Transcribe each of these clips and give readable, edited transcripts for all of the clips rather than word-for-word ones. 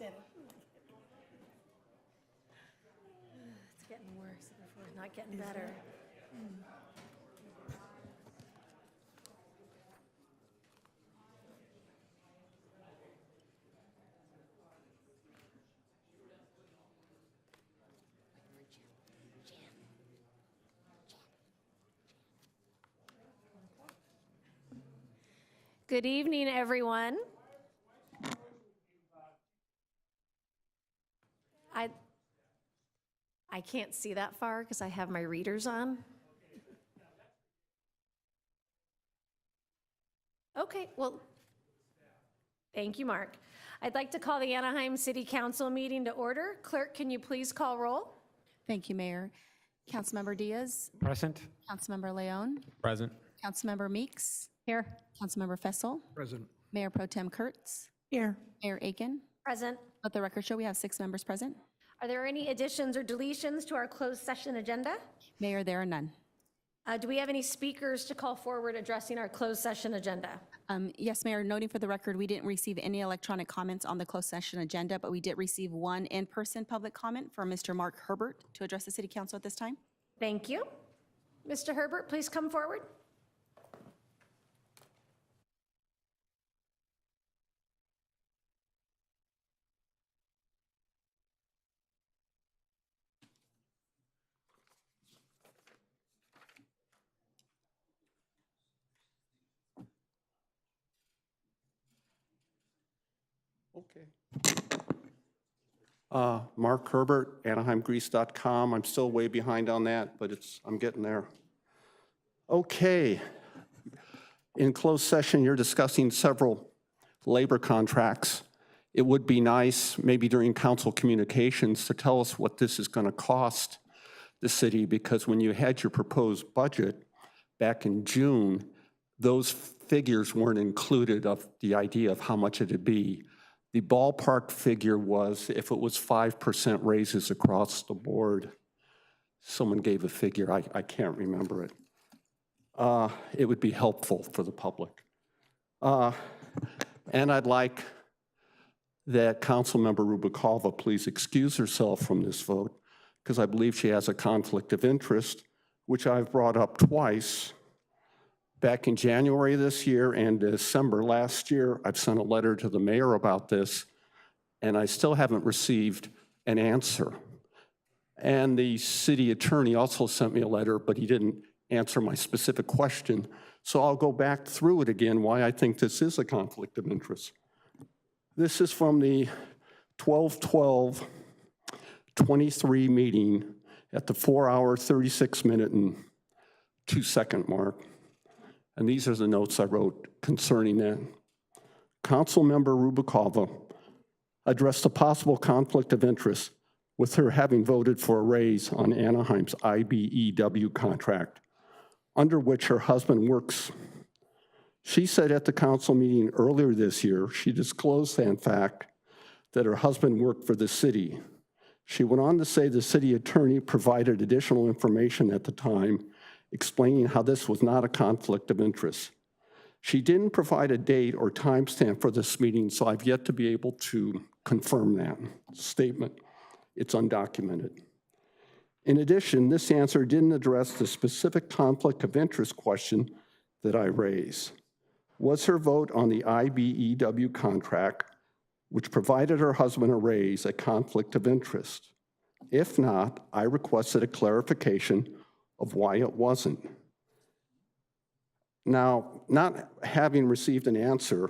said it. It's getting worse before it's not getting better. Good evening, everyone. I can't see that far because I have my readers on. Okay, well, thank you, Mark. I'd like to call the Anaheim City Council meeting to order. Clerk, can you please call roll? Thank you, Mayor. Councilmember Diaz. Present. Councilmember Leon. Present. Councilmember Meeks. Here. Councilmember Fessel. Present. Mayor Pro Tem Kurtz. Here. Mayor Aiken. Present. Let the record show we have 6 members present. Are there any additions or deletions to our closed session agenda? Mayor, there are none. Do we have any speakers to call forward addressing our closed session agenda? Yes, Mayor, noting for the record, we didn't receive any electronic comments on the closed session agenda, but we did receive one in-person public comment from Mr. Mark Herbert to address the City Council at this time. Thank you. Mr. Herbert, please come forward. Okay. Mark Herbert, AnaheimGrease.com. I'm still way behind on that, but I'm getting there. Okay. In closed session, you're discussing several labor contracts. It would be nice, maybe during council communications, to tell us what this is going to cost the city, because when you had your proposed budget back in June, those figures weren't included of the idea of how much it'd be. The ballpark figure was if it was 5% raises across the board. Someone gave a figure, I can't remember it. It would be helpful for the public. And I'd like that Councilmember Rubikova please excuse herself from this vote, because I believe she has a conflict of interest, which I've brought up twice. Back in January this year and December last year, I've sent a letter to the mayor about this, and I still haven't received an answer. And the city attorney also sent me a letter, but he didn't answer my specific question. So I'll go back through it again, why I think this is a conflict of interest. This is from the 12/12/23 meeting at the 4-hour, 36-minute, and 2-second mark. And these are the notes I wrote concerning that. Councilmember Rubikova addressed a possible conflict of interest with her having voted for a raise on Anaheim's IBEW contract, under which her husband works. She said at the council meeting earlier this year, she disclosed, in fact, that her husband worked for the city. She went on to say the city attorney provided additional information at the time explaining how this was not a conflict of interest. She didn't provide a date or timestamp for this meeting, so I've yet to be able to confirm that statement. It's undocumented. In addition, this answer didn't address the specific conflict of interest question that I raised. Was her vote on the IBEW contract, which provided her husband a raise, a conflict of interest? If not, I requested a clarification of why it wasn't. Now, not having received an answer,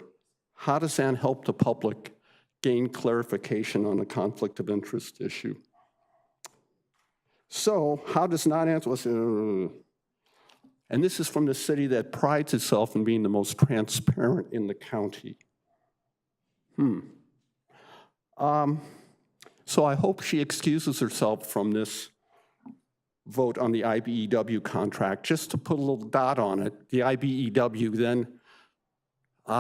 how does that help the public gain clarification on a conflict of interest issue? So, how does not answer? And this is from the city that prides itself in being the most transparent in the county. So I hope she excuses herself from this vote on the IBEW contract. Just to put a little dot on it, the IBEW then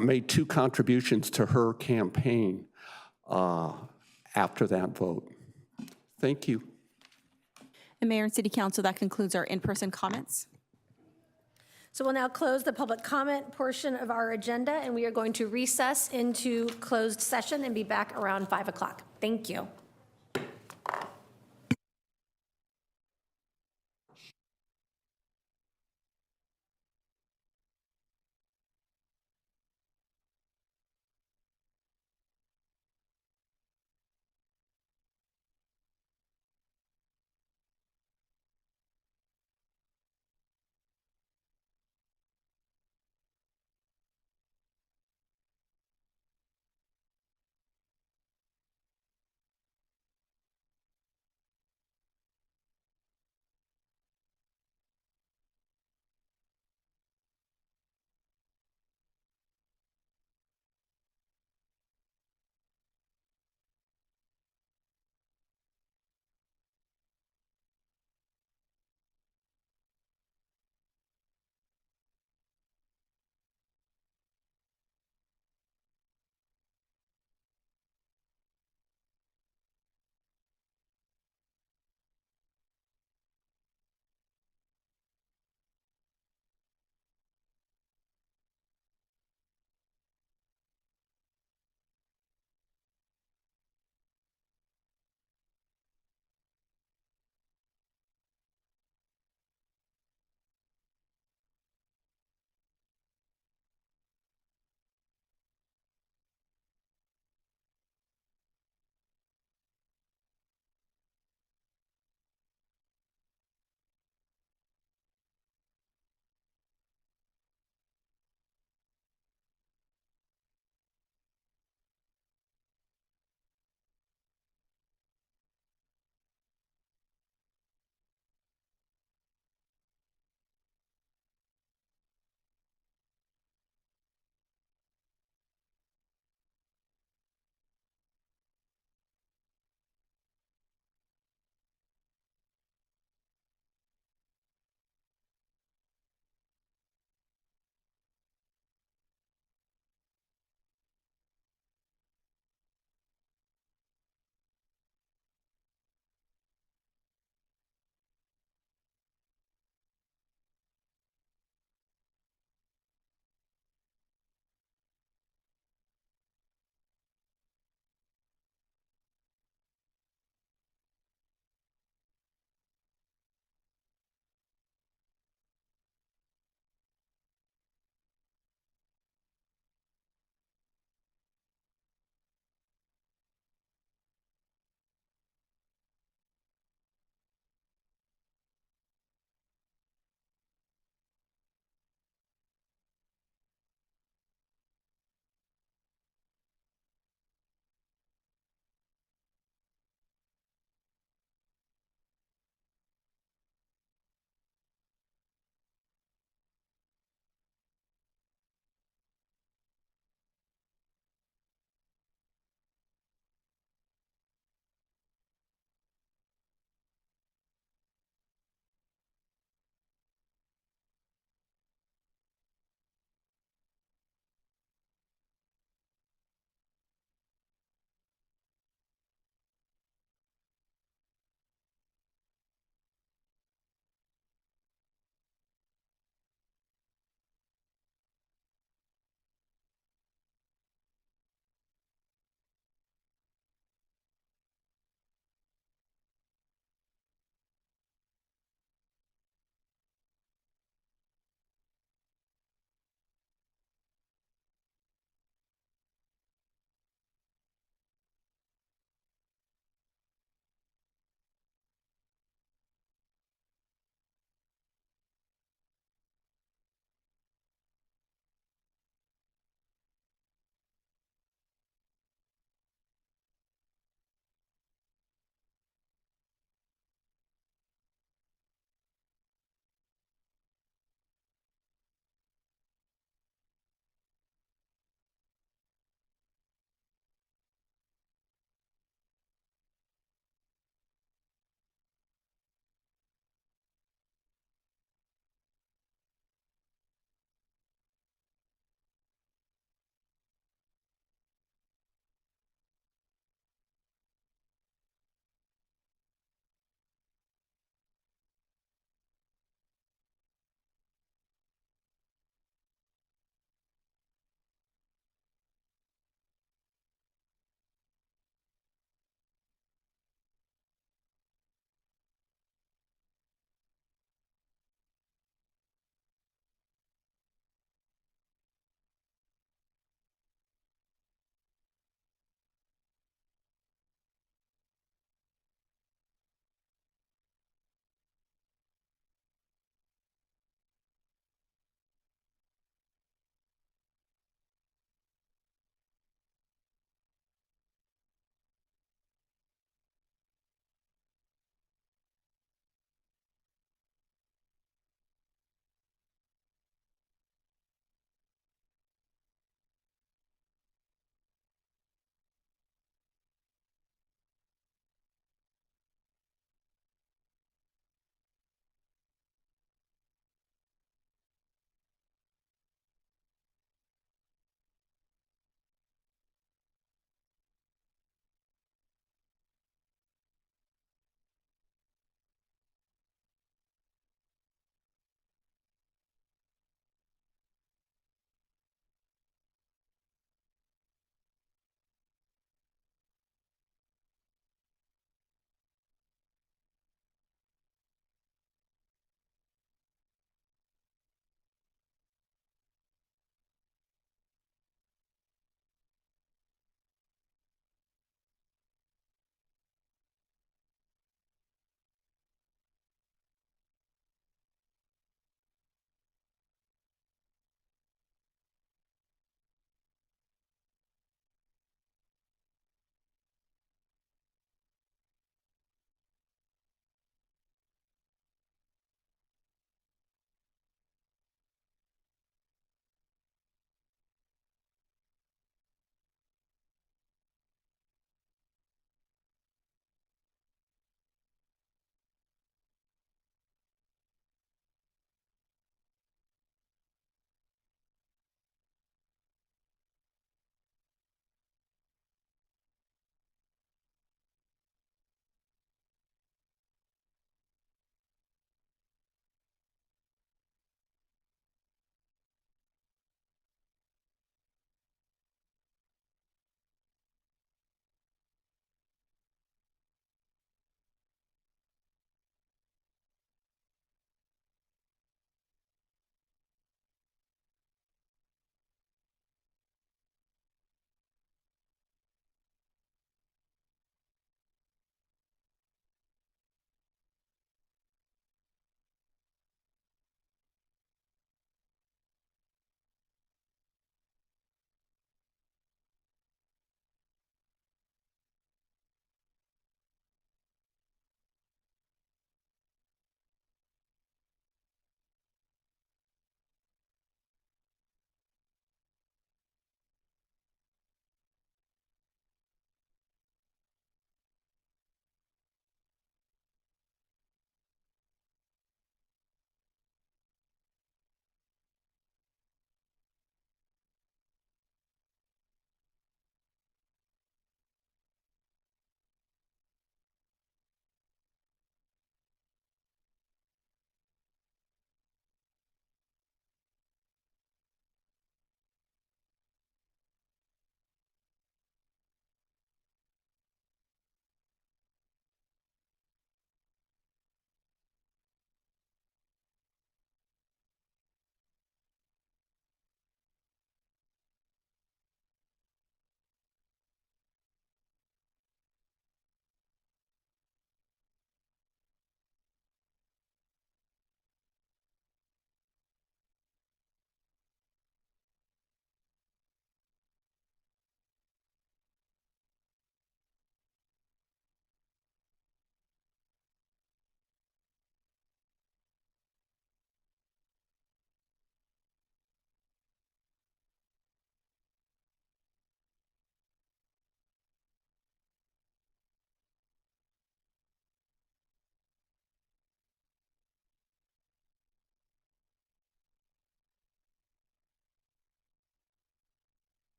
made 2 contributions to her campaign after that vote. Thank you. And Mayor and City Council, that concludes our in-person comments. So we'll now close the public comment portion of our agenda, and we are going to recess into closed session and be back around 5 o'clock. Thank you.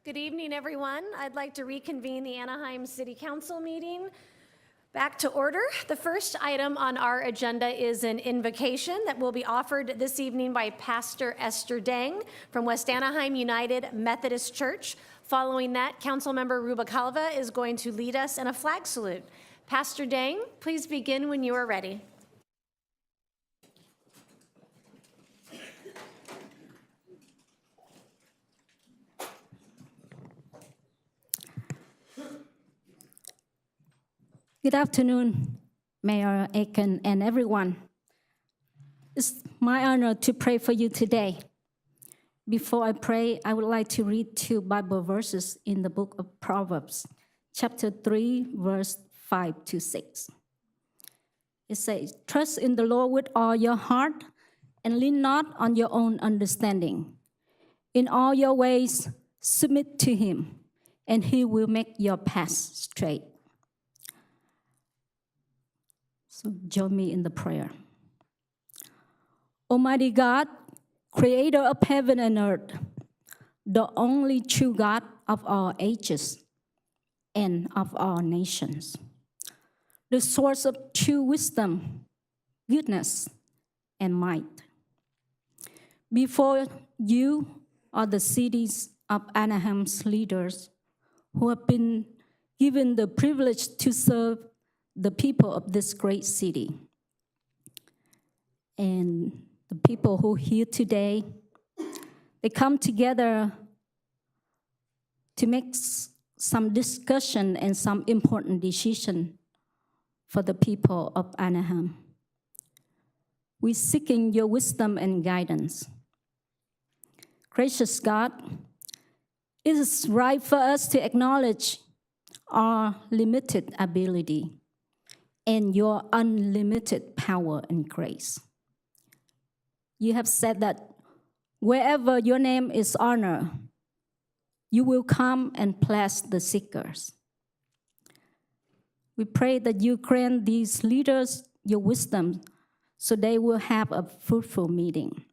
Good evening, everyone. I'd like to reconvene the Anaheim City Council meeting back to order. The first item on our agenda is an invocation that will be offered this evening by Pastor Esther Dang from West Anaheim United Methodist Church. Following that, Councilmember Rubalcaba is going to lead us in a flag salute. Pastor Dang, please begin when you are ready. Good afternoon, Mayor Aiken and everyone. It's my honor to pray for you today. Before I pray, I would like to read 2 Bible verses in the book of Proverbs, chapter 3, verse 5 to 6. It says, "Trust in the Lord with all your heart and lean not on your own understanding. In all your ways, submit to him, and he will make your paths straight." So join me in the prayer. Almighty God, creator of heaven and earth, the only true God of all ages and of all nations, the source of true wisdom, goodness, and might. Before you are the cities of Anaheim's leaders who have been given the privilege to serve the people of this great city. And the people who are here today, they come together to make some discussion and some important decision for the people of Anaheim. We're seeking your wisdom and guidance. Gracious God, it is right for us to acknowledge our limited ability and your unlimited power and grace. You have said that wherever your name is honored, you will come and bless the seekers. We pray that you grant these leaders your wisdom so they will have a fruitful meeting.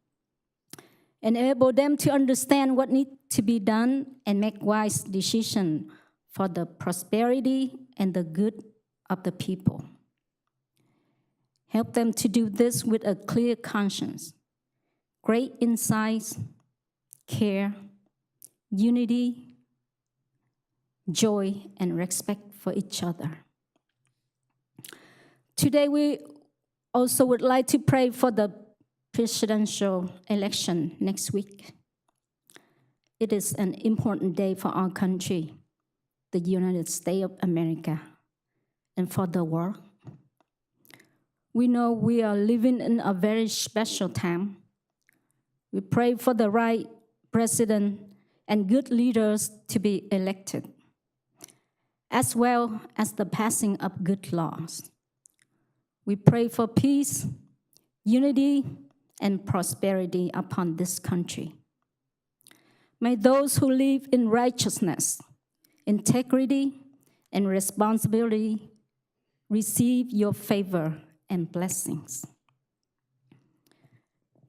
Enable them to understand what needs to be done and make wise decisions for the prosperity and the good of the people. Help them to do this with a clear conscience, great insights, care, unity, joy, and respect for each other. Today, we also would like to pray for the presidential election next week. It is an important day for our country, the United States of America, and for the world. We know we are living in a very special time. We pray for the right president and good leaders to be elected, as well as the passing of good laws. We pray for peace, unity, and prosperity upon this country. May those who live in righteousness, integrity, and responsibility receive your favor and blessings.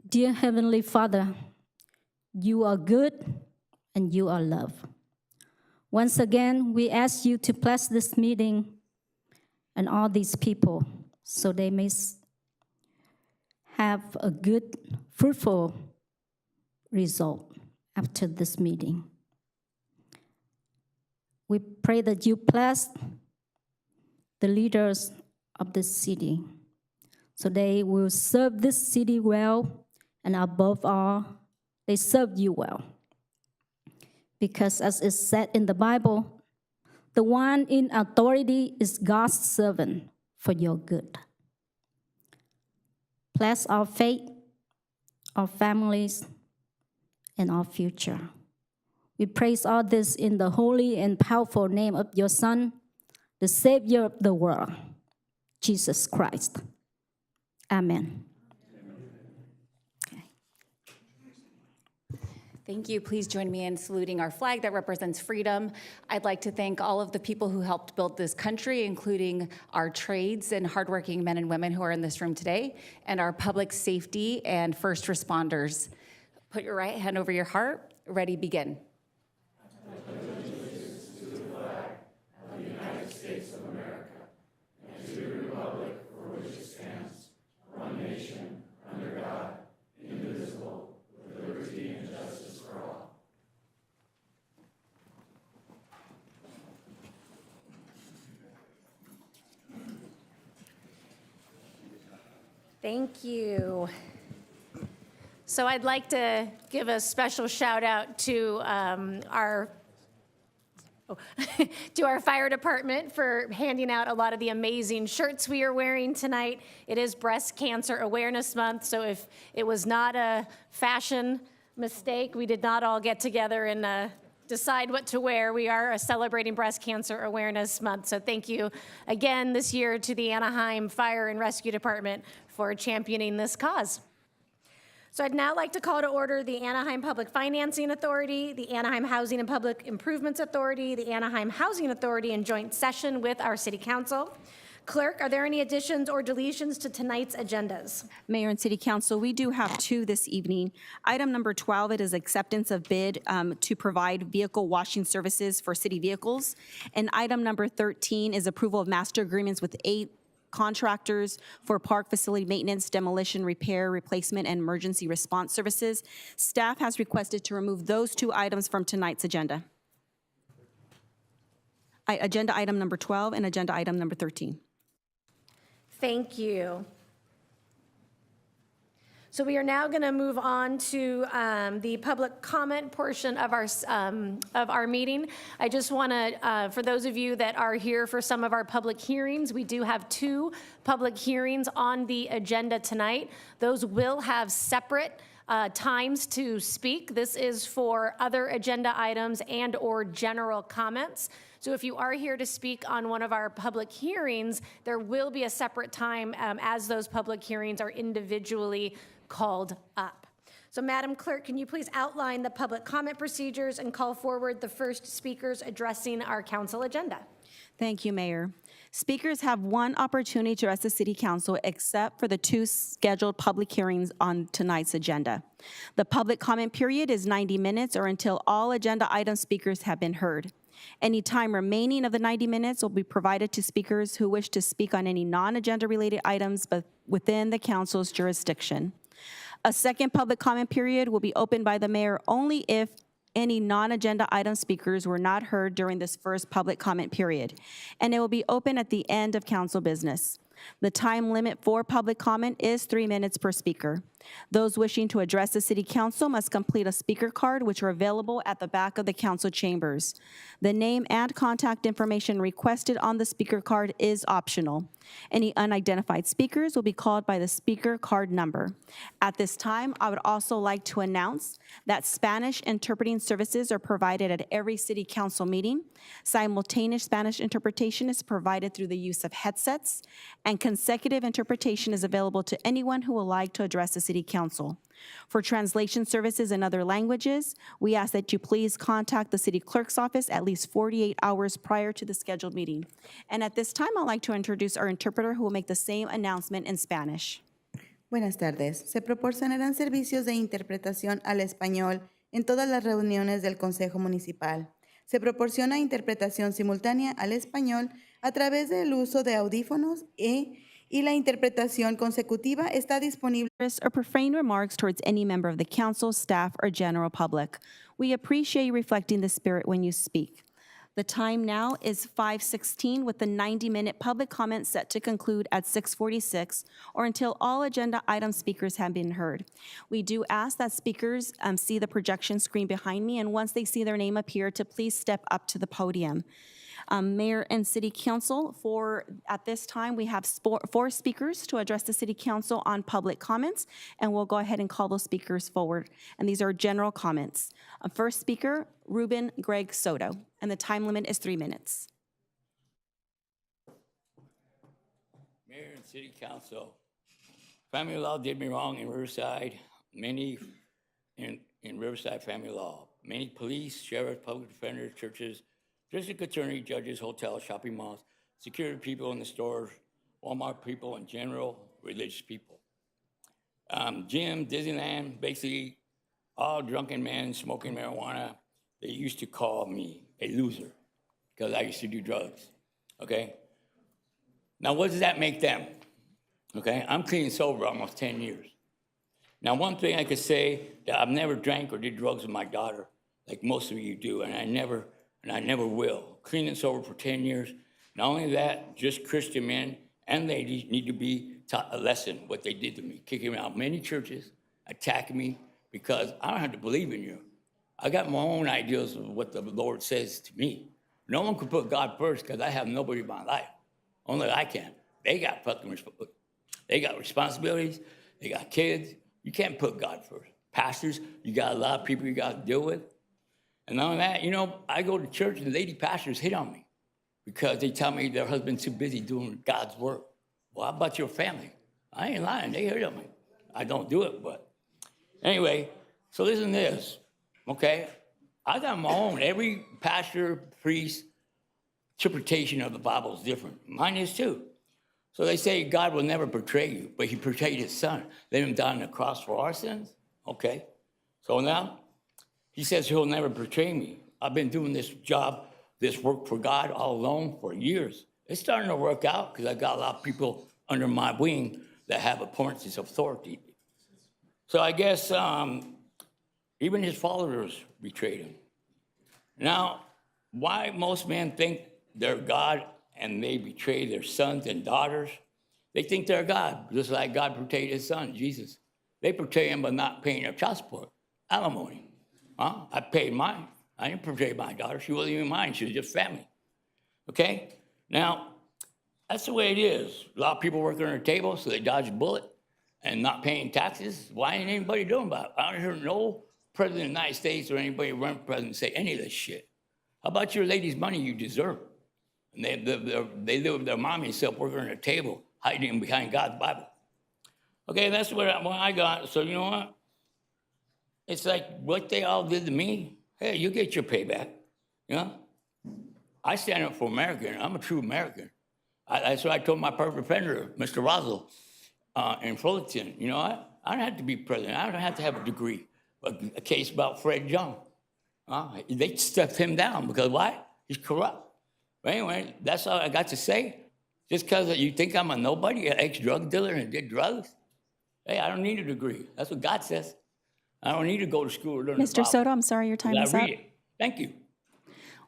Dear Heavenly Father, you are good and you are love. Once again, we ask you to bless this meeting and all these people so they may have a good, fruitful result after this meeting. We pray that you bless the leaders of this city, so they will serve this city well, and above all, they serve you well. Because as is said in the Bible, the one in authority is God's servant for your good. Bless our faith, our families, and our future. We praise all this in the holy and powerful name of your Son, the Savior of the world, Jesus Christ. Amen. Thank you. Please join me in saluting our flag that represents freedom. I'd like to thank all of the people who helped build this country, including our trades and hardworking men and women who are in this room today, and our public safety and first responders. Put your right hand over your heart. Ready, begin. Thank you. So I'd like to give a special shout out to to our fire department for handing out a lot of the amazing shirts we are wearing tonight. It is Breast Cancer Awareness Month, so if it was not a fashion mistake, we did not all get together and decide what to wear. We are celebrating Breast Cancer Awareness Month, so thank you again this year to the Anaheim Fire and Rescue Department for championing this cause. So I'd now like to call to order the Anaheim Public Financing Authority, the Anaheim Housing and Public Improvements Authority, the Anaheim Housing Authority in joint session with our City Council. Clerk, are there any additions or deletions to tonight's agendas? Mayor and City Council, we do have two this evening. Item number 12, it is acceptance of bid to provide vehicle washing services for city vehicles. And item number 13 is approval of master agreements with 8 contractors for park facility maintenance, demolition, repair, replacement, and emergency response services. Staff has requested to remove those 2 items from tonight's agenda. Agenda item number 12 and agenda item number 13. Thank you. So we are now going to move on to the public comment portion of our meeting. I just want to, for those of you that are here for some of our public hearings, we do have 2 public hearings on the agenda tonight. Those will have separate times to speak. This is for other agenda items and or general comments. So if you are here to speak on one of our public hearings, there will be a separate time as those public hearings are individually called up. So Madam Clerk, can you please outline the public comment procedures and call forward the first speakers addressing our council agenda? Thank you, Mayor. Speakers have 1 opportunity to address the City Council except for the 2 scheduled public hearings on tonight's agenda. The public comment period is 90 minutes or until all agenda item speakers have been heard. Any time remaining of the 90 minutes will be provided to speakers who wish to speak on any non-agenda related items but within the council's jurisdiction. A second public comment period will be opened by the mayor only if any non-agenda item speakers were not heard during this first public comment period, and it will be open at the end of council business. The time limit for public comment is 3 minutes per speaker. Those wishing to address the City Council must complete a speaker card, which are available at the back of the council chambers. The name and contact information requested on the speaker card is optional. Any unidentified speakers will be called by the speaker card number. At this time, I would also like to announce that Spanish interpreting services are provided at every City Council meeting. Simultaneous Spanish interpretation is provided through the use of headsets, and consecutive interpretation is available to anyone who would like to address the City Council. For translation services in other languages, we ask that you please contact the City Clerk's office at least 48 hours prior to the scheduled meeting. And at this time, I'd like to introduce our interpreter who will make the same announcement in Spanish. Buenas tardes. Se proporcionarán servicios de interpretación al español en todas las reuniones del Consejo Municipal. Se proporciona interpretación simultánea al español a través del uso de audífonos y la interpretación consecutiva está disponible. Or profane remarks towards any member of the council, staff, or general public. We appreciate you reflecting the spirit when you speak. The time now is 5:16 with the 90-minute public comment set to conclude at 6:46 or until all agenda item speakers have been heard. We do ask that speakers see the projection screen behind me, and once they see their name appear, to please step up to the podium. Mayor and City Council, at this time, we have 4 speakers to address the City Council on public comments, and we'll go ahead and call those speakers forward. And these are general comments. First speaker, Ruben Greg Soto, and the time limit is 3 minutes. Mayor and City Council, family law did me wrong in Riverside. Many in Riverside family law. Many police, sheriffs, public defenders, churches, district attorney, judges, hotels, shopping malls, security people in the stores, Walmart people in general, religious people. Gym, Disneyland, basically all drunken men smoking marijuana. They used to call me a loser because I used to do drugs, okay? Now, what does that make them? Okay, I'm clean and sober almost 10 years. Now, one thing I could say that I've never drank or did drugs with my daughter, like most of you do, and I never will. Clean and sober for 10 years. Not only that, just Christian men and ladies need to be taught a lesson, what they did to me, kicking me out of many churches, attacking me, because I don't have to believe in you. I got my own ideas of what the Lord says to me. No one can put God first because I have nobody in my life. Only I can. They got responsibilities. They got kids. You can't put God first. Pastors, you got a lot of people you got to deal with. And not only that, you know, I go to church and lady pastors hit on me because they tell me their husband's too busy doing God's work. Well, how about your family? I ain't lying. They hit on me. I don't do it, but anyway, so listen to this, okay? I got my own. Every pastor, priest, interpretation of the Bible is different. Mine is too. So they say God will never betray you, but he betrayed his son. Let him die on the cross for our sins. Okay. So now he says he'll never betray me. I've been doing this job, this work for God all alone for years. It's starting to work out because I got a lot of people under my wing that have appointments of authority. So I guess even his followers betrayed him. Now, why most men think they're God and they betray their sons and daughters? They think they're God, just like God betrayed his son, Jesus. They betray him by not paying their child support, alimony. I paid mine. I didn't betray my daughter. She wasn't even mine. She was just family. Okay? Now, that's the way it is. A lot of people working on their table, so they dodge a bullet and not paying taxes. Why ain't anybody doing about it? I don't hear no president of the United States or anybody run for president say any of this shit. How about your ladies' money you deserve? And they live with their mommy and self working on their table, hiding behind God's Bible. Okay, that's what I got. So you know what? It's like what they all did to me. Hey, you get your payback. You know? I stand up for America. I'm a true American. That's what I told my perfect offender, Mr. Roswell, in Fullerton. You know what? I don't have to be president. I don't have to have a degree. A case about Fred Young. They stepped him down because why? He's corrupt. But anyway, that's all I got to say. Just because you think I'm a nobody, an ex-drug dealer and did drugs, hey, I don't need a degree. That's what God says. I don't need to go to school or learn the Mr. Bible. Soto, I'm sorry, your time is I up. read it. Thank you.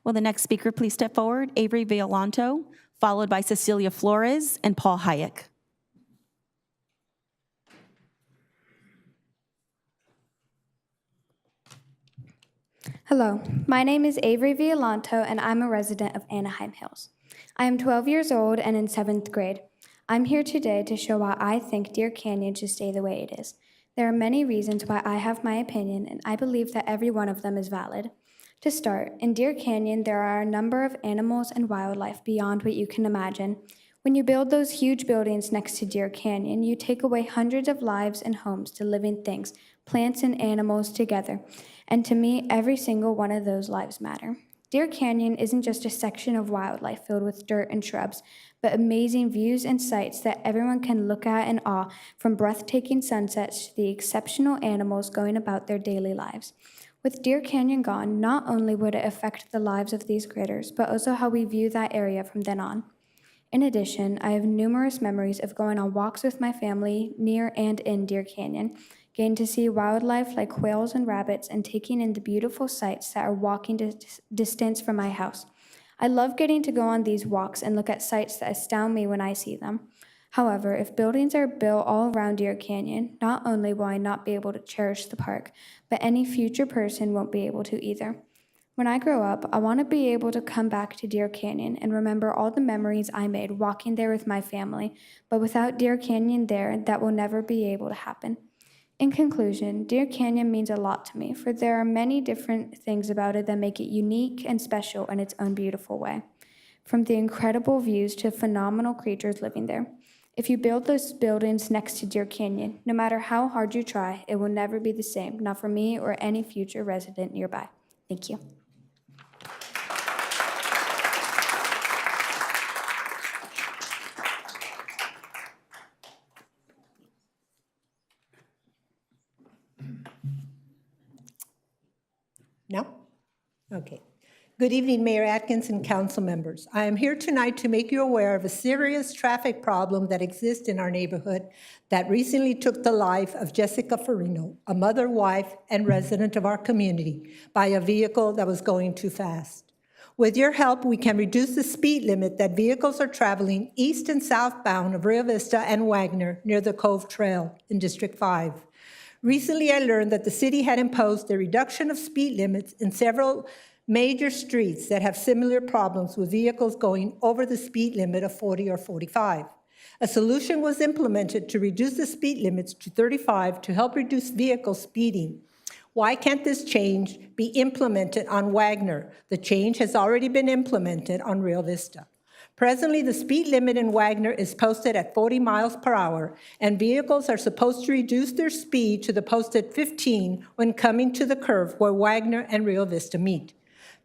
Will the next speaker please step forward? Avery Violanto, followed by Cecilia Flores and Paul Hayek. Hello, my name is Avery Violanto, and I'm a resident of Anaheim Hills. I am 12 years old and in 7th grade. I'm here today to show why I think Deer Canyon should stay the way it is. There are many reasons why I have my opinion, and I believe that every one of them is valid. To start, in Deer Canyon, there are a number of animals and wildlife beyond what you can imagine. When you build those huge buildings next to Deer Canyon, you take away hundreds of lives and homes to living things, plants and animals together. And to me, every single one of those lives matter. Deer Canyon isn't just a section of wildlife filled with dirt and shrubs, but amazing views and sights that everyone can look at in awe, from breathtaking sunsets to the exceptional animals going about their daily lives. With Deer Canyon gone, not only would it affect the lives of these critters, but also how we view that area from then on. In addition, I have numerous memories of going on walks with my family near and in Deer Canyon, getting to see wildlife like quails and rabbits, and taking in the beautiful sights that are walking distance from my house. I love getting to go on these walks and look at sights that astound me when I see them. However, if buildings are built all around Deer Canyon, not only will I not be able to cherish the park, but any future person won't be able to either. When I grow up, I want to be able to come back to Deer Canyon and remember all the memories I made walking there with my family, but without Deer Canyon there, that will never be able to happen. In conclusion, Deer Canyon means a lot to me, for there are many different things about it that make it unique and special in its own beautiful way. From the incredible views to phenomenal creatures living there. If you build those buildings next to Deer Canyon, no matter how hard you try, it will never be the same, not for me or any future resident nearby. Thank you. No? Okay. Good evening, Mayor Atkins and council members. I am here tonight to make you aware of a serious traffic problem that exists in our neighborhood that recently took the life of Jessica Farino, a mother, wife, and resident of our community, by a vehicle that was going too fast. With your help, we can reduce the speed limit that vehicles are traveling east and southbound of Rio Vista and Wagner near the Cove Trail in District 5. Recently, I learned that the city had imposed a reduction of speed limits in several major streets that have similar problems with vehicles going over the speed limit of 40 or 45. A solution was implemented to reduce the speed limits to 35 to help reduce vehicle speeding. Why can't this change be implemented on Wagner? The change has already been implemented on Rio Vista. Presently, the speed limit in Wagner is posted at 40 miles per hour, and vehicles are supposed to reduce their speed to the posted 15 when coming to the curve where Wagner and Rio Vista meet.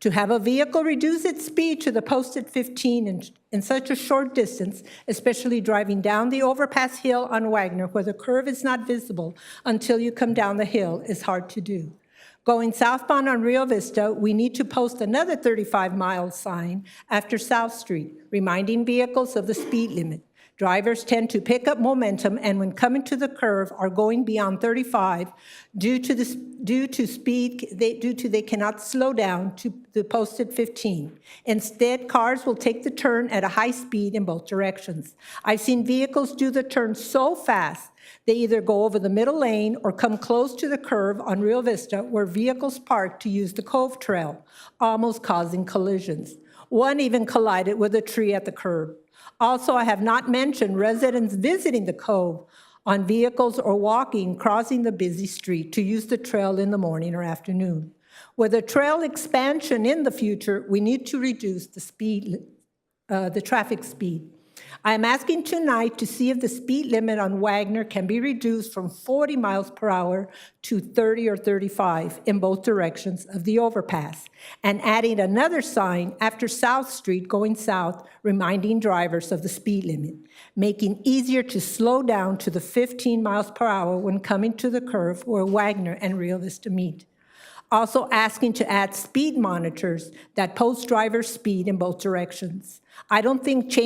To have a vehicle reduce its speed to the posted 15 in such a short distance, especially driving down the overpass hill on Wagner where the curve is not visible until you come down the hill, is hard to do. Going southbound on Rio Vista, we need to post another 35-mile sign after South Street, reminding vehicles of the speed limit. Drivers tend to pick up momentum and when coming to the curve are going beyond 35 due to they cannot slow down to the posted 15. Instead, cars will take the turn at a high speed in both directions. I've seen vehicles do the turn so fast they either go over the middle lane or come close to the curve on Rio Vista where vehicles park to use the Cove Trail, almost causing collisions. One even collided with a tree at the curb. Also, I have not mentioned residents visiting the Cove on vehicles or walking, crossing the busy street to use the trail in the morning or afternoon. With a trail expansion in the future, we need to reduce the traffic speed. I am asking tonight to see if the speed limit on Wagner can be reduced from 40 miles per hour to 30 or 35 in both directions of the overpass, and adding another sign after South Street going south, reminding drivers of the speed limit, making easier to slow down to the 15 miles per hour when coming to the curve where Wagner and Rio Vista meet. Also asking to add speed monitors that post driver speed in both directions. I don't think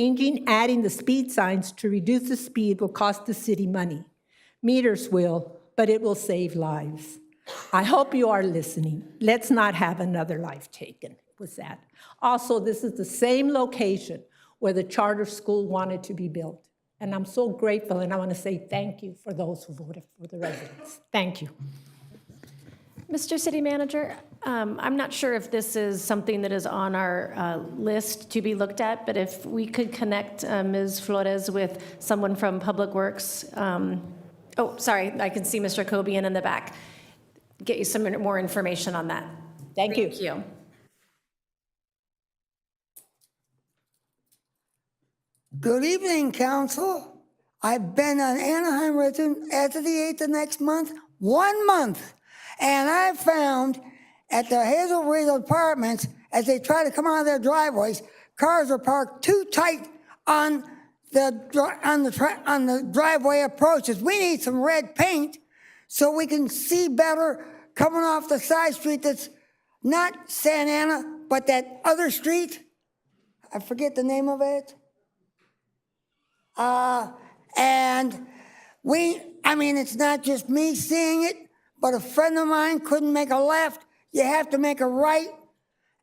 adding the speed signs to reduce the speed will cost the city money. Meters will, but it will save lives. I hope you are listening. Let's not have another life taken with that. Also, this is the same location where the charter school wanted to be built. And I'm so grateful, and I want to say thank you for those who voted for the residents. Thank you. Mr. City Manager, I'm not sure if this is something that is on our list to be looked at, but if we could connect Ms. Flores with someone from Public Works. Oh, sorry, I can see Mr. Cobian in the back. Get you some more information on that. Thank you. Thank you. Good evening, Council. I've been an Anaheim resident as of the 8th of next month, 1 month. And I found at the Hazel Reed Apartments, as they try to come out of their driveways, cars are parked too tight on the driveway approaches. We need some red paint so we can see better coming off the side street that's not Santa Ana, but that other street. I forget the name of it. And it's not just me seeing it, but a friend of mine couldn't make a left. You have to make a right.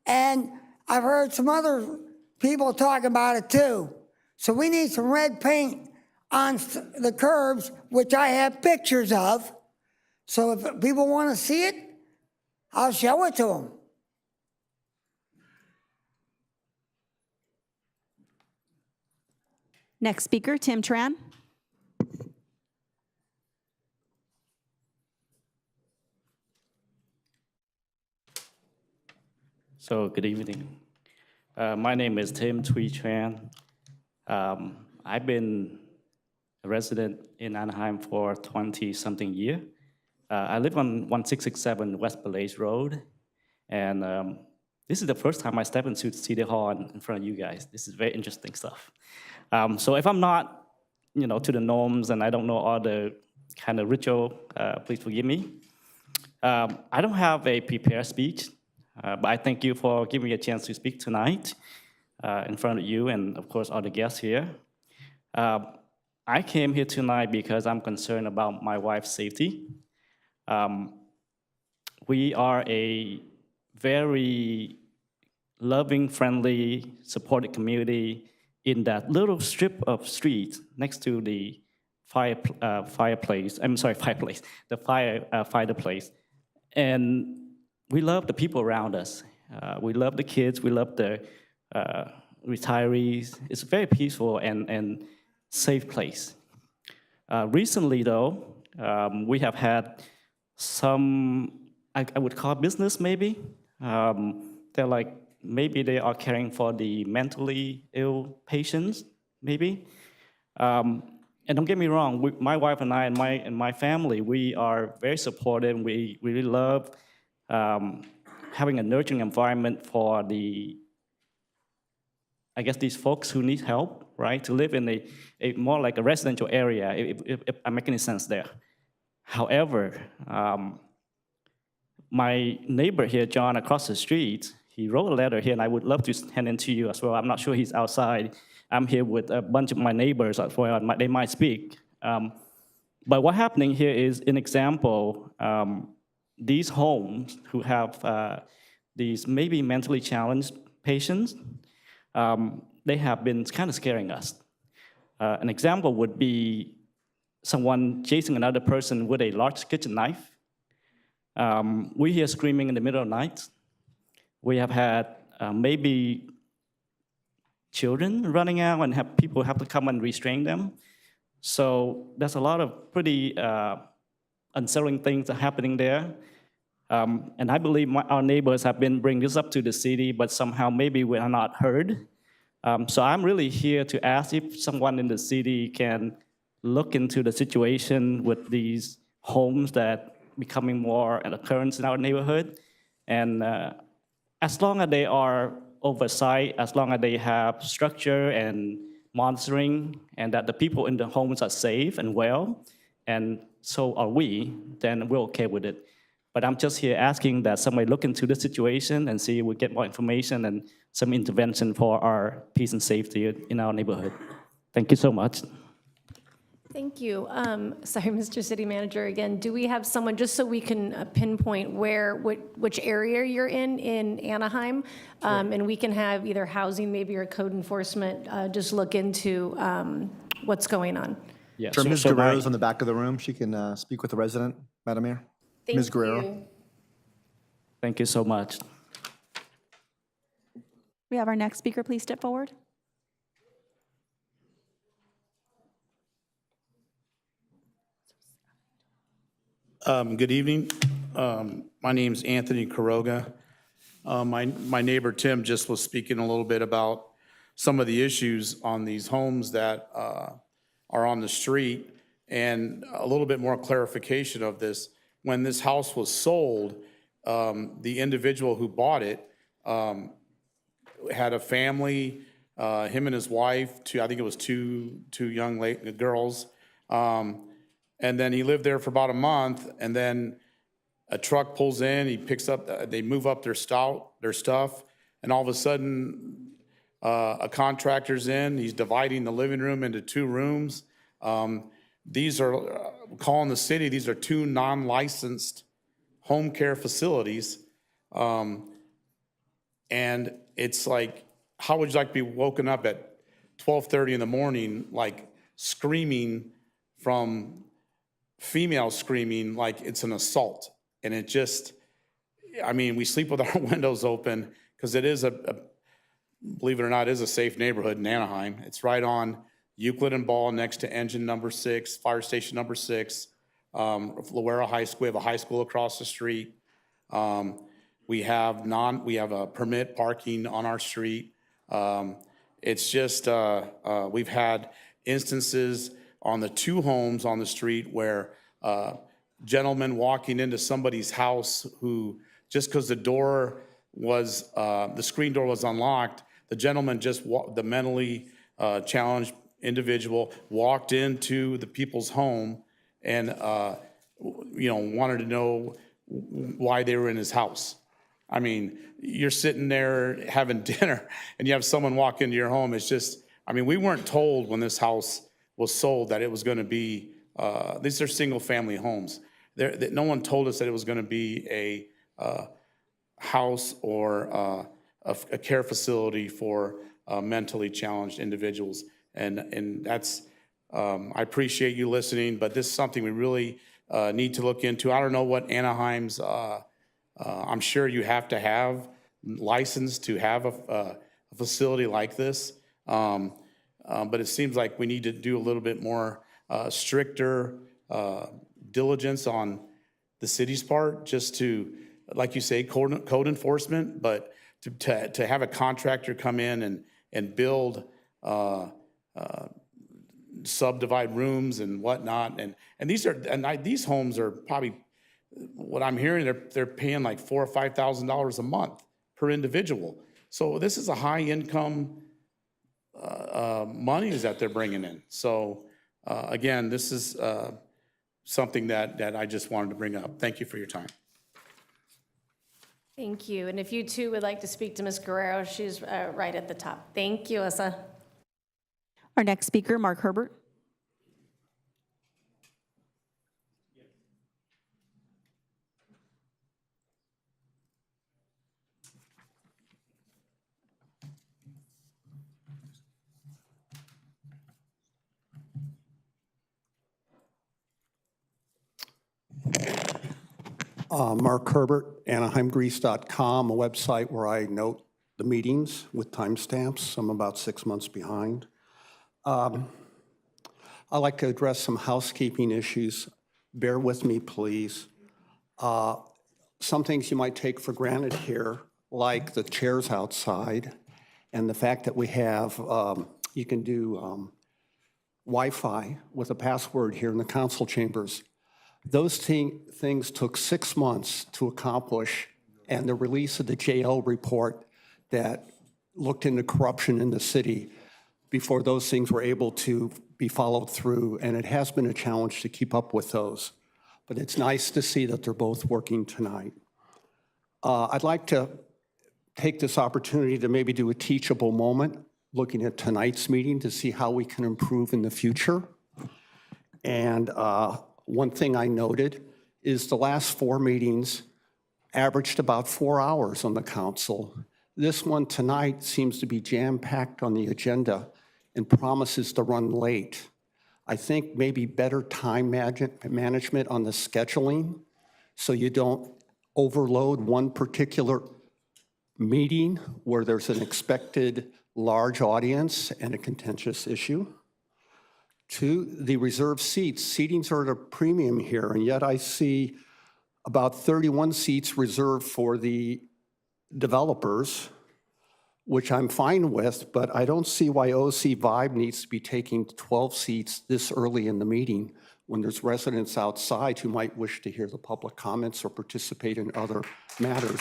And I've heard some other people talk about it too. So we need some red paint on the curbs, which I have pictures of. So if people want to see it, I'll show it to them. Next speaker, Tim Tran. So good evening. My name is Tim Thuy Tran. I've been a resident in Anaheim for 20-something years. I live on 1667 West Blaze Road, and this is the first time I step into City Hall in front of you guys. This is very interesting stuff. So if I'm not, to the norms and I don't know all the kind of ritual, please forgive me. I don't have a prepared speech. But I thank you for giving me a chance to speak tonight in front of you and, of course, all the guests here. I came here tonight because I'm concerned about my wife's safety. We are a very loving, friendly, supportive community in that little strip of street next to the fireplace. I'm sorry, fireplace. The fireplace, and we love the people around us. We love the kids. We love the retirees. It's a very peaceful and safe place. Recently, though, we have had some, I would call business maybe. They're like, maybe they are caring for the mentally ill patients, maybe. And don't get me wrong, my wife and I and my family, we are very supportive. We really love having a nurturing environment for I guess these folks who need help, right? To live in a more like a residential area, if I make any sense there. However, my neighbor here, John, across the street, he wrote a letter here, and I would love to hand it to you as well. I'm not sure he's outside. I'm here with a bunch of my neighbors as well. They might speak. But what's happening here is an example. These homes who have these maybe mentally challenged patients, they have been kind of scaring us. An example would be someone chasing another person with a large kitchen knife. We hear screaming in the middle of the night. We have had maybe children running out and people have to come and restrain them. So there's a lot of pretty unsettling things that are happening there. And I believe our neighbors have been bringing this up to the city, but somehow maybe we are not heard. So I'm really here to ask if someone in the city can look into the situation with these homes that becoming more an occurrence in our neighborhood. And as long as they are oversight, as long as they have structure and monitoring, and that the people in the homes are safe and well, and so are we, then we're okay with it. But I'm just here asking that somebody look into the situation and see if we get more information and some intervention for our peace and safety in our neighborhood. Thank you so much. Thank you. Sorry, Mr. City Manager, again, do we have someone, just so we can pinpoint which area you're in Anaheim? And we can have either housing, maybe, or code enforcement, just look into what's going on. Yeah, Sure, Ms. so Guerrero's in the back of the room. She can speak with the resident, Madam Mayor. Ms. Guerrero. Thank you so much. We have our next speaker. Please step forward. Good evening. My name's Anthony Quiroga. My neighbor Tim just was speaking a little bit about some of the issues on these homes that are on the street, and a little bit more clarification of this. When this house was sold, the individual who bought it had a family, him and his wife, I think it was two young girls. And then he lived there for about a month, and then a truck pulls in, he picks up, they move up their stuff, and all of a sudden, a contractor's in, he's dividing the living room into 2 rooms. These are, calling the city, these are 2 non-licensed home care facilities. And it's like, how would you like to be woken up at 12:30 in the morning, like screaming from female screaming like it's an assault? And it just, I mean, we sleep with our windows open because it is believe it or not, is a safe neighborhood in Anaheim. It's right on Euclid and Ball next to engine number 6, fire station number 6, Lowera High School. We have a high school across the street. We have a permit parking on our street. It's just, we've had instances on the 2 homes on the street where gentlemen walking into somebody's house who, just because the door was, the screen door was unlocked, the gentleman the mentally challenged individual walked into the people's home and, wanted to know why they were in his house. I mean, you're sitting there having dinner and you have someone walk into your home. It's just, I mean, we weren't told when this house was sold that it was going to be, these are single family homes. No one told us that it was going to be a house or a care facility for mentally challenged individuals. And that's, I appreciate you listening, but this is something we really need to look into. I don't know what Anaheim's, I'm sure you have to have license to have a facility like this. But it seems like we need to do a little bit more stricter diligence on the city's part, just to, like you say, code enforcement, but to have a contractor come in and build, subdivide rooms and whatnot. And these homes are probably, what I'm hearing, they're paying like $4,000 or $5,000 a month per individual. So this is a high income monies that they're bringing in. So again, this is something that I just wanted to bring up. Thank you for your time. Thank you. And if you too would like to speak to Ms. Guerrero, she's right at the top. Thank you, Issa. Our next speaker, Mark Herbert. Mark Herbert, AnaheimGrease.com, a website where I note the meetings with timestamps. I'm about 6 months behind. I'd like to address some housekeeping issues. Bear with me, please. Some things you might take for granted here, like the chairs outside and the fact that we have, you can do Wi-Fi with a password here in the council chambers. Those things took 6 months to accomplish, and the release of the JL report that looked into corruption in the city before those things were able to be followed through, and it has been a challenge to keep up with those. But it's nice to see that they're both working tonight. I'd like to take this opportunity to maybe do a teachable moment, looking at tonight's meeting to see how we can improve in the future. And one thing I noted is the last 4 meetings averaged about 4 hours on the council. This one tonight seems to be jam-packed on the agenda and promises to run late. I think maybe better time management on the scheduling so you don't overload one particular meeting where there's an expected large audience and a contentious issue. 2, the reserved seats. Seatings are at a premium here, and yet I see about 31 seats reserved for the developers, which I'm fine with, but I don't see why OC Vibe needs to be taking 12 seats this early in the meeting when there's residents outside who might wish to hear the public comments or participate in other matters.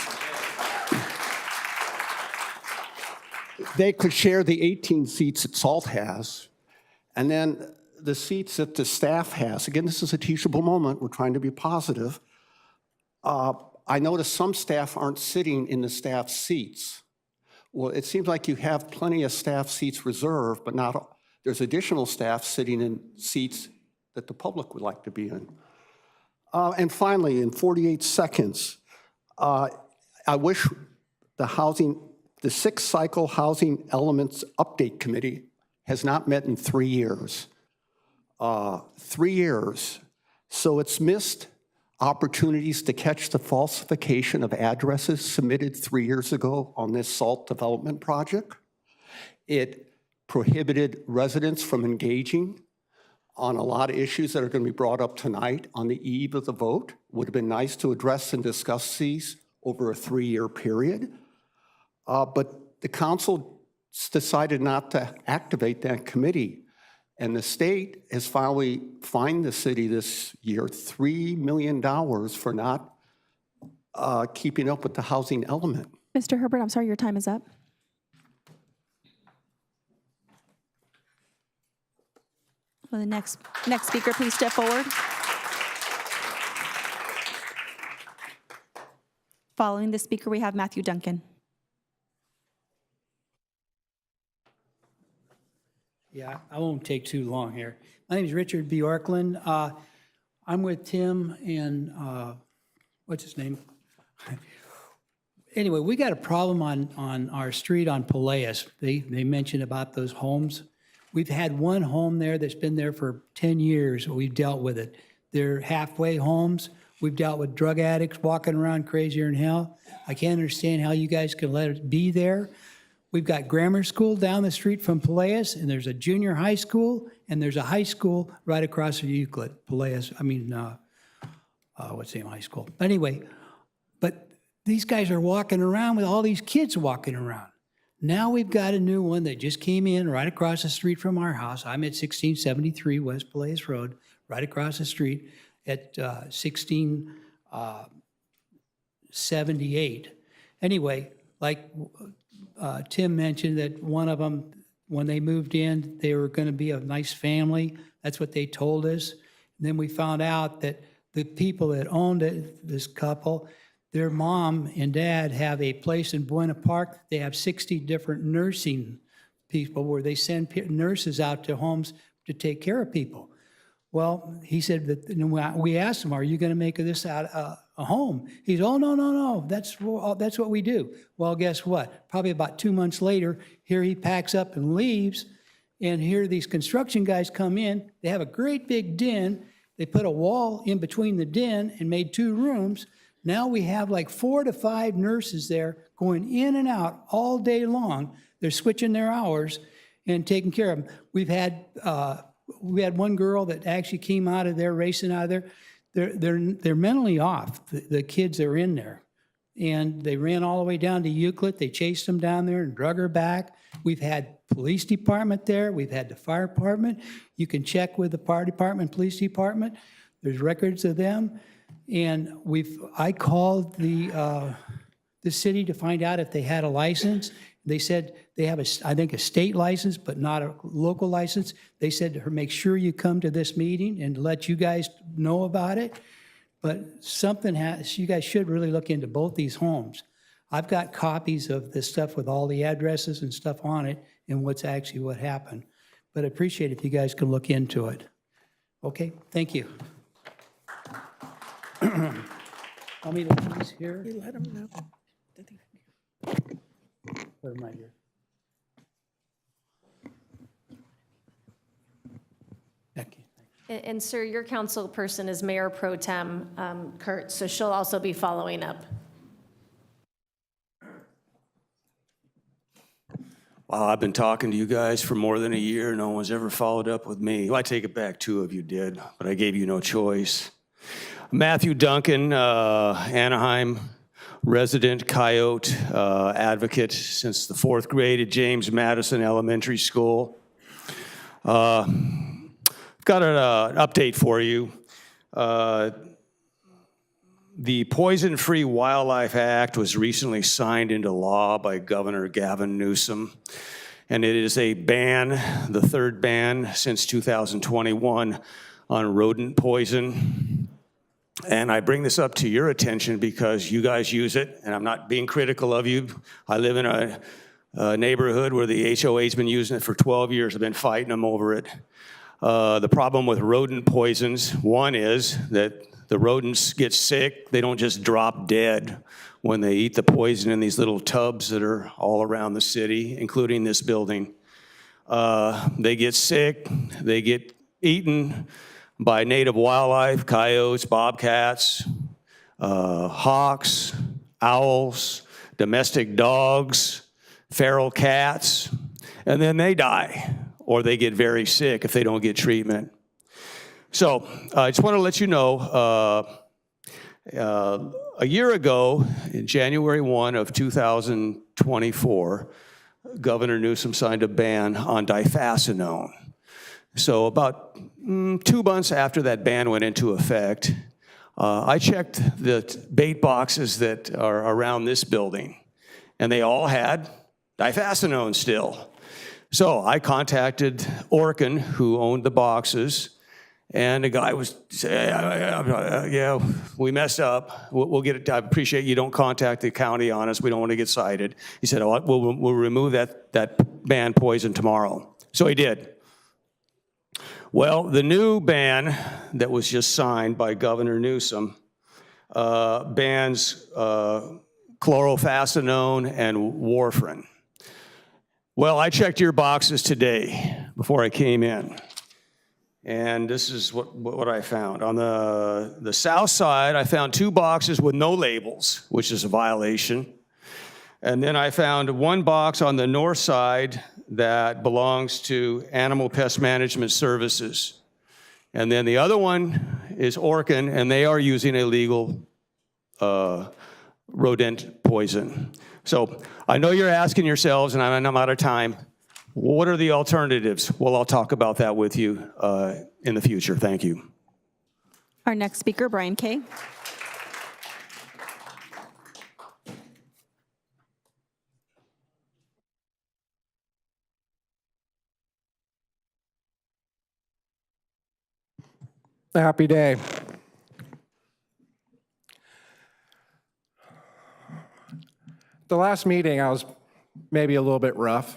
They could share the 18 seats that SALT has, and then the seats that the staff has. Again, this is a teachable moment. We're trying to be positive. I noticed some staff aren't sitting in the staff seats. Well, it seems like you have plenty of staff seats reserved, but not, there's additional staff sitting in seats that the public would like to be in. And finally, in 48 seconds, I wish the 6th cycle housing elements update committee has not met in 3 years. 3 years. So it's missed opportunities to catch the falsification of addresses submitted 3 years ago on this SALT development project. It prohibited residents from engaging on a lot of issues that are going to be brought up tonight on the eve of the vote. Would have been nice to address and discuss these over a 3-year period. But the council decided not to activate that committee. And the state has finally fined the city this year $3 million for not keeping up with the housing element. Mr. Herbert, I'm sorry, your time is up. Will the next speaker please step forward? Following the speaker, we have Matthew Duncan. Yeah, I won't take too long here. My name is Richard B. Orkland. I'm with Tim and, what's his name? anyway, we got a problem on our street on Peleas. They mentioned about those homes. We've had one home there that's been there for 10 years. We've dealt with it. They're halfway homes. We've dealt with drug addicts walking around crazier than hell. I can't understand how you guys can let it be there. We've got grammar school down the street from Peleas, and there's a junior high school, and there's a high school right across from Euclid. Peleas, what's the name of high school? Anyway, but these guys are walking around with all these kids walking around. Now we've got a new one that just came in right across the street from our house. I'm at 1673 West Peleas Road, right across the street at 1678. Anyway, like Tim mentioned, that one of them, when they moved in, they were going to be a nice family. That's what they told us. And then we found out that the people that owned it, this couple, their mom and dad have a place in Buena Park. They have 60 different nursing people where they send nurses out to homes to take care of people. Well, he said that, we asked him, are you going to make this out a home? He's, oh, no, that's what we do. Well, guess what? Probably about 2 months later, here he packs up and leaves, and here these construction guys come in. They have a great big den. They put a wall in between the den and made 2 rooms. Now we have like 4 to 5 nurses there going in and out all day long. They're switching their hours and taking care of them. We had one girl that actually came out of there, racing out of there. They're mentally off, the kids that are in there. And they ran all the way down to Euclid. They chased them down there and drug her back. We've had police department there. We've had the fire department. You can check with the fire department, police department. There's records of them. And I called the city to find out if they had a license. They said they have, I think, a state license, but not a local license. They said to her, make sure you come to this meeting and let you guys know about it. But you guys should really look into both these homes. I've got copies of this stuff with all the addresses and stuff on it and what happened. But I appreciate it if you guys can look into it. Okay, thank you. Want me to leave these here? You let them know. Put them right here. Thank you. And sir, your council person is Mayor Pro Tem Kurt, so she'll also be following up. Wow, I've been talking to you guys for more than a year. No one's ever followed up with me. Well, I take it back, 2 of you did, but I gave you no choice. Matthew Duncan, Anaheim resident, coyote advocate since the 4th grade at James Madison Elementary School. I've got an update for you. The Poison-Free Wildlife Act was recently signed into law by Governor Gavin Newsom, and it is a ban, the 3rd ban since 2021 on rodent poison. And I bring this up to your attention because you guys use it, and I'm not being critical of you. I live in a neighborhood where the HOA's been using it for 12 years. I've been fighting them over it. The problem with rodent poisons, one is that the rodents get sick. They don't just drop dead when they eat the poison in these little tubs that are all around the city, including this building. They get sick. They get eaten by native wildlife, coyotes, bobcats, hawks, owls, domestic dogs, feral cats, and then they die, or they get very sick if they don't get treatment. So I just want to let you know, a year ago, in January 1 of 2024, Governor Newsom signed a ban on difascinone. So about 2 months after that ban went into effect, I checked the bait boxes that are around this building, and they all had difascinone still. So I contacted Orkin, who owned the boxes, and the guy was saying, yeah, we messed up. We'll get it. I appreciate you don't contact the county on us. We don't want to get cited. He said, oh, we'll remove that ban poison tomorrow. So he did. Well, the new ban that was just signed by Governor Newsom bans chlorofascinone, and warfarin. Well, I checked your boxes today before I came in, and this is what I found. On the south side, I found 2 boxes with no labels, which is a violation. And then I found 1 box on the north side that belongs to Animal Pest Management Services. And then the other one is Orkin, and they are using illegal rodent poison. So I know you're asking yourselves, and I'm out of time, what are the alternatives? Well, I'll talk about that with you in the future. Thank you. Our next speaker, Brian Kay. Happy day. The last meeting, I was maybe a little bit rough.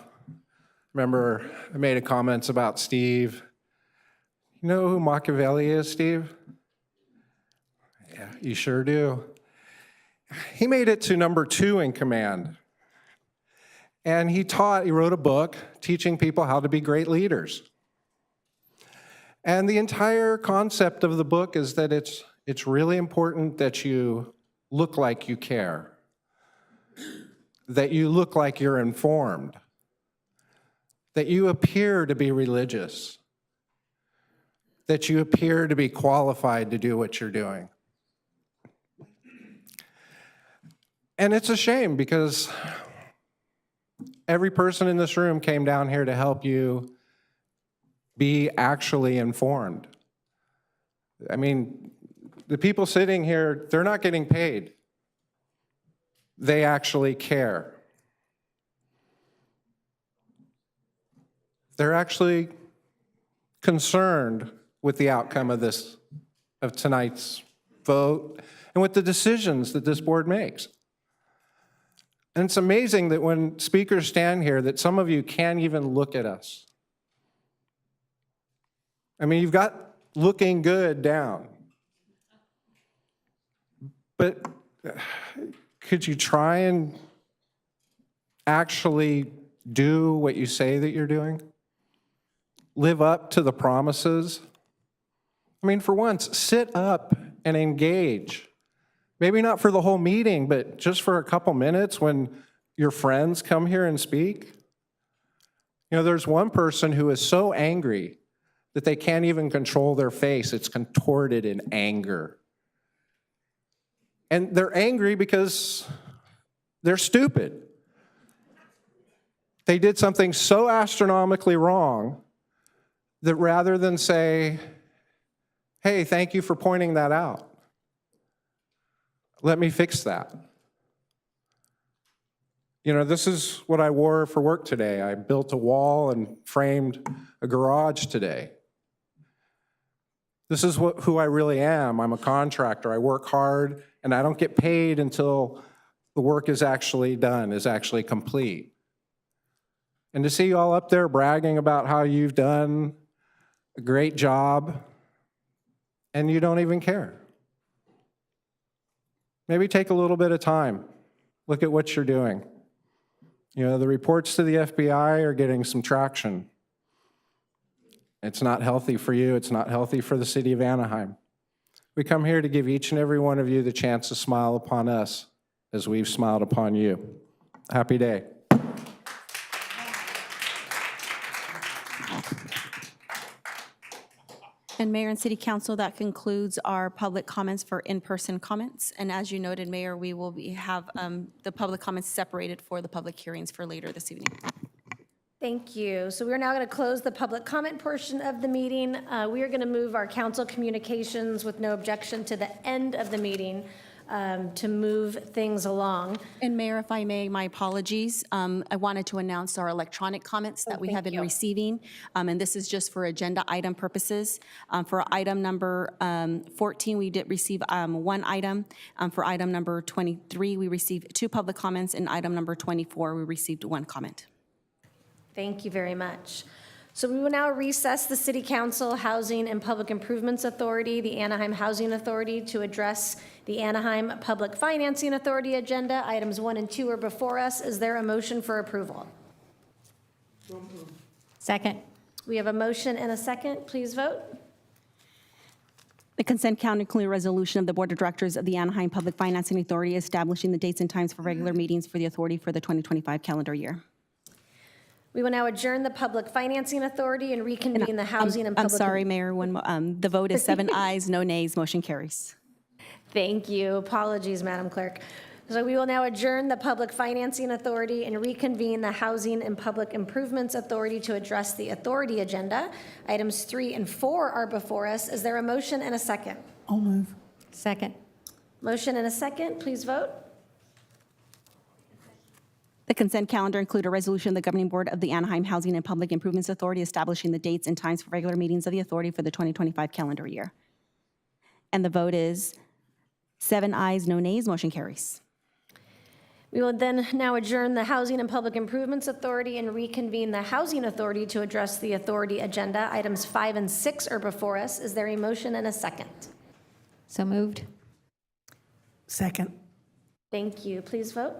Remember, I made a comments about Steve. You know who Machiavelli is, Steve? Yeah, you sure do. He made it to number 2 in command. And he wrote a book teaching people how to be great leaders. And the entire concept of the book is that it's really important that you look like you care, that you look like you're informed, that you appear to be religious, that you appear to be qualified to do what you're doing. And it's a shame because every person in this room came down here to help you be actually informed. I mean, the people sitting here, they're not getting paid. They actually care. They're actually concerned with the outcome of tonight's vote and with the decisions that this board makes. And it's amazing that when speakers stand here that some of you can't even look at us. I mean, you've got looking good down. But could you try and actually do what you say that you're doing? Live up to the promises? I mean, for once, sit up and engage. Maybe not for the whole meeting, but just for a couple minutes when your friends come here and speak. You know, there's one person who is so angry that they can't even control their face. It's contorted in anger. And they're angry because they're stupid. They did something so astronomically wrong that rather than say, hey, thank you for pointing that out, let me fix that. You know, this is what I wore for work today. I built a wall and framed a garage today. This is who I really am. I'm a contractor. I work hard, and I don't get paid until the work is actually done, is actually complete. And to see you all up there bragging about how you've done a great job, and you don't even care. Maybe take a little bit of time. Look at what you're doing. You know, the reports to the FBI are getting some traction. It's not healthy for you. It's not healthy for the city of Anaheim. We come here to give each and every one of you the chance to smile upon us as we've smiled upon you. Happy day. And Mayor and City Council, that concludes our public comments for in-person comments. And as you noted, Mayor, we will have the public comments separated for the public hearings for later this evening. Thank you. So we're now going to close the public comment portion of the meeting. We are going to move our council communications with no objection to the end of the meeting to move things along. And Mayor, if I may, my apologies. I wanted to announce our electronic comments that we have been receiving. And this is just for agenda item purposes. For item number 14, we did receive one item. For item number 23, we received 2 public comments. And item number 24, we received 1 comment. Thank you very much. So we will now recess the City Council Housing and Public Improvements Authority, the Anaheim Housing Authority, to address the Anaheim Public Financing Authority agenda. Items 1 and 2 are before us. Is there a motion for approval? Second. We have a motion and a second. Please vote. The consent calendar includes a resolution of the Board of Directors of the Anaheim Public Financing Authority establishing the dates and times for regular meetings for the authority for the 2025 calendar year. We will now adjourn the Public Financing Authority and reconvene the Housing and I'm Public... sorry, Mayor, the vote is 7 ayes, no nays, motion carries. Thank you. Apologies, Madam Clerk. So we will now adjourn the Public Financing Authority and reconvene the Housing and Public Improvements Authority to address the authority agenda. Items 3 and 4 are before us. Is there a motion and a second? I'll move. Second. Motion and a second. Please vote. The consent calendar includes a resolution of the Governing Board of the Anaheim Housing and Public Improvements Authority establishing the dates and times for regular meetings of the authority for the 2025 calendar year. And the vote is 7 ayes, no nays, motion carries. We will then now adjourn the Housing and Public Improvements Authority and reconvene the Housing Authority to address the authority agenda. Items 5 and 6 are before us. Is there a motion and a second? So moved. Second. Thank you. Please vote.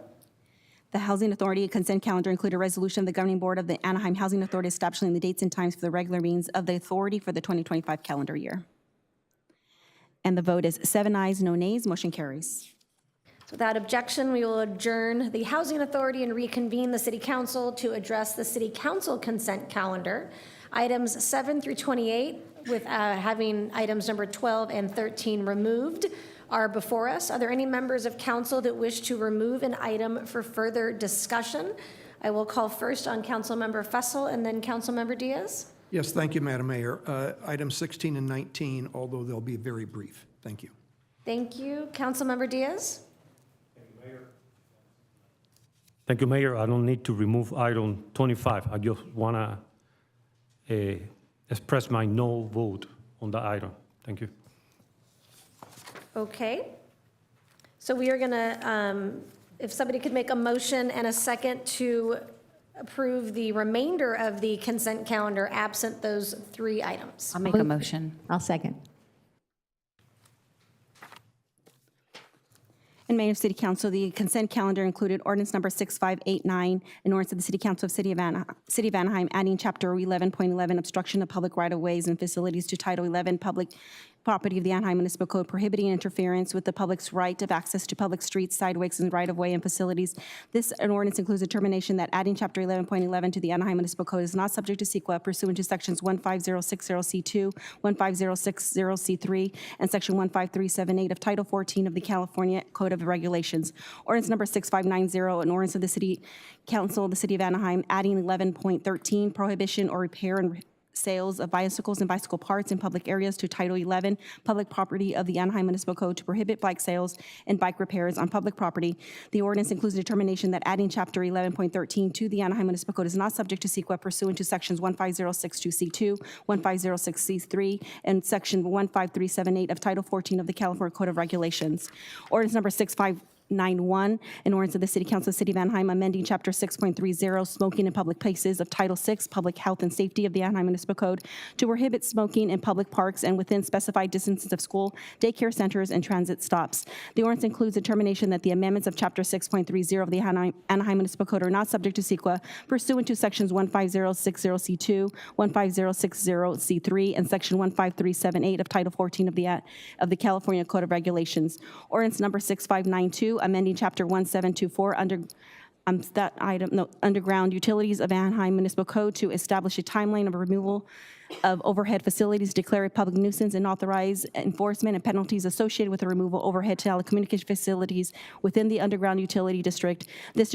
The Housing Authority consent calendar includes a resolution of the Governing Board of the Anaheim Housing Authority establishing the dates and times for the regular meetings of the authority for the 2025 calendar year. And the vote is 7 ayes, no nays, motion carries. Without objection, we will adjourn the Housing Authority and reconvene the City Council to address the City Council consent calendar. Items 7 through 28, with having items number 12 and 13 removed, are before us. Are there any members of council that wish to remove an item for further discussion? I will call first on Councilmember Fessel and then Councilmember Diaz. Yes, thank you, Madam Mayor. Items 16 and 19, although they'll be very brief. Thank you. Thank you. Councilmember Diaz? Thank you, Mayor. I don't need to remove item 25. I just want to express my no vote on the item. Thank you. Okay. So we are going to, if somebody could make a motion and a second to approve the remainder of the consent calendar absent those 3 items. I'll make a motion. I'll second. And Mayor, City Council, the consent calendar included ordinance number 6589, an ordinance of the City Council of City of Anaheim adding Chapter 11.11 obstruction of public right-of-ways and facilities to Title 11 public property of the Anaheim Municipal Code prohibiting interference with the public's right of access to public streets, sidewalks, and right-of-way and facilities. This ordinance includes determination that adding Chapter 11.11 to the Anaheim Municipal Code is not subject to CEQA pursuant to Sections 15060C2, 15060C3, and Section 15378 of Title 14 of the California Code of Regulations. Ordinance number 6590, an ordinance of the City Council of the City of Anaheim adding 11.13, prohibition or repair and sales of bicycles and bicycle parts in public areas to Title 11, public property of the Anaheim Municipal Code to prohibit bike sales and bike repairs on public property. The ordinance includes a determination that adding Chapter 11.13 to the Anaheim Municipal Code is not subject to CEQA pursuant to Sections 15062C2, 15063, and Section 15378 of Title 14 of the California Code of Regulations. Ordinance number 6591, an ordinance of the City Council of the City of Anaheim amending Chapter 6.30, smoking in public places of Title 6, Public Health and Safety of the Anaheim Municipal Code to prohibit smoking in public parks and within specified distances of school, daycare centers, and transit stops. The ordinance includes a determination that the amendments of Chapter 6.30 of the Anaheim Municipal Code are not subject to CEQA pursuant to Sections 15060C2, 15060C3, and Section 15378 of Title 14 of the California Code of Regulations. Ordinance number 6592, amending Chapter 1724 underground utilities of Anaheim Municipal Code to establish a timeline of removal of overhead facilities, declare a public nuisance, and authorize enforcement and penalties associated with the removal of overhead telecommunication facilities within the underground utility district. This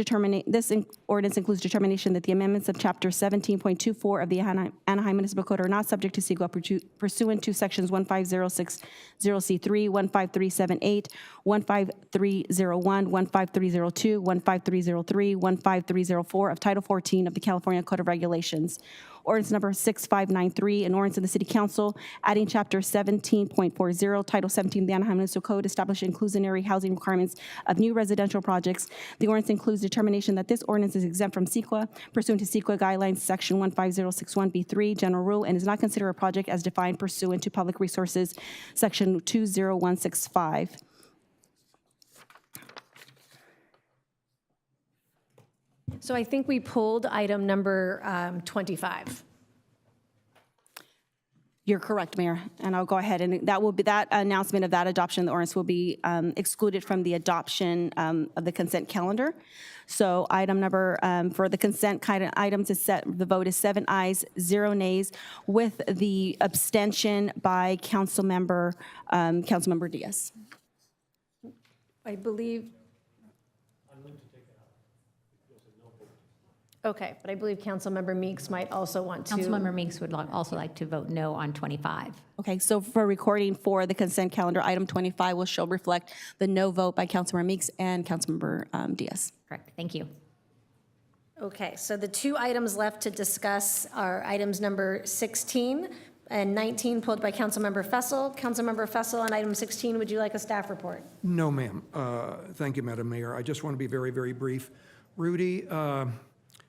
ordinance includes determination that the amendments of Chapter 17.24 of the Anaheim Municipal Code are not subject to CEQA pursuant to Sections 15060C3, 15378, 15301, 15302, 15303, 15304 of Title 14 of the California Code of Regulations. Ordinance number 6593, an ordinance of the City Council adding Chapter 17.40, Title 17 of the Anaheim Municipal Code, establishing inclusionary housing requirements of new residential projects. The ordinance includes determination that this ordinance is exempt from CEQA pursuant to CEQA guidelines, Section 15061B3, General Rule, and is not considered a project as defined pursuant to Public Resources, Section 20165. So I think we pulled item number 25. You're correct, Mayor, and I'll go ahead, and that will be, that announcement of that adoption of the ordinance will be excluded from the adoption of the consent calendar. So item number, for the consent kind of items, is set, the vote is 7 ayes, 0 nays, with the abstention by Councilmember Diaz. I believe. Okay, but I believe Councilmember Meeks might also want to. Councilmember Meeks would also like to vote no on 25. Okay, so for recording for the consent calendar, item 25 will reflect the no vote by Councilmember Meeks and Councilmember Diaz. Correct, thank you. Okay, so the two items left to discuss are items number 16 and 19 pulled by Councilmember Fessel. Councilmember Fessel, on item 16, would you like a staff report? No, ma'am. Thank you, Madam Mayor. I just want to be very, very brief. Rudy,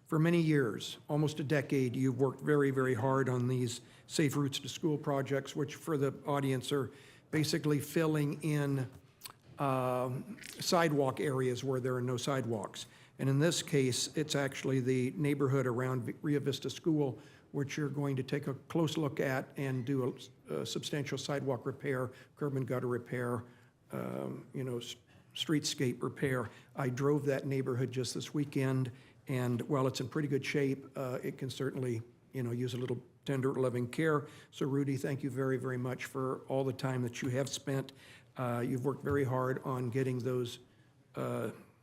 for many years, almost a decade, you've worked very, very hard on these Safe Routes to School projects, which for the audience are basically filling in sidewalk areas where there are no sidewalks. And in this case, it's actually the neighborhood around Rio Vista School, which you're going to take a close look at and do a substantial sidewalk repair, curb and gutter repair, streetscape repair. I drove that neighborhood just this weekend, and while it's in pretty good shape, it can certainly, use a little tender, loving care. So Rudy, thank you very, very much for all the time that you have spent. You've worked very hard on getting those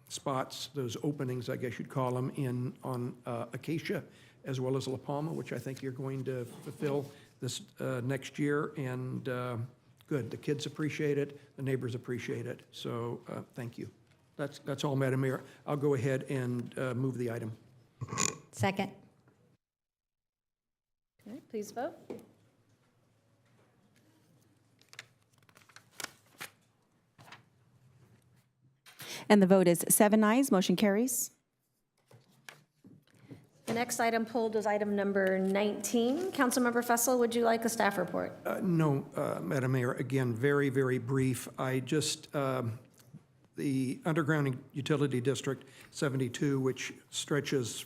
spots, those openings, I guess you'd call them, on Acacia as well as La Palma, which I think you're going to fulfill this next year. And good, the kids appreciate it, the neighbors appreciate it. So thank you. That's all, Madam Mayor. I'll go ahead and move the item. Second. Okay, please vote. And the vote is 7 ayes, motion carries. The next item pulled is item number 19. Councilmember Fessel, would you like a staff report? No, Madam Mayor, again, very, very brief. I just, the Underground Utility District 72, which stretches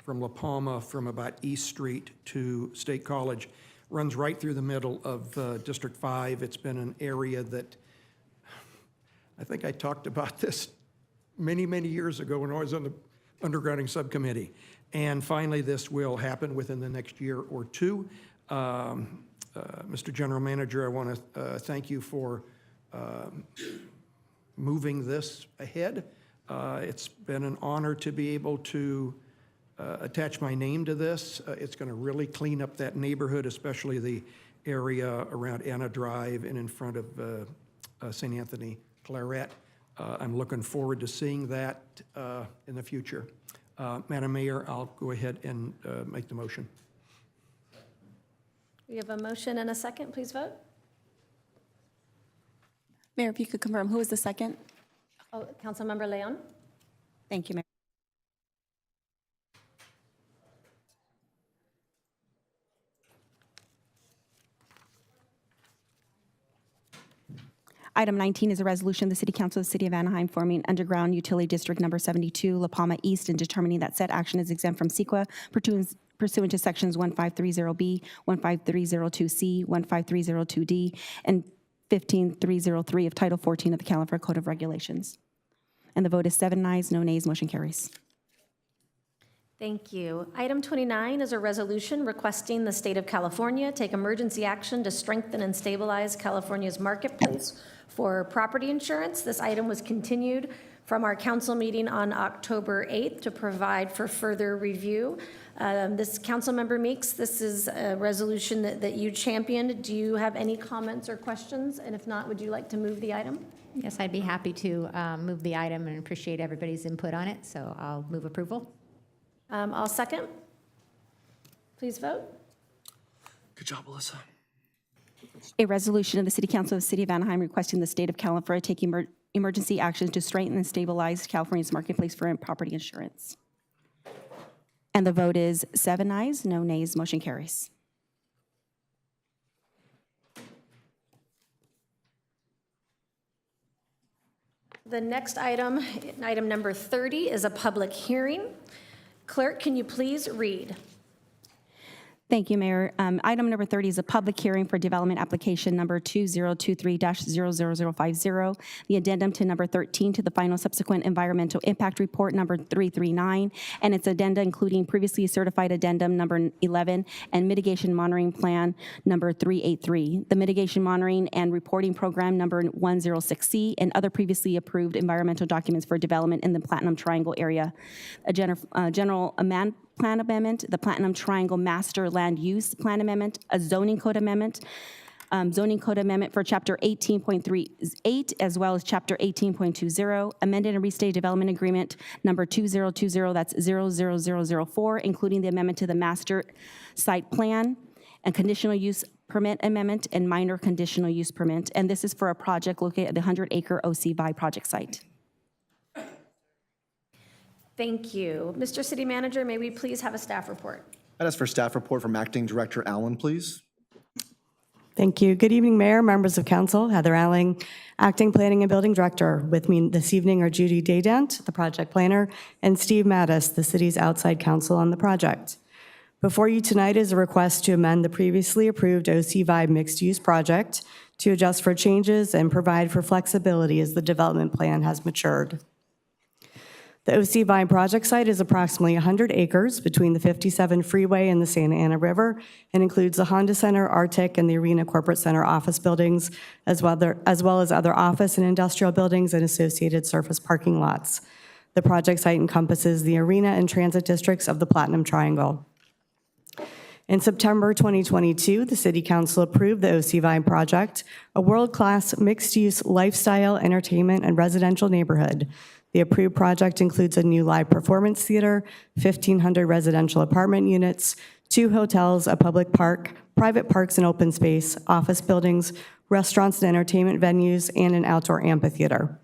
from La Palma from about East Street to State College, runs right through the middle of District 5. It's been an area that, I think I talked about this many, many years ago when I was on the undergrounding subcommittee. And finally, this will happen within the next year or two. Mr. General Manager, I want to thank you for moving this ahead. It's been an honor to be able to attach my name to this. It's going to really clean up that neighborhood, especially the area around Anna Drive and in front of St. Anthony Claret. I'm looking forward to seeing that in the future. Madam Mayor, I'll go ahead and make the motion. We have a motion and a second. Please vote. Mayor, if you could confirm, who is the second? Oh, Councilmember Leon. Thank you, Mayor. Item 19 is a resolution of the City Council of the City of Anaheim forming Underground Utility District Number 72, La Palma East, and determining that said action is exempt from CEQA pursuant to Sections 1530B, 15302C, 15302D, and 15303 of Title 14 of the California Code of Regulations. And the vote is 7 ayes, no nays, motion carries. Thank you. Item 29 is a resolution requesting the state of California take emergency action to strengthen and stabilize California's marketplace for property insurance. This item was continued from our council meeting on October 8th to provide for further review. This Councilmember Meeks, this is a resolution that you championed. Do you have any comments or questions? And if not, would you like to move the item? Yes, I'd be happy to move the item and appreciate everybody's input on it, so I'll move approval. I'll second. Please vote. Good job, Alyssa. A resolution of the City Council of the City of Anaheim requesting the state of California take emergency actions to strengthen and stabilize California's marketplace for property insurance. And the vote is 7 ayes, no nays, motion carries. The next item, item number 30, is a public hearing. Clerk, can you please read? Thank you, Mayor. Item number 30 is a public hearing for development application number 2023-00050, the addendum to number 13 to the final subsequent environmental impact report number 339, and its addenda including previously certified addendum number 11 and mitigation monitoring plan number 383, the mitigation monitoring and reporting program number 106C, and other previously approved environmental documents for development in the Platinum Triangle area. A general plan amendment, the Platinum Triangle Master Land Use Plan Amendment, a zoning code amendment for Chapter 18.38, as well as Chapter 18.20, amended and restated development agreement number 2020, that's 00004, including the amendment to the master site plan, and conditional use permit amendment, and minor conditional use permit. And this is for a project located at the 100-acre OC Vibe project site. Thank you. Mr. City Manager, may we please have a staff report? I'd ask for staff report from Acting Director Allen, please. Thank you. Good evening, Mayor, members of council. Heather Alling, Acting Planning and Building Director. With me this evening are Judy Daydent, the project planner, and Steve Mattis, the city's outside counsel on the project. Before you tonight is a request to amend the previously approved OC Vibe mixed-use project to adjust for changes and provide for flexibility as the development plan has matured. The OC Vibe project site is approximately 100 acres between the 57 freeway and the Santa Ana River, and includes the Honda Center, Arctic, and the Arena Corporate Center office buildings, as well as other office and industrial buildings and associated surface parking lots. The project site encompasses the arena and transit districts of the Platinum Triangle. In September 2022, the City Council approved the OC Vibe project, a world-class mixed-use lifestyle, entertainment, and residential neighborhood. The approved project includes a new live performance theater, 1,500 residential apartment units, 2 hotels, a public park, private parks and open space, office buildings, restaurants and entertainment venues, and an outdoor amphitheater.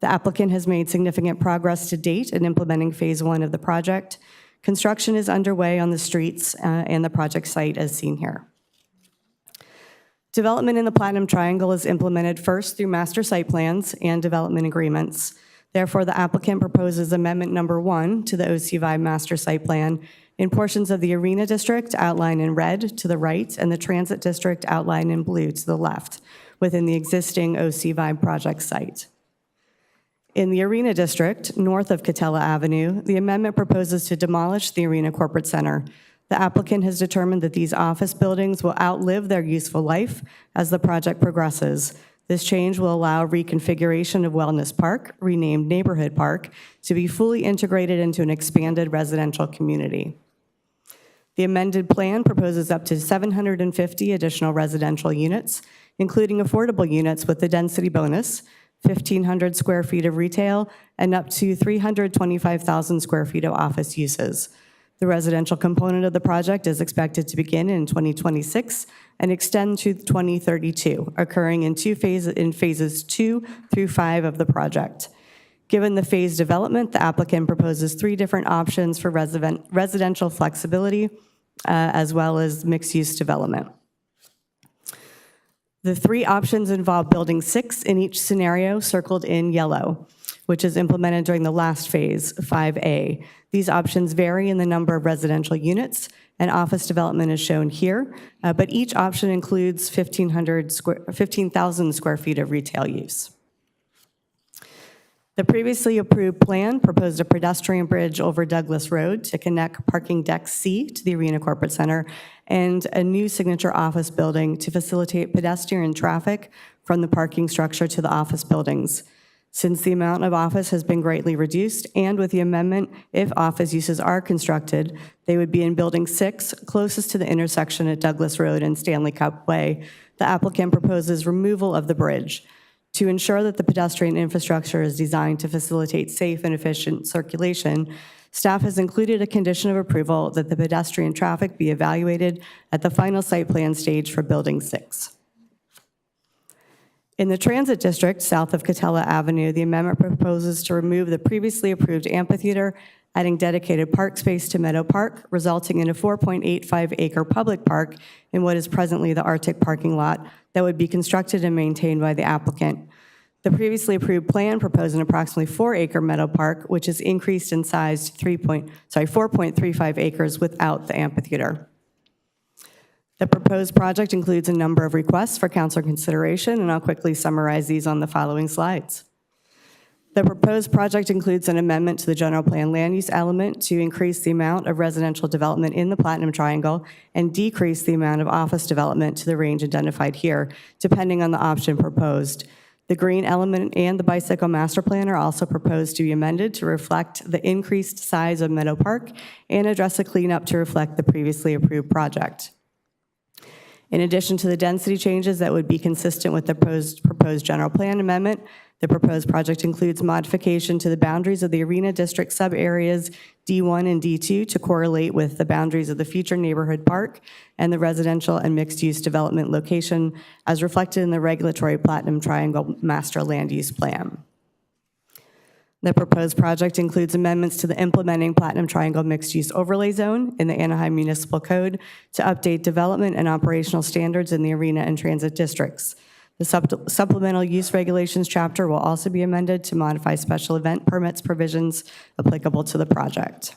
The applicant has made significant progress to date in implementing Phase 1 of the project. Construction is underway on the streets and the project site as seen here. Development in the Platinum Triangle is implemented first through master site plans and development agreements. Therefore, the applicant proposes amendment number 1 to the OC Vibe master site plan in portions of the Arena District outlined in red to the right and the Transit District outlined in blue to the left within the existing OC Vibe project site. In the Arena District, north of Catella Avenue, the amendment proposes to demolish the Arena Corporate Center. The applicant has determined that these office buildings will outlive their useful life as the project progresses. This change will allow reconfiguration of Wellness Park, renamed Neighborhood Park, to be fully integrated into an expanded residential community. The amended plan proposes up to 750 additional residential units, including affordable units with the density bonus, 1,500 square feet of retail, and up to 325,000 square feet of office uses. The residential component of the project is expected to begin in 2026 and extend to 2032, occurring in phases 2 through 5 of the project. Given the phase development, the applicant proposes 3 different options for residential flexibility, as well as mixed-use development. The 3 options involve building 6 in each scenario circled in yellow, which is implemented during the last phase, 5A. These options vary in the number of residential units, and office development is shown here, but each option includes 15,000 square feet of retail use. The previously approved plan proposed a pedestrian bridge over Douglas Road to connect parking deck C to the Arena Corporate Center, and a new signature office building to facilitate pedestrian traffic from the parking structure to the office buildings. Since the amount of office has been greatly reduced, and with the amendment, if office uses are constructed, they would be in Building 6, closest to the intersection at Douglas Road and Stanley Cup Way. The applicant proposes removal of the bridge. To ensure that the pedestrian infrastructure is designed to facilitate safe and efficient circulation, staff has included a condition of approval that the pedestrian traffic be evaluated at the final site plan stage for Building 6. In the Transit District, south of Catella Avenue, the amendment proposes to remove the previously approved amphitheater, adding dedicated park space to Meadow Park, resulting in a 4.85-acre public park in what is presently the Arctic parking lot that would be constructed and maintained by the applicant. The previously approved plan proposed an approximately 4-acre Meadow Park, which is increased in size to 4.35 acres without the amphitheater. The proposed project includes a number of requests for council consideration, and I'll quickly summarize these on the following slides. The proposed project includes an amendment to the general plan land use element to increase the amount of residential development in the Platinum Triangle and decrease the amount of office development to the range identified here, depending on the option proposed. The green element and the bicycle master plan are also proposed to be amended to reflect the increased size of Meadow Park and address a cleanup to reflect the previously approved project. In addition to the density changes that would be consistent with the proposed general plan amendment, the proposed project includes modification to the boundaries of the Arena District sub-areas D1 and D2 to correlate with the boundaries of the future neighborhood park and the residential and mixed-use development location as reflected in the regulatory Platinum Triangle Master Land Use Plan. The proposed project includes amendments to the implementing Platinum Triangle Mixed-Use Overlay Zone in the Anaheim Municipal Code to update development and operational standards in the Arena and Transit Districts. The supplemental use regulations chapter will also be amended to modify special event permits provisions applicable to the project.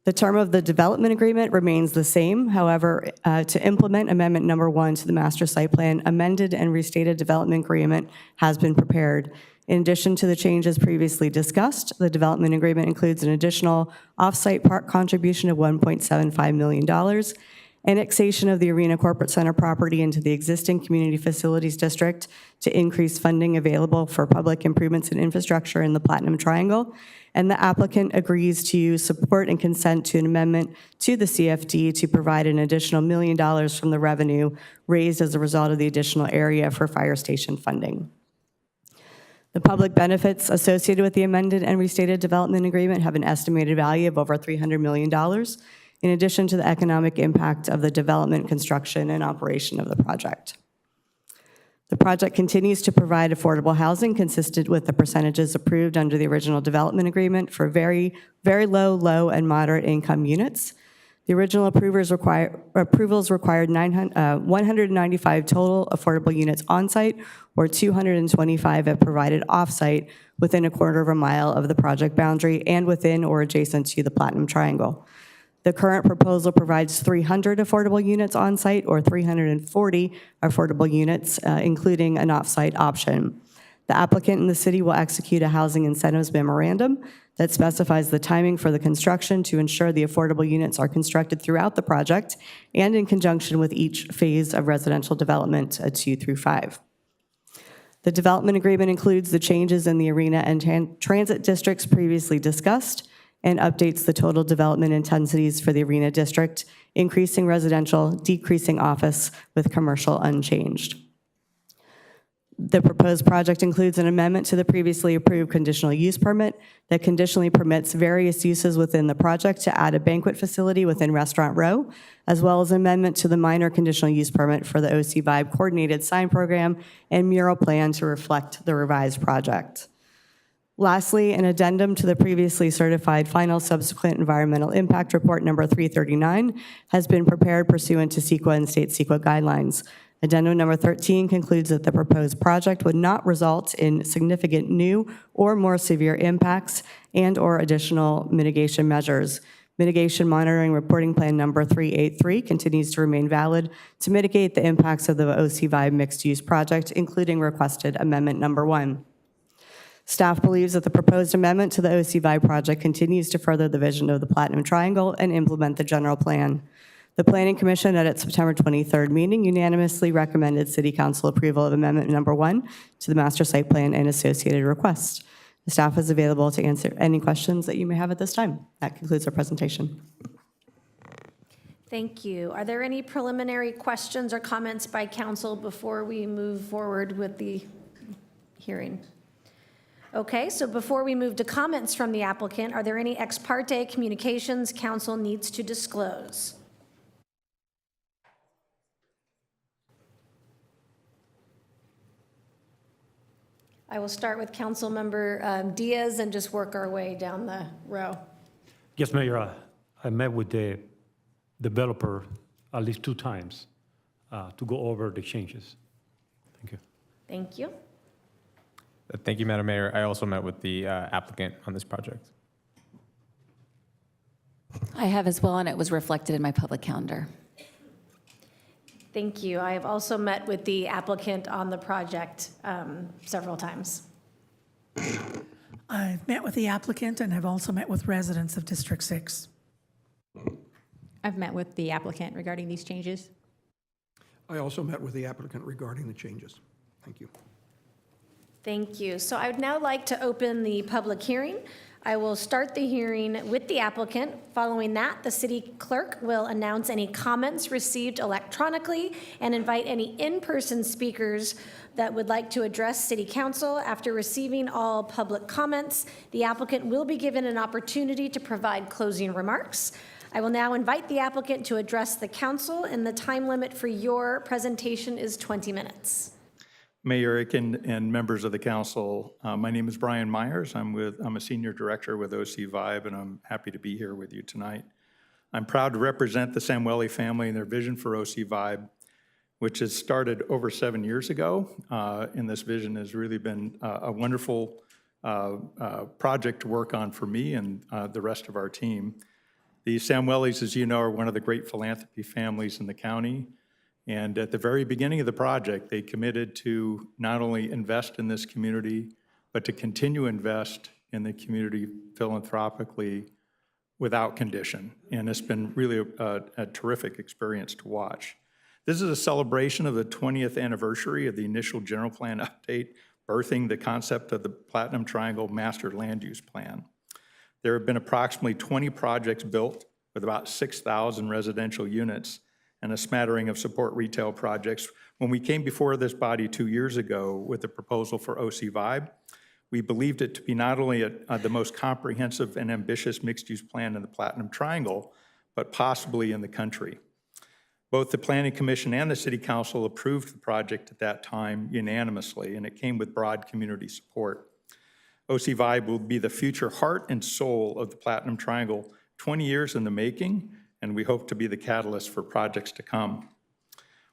The term of the development agreement remains the same. However, to implement amendment number 1 to the master site plan, amended and restated development agreement has been prepared. In addition to the changes previously discussed, the development agreement includes an additional off-site park contribution of $1.75 million, annexation of the Arena Corporate Center property into the existing Community Facilities District to increase funding available for public improvements and infrastructure in the Platinum Triangle, and the applicant agrees to support and consent to an amendment to the CFD to provide an additional $1 million from the revenue raised as a result of the additional area for fire station funding. The public benefits associated with the amended and restated development agreement have an estimated value of over $300 million, in addition to the economic impact of the development, construction, and operation of the project. The project continues to provide affordable housing consistent with the percentages approved under the original development agreement for very low, and moderate income units. The original approvals required 195 total affordable units on-site, or 225 if provided off-site within a quarter of a mile of the project boundary and within or adjacent to the Platinum Triangle. The current proposal provides 300 affordable units on-site or 340 affordable units, including an off-site option. The applicant and the city will execute a housing incentives memorandum that specifies the timing for the construction to ensure the affordable units are constructed throughout the project and in conjunction with each phase of residential development 2 through 5. The development agreement includes the changes in the Arena and Transit Districts previously discussed and updates the total development intensities for the Arena District, increasing residential, decreasing office, with commercial unchanged. The proposed project includes an amendment to the previously approved conditional use permit that conditionally permits various uses within the project to add a banquet facility within Restaurant Row, as well as an amendment to the minor conditional use permit for the OC Vibe coordinated sign program and mural plan to reflect the revised project. Lastly, an addendum to the previously certified final subsequent environmental impact report number 339 has been prepared pursuant to CEQA and state CEQA guidelines. Addendum number 13 concludes that the proposed project would not result in significant new or more severe impacts and/or additional mitigation measures. Mitigation monitoring reporting plan number 383 continues to remain valid to mitigate the impacts of the OC Vibe mixed-use project, including requested amendment number 1. Staff believes that the proposed amendment to the OC Vibe project continues to further the vision of the Platinum Triangle and implement the general plan. The Planning Commission at its September 23rd meeting unanimously recommended City Council approval of amendment number 1 to the master site plan and associated requests. The staff is available to answer any questions that you may have at this time. That concludes our presentation. Thank you. Are there any preliminary questions or comments by council before we move forward with the hearing? Okay, so before we move to comments from the applicant, are there any ex parte communications council needs to disclose? I will start with Councilmember Diaz and just work our way down the row. Yes, Mayor, I met with the developer at least 2 times to go over the changes. Thank you. Thank you. Thank you, Madam Mayor. I also met with the applicant on this project. I have as well, and it was reflected in my public calendar. Thank you. I have also met with the applicant on the project several times. I've met with the applicant and have also met with residents of District 6. I've met with the applicant regarding these changes. I also met with the applicant regarding the changes. Thank you. Thank you. So I would now like to open the public hearing. I will start the hearing with the applicant. Following that, the city clerk will announce any comments received electronically and invite any in-person speakers that would like to address city council. After receiving all public comments, the applicant will be given an opportunity to provide closing remarks. I will now invite the applicant to address the council, and the time limit for your presentation is 20 minutes. Mayor Aiken and members of the council, my name is Brian Myers. I'm a senior director with OC Vibe, and I'm happy to be here with you tonight. I'm proud to represent the Samueli family and their vision for OC Vibe, which has started over 7 years ago. And this vision has really been a wonderful project to work on for me and the rest of our team. The Samuelis, as you know, are one of the great philanthropy families in the county. And at the very beginning of the project, they committed to not only invest in this community, but to continue to invest in the community philanthropically without condition. And it's been really a terrific experience to watch. This is a celebration of the 20th anniversary of the initial general plan update, birthing the concept of the Platinum Triangle Master Land Use Plan. There have been approximately 20 projects built with about 6,000 residential units and a smattering of support retail projects. When we came before this body 2 years ago with the proposal for OC Vibe, we believed it to be not only the most comprehensive and ambitious mixed-use plan in the Platinum Triangle, but possibly in the country. Both the Planning Commission and the City Council approved the project at that time unanimously, and it came with broad community support. OC Vibe will be the future heart and soul of the Platinum Triangle, 20 years in the making, and we hope to be the catalyst for projects to come.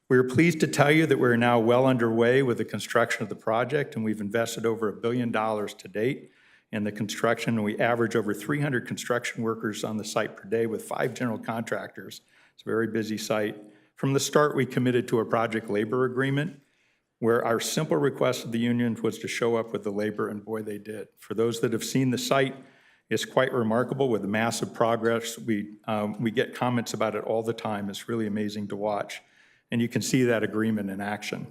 We are pleased to tell you that we're now well underway with the construction of the project, and we've invested over $1 billion to date in the construction, and we average over 300 construction workers on the site per day with 5 general contractors. It's a very busy site. From the start, we committed to a project labor agreement where our simple request of the union was to show up with the labor, and boy, they did. For those that have seen the site, it's quite remarkable with the massive progress. We get comments about it all the time. It's really amazing to watch. And you can see that agreement in action.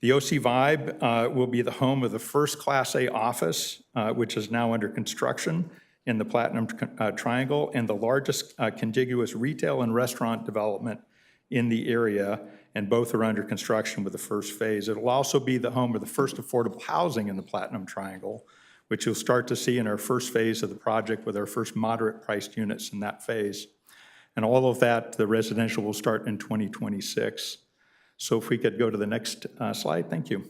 The OC Vibe will be the home of the first Class A office, which is now under construction in the Platinum Triangle, and the largest contiguous retail and restaurant development in the area, and both are under construction with the first phase. It will also be the home of the first affordable housing in the Platinum Triangle, which you'll start to see in our first phase of the project with our first moderate-priced units in that phase. And all of that, the residential will start in 2026. So if we could go to the next slide, thank you.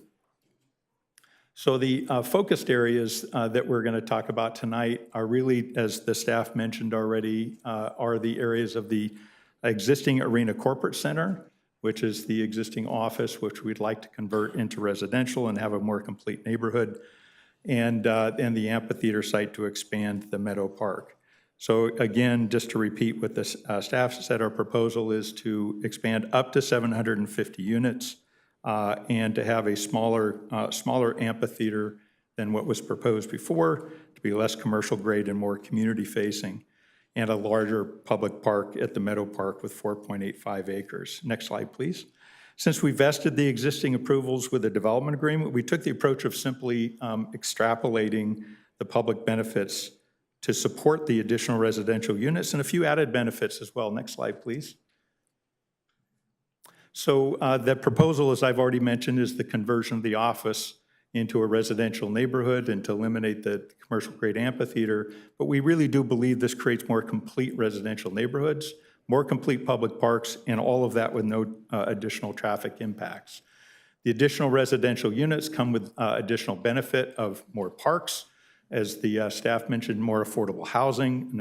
So the focused areas that we're going to talk about tonight are really, as the staff mentioned already, are the areas of the existing Arena Corporate Center, which is the existing office, which we'd like to convert into residential and have a more complete neighborhood, and the amphitheater site to expand the Meadow Park. So again, just to repeat what the staff said, our proposal is to expand up to 750 units and to have a smaller amphitheater than what was proposed before, to be less commercial grade and more community facing, and a larger public park at the Meadow Park with 4.85 acres. Next slide, please. Since we vested the existing approvals with a development agreement, we took the approach of simply extrapolating the public benefits to support the additional residential units and a few added benefits as well. Next slide, please. So the proposal, as I've already mentioned, is the conversion of the office into a residential neighborhood and to eliminate the commercial-grade amphitheater. But we really do believe this creates more complete residential neighborhoods, more complete public parks, and all of that with no additional traffic impacts. The additional residential units come with additional benefit of more parks, as the staff mentioned, more affordable housing,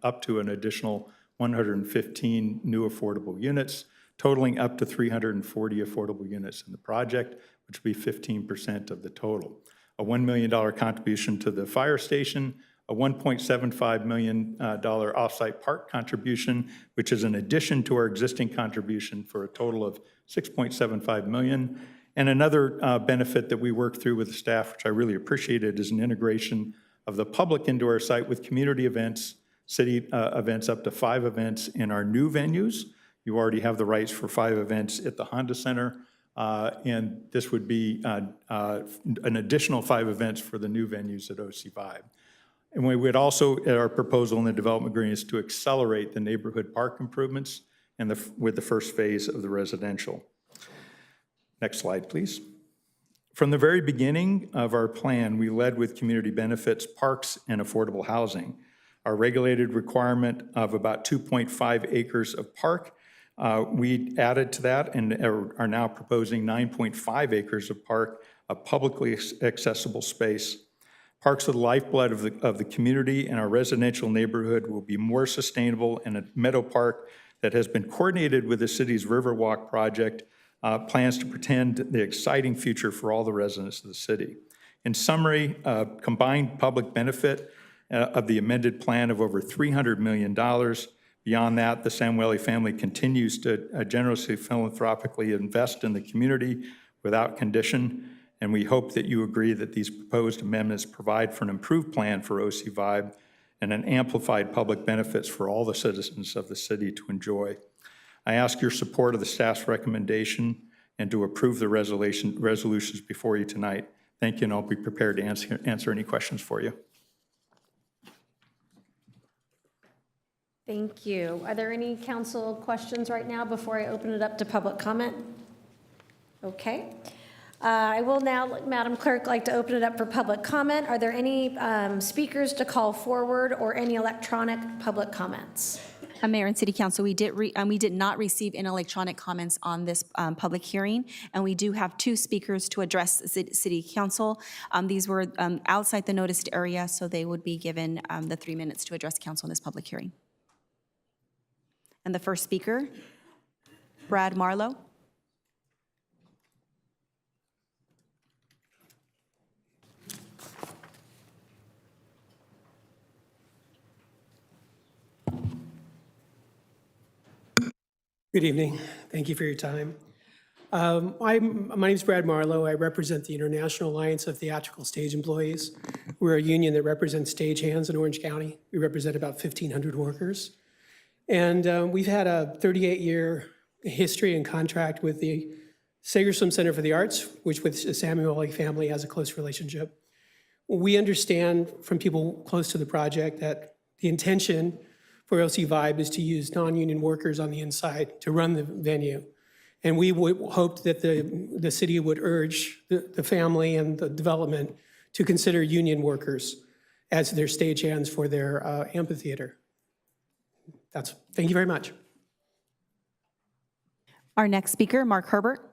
up to an additional 115 new affordable units, totaling up to 340 affordable units in the project, which would be 15% of the total. A $1 million contribution to the fire station, a $1.75 million offsite park contribution, which is an addition to our existing contribution for a total of $6.75 million. And another benefit that we worked through with the staff, which I really appreciated, is an integration of the public into our site with community events, city events, up to 5 events in our new venues. You already have the rights for 5 events at the Honda Center, and this would be an additional 5 events for the new venues at OC Vibe. And we would also, our proposal in the development agreement is to accelerate the neighborhood park improvements and with the first phase of the residential. Next slide, please. From the very beginning of our plan, we led with community benefits, parks, and affordable housing. Our regulated requirement of about 2.5 acres of park, we added to that and are now proposing 9.5 acres of park, a publicly accessible space. Parks are the lifeblood of the community, and our residential neighborhood will be more sustainable, and a meadow park that has been coordinated with the city's Riverwalk project plans to pretend the exciting future for all the residents of the city. In summary, combined public benefit of the amended plan of over $300 million. Beyond that, the Samueli family continues to generously, philanthropically invest in the community without condition, and we hope that you agree that these proposed amendments provide for an improved plan for OC Vibe and an amplified public benefits for all the citizens of the city to enjoy. I ask your support of the staff's recommendation and to approve the resolutions before you tonight. Thank you, and I'll be prepared to answer any questions for you. Thank you. Are there any council questions right now before I open it up to public comment? Okay. I will now, Madam Clerk, like to open it up for public comment. Are there any speakers to call forward or any electronic public comments? Mayor and City Council, we did not receive any electronic comments on this public hearing, and we do have 2 speakers to address City Council. These were outside the noticed area, so they would be given the 3 minutes to address council in this public hearing. And the first speaker, Brad Marlowe. Good evening. Thank you for your time. My name is Brad Marlowe. I represent the International Alliance of Theatrical Stage Employees. We're a union that represents stagehands in Orange County. We represent about 1,500 workers. And we've had a 38-year history and contract with the Segerstrom Center for the Arts, which with the Samueli family has a close relationship. We understand from people close to the project that the intention for OC Vibe is to use non-union workers on the inside to run the venue. And we would hope that the city would urge the family and the development to consider union workers as their stagehands for their amphitheater. Thank you very much. Our next speaker, Mark Herbert.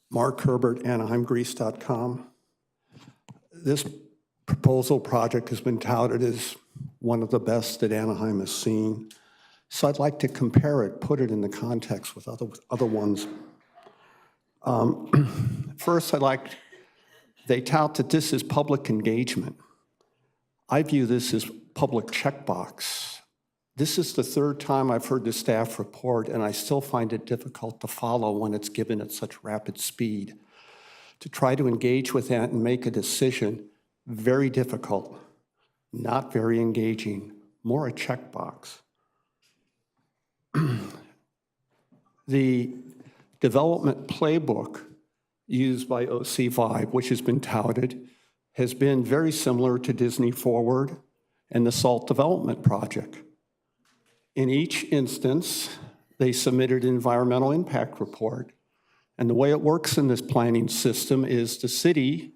Mark Herbert, AnaheimGrease.com. This proposal project has been touted as one of the best that Anaheim has seen. So I'd like to compare it, put it in the context with other ones. First, they tout that this is public engagement. I view this as public checkbox. This is the 3rd time I've heard the staff report, and I still find it difficult to follow when it's given at such rapid speed. To try to engage with that and make a decision very difficult, not very engaging, more a checkbox. The development playbook used by OC Vibe, which has been touted, has been very similar to Disney Forward and the SALT development project. In each instance, they submitted an environmental impact report. And the way it works in this planning system is the city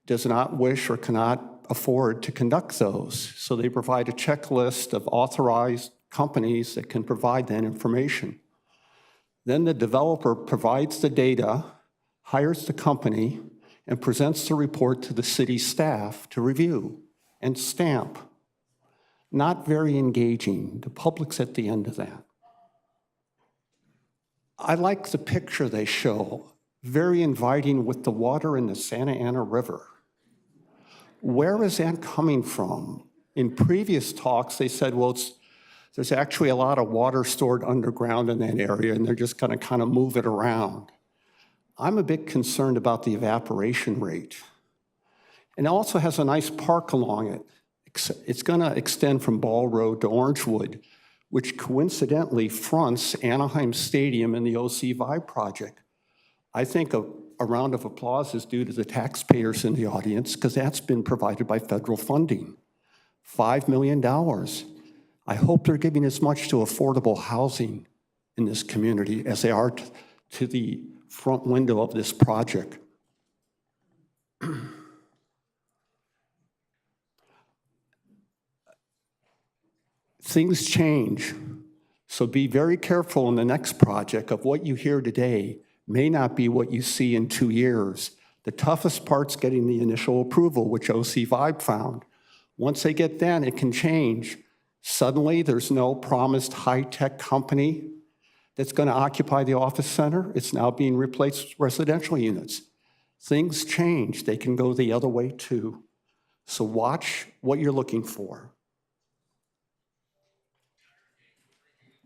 does not wish or cannot afford to conduct those. So they provide a checklist of authorized companies that can provide that information. Then the developer provides the data, hires the company, and presents the report to the city staff to review and stamp. Not very engaging. The public's at the end of that. I like the picture they show, very inviting with the water in the Santa Ana River. Where is that coming from? In previous talks, they said, well, there's actually a lot of water stored underground in that area, and they're just going to kind of move it around. I'm a bit concerned about the evaporation rate. And it also has a nice park along it. It's going to extend from Ball Road to Orangewood, which coincidentally fronts Anaheim Stadium and the OC Vibe project. I think a round of applause is due to the taxpayers in the audience because that's been provided by federal funding. $5 million. I hope they're giving as much to affordable housing in this community as they are to the front window of this project. Things change, so be very careful in the next project of what you hear today may not be what you see in 2 years. The toughest part's getting the initial approval, which OC Vibe found. Once they get that, it can change. Suddenly, there's no promised high-tech company that's going to occupy the office center. It's now being replaced with residential units. Things change. They can go the other way too. So watch what you're looking for.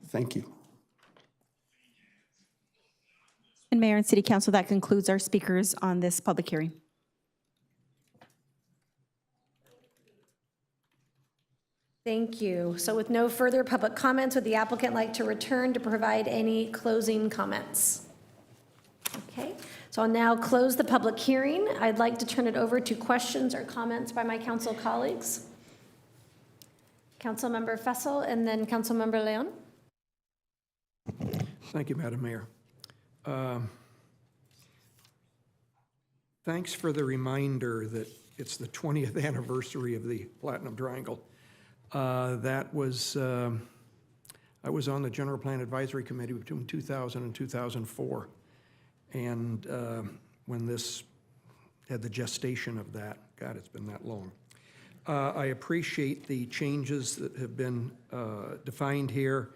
Thank you. And Mayor and City Council, that concludes our speakers on this public hearing. Thank you. So with no further public comments, would the applicant like to return to provide any closing comments? Okay, so I'll now close the public hearing. I'd like to turn it over to questions or comments by my council colleagues. Councilmember Fessel and then Councilmember Leon. Thank you, Madam Mayor. Thanks for the reminder that it's the 20th anniversary of the Platinum Triangle. I was on the General Plan Advisory Committee between 2000 and 2004. And when this had the gestation of that, God, it's been that long. I appreciate the changes that have been defined here.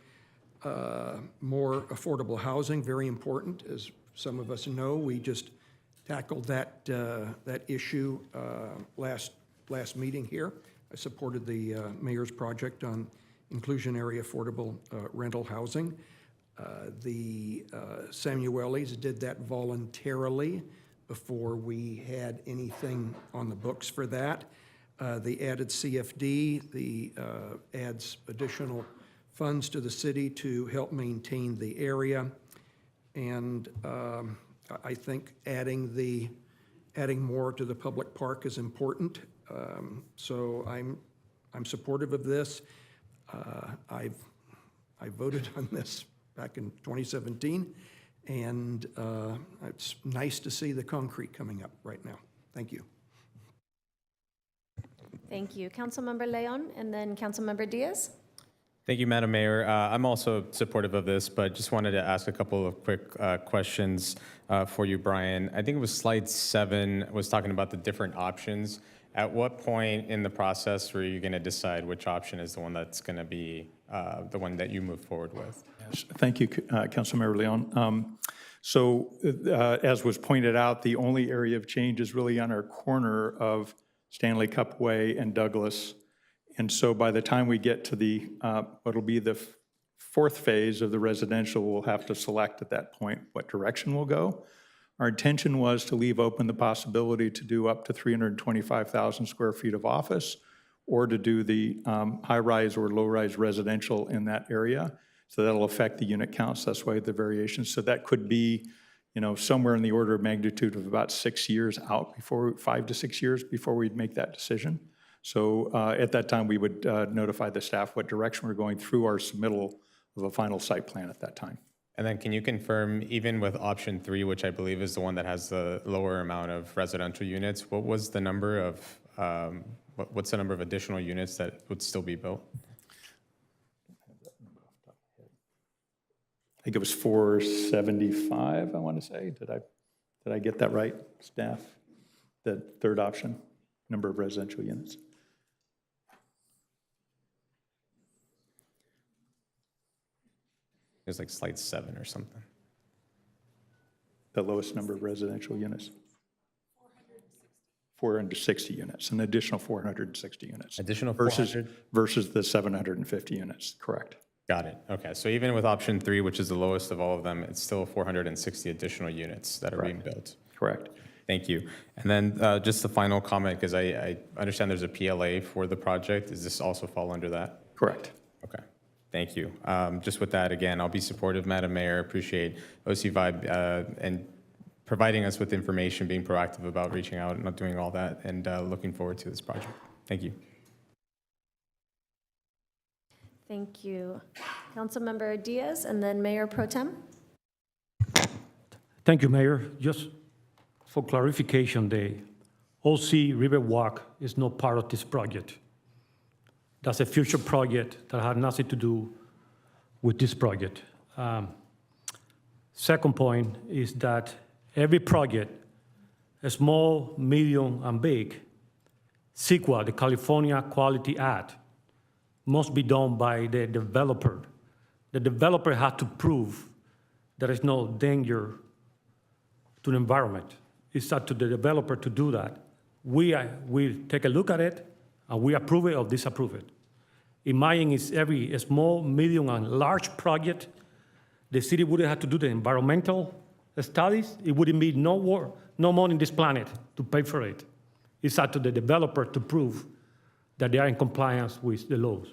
More affordable housing, very important. As some of us know, we just tackled that issue last meeting here. I supported the mayor's project on inclusionary affordable rental housing. The Samuelis did that voluntarily before we had anything on the books for that. The added CFD, adds additional funds to the city to help maintain the area. And I think adding more to the public park is important. So I'm supportive of this. I voted on this back in 2017, and it's nice to see the concrete coming up right now. Thank you. Thank you. Councilmember Leon and then Councilmember Diaz. Thank you, Madam Mayor. I'm also supportive of this, but just wanted to ask a couple of quick questions for you, Brian. I think it was slide 7 was talking about the different options. At what point in the process were you going to decide which option is the one that's going to be the one that you move forward with? Yes, thank you, Councilmember Leon. So as was pointed out, the only area of change is really on our corner of Stanley Cup Way and Douglas. And so by the time we get to the, what'll be the fourth phase of the residential, we'll have to select at that point what direction we'll go. Our intention was to leave open the possibility to do up to 325,000 square feet of office or to do the high-rise or low-rise residential in that area. So that'll affect the unit counts. That's why the variations. So that could be, somewhere in the order of magnitude of about 6 years out before, 5 to 6 years before we'd make that decision. So at that time, we would notify the staff what direction we're going through our submittal of a final site plan at that time. And then can you confirm, even with option 3, which I believe is the one that has the lower amount of residential units, what was the number of, what's the number of additional units that would still be built? I think it was 475, I want to say. Did I get that right, staff? The third option, number of residential units. It was like slide 7 or something. The lowest number of residential units? 460 units, an additional 460 units. Additional 400? Versus the 750 units, correct. Got it. Okay. So even with option 3, which is the lowest of all of them, it's still 460 additional units that are being built. Correct. Thank you. And then just the final comment, because I understand there's a PLA for the project. Does this also fall under that? Correct. Okay. Thank you. Just with that, again, I'll be supportive, Madam Mayor. Appreciate OC Vibe and providing us with information, being proactive about reaching out and not doing all that, and looking forward to this project. Thank you. Thank you. Councilmember Diaz, and then Mayor Pro Tem. Thank you, Mayor. Just for clarification, the OC Riverwalk is not part of this project. That's a future project that had nothing to do with this project. Second point is that every project, small, medium, and big, CEQA, the California Quality Act, must be done by the developer. The developer has to prove there is no danger to the environment. It's up to the developer to do that. We take a look at it, and we approve it or disapprove it. Imagine it's every small, medium, and large project. The city wouldn't have to do the environmental studies. It wouldn't be no money in this planet to pay for it. It's up to the developer to prove that they are in compliance with the laws.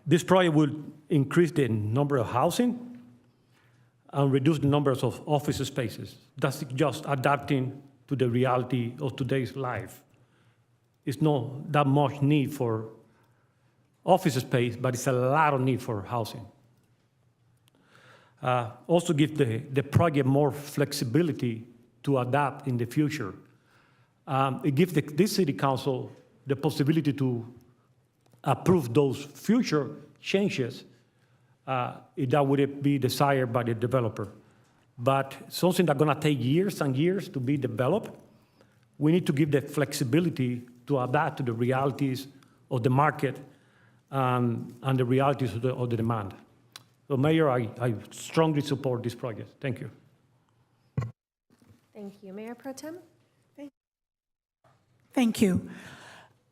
This project will increase the number of housing and reduce the numbers of office spaces. That's just adapting to the reality of today's life. It's not that much need for office space, but it's a lot of need for housing. Also give the project more flexibility to adapt in the future. It gives this city council the possibility to approve those future changes if that would be desired by the developer. But something that's going to take years and years to be developed, we need to give the flexibility to adapt to the realities of the market and the realities of the demand. So, Mayor, I strongly support this project. Thank you. Thank you. Mayor Pro Tem? Thank you.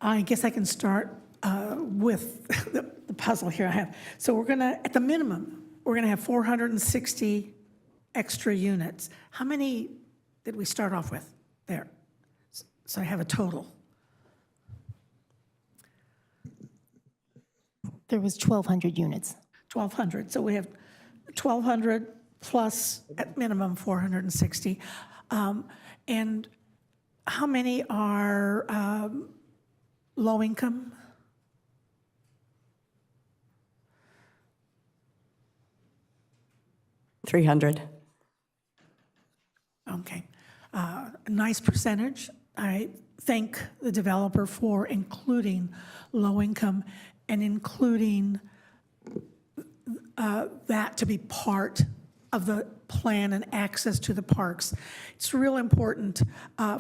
I guess I can start with the puzzle here I have. So we're gonna, at the minimum, we're gonna have 460 extra units. How many did we start off with there? So I have a total. There was 1,200 units. 1,200. So we have 1,200 plus, at minimum, 460. And how many are low income? $300. Okay. A nice percentage. I thank the developer for including low income and including that to be part of the plan and access to the parks. It's real important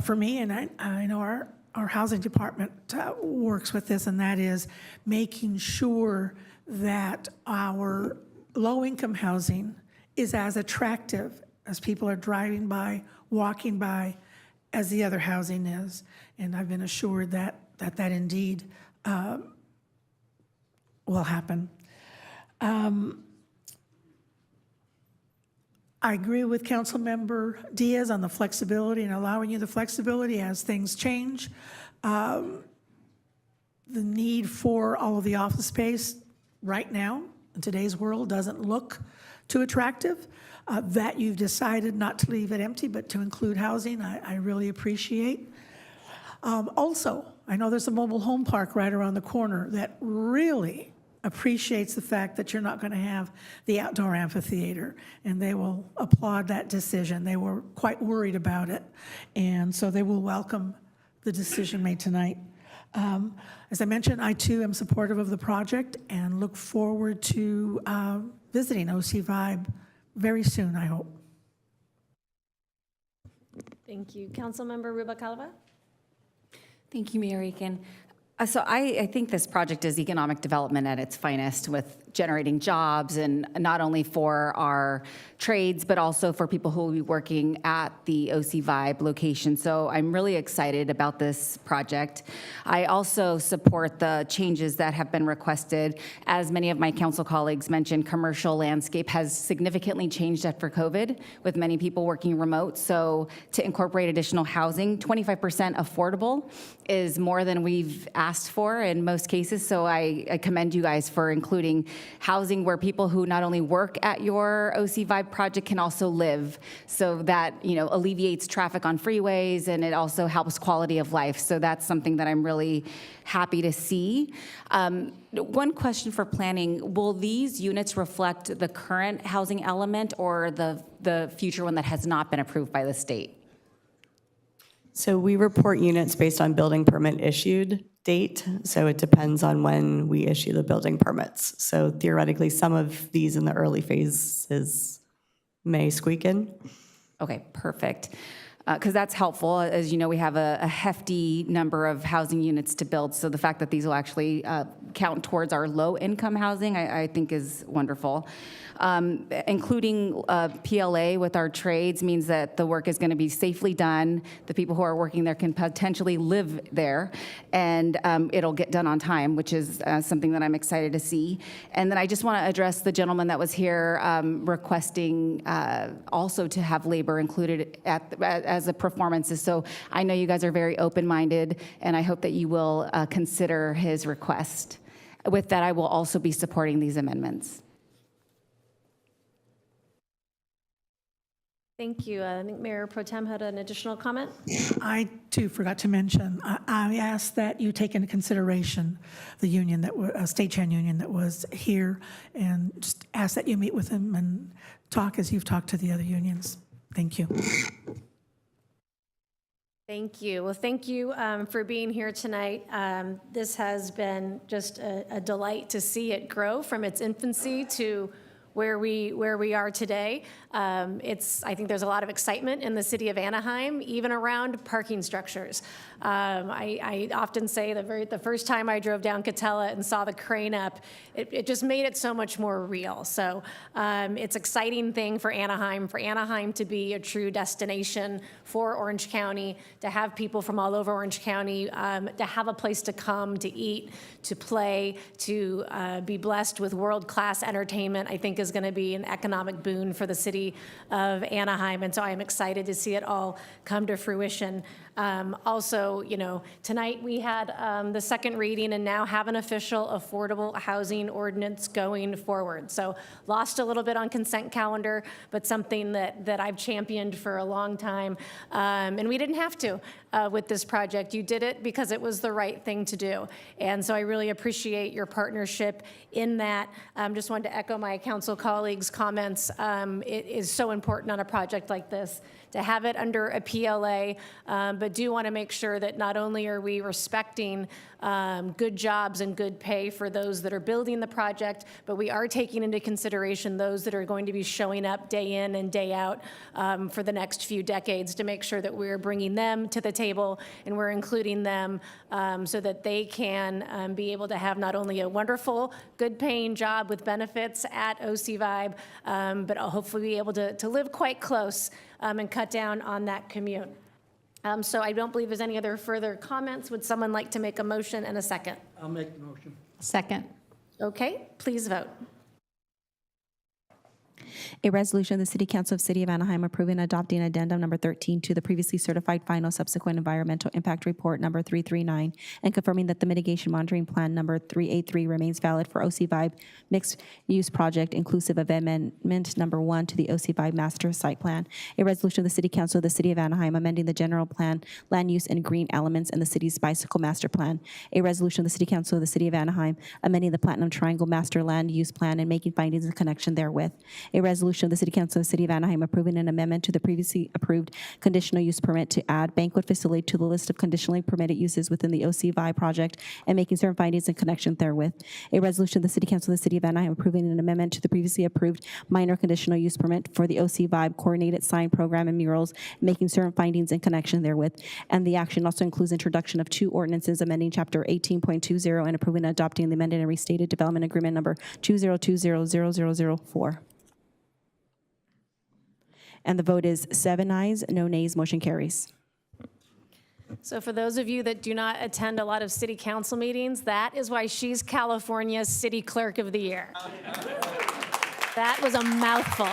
for me, and I know our housing department works with this, and that is making sure that our low-income housing is as attractive as people are driving by, walking by, as the other housing is. And I've been assured that indeed will happen. I agree with Councilmember Diaz on the flexibility and allowing you the flexibility as things change. The need for all of the office space right now in today's world doesn't look too attractive. That you've decided not to leave it empty, but to include housing, I really appreciate. Also, I know there's a mobile home park right around the corner that really appreciates the fact that you're not going to have the outdoor amphitheater, and they will applaud that decision. They were quite worried about it, and so they will welcome the decision made tonight. As I mentioned, I too am supportive of the project and look forward to visiting OC Vibe very soon, I hope. Thank you. Councilmember Rubacalva? Thank you, Mayor Aiken. So I think this project is economic development at its finest, with generating jobs, and not only for our trades, but also for people who will be working at the OC Vibe location. So I'm really excited about this project. I also support the changes that have been requested. As many of my council colleagues mentioned, commercial landscape has significantly changed after COVID, with many people working remote. So to incorporate additional housing, 25% affordable is more than we've asked for in most cases. So I commend you guys for including housing where people who not only work at your OC Vibe project can also live. So that, you know, alleviates traffic on freeways, and it also helps quality of life. So that's something that I'm really happy to see. One question for planning: will these units reflect the current housing element or the future one that has not been approved by the state? So we report units based on building permit issued date, so it depends on when we issue the building permits. So theoretically, some of these in the early phases may squeak in. Okay, perfect. Because that's helpful. As you know, we have a hefty number of housing units to build, so the fact that these will actually count towards our low-income housing, I think is wonderful. Including PLA with our trades means that the work is going to be safely done. The people who are working there can potentially live there, and it'll get done on time, which is something that I'm excited to see. And then I just want to address the gentleman that was here requesting also to have labor included as the performances. So I know you guys are very open-minded, and I hope that you will consider his request. With that, I will also be supporting these amendments. Thank you. I think Mayor Pro Tem had an additional comment. I too forgot to mention, I asked that you take into consideration the union that stagehand union that was here, and just ask that you meet with them and talk as you've talked to the other unions. Thank you. Thank you. Well, thank you for being here tonight. This has been just a delight to see it grow from its infancy to where we are today. I think there's a lot of excitement in the city of Anaheim, even around parking structures. I often say the first time I drove down Catella and saw the crane up, it just made it so much more real. So it's an exciting thing for Anaheim to be a true destination for Orange County, to have people from all over Orange County, to have a place to come, to eat, to play, to be blessed with world-class entertainment, I think is going to be an economic boon for the city of Anaheim. And so I am excited to see it all come to fruition. Also, you know, tonight we had the second reading and now have an official affordable housing ordinance going forward. So lost a little bit on consent calendar, but something that I've championed for a long time. And we didn't have to with this project. You did it because it was the right thing to do. And so I really appreciate your partnership in that. Just wanted to echo my council colleagues' comments. It is so important on a project like this to have it under a PLA, but do want to make sure that not only are we respecting good jobs and good pay for those that are building the project, but we are taking into consideration those that are going to be showing up day in and day out for the next few decades, to make sure that we're bringing them to the table and we're including them so that they can be able to have not only a wonderful, good paying job with benefits at OC Vibe, but hopefully be able to live quite close and cut down on that commute. So I don't believe there's any other further comments. Would someone like to make a motion and a second? I'll make the motion. Second. Okay, please vote. A resolution of the City Council of City of Anaheim approving and adopting addendum number 13 to the previously certified final subsequent environmental impact report number 339 and confirming that the mitigation monitoring plan number 383 remains valid for OC Vibe mixed use project inclusive of amendment number 1 to the OC Vibe master site plan. A resolution of the City Council of the City of Anaheim amending the general plan, land use and green elements in the city's bicycle master plan. A resolution of the City Council of the City of Anaheim amending the Platinum Triangle master land use plan and making findings in connection therewith. A resolution of the City Council of the City of Anaheim approving an amendment to the previously approved conditional use permit to add banquet facility to the list of conditionally permitted uses within the OC Vibe project and making certain findings in connection therewith. A resolution of the City Council of the City of Anaheim approving an amendment to the previously approved minor conditional use permit for the OC Vibe coordinated sign program and murals, making certain findings in connection therewith. And the action also includes introduction of 2 ordinances amending Chapter 18.20 and approving and adopting the amended and restated development agreement number 20200004. And the vote is 7 ayes, no nays, motion carries. So for those of you that do not attend a lot of city council meetings, that is why she's California's City Clerk of the Year. That was a mouthful.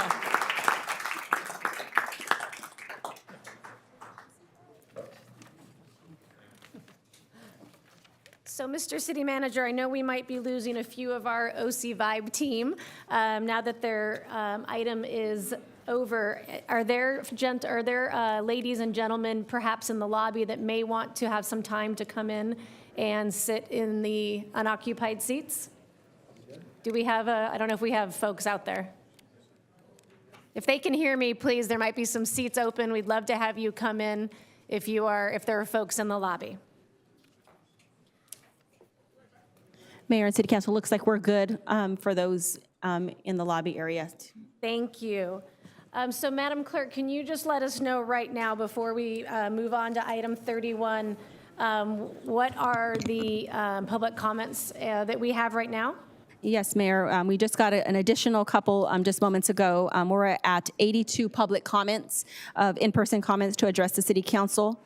So, Mr. City Manager, I know we might be losing a few of our OC Vibe team now that their item is over. Are there ladies and gentlemen perhaps in the lobby that may want to have some time to come in and sit in the unoccupied seats? Do we have I don't know if we have folks out there. If they can hear me, please, there might be some seats open. We'd love to have you come in if there are folks in the lobby. Mayor and City Council, looks like we're good for those in the lobby area. Thank you. So, Madam Clerk, can you just let us know right now before we move on to item 31, what are the public comments that we have right now? Yes, Mayor, we just got an additional couple just moments ago. We're at 82 public comments of in-person comments to address the City Council.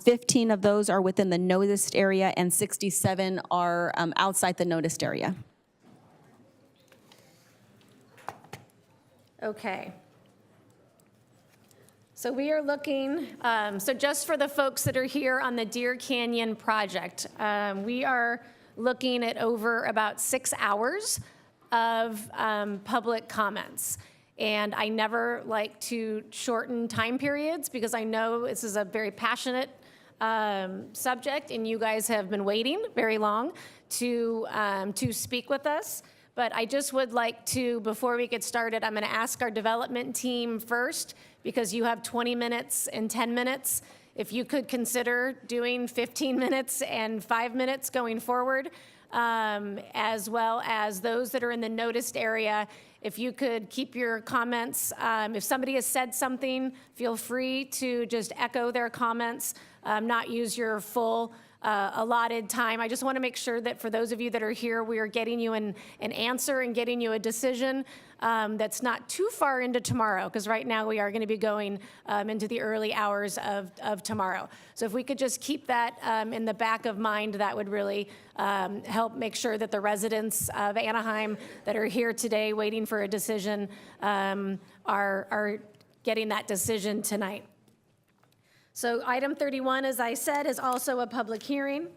15 of those are within the noticed area and 67 are outside the noticed area. Okay. So we are looking, so just for the folks that are here on the Deer Canyon project, we are looking at over about 6 hours of public comments. And I never like to shorten time periods because I know this is a very passionate subject and you guys have been waiting very long to speak with us. But I just would like to, before we get started, I'm going to ask our development team first because you have 20 minutes and 10 minutes. If you could consider doing 15 minutes and 5 minutes going forward, as well as those that are in the noticed area. If you could keep your comments, if somebody has said something, feel free to just echo their comments, not use your full allotted time. I just want to make sure that for those of you that are here, we are getting you an answer and getting you a decision that's not too far into tomorrow, because right now we are going to be going into the early hours of tomorrow. So if we could just keep that in the back of mind, that would really help make sure that the residents of Anaheim that are here today waiting for a decision are getting that decision tonight. So item 31, as I said, is also a public hearing.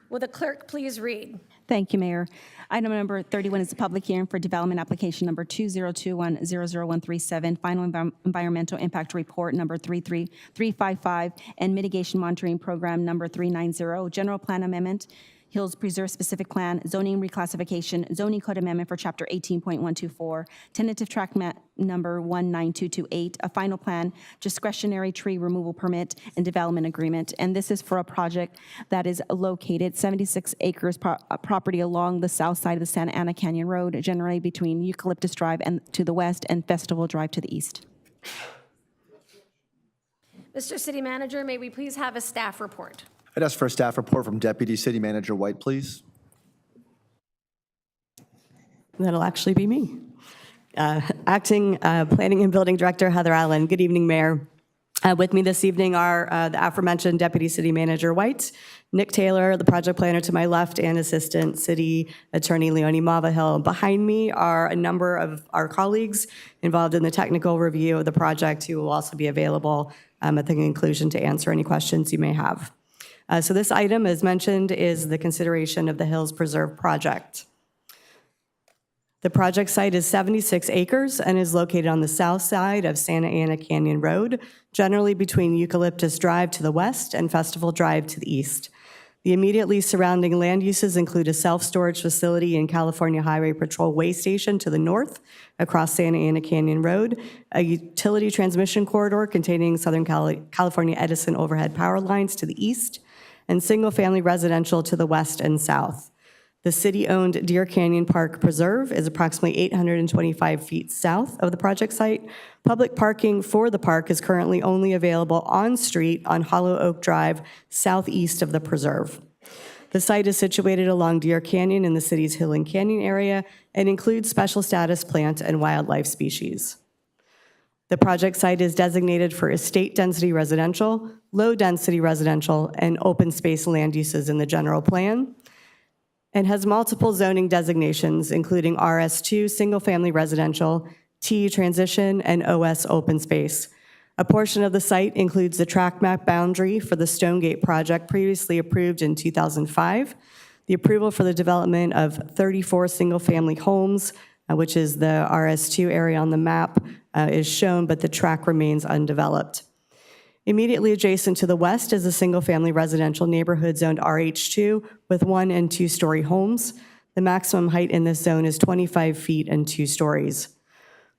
Will the clerk please read? Thank you, Mayor. Item number 31 is a public hearing for development application number 2021-00137, final environmental impact report number 33355, and mitigation monitoring program number 390, general plan amendment, Hills Preserve Specific Plan, zoning reclassification, zoning code amendment for chapter 18.124, tentative track map number 19228, a final plan, discretionary tree removal permit, and development agreement. And this is for a project that is located 76 acres property along the south side of the Santa Ana Canyon Road, generally between Eucalyptus Drive and to the west and Festival Drive to the east. Mr. City Manager, may we please have a staff report? I'd ask for a staff report from Deputy City Manager White, please. That'll actually be me. Acting Planning and Building Director Heather Allen. Good evening, Mayor, With me this evening are the aforementioned Deputy City Manager White, Nick Taylor, the project planner to my left, and Assistant City Attorney Leonie Mavahill. Behind me are a number of our colleagues involved in the technical review of the project who will also be available at the conclusion to answer any questions you may have. So this item, as mentioned, is the consideration of the Hills Preserve project. The project site is 76 acres and is located on the south side of Santa Ana Canyon Road, generally between Eucalyptus Drive to the west and Festival Drive to the east. The immediately surrounding land uses include a self-storage facility and California Highway Patrol way station to the north across Santa Ana Canyon Road, a utility transmission corridor containing Southern California Edison overhead power lines to the east, and single-family residential to the west and south. The city-owned Deer Canyon Park Preserve is approximately 825 feet south of the project site. Public parking for the park is currently only available on-street on Hollow Oak Drive, southeast of the preserve. The site is situated along Deer Canyon in the city's Hill and Canyon area and includes special status plant and wildlife species. The project site is designated for estate density residential, low density residential, and open space land uses in the general plan, and has multiple zoning designations, including RS2 single-family residential, T transition, and OS open space. A portion of the site includes the track map boundary for the Stonegate project previously approved in 2005, the approval for the development of 34 single-family homes, which is the RS2 area on the map, is shown, but the track remains undeveloped. Immediately adjacent to the west is a single-family residential neighborhood zoned RH2 with 1- and 2-story homes. The maximum height in this zone is 25 feet and 2 stories.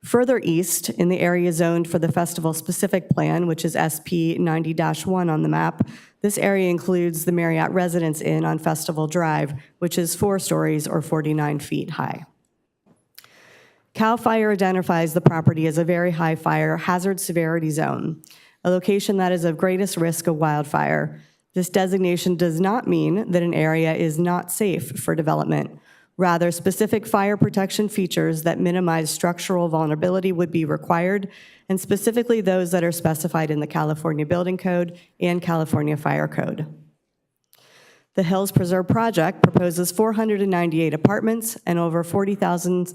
Further east, in the area zoned for the festival-specific plan, which is SP 90-1 on the map, this area includes the Marriott Residence Inn on Festival Drive, which is 4 stories or 49 feet high. CAL FIRE identifies the property as a very high fire hazard severity zone, a location that is of greatest risk of wildfire. This designation does not mean that an area is not safe for development. Rather, specific fire protection features that minimize structural vulnerability would be required, and specifically those that are specified in the California Building Code and California Fire Code. The Hills Preserve project proposes 498 apartments and over 40,000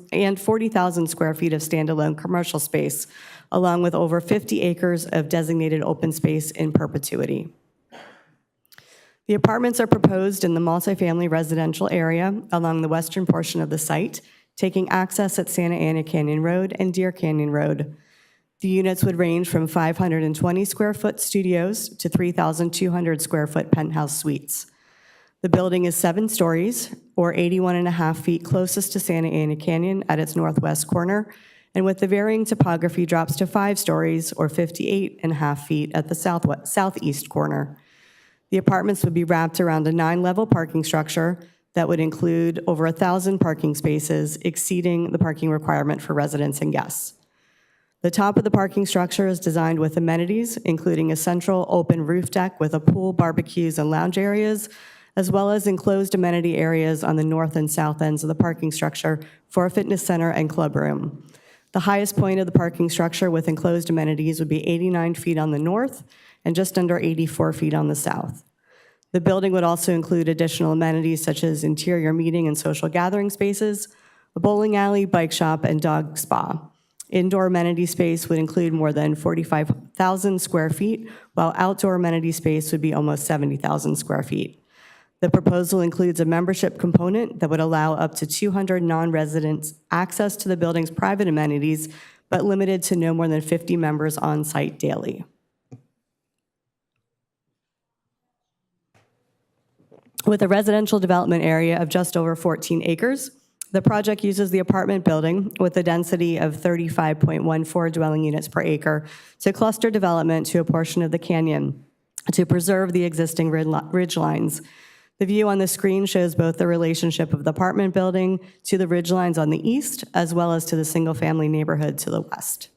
square feet of standalone commercial space, along with over 50 acres of designated open space in perpetuity. The apartments are proposed in the multifamily residential area along the western portion of the site, taking access at Santa Ana Canyon Road and Deer Canyon Road. The units would range from 520 square foot studios to 3,200 square foot penthouse suites. The building is 7 stories, or 81.5 feet closest to Santa Ana Canyon at its northwest corner, and with the varying topography drops to 5 stories, or 58.5 feet at the southeast corner. The apartments would be wrapped around a 9-level parking structure that would include over 1,000 parking spaces, exceeding the parking requirement for residents and guests. The top of the parking structure is designed with amenities, including a central open roof deck with a pool, barbecues, and lounge areas, as well as enclosed amenity areas on the north and south ends of the parking structure for a fitness center and club room. The highest point of the parking structure with enclosed amenities would be 89 feet on the north and just under 84 feet on the south. The building would also include additional amenities such as interior meeting and social gathering spaces, a bowling alley, bike shop, and dog spa. Indoor amenity space would include more than 45,000 square feet, while outdoor amenity space would be almost 70,000 square feet. The proposal includes a membership component that would allow up to 200 non-residents access to the building's private amenities, but limited to no more than 50 members on site daily. With a residential development area of just over 14 acres, the project uses the apartment building with a density of 35.14 dwelling units per acre to cluster development to a portion of the canyon to preserve the existing ridge lines. The view on the screen shows both the relationship of the apartment building to the ridgelines on the east, as well as to the single-family neighborhood to the west.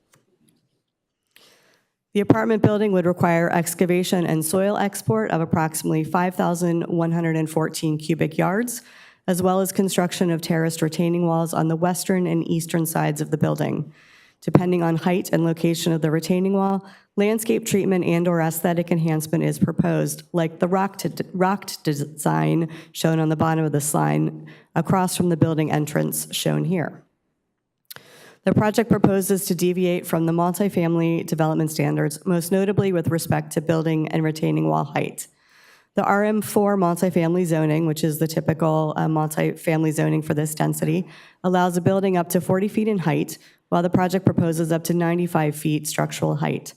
The apartment building would require excavation and soil export of approximately 5,114 cubic yards, as well as construction of terraced retaining walls on the western and eastern sides of the building. Depending on height and location of the retaining wall, landscape treatment and/or aesthetic enhancement is proposed, like the rocked design shown on the bottom of the slide across from the building entrance shown here. The project proposes to deviate from the multifamily development standards, most notably with respect to building and retaining wall height. The RM4 multifamily zoning, which is the typical multifamily zoning for this density, allows a building up to 40 feet in height, while the project proposes up to 95 feet structural height.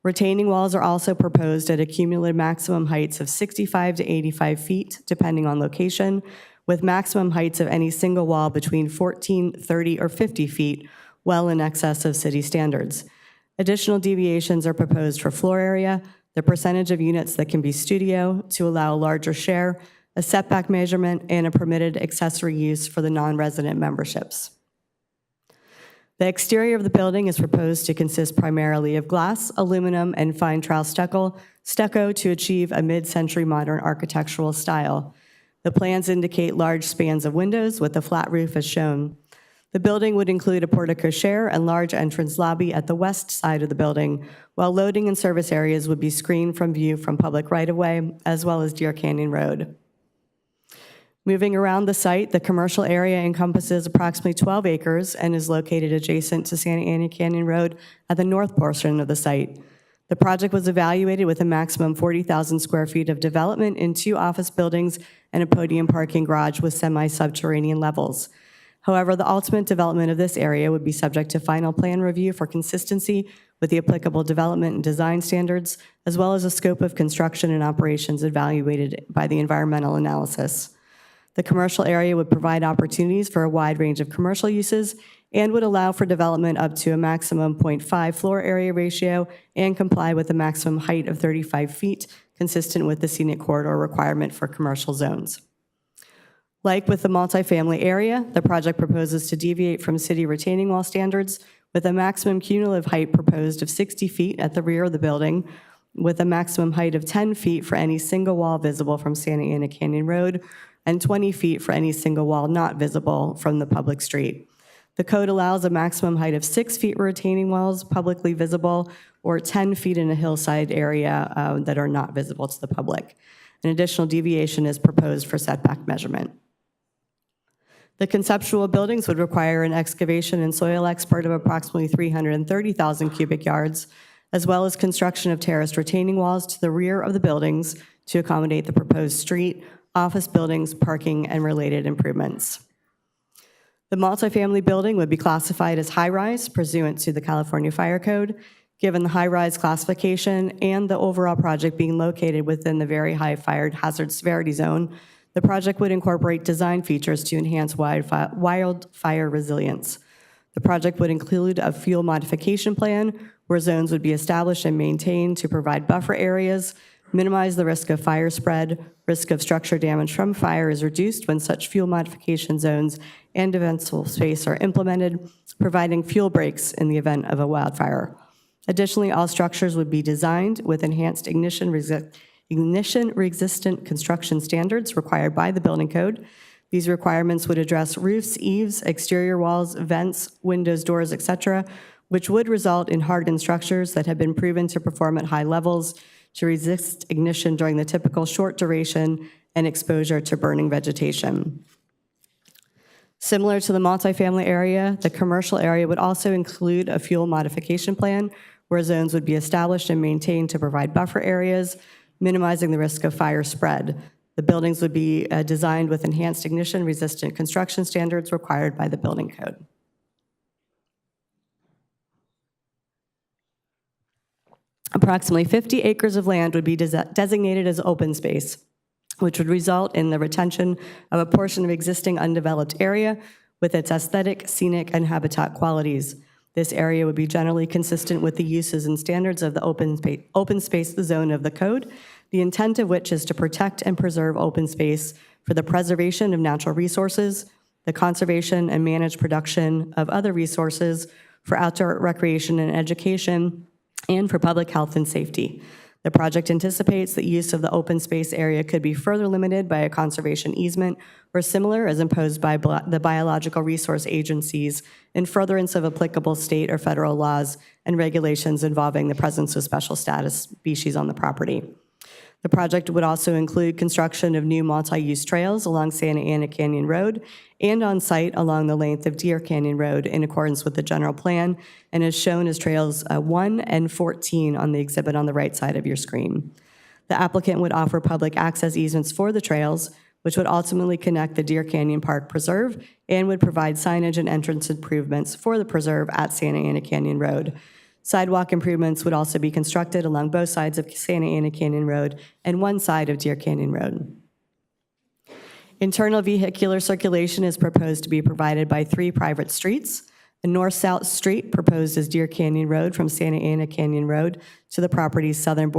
Retaining walls are also proposed at a cumulative maximum heights of 65 to 85 feet, depending on location, with maximum heights of any single wall between 14, 30, or 50 feet, well in excess of city standards. Additional deviations are proposed for floor area, the percentage of units that can be studio to allow a larger share, a setback measurement, and a permitted accessory use for the non-resident memberships. The exterior of the building is proposed to consist primarily of glass, aluminum, and fine trowel stucco to achieve a mid-century modern architectural style. The plans indicate large spans of windows with a flat roof as shown. The building would include a portico share and large entrance lobby at the west side of the building, while loading and service areas would be screened from view from public right-of-way, as well as Deer Canyon Road. Moving around the site, the commercial area encompasses approximately 12 acres and is located adjacent to Santa Ana Canyon Road at the north portion of the site. The project was evaluated with a maximum 40,000 square feet of development in 2 office buildings and a podium parking garage with semi-subterranean levels. However, the ultimate development of this area would be subject to final plan review for consistency with the applicable development and design standards, as well as a scope of construction and operations evaluated by the environmental analysis. The commercial area would provide opportunities for a wide range of commercial uses and would allow for development up to a maximum 0.5 floor area ratio and comply with a maximum height of 35 feet, consistent with the scenic corridor requirement for commercial zones. Like with the multifamily area, the project proposes to deviate from city retaining wall standards with a maximum cumulative height proposed of 60 feet at the rear of the building, with a maximum height of 10 feet for any single wall visible from Santa Ana Canyon Road and 20 feet for any single wall not visible from the public street. The code allows a maximum height of 6 feet for retaining walls publicly visible or 10 feet in a hillside area that are not visible to the public. An additional deviation is proposed for setback measurement. The conceptual buildings would require an excavation and soil expert of approximately 330,000 cubic yards, as well as construction of terraced retaining walls to the rear of the buildings to accommodate the proposed street, office buildings, parking, and related improvements. The multifamily building would be classified as high-rise pursuant to the California Fire Code. Given the high-rise classification and the overall project being located within the very high fire hazard severity zone, the project would incorporate design features to enhance wildfire resilience. The project would include a fuel modification plan where zones would be established and maintained to provide buffer areas, minimize the risk of fire spread. Risk of structure damage from fire is reduced when such fuel modification zones and defensible space are implemented, providing fuel breaks in the event of a wildfire. Additionally, all structures would be designed with enhanced ignition-resistant construction standards required by the building code. These requirements would address roofs, eaves, exterior walls, vents, windows, doors, etc., which would result in hardened structures that have been proven to perform at high levels to resist ignition during the typical short duration and exposure to burning vegetation. Similar to the multifamily area, the commercial area would also include a fuel modification plan where zones would be established and maintained to provide buffer areas, minimizing the risk of fire spread. The buildings would be designed with enhanced ignition-resistant construction standards required by the building code. Approximately 50 acres of land would be designated as open space, which would result in the retention of a portion of existing undeveloped area with its aesthetic, scenic, and habitat qualities. This area would be generally consistent with the uses and standards of the open space zone of the code, the intent of which is to protect and preserve open space for the preservation of natural resources, the conservation and managed production of other resources for outdoor recreation and education, and for public health and safety. The project anticipates that use of the open space area could be further limited by a conservation easement or similar as imposed by the biological resource agencies in furtherance of applicable state or federal laws and regulations involving the presence of special status species on the property. The project would also include construction of new multi-use trails along Santa Ana Canyon Road and on site along the length of Deer Canyon Road in accordance with the general plan and is shown as trails 1 and 14 on the exhibit on the right side of your screen. The applicant would offer public access easements for the trails, which would ultimately connect the Deer Canyon Park Preserve and would provide signage and entrance improvements for the preserve at Santa Ana Canyon Road. Sidewalk improvements would also be constructed along both sides of Santa Ana Canyon Road and one side of Deer Canyon Road. Internal vehicular circulation is proposed to be provided by 3 private streets. A north-south street proposed as Deer Canyon Road from Santa Ana Canyon Road to the property's southern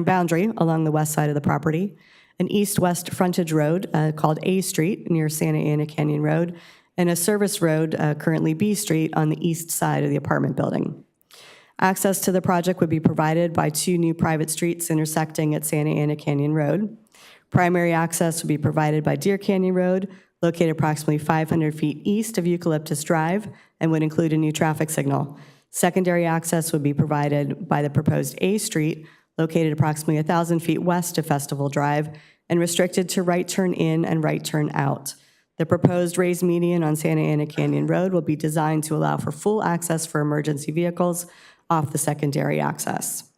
boundary along the west side of the property. An east-west frontage road called A Street near Santa Ana Canyon Road, and a service road, currently B Street, on the east side of the apartment building. Access to the project would be provided by 2 new private streets intersecting at Santa Ana Canyon Road. Primary access would be provided by Deer Canyon Road, located approximately 500 feet east of Eucalyptus Drive, and would include a new traffic signal. Secondary access would be provided by the proposed A Street, located approximately 1,000 feet west of Festival Drive, and restricted to right turn in and right turn out. The proposed raised median on Santa Ana Canyon Road will be designed to allow for full access for emergency vehicles off the secondary access.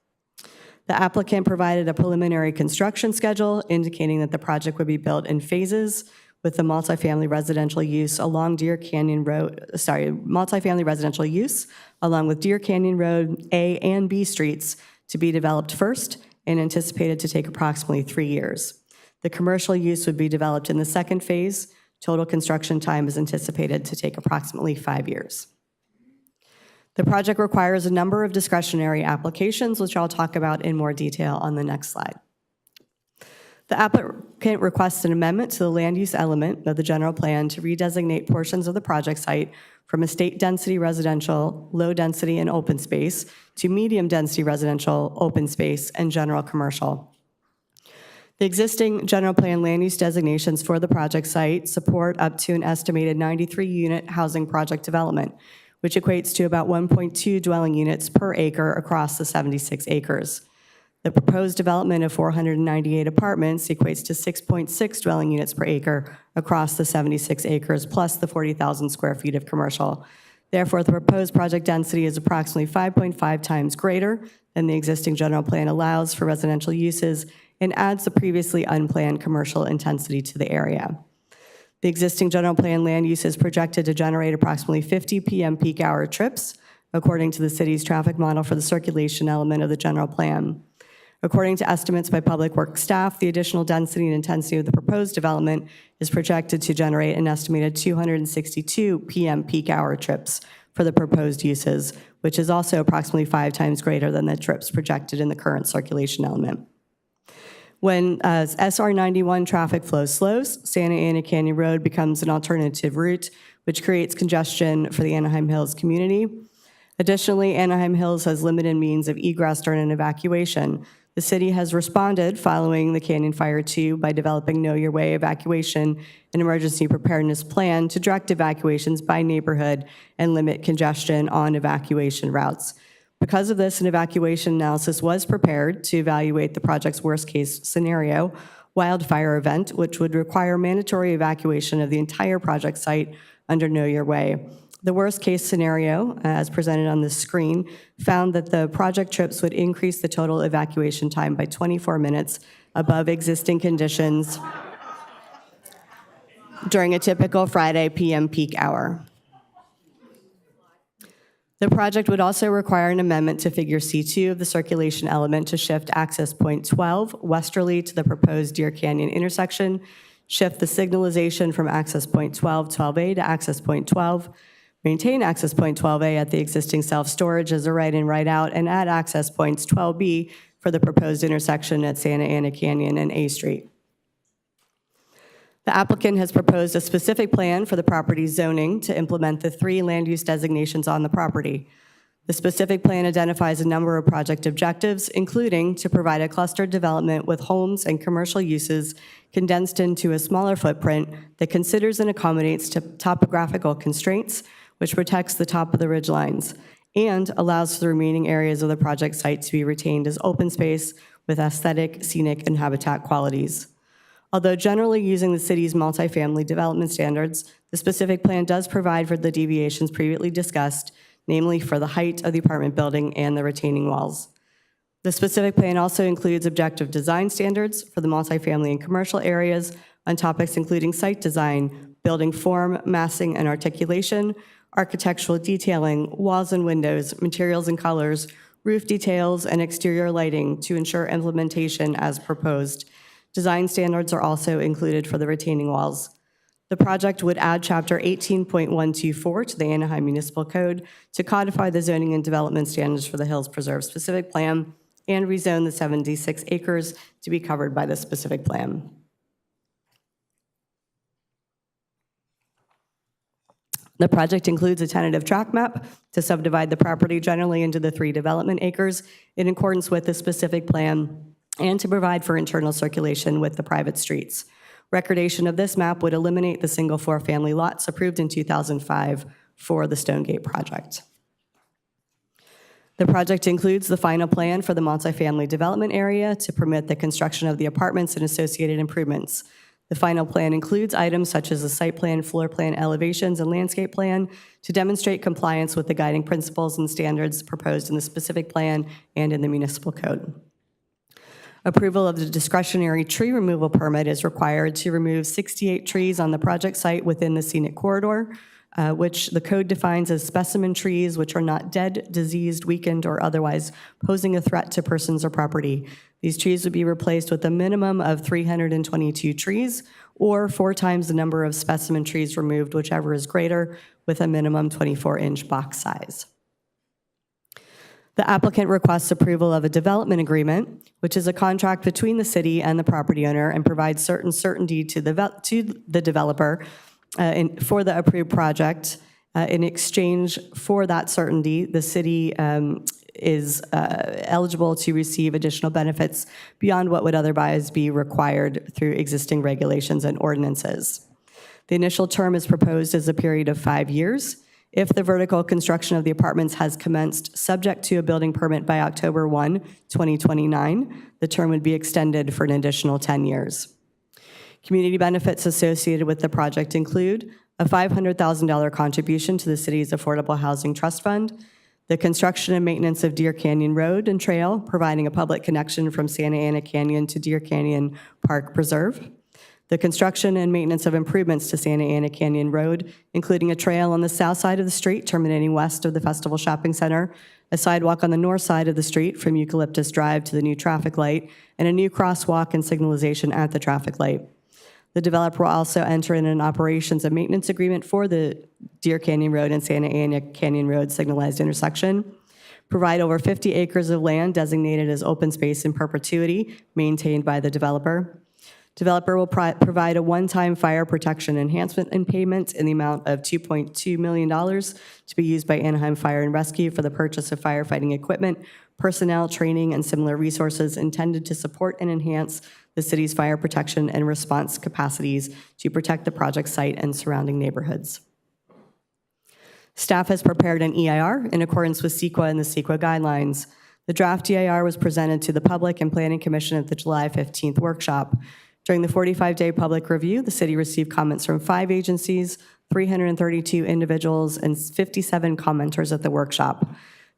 The applicant provided a preliminary construction schedule indicating that the project would be built in phases with the multifamily residential use along Deer Canyon Road, multifamily residential use along with Deer Canyon Road A and B streets to be developed first and anticipated to take approximately 3 years. The commercial use would be developed in the second phase. Total construction time is anticipated to take approximately 5 years. The project requires a number of discretionary applications, which I'll talk about in more detail on the next slide. The applicant requests an amendment to the land use element of the general plan to redesignate portions of the project site from estate density residential, low density and open space to medium density residential, open space, and general commercial. The existing general plan land use designations for the project site support up to an estimated 93 unit housing project development, which equates to about 1.2 dwelling units per acre across the 76 acres. The proposed development of 498 apartments equates to 6.6 dwelling units per acre across the 76 acres, plus the 40,000 square feet of commercial. Therefore, the proposed project density is approximately 5.5 times greater than the existing general plan allows for residential uses and adds the previously unplanned commercial intensity to the area. The existing general plan land use is projected to generate approximately 50 p.m. peak hour trips, according to the city's traffic model for the circulation element of the general plan. According to estimates by Public Works staff, the additional density and intensity of the proposed development is projected to generate an estimated 262 p.m. peak hour trips for the proposed uses, which is also approximately 5 times greater than the trips projected in the current circulation element. When SR 91 traffic flow slows, Santa Ana Canyon Road becomes an alternative route, which creates congestion for the Anaheim Hills community. Additionally, Anaheim Hills has limited means of egress during an evacuation. The city has responded following the Canyon Fire 2 by developing Know Your Way evacuation and emergency preparedness plan to direct evacuations by neighborhood and limit congestion on evacuation routes. Because of this, an evacuation analysis was prepared to evaluate the project's worst-case scenario, wildfire event, which would require mandatory evacuation of the entire project site under Know Your Way. The worst-case scenario, as presented on the screen, found that the project trips would increase the total evacuation time by 24 minutes above existing conditions during a typical Friday p.m. peak hour. The project would also require an amendment to Figure C2 of the circulation element to shift access point 12 westerly to the proposed Deer Canyon intersection, shift the signalization from access point 12A to access point 12, maintain access point 12A at the existing self-storage as a right-in, right-out, and add access points 12B for the proposed intersection at Santa Ana Canyon and A Street. The applicant has proposed a specific plan for the property's zoning to implement the 3 land use designations on the property. The specific plan identifies a number of project objectives, including to provide a clustered development with homes and commercial uses condensed into a smaller footprint that considers and accommodates topographical constraints, which protects the top of the ridge lines, and allows for the remaining areas of the project site to be retained as open space with aesthetic, scenic, and habitat qualities. Although generally using the city's multifamily development standards, the specific plan does provide for the deviations previously discussed, namely for the height of the apartment building and the retaining walls. The specific plan also includes objective design standards for the multifamily and commercial areas on topics including site design, building form, massing and articulation, architectural detailing, walls and windows, materials and colors, roof details, and exterior lighting to ensure implementation as proposed. Design standards are also included for the retaining walls. The project would add Chapter 18.124 to the Anaheim Municipal Code to codify the zoning and development standards for the Hills Preserve specific plan and rezone the 76 acres to be covered by the specific plan. The project includes a tentative tract map to subdivide the property generally into the 3 development acres in accordance with the specific plan and to provide for internal circulation with the private streets. Recordation of this map would eliminate the single 4-family lots approved in 2005 for the Stonegate project. The project includes the final plan for the multifamily development area to permit the construction of the apartments and associated improvements. The final plan includes items such as a site plan, floor plan, elevations, and landscape plan to demonstrate compliance with the guiding principles and standards proposed in the specific plan and in the municipal code. Approval of the discretionary tree removal permit is required to remove 68 trees on the project site within the scenic corridor, which the code defines as specimen trees which are not dead, diseased, weakened, or otherwise posing a threat to persons or property. These trees would be replaced with a minimum of 322 trees, or 4 times the number of specimen trees removed, whichever is greater, with a minimum 24-inch box size. The applicant requests approval of a development agreement, which is a contract between the city and the property owner and provides certain certainty to the developer for the approved project. In exchange for that certainty, the city is eligible to receive additional benefits beyond what would otherwise be required through existing regulations and ordinances. The initial term is proposed as a period of 5 years. If the vertical construction of the apartments has commenced subject to a building permit by October 1, 2029, the term would be extended for an additional 10 years. Community benefits associated with the project include a $500,000 contribution to the city's Affordable Housing Trust Fund, the construction and maintenance of Deer Canyon Road and Trail, providing a public connection from Santa Ana Canyon to Deer Canyon Park Preserve, the construction and maintenance of improvements to Santa Ana Canyon Road, including a trail on the south side of the street terminating west of the Festival Shopping Center, a sidewalk on the north side of the street from Eucalyptus Drive to the new traffic light, and a new crosswalk and signalization at the traffic light. The developer will also enter in an operations and maintenance agreement for the Deer Canyon Road and Santa Ana Canyon Road signalized intersection, provide over 50 acres of land designated as open space in perpetuity, maintained by the developer. Developer will provide a one-time fire protection enhancement and payment in the amount of $2.2 million to be used by Anaheim Fire and Rescue for the purchase of firefighting equipment, personnel, training, and similar resources intended to support and enhance the city's fire protection and response capacities to protect the project site and surrounding neighborhoods. Staff has prepared an EIR in accordance with CEQA and the CEQA guidelines. The draft EIR was presented to the Public and Planning Commission at the July 15th workshop. During the 45-day public review, the city received comments from 5 agencies, 332 individuals, and 57 commenters at the workshop.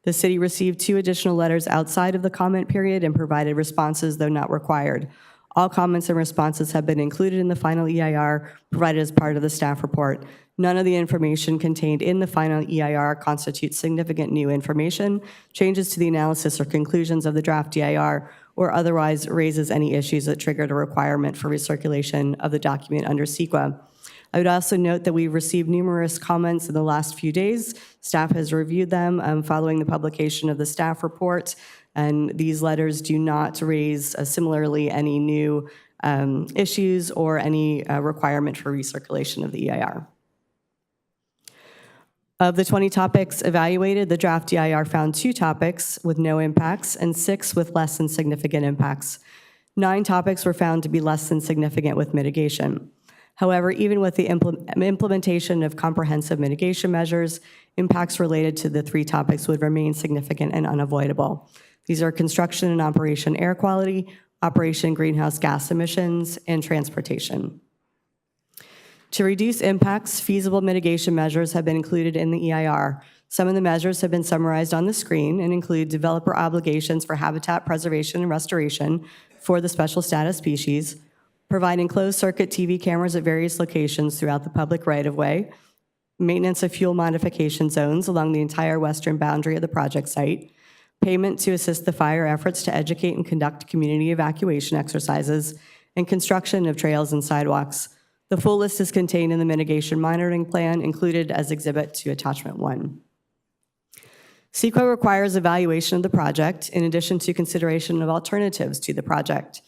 The city received 2 additional letters outside of the comment period and provided responses, though not required. All comments and responses have been included in the final EIR provided as part of the staff report. None of the information contained in the final EIR constitutes significant new information, changes to the analysis or conclusions of the draft EIR, or otherwise raises any issues that triggered a requirement for recirculation of the document under CEQA. I would also note that we've received numerous comments in the last few days. Staff has reviewed them following the publication of the staff report, and these letters do not raise similarly any new issues or any requirement for recirculation of the EIR. Of the 20 topics evaluated, the draft DIR found 2 topics with no impacts and 6 with less than significant impacts. 9 topics were found to be less than significant with mitigation. However, even with the implementation of comprehensive mitigation measures, impacts related to the 3 topics would remain significant and unavoidable. These are construction and operation air quality, operation greenhouse gas emissions, and transportation. To reduce impacts, feasible mitigation measures have been included in the EIR. Some of the measures have been summarized on the screen and include developer obligations for habitat preservation and restoration for the special status species, providing closed-circuit TV cameras at various locations throughout the public right-of-way, maintenance of fuel modification zones along the entire western boundary of the project site, payment to assist the fire efforts to educate and conduct community evacuation exercises, and construction of trails and sidewalks. The full list is contained in the mitigation monitoring plan included as Exhibit to Attachment 1. CEQA requires evaluation of the project in addition to consideration of alternatives to the project.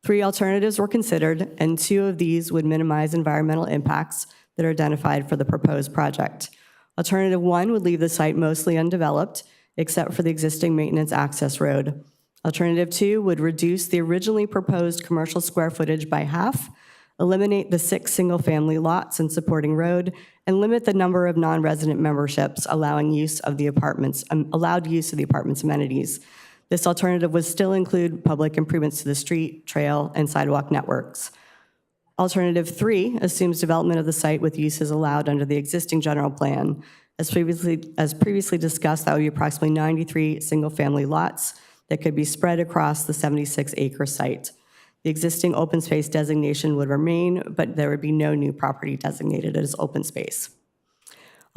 3 alternatives were considered, and 2 of these would minimize environmental impacts that are identified for the proposed project. Alternative 1 would leave the site mostly undeveloped, except for the existing maintenance access road. Alternative 2 would reduce the originally proposed commercial square footage by half, eliminate the 6 single-family lots and supporting road, and limit the number of non-resident memberships allowed use of the apartment's amenities. This alternative would still include public improvements to the street, trail, and sidewalk networks. Alternative 3 assumes development of the site with uses allowed under the existing general plan. As previously discussed, that would be approximately 93 single-family lots that could be spread across the 76-acre site. The existing open space designation would remain, but there would be no new property designated as open space.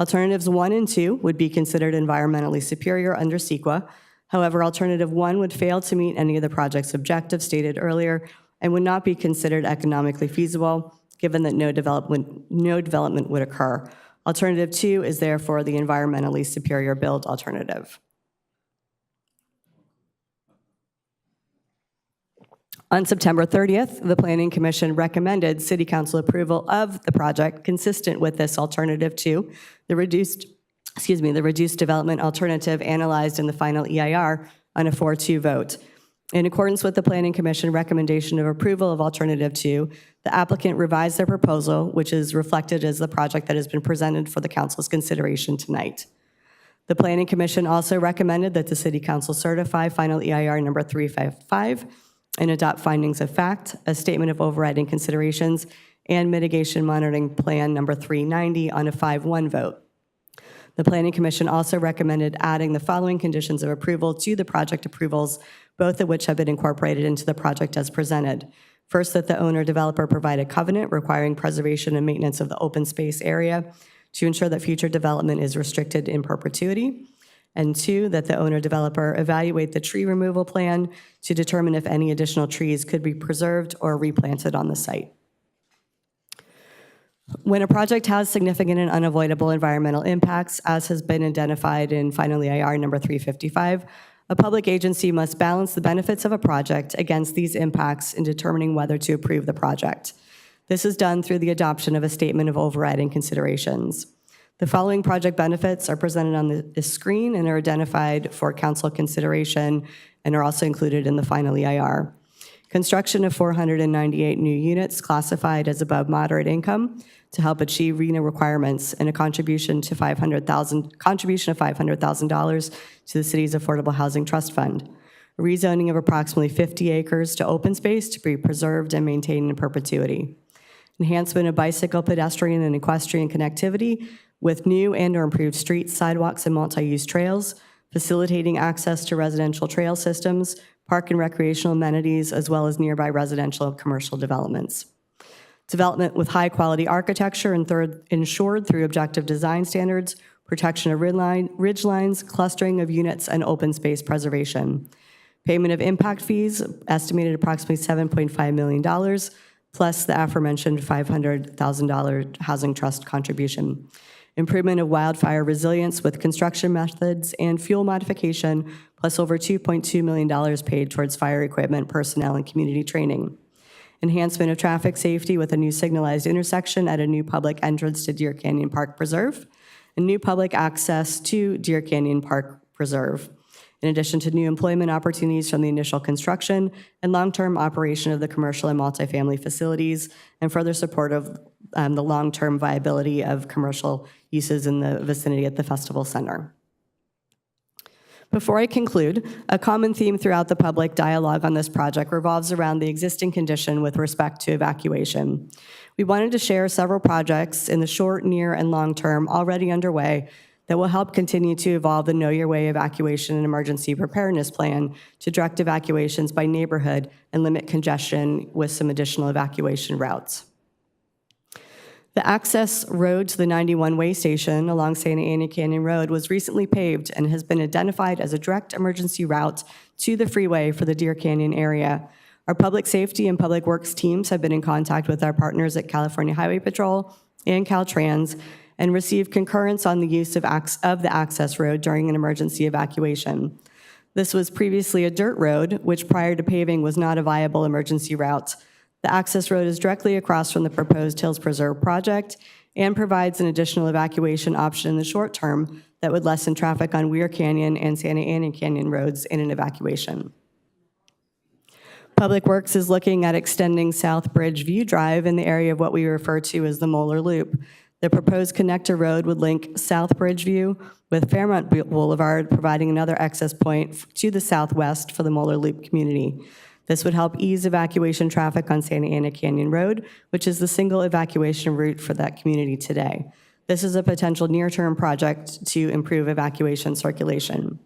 Alternatives 1 and 2 would be considered environmentally superior under CEQA. However, Alternative 1 would fail to meet any of the project's objectives stated earlier and would not be considered economically feasible, given that no development would occur. Alternative 2 is therefore the environmentally superior build alternative. On September 30th, the Planning Commission recommended City Council approval of the project consistent with this Alternative 2, the reduced development alternative analyzed in the final EIR on a 4-2 vote. In accordance with the Planning Commission recommendation of approval of Alternative 2, the applicant revised their proposal, which is reflected as the project that has been presented for the Council's consideration tonight. The Planning Commission also recommended that the City Council certify final EIR number 355 and adopt findings of fact, a statement of overriding considerations, and mitigation monitoring plan number 390 on a 5-1 vote. The Planning Commission also recommended adding the following conditions of approval to the project approvals, both of which have been incorporated into the project as presented. First, that the owner-developer provide a covenant requiring preservation and maintenance of the open space area to ensure that future development is restricted in perpetuity. And 2, that the owner-developer evaluate the tree removal plan to determine if any additional trees could be preserved or replanted on the site. When a project has significant and unavoidable environmental impacts, as has been identified in final EIR number 355, a public agency must balance the benefits of a project against these impacts in determining whether to approve the project. This is done through the adoption of a statement of overriding considerations. The following project benefits are presented on the screen and are identified for council consideration and are also included in the final EIR. Construction of 498 new units classified as above moderate income to help achieve RHNA requirements, and a contribution of $500,000 to the city's Affordable Housing Trust Fund. A rezoning of approximately 50 acres to open space to be preserved and maintained in perpetuity. Enhancement of bicycle, pedestrian, and equestrian connectivity with new and/or improved streets, sidewalks, and multi-use trails, facilitating access to residential trail systems, park and recreational amenities, as well as nearby residential and commercial developments. Development with high-quality architecture ensured through objective design standards, protection of ridge lines, clustering of units, and open space preservation. Payment of impact fees, estimated approximately $7.5 million, plus the aforementioned $500,000 housing trust contribution. Improvement of wildfire resilience with construction methods and fuel modification, plus over $2.2 million paid towards fire equipment, personnel, and community training. Enhancement of traffic safety with a new signalized intersection at a new public entrance to Deer Canyon Park Preserve. and new public access to Deer Canyon Park Preserve, in addition to new employment opportunities from the initial construction and long-term operation of the commercial and multifamily facilities, and further support of the long-term viability of commercial uses in the vicinity at the Festival Center. Before I conclude, a common theme throughout the public dialogue on this project revolves around the existing condition with respect to evacuation. We wanted to share several projects in the short, near, and long term already underway that will help continue to evolve the Know Your Way evacuation and emergency preparedness plan to direct evacuations by neighborhood and limit congestion with some additional evacuation routes. The access road to the 91 way station along Santa Ana Canyon Road was recently paved and has been identified as a direct emergency route to the freeway for the Deer Canyon area. Our public safety and public works teams have been in contact with our partners at California Highway Patrol and Caltrans and received concurrence on the use of the access road during an emergency evacuation. This was previously a dirt road, which prior to paving was not a viable emergency route. The access road is directly across from the proposed Hills Preserve project and provides an additional evacuation option in the short term that would lessen traffic on Weir Canyon and Santa Ana Canyon roads in an evacuation. Public Works is looking at extending South Bridge View Drive in the area of what we refer to as the Moeller Loop. The proposed connector road would link South Bridgeview with Fairmont Boulevard, providing another access point to the southwest for the Moeller Loop community. This would help ease evacuation traffic on Santa Ana Canyon Road, which is the single evacuation route for that community today. This is a potential near-term project to improve evacuation circulation.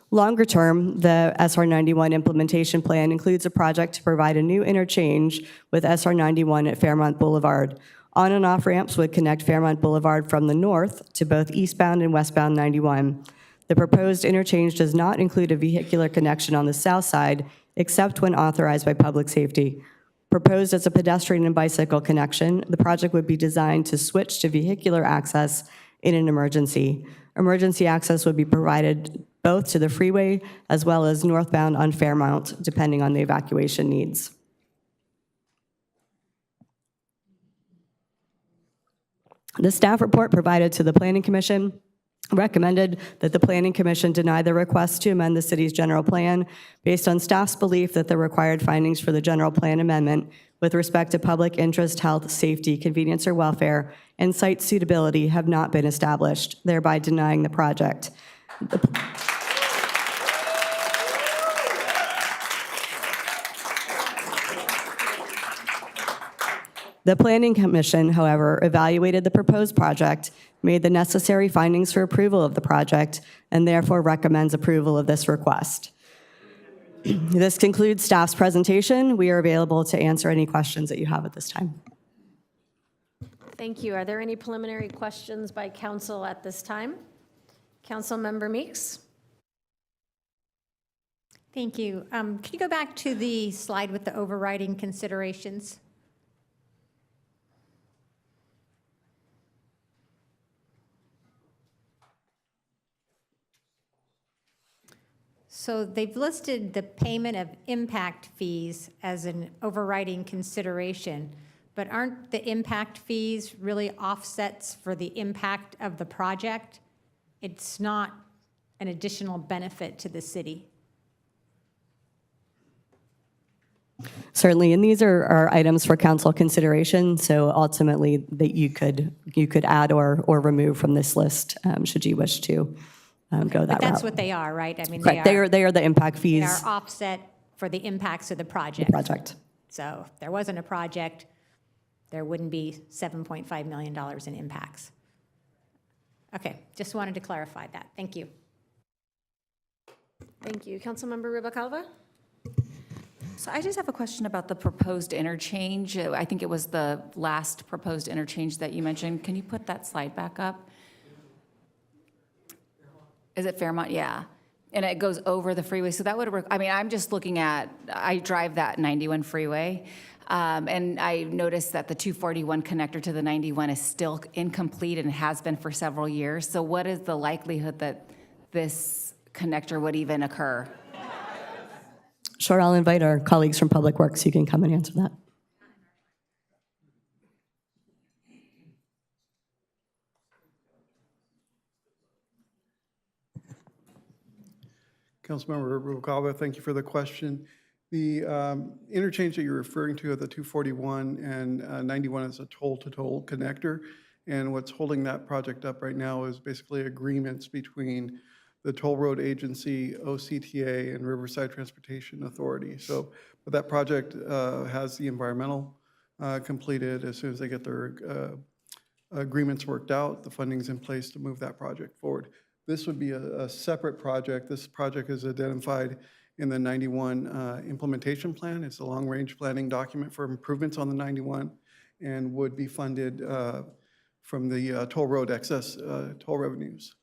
Longer term, the SR 91 implementation plan includes a project to provide a new interchange with SR 91 at Fairmont Boulevard. On and off ramps would connect Fairmont Boulevard from the north to both eastbound and westbound 91. The proposed interchange does not include a vehicular connection on the south side, except when authorized by public safety. Proposed as a pedestrian and bicycle connection, the project would be designed to switch to vehicular access in an emergency. Emergency access would be provided both to the freeway as well as northbound on Fairmount, depending on the evacuation needs. The staff report provided to the Planning Commission recommended that the Planning Commission deny the request to amend the city's general plan based on staff's belief that the required findings for the general plan amendment with respect to public interest, health, safety, convenience, or welfare, and site suitability have not been established, thereby denying the project. The Planning Commission, however, evaluated the proposed project, made the necessary findings for approval of the project, and therefore recommends approval of this request. This concludes staff's presentation. We are available to answer any questions that you have at this time. Thank you. Are there any preliminary questions by council at this time? Councilmember Meeks? Thank you. Can you go back to the slide with the overriding considerations? So they've listed the payment of impact fees as an overriding consideration, but aren't the impact fees really offsets for the impact of the project? It's not an additional benefit to the city. Certainly, and these are items for council consideration, so ultimately that you could add or remove from this list should you wish to go that But that's route. what they are, right? I mean, Correct. They are the impact they fees. are offset for the impacts of the project. Project. So if there wasn't a project, there wouldn't be $7.5 million in impacts. Okay, just wanted to clarify that. Thank you. Thank you. Councilmember Rubacalva? So I just have a question about the proposed interchange. I think it was the last proposed interchange that you mentioned. Can you put that slide back up? Is it Fairmont? Yeah. And it goes over the freeway. So that would work. I mean, I'm just looking at, I drive that 91 freeway, and I noticed that the 241 connector to the 91 is still incomplete and has been for several years. So what is the likelihood that this connector would even occur? Sure, I'll invite our colleagues from Public Works who can come and answer that. Councilmember Rubalcaba, thank you for the question. The interchange that you're referring to at the 241 and 91 is a toll-to-toll connector. And what's holding that project up right now is basically agreements between the Toll Road Agency, OCTA, and Riverside Transportation Authority. So, but that project has the environmental completed. As soon as they get their agreements worked out, the funding's in place to move that project forward. This would be a separate project. This project is identified in the 91 implementation plan. It's a long-range planning document for improvements on the 91 and would be funded from the toll road excess toll revenues.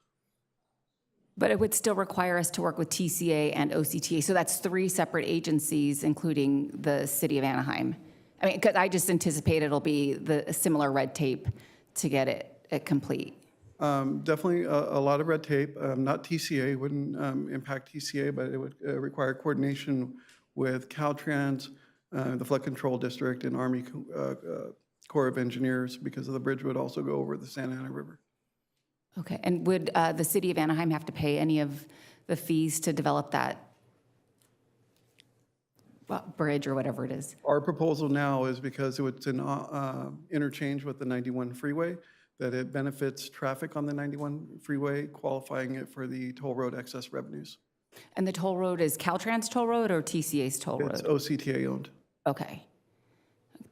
But it would still require us to work with TCA and OCTA. So that's 3 separate agencies, including the city of Anaheim. I mean, because I just anticipate it'll be the similar red tape to get it complete. Definitely a lot of red tape. Not TCA, wouldn't impact TCA, but it would require coordination with Caltrans, the Flood Control District, and Army Corps of Engineers, because the bridge would also go over the Santa Ana River. Okay, and would the city of Anaheim have to pay any of the fees to develop that bridge or whatever it is? Our proposal now is because it's an interchange with the 91 freeway, that it benefits traffic on the 91 freeway, qualifying it for the toll road excess revenues. And the toll road is Caltrans toll road or TCA's toll road? It's OCTA owned. Okay,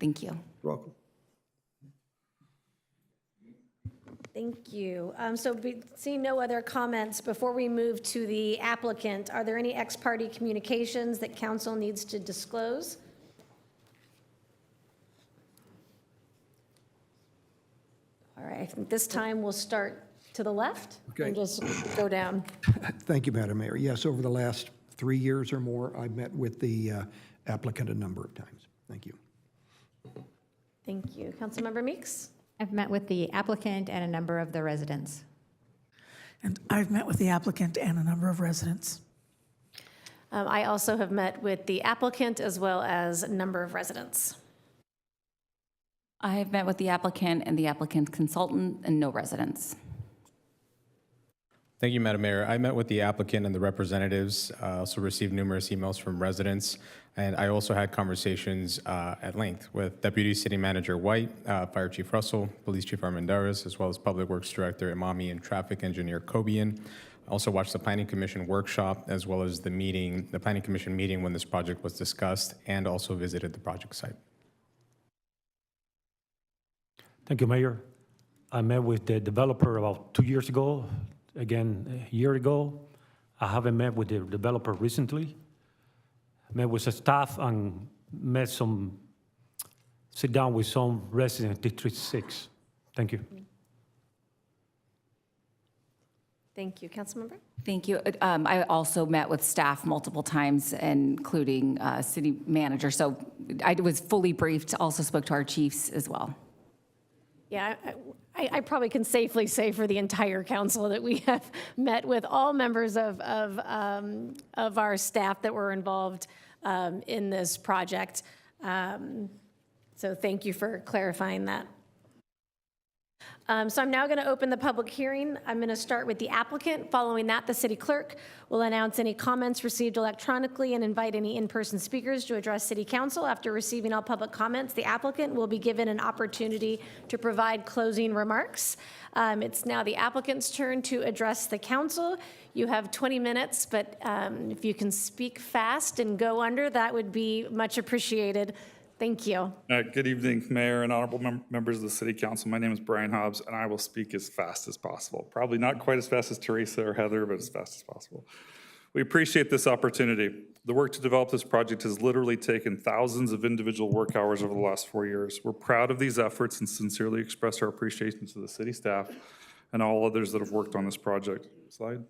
thank you. You're welcome. Thank you. Seeing no other comments, before we move to the applicant, are there any ex-parte communications that council needs to disclose? All right, I think this time we'll start to the left and just go down. Thank you, Madam Mayor. Yes, over the last 3 years or more, I've met with the applicant a number of times. Thank you. Thank you. Councilmember Meeks? I've met with the applicant and a number of the residents. And I've met with the applicant and a number of residents. I also have met with the applicant as well as a number of residents. I have met with the applicant and the applicant's consultant and no residents. Thank you, Madam Mayor. I met with the applicant and the representatives. I also received numerous emails from residents. And I also had conversations at length with Deputy City Manager White, Fire Chief Russell, Police Chief Armendariz, as well as Public Works Director Imami and Traffic Engineer Kobian. I also watched the Planning Commission workshop as well as the Planning Commission meeting when this project was discussed, and also visited the project site. Thank you, Mayor. I met with the developer about 2 years ago, again, a year ago. I haven't met with the developer recently. Met with the staff and sit down with some residents, District 6. Thank you. Thank you. Councilmember? Thank you. I also met with staff multiple times, including city manager. So I was fully briefed, also spoke to our chiefs as well. Yeah, I probably can safely say for the entire council that we have met with all members of our staff that were involved in this project. So thank you for clarifying that. So I'm now going to open the public hearing. I'm going to start with the applicant. Following that, the city clerk will announce any comments received electronically and invite any in-person speakers to address city council. After receiving all public comments, the applicant will be given an opportunity to provide closing remarks. It's now the applicant's turn to address the council. You have 20 minutes, but if you can speak fast and go under, that would be much appreciated. Thank you. Good evening, Mayor and honorable members of the City Council. My name is Brian Hobbs, and I will speak as fast as possible. Probably not quite as fast as Teresa or Heather, but as fast as possible. We appreciate this opportunity. The work to develop this project has literally taken thousands of individual work hours over the last 4 years. We're proud of these efforts and sincerely express our appreciation to the city staff and all others that have worked on this project. Slide.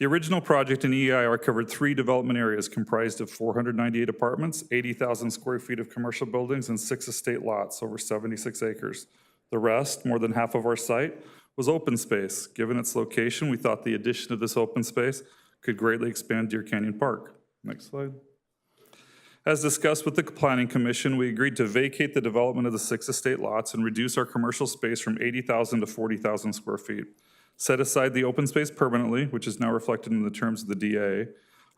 The original project in EIR covered 3 development areas comprised of 498 apartments, 80,000 square feet of commercial buildings, and 6 estate lots over 76 acres. The rest, more than half of our site, was open space. Given its location, we thought the addition of this open space could greatly expand Deer Canyon Park. Next slide. As discussed with the Planning Commission, we agreed to vacate the development of the 6 estate lots and reduce our commercial space from 80,000 to 40,000 square feet. set aside the open space permanently, which is now reflected in the terms of the DA.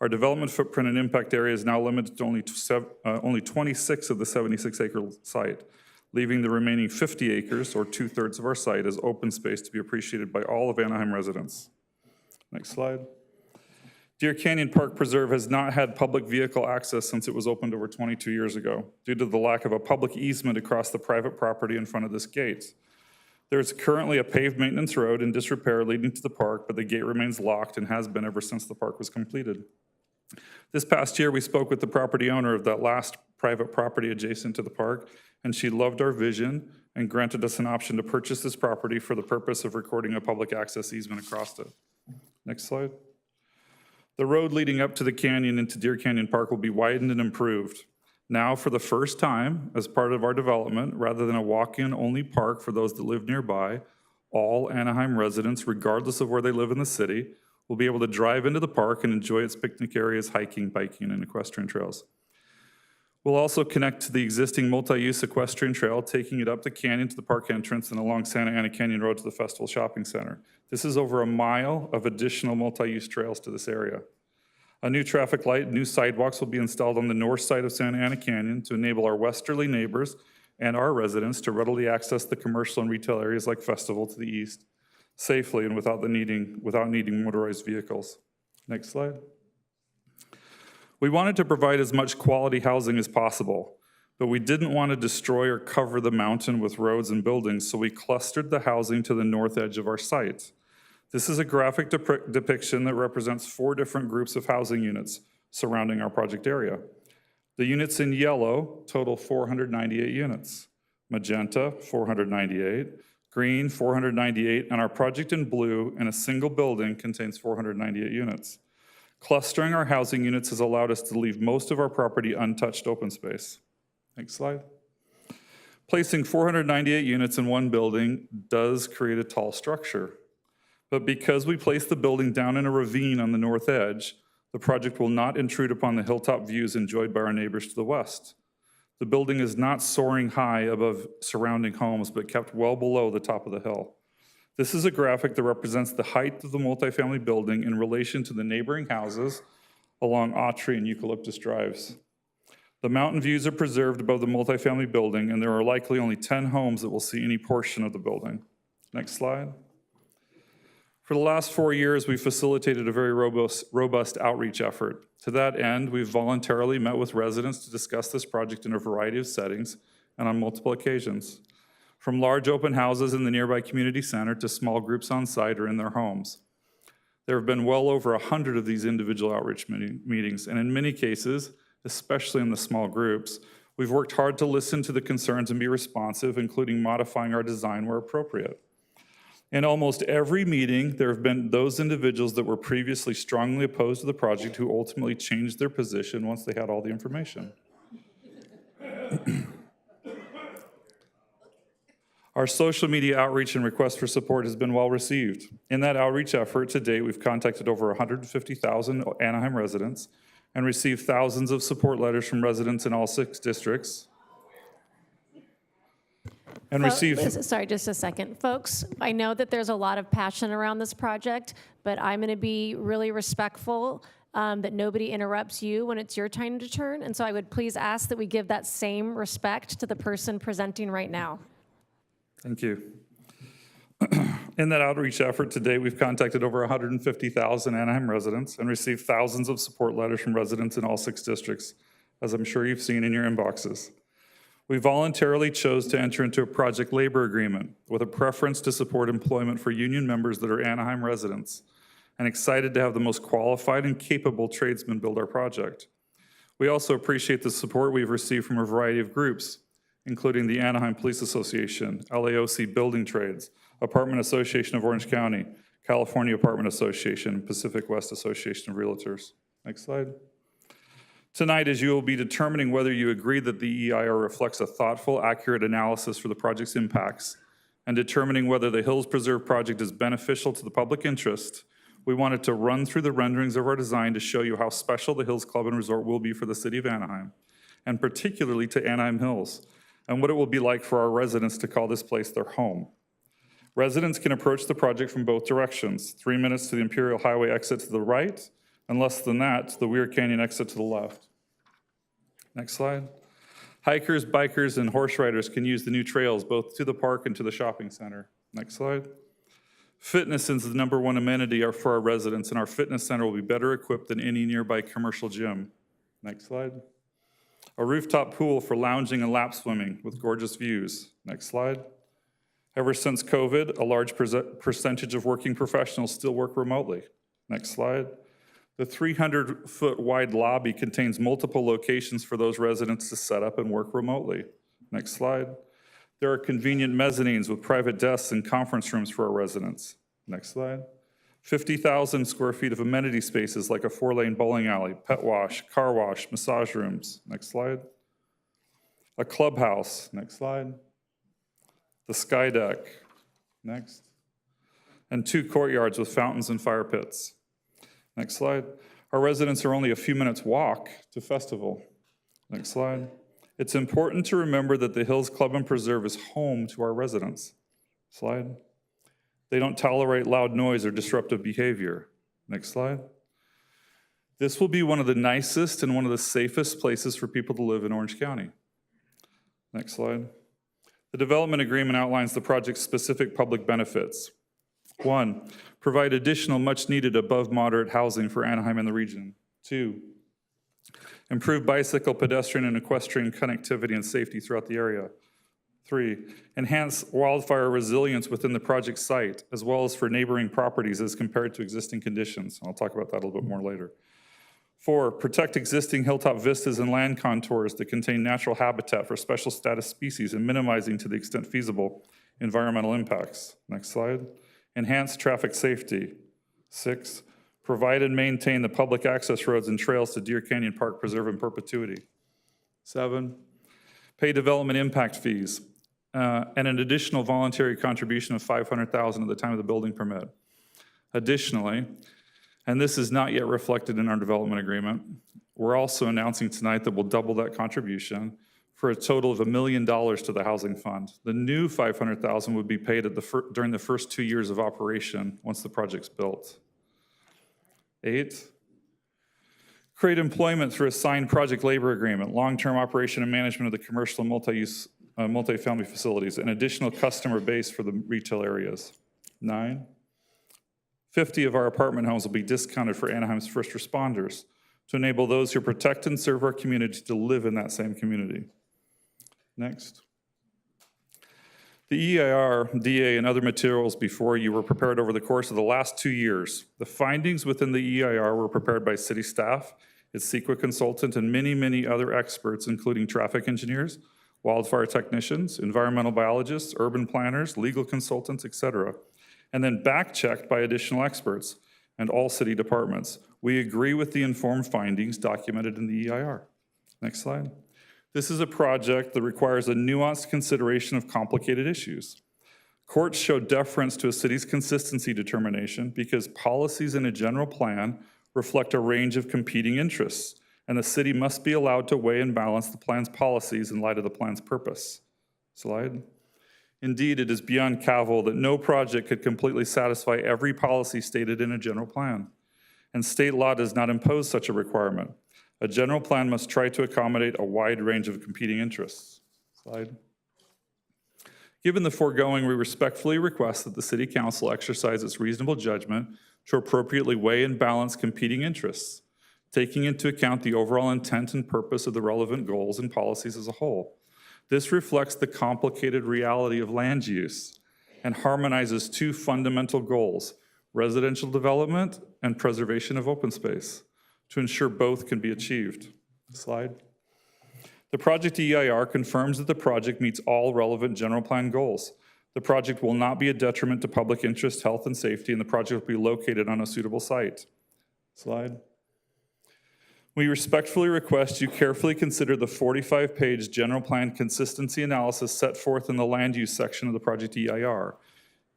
Our development footprint and impact area is now limited to only 26 of the 76-acre site, leaving the remaining 50 acres, or 2/3 of our site, as open space to be appreciated by all of Anaheim residents. Next slide. Deer Canyon Park Preserve has not had public vehicle access since it was opened over 22 years ago, due to the lack of a public easement across the private property in front of this gate. There is currently a paved maintenance road in disrepair leading to the park, but the gate remains locked and has been ever since the park was completed. This past year, we spoke with the property owner of that last private property adjacent to the park, and she loved our vision and granted us an option to purchase this property for the purpose of recording a public access easement across it. Next slide. The road leading up to the canyon into Deer Canyon Park will be widened and improved. Now, for the first time, as part of our development, rather than a walk-in only park for those that live nearby, all Anaheim residents, regardless of where they live in the city, will be able to drive into the park and enjoy its picnic areas, hiking, biking, and equestrian trails. We'll also connect to the existing multi-use equestrian trail, taking it up the canyon to the park entrance and along Santa Ana Canyon Road to the Festival Shopping Center. This is over a mile of additional multi-use trails to this area. A new traffic light, new sidewalks will be installed on the north side of Santa Ana Canyon to enable our westerly neighbors and our residents to readily access the commercial and retail areas like Festival to the east safely and without needing motorized vehicles. Next slide. We wanted to provide as much quality housing as possible, but we didn't want to destroy or cover the mountain with roads and buildings, so we clustered the housing to the north edge of our site. This is a graphic depiction that represents 4 different groups of housing units surrounding our project area. The units in yellow total 498 units, magenta 498, green 498, and our project in blue in a single building contains 498 units. Clustering our housing units has allowed us to leave most of our property untouched open space. Next slide. Placing 498 units in one building does create a tall structure. But because we placed the building down in a ravine on the north edge, the project will not intrude upon the hilltop views enjoyed by our neighbors to the west. The building is not soaring high above surrounding homes, but kept well below the top of the hill. This is a graphic that represents the height of the multifamily building in relation to the neighboring houses along Autry and Eucalyptus Drives. The mountain views are preserved above the multifamily building, and there are likely only 10 homes that will see any portion of the building. Next slide. For the last 4 years, we've facilitated a very robust outreach effort. To that end, we've voluntarily met with residents to discuss this project in a variety of settings and on multiple occasions, from large open houses in the nearby community center to small groups on site or in their homes. There have been well over 100 of these individual outreach meetings, and in many cases, especially in the small groups, we've worked hard to listen to the concerns and be responsive, including modifying our design where appropriate. In almost every meeting, there have been those individuals that were previously strongly opposed to the project who ultimately changed their position once they had all the information. Our social media outreach and request for support has been well received. In that outreach effort to date, we've contacted over 150,000 Anaheim residents and received thousands of support letters from residents in all 6 districts. And Sorry, just a second. Folks, I know that there's a lot of passion around this project, but I'm going to be really respectful that nobody interrupts you when it's your time to turn. And so I would please ask that we give that same respect to the person presenting right now. Thank you. In that outreach effort today, we've contacted over 150,000 Anaheim residents and received thousands of support letters from residents in all 6 districts, as I'm sure you've seen in your inboxes. We voluntarily chose to enter into a project labor agreement with a preference to support employment for union members that are Anaheim residents, and excited to have the most qualified and capable tradesmen build our project. We also appreciate the support we've received from a variety of groups, including the Anaheim Police Association, LAOC Building Trades, Apartment Association of Orange County, California Apartment Association, Pacific West Association of Realtors. Next slide. Tonight, as you will be determining whether you agree that the EIR reflects a thoughtful, accurate analysis for the project's impacts, and determining whether the Hills Preserve project is beneficial to the public interest, we wanted to run through the renderings of our design to show you how special the Hills Club and Resort will be for the city of Anaheim, and particularly to Anaheim Hills, and what it will be like for our residents to call this place their home. Residents can approach the project from both directions, 3 minutes to the Imperial Highway exit to the right, and less than that to the Weir Canyon exit to the left. Next slide. Hikers, bikers, and horse riders can use the new trails both to the park and to the shopping center. Next slide. Fitness is the #1 amenity for our residents, and our fitness center will be better equipped than any nearby commercial gym. Next slide. A rooftop pool for lounging and lap swimming with gorgeous views. Next slide. Ever since COVID, a large percentage of working professionals still work remotely. Next slide. The 300-foot wide lobby contains multiple locations for those residents to set up and work remotely. Next slide. There are convenient mezzanines with private desks and conference rooms for our residents. Next slide. 50,000 square feet of amenity spaces like a 4-lane bowling alley, pet wash, car wash, massage rooms. Next slide. A clubhouse. Next slide. The sky deck. Next. And 2 courtyards with fountains and fire pits. Next slide. Our residents are only a few minutes walk to festival. Next slide. It's important to remember that the Hills Club and Preserve is home to our residents. Slide. They don't tolerate loud noise or disruptive behavior. Next slide. This will be one of the nicest and one of the safest places for people to live in Orange County. Next slide. The development agreement outlines the project's specific public benefits. 1, provide additional much-needed above-moderate housing for Anaheim and the region. 2, improve bicycle, pedestrian, and equestrian connectivity and safety throughout the area. 3, enhance wildfire resilience within the project site, as well as for neighboring properties as compared to existing conditions. I'll talk about that a little bit more later. 4, protect existing hilltop vistas and land contours that contain natural habitat for special status species and minimizing, to the extent feasible, environmental impacts. Next slide. Enhance traffic safety. 6, provide and maintain the public access roads and trails to Deer Canyon Park Preserve in perpetuity. 7, pay development impact fees and an additional voluntary contribution of $500,000 at the time of the building permit. Additionally, and this is not yet reflected in our development agreement, we're also announcing tonight that we'll double that contribution for a total of $1 million to the housing fund. The new $500,000 would be paid during the first 2 years of operation once the project's built. 8, create employment through a signed project labor agreement, long-term operation and management of the commercial and multi-use, multi-family facilities, and additional customer base for the retail areas. 9, 50 of our apartment homes will be discounted for Anaheim's first responders to enable those who protect and serve our community to live in that same community. Next. The EIR, DA, and other materials before you were prepared over the course of the last 2 years. The findings within the EIR were prepared by city staff, its CEQA consultant, and many, many other experts, including traffic engineers, wildfire technicians, environmental biologists, urban planners, legal consultants, etc., and then back-checked by additional experts and all city departments. We agree with the informed findings documented in the EIR. Next slide. This is a project that requires a nuanced consideration of complicated issues. Courts show deference to a city's consistency determination because policies in a general plan reflect a range of competing interests, and the city must be allowed to weigh and balance the plan's policies in light of the plan's purpose. Slide. Indeed, it is beyond cavil that no project could completely satisfy every policy stated in a general plan, and state law does not impose such a requirement. A general plan must try to accommodate a wide range of competing interests. Slide. Given the foregoing, we respectfully request that the City Council exercise its reasonable judgment to appropriately weigh and balance competing interests, taking into account the overall intent and purpose of the relevant goals and policies as a whole. This reflects the complicated reality of land use and harmonizes 2 fundamental goals, residential development and preservation of open space, to ensure both can be achieved. Slide. The project EIR confirms that the project meets all relevant general plan goals. The project will not be a detriment to public interest, health, and safety, and the project will be located on a suitable site. Slide. We respectfully request you carefully consider the 45-page general plan consistency analysis set forth in the land use section of the project EIR.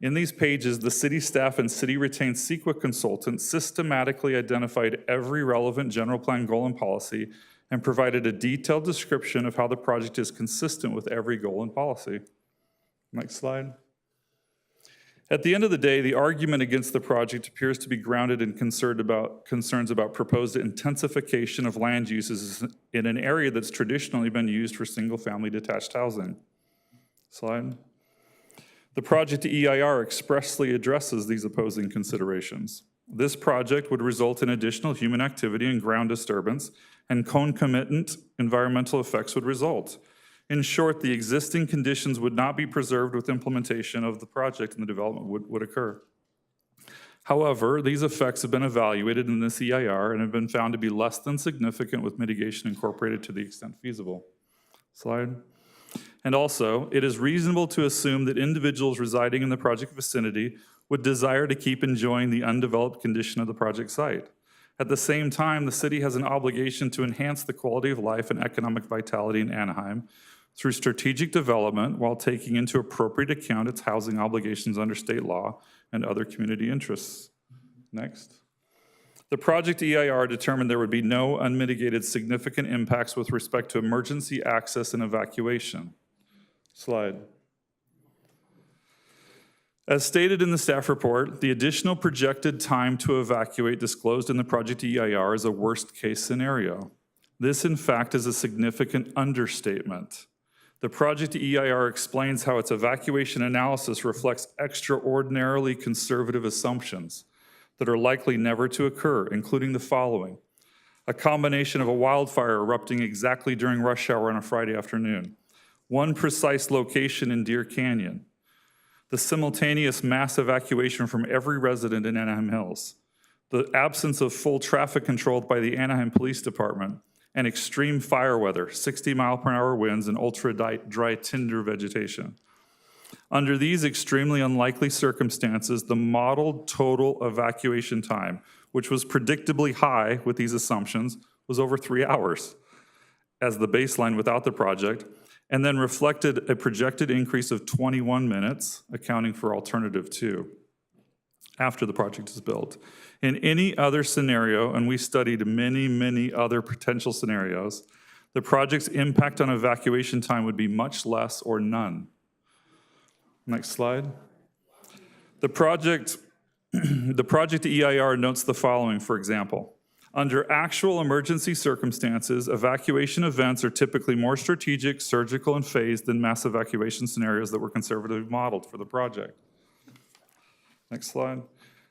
In these pages, the city staff and city retained CEQA consultants systematically identified every relevant general plan goal and policy and provided a detailed description of how the project is consistent with every goal and policy. Next slide. At the end of the day, the argument against the project appears to be grounded in concerns about proposed intensification of land uses in an area that's traditionally been used for single-family detached housing. Slide. The project EIR expressly addresses these opposing considerations. This project would result in additional human activity and ground disturbance, and concomitant environmental effects would result. In short, the existing conditions would not be preserved with implementation of the project, and the development would occur. However, these effects have been evaluated in this EIR and have been found to be less than significant, with mitigation incorporated to the extent feasible. Slide. And also, it is reasonable to assume that individuals residing in the project vicinity would desire to keep enjoying the undeveloped condition of the project site. At the same time, the city has an obligation to enhance the quality of life and economic vitality in Anaheim through strategic development while taking into appropriate account its housing obligations under state law and other community interests. Next. The project EIR determined there would be no unmitigated significant impacts with respect to emergency access and evacuation. Slide. As stated in the staff report, the additional projected time to evacuate disclosed in the project EIR is a worst-case scenario. This, in fact, is a significant understatement. The project EIR explains how its evacuation analysis reflects extraordinarily conservative assumptions that are likely never to occur, including the following: a combination of a wildfire erupting exactly during rush hour on a Friday afternoon, one precise location in Deer Canyon, the simultaneous mass evacuation from every resident in Anaheim Hills, the absence of full traffic control by the Anaheim Police Department, and extreme fire weather, 60-mile-per-hour winds, and ultra-dry tinder vegetation. Under these extremely unlikely circumstances, the modeled total evacuation time, which was predictably high with these assumptions, was over 3 hours as the baseline without the project, and then reflected a projected increase of 21 minutes, accounting for alternative 2, after the project is built. In any other scenario, and we studied many, many other potential scenarios, the project's impact on evacuation time would be much less or none. Next slide. The project EIR notes the following, for example. Under actual emergency circumstances, evacuation events are typically more strategic, surgical, and phased than mass evacuation scenarios that were conservatively modeled for the project. Next slide.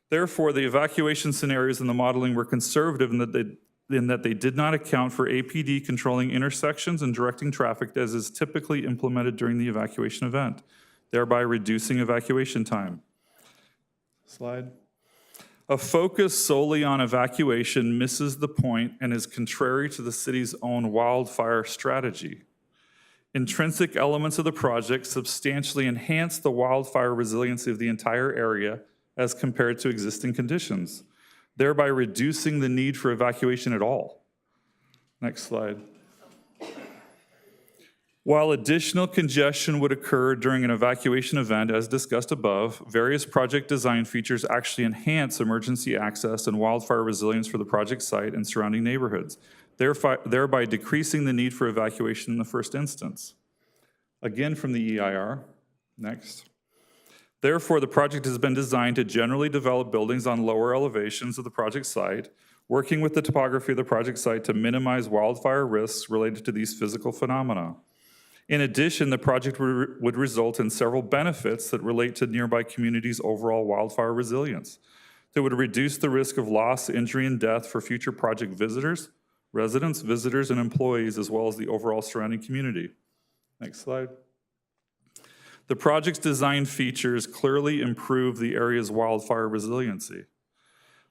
Therefore, the evacuation scenarios in the modeling were conservative in that they did not account for APD controlling intersections and directing traffic as is typically implemented during the evacuation event, thereby reducing evacuation time. Slide. A focus solely on evacuation misses the point and is contrary to the city's own wildfire strategy. Intrinsic elements of the project substantially enhance the wildfire resiliency of the entire area as compared to existing conditions, thereby reducing the need for evacuation at all. Next slide. While additional congestion would occur during an evacuation event, as discussed above, various project design features actually enhance emergency access and wildfire resilience for the project site and surrounding neighborhoods, thereby decreasing the need for evacuation in the first instance. Again from the EIR. Next. Therefore, the project has been designed to generally develop buildings on lower elevations of the project site, working with the topography of the project site to minimize wildfire risks related to these physical phenomena. In addition, the project would result in several benefits that relate to nearby communities' overall wildfire resilience. That would reduce the risk of loss, injury, and death for future project visitors, residents, visitors, and employees, as well as the overall surrounding community. Next slide. The project's design features clearly improve the area's wildfire resiliency.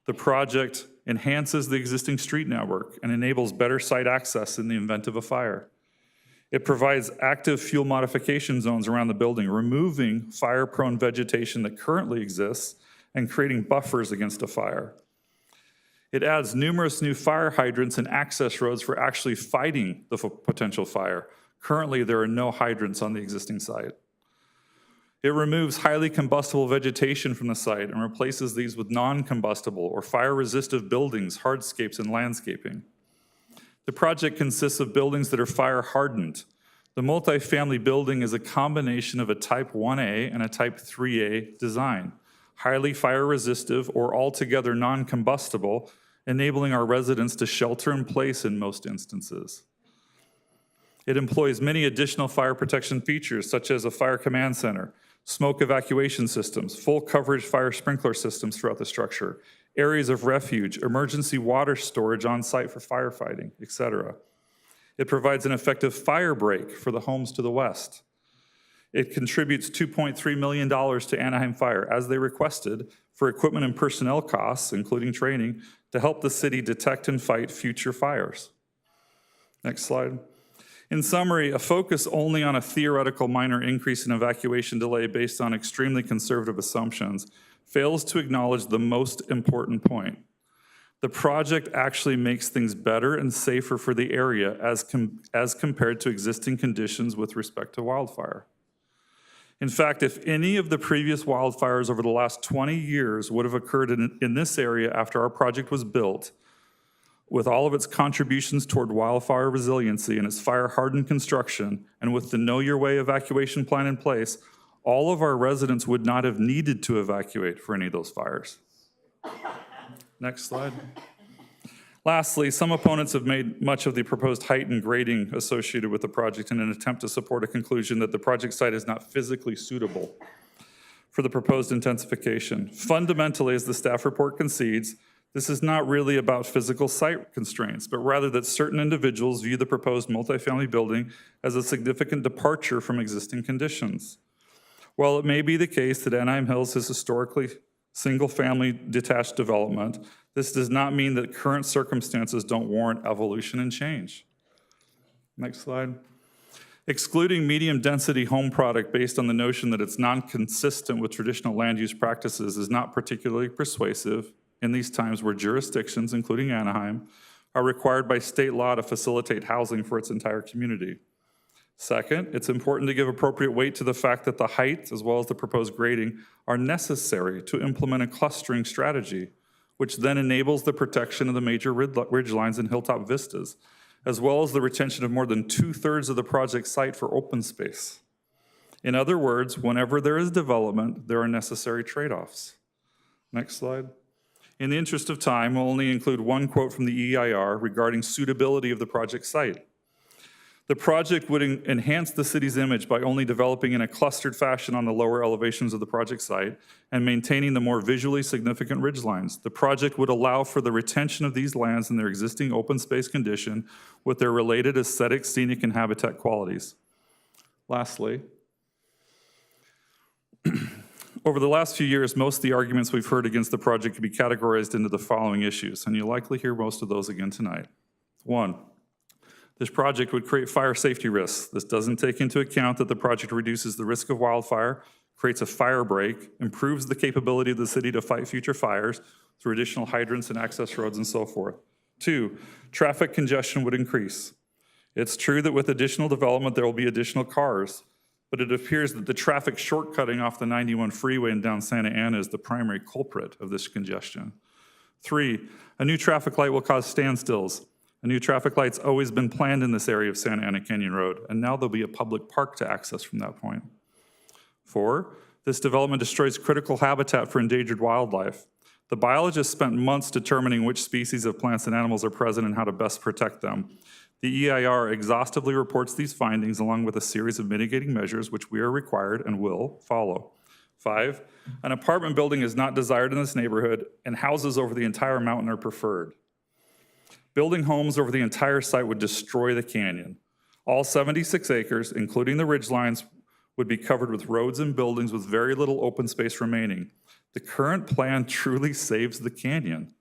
The project enhances the existing street network and enables better site access in the event of a fire. It provides active fuel modification zones around the building, removing fire-prone vegetation that currently exists and creating buffers against a fire. It adds numerous new fire hydrants and access roads for actually fighting the potential fire. Currently, there are no hydrants on the existing site. It removes highly combustible vegetation from the site and replaces these with non-combustible or fire-resistive buildings, hardscapes, and landscaping. The project consists of buildings that are fire-hardened. The multifamily building is a combination of a Type 1A and a Type 3A design, highly fire resistive or altogether non-combustible, enabling our residents to shelter in place in most instances. It employs many additional fire protection features such as a fire command center, smoke evacuation systems, full coverage fire sprinkler systems throughout the structure, areas of refuge, emergency water storage on site for firefighting, etc. It provides an effective fire break for the homes to the west. It contributes $2.3 million to Anaheim Fire, as they requested, for equipment and personnel costs, including training, to help the city detect and fight future fires. Next slide. In summary, a focus only on a theoretical minor increase in evacuation delay based on extremely conservative assumptions fails to acknowledge the most important point. The project actually makes things better and safer for the area as compared to existing conditions with respect to wildfire. In fact, if any of the previous wildfires over the last 20 years would have occurred in this area after our project was built, with all of its contributions toward wildfire resiliency and its fire-hardened construction, and with the Know Your Way evacuation plan in place, all of our residents would not have needed to evacuate for any of those fires. Next slide. Lastly, some opponents have made much of the proposed height and grading associated with the project in an attempt to support a conclusion that the project site is not physically suitable for the proposed intensification. Fundamentally, as the staff report concedes, this is not really about physical site constraints, but rather that certain individuals view the proposed multifamily building as a significant departure from existing conditions. While it may be the case that Anaheim Hills is historically single-family detached development, this does not mean that current circumstances don't warrant evolution and change. Next slide. Excluding medium-density home product based on the notion that it's non-consistent with traditional land use practices is not particularly persuasive in these times where jurisdictions, including Anaheim, are required by state law to facilitate housing for its entire community. Second, it's important to give appropriate weight to the fact that the height, as well as the proposed grading, are necessary to implement a clustering strategy, which then enables the protection of the major ridge lines and hilltop vistas, as well as the retention of more than 2/3 of the project site for open space. In other words, whenever there is development, there are necessary trade-offs. Next slide. In the interest of time, we'll only include one quote from the EIR regarding suitability of the project site. The project would enhance the city's image by only developing in a clustered fashion on the lower elevations of the project site and maintaining the more visually significant ridgelines. The project would allow for the retention of these lands in their existing open space condition with their related aesthetic, scenic, and habitat qualities. Lastly, over the last few years, most of the arguments we've heard against the project can be categorized into the following issues, and you'll likely hear most of those again tonight. 1, this project would create fire safety risks. This doesn't take into account that the project reduces the risk of wildfire, creates a fire break, improves the capability of the city to fight future fires through additional hydrants and access roads and so forth. 2, traffic congestion would increase. It's true that with additional development, there will be additional cars, but it appears that the traffic shortcutting off the 91 freeway and down Santa Ana is the primary culprit of this congestion. 3, a new traffic light will cause standstills. A new traffic light's always been planned in this area of Santa Ana Canyon Road, and now there'll be a public park to access from that point. 4, this development destroys critical habitat for endangered wildlife. The biologists spent months determining which species of plants and animals are present and how to best protect them. The EIR exhaustively reports these findings along with a series of mitigating measures which we are required and will follow. 5, an apartment building is not desired in this neighborhood, and houses over the entire mountain are preferred. Building homes over the entire site would destroy the canyon. All 76 acres, including the ridgelines, would be covered with roads and buildings with very little open space remaining. The current plan truly saves the canyon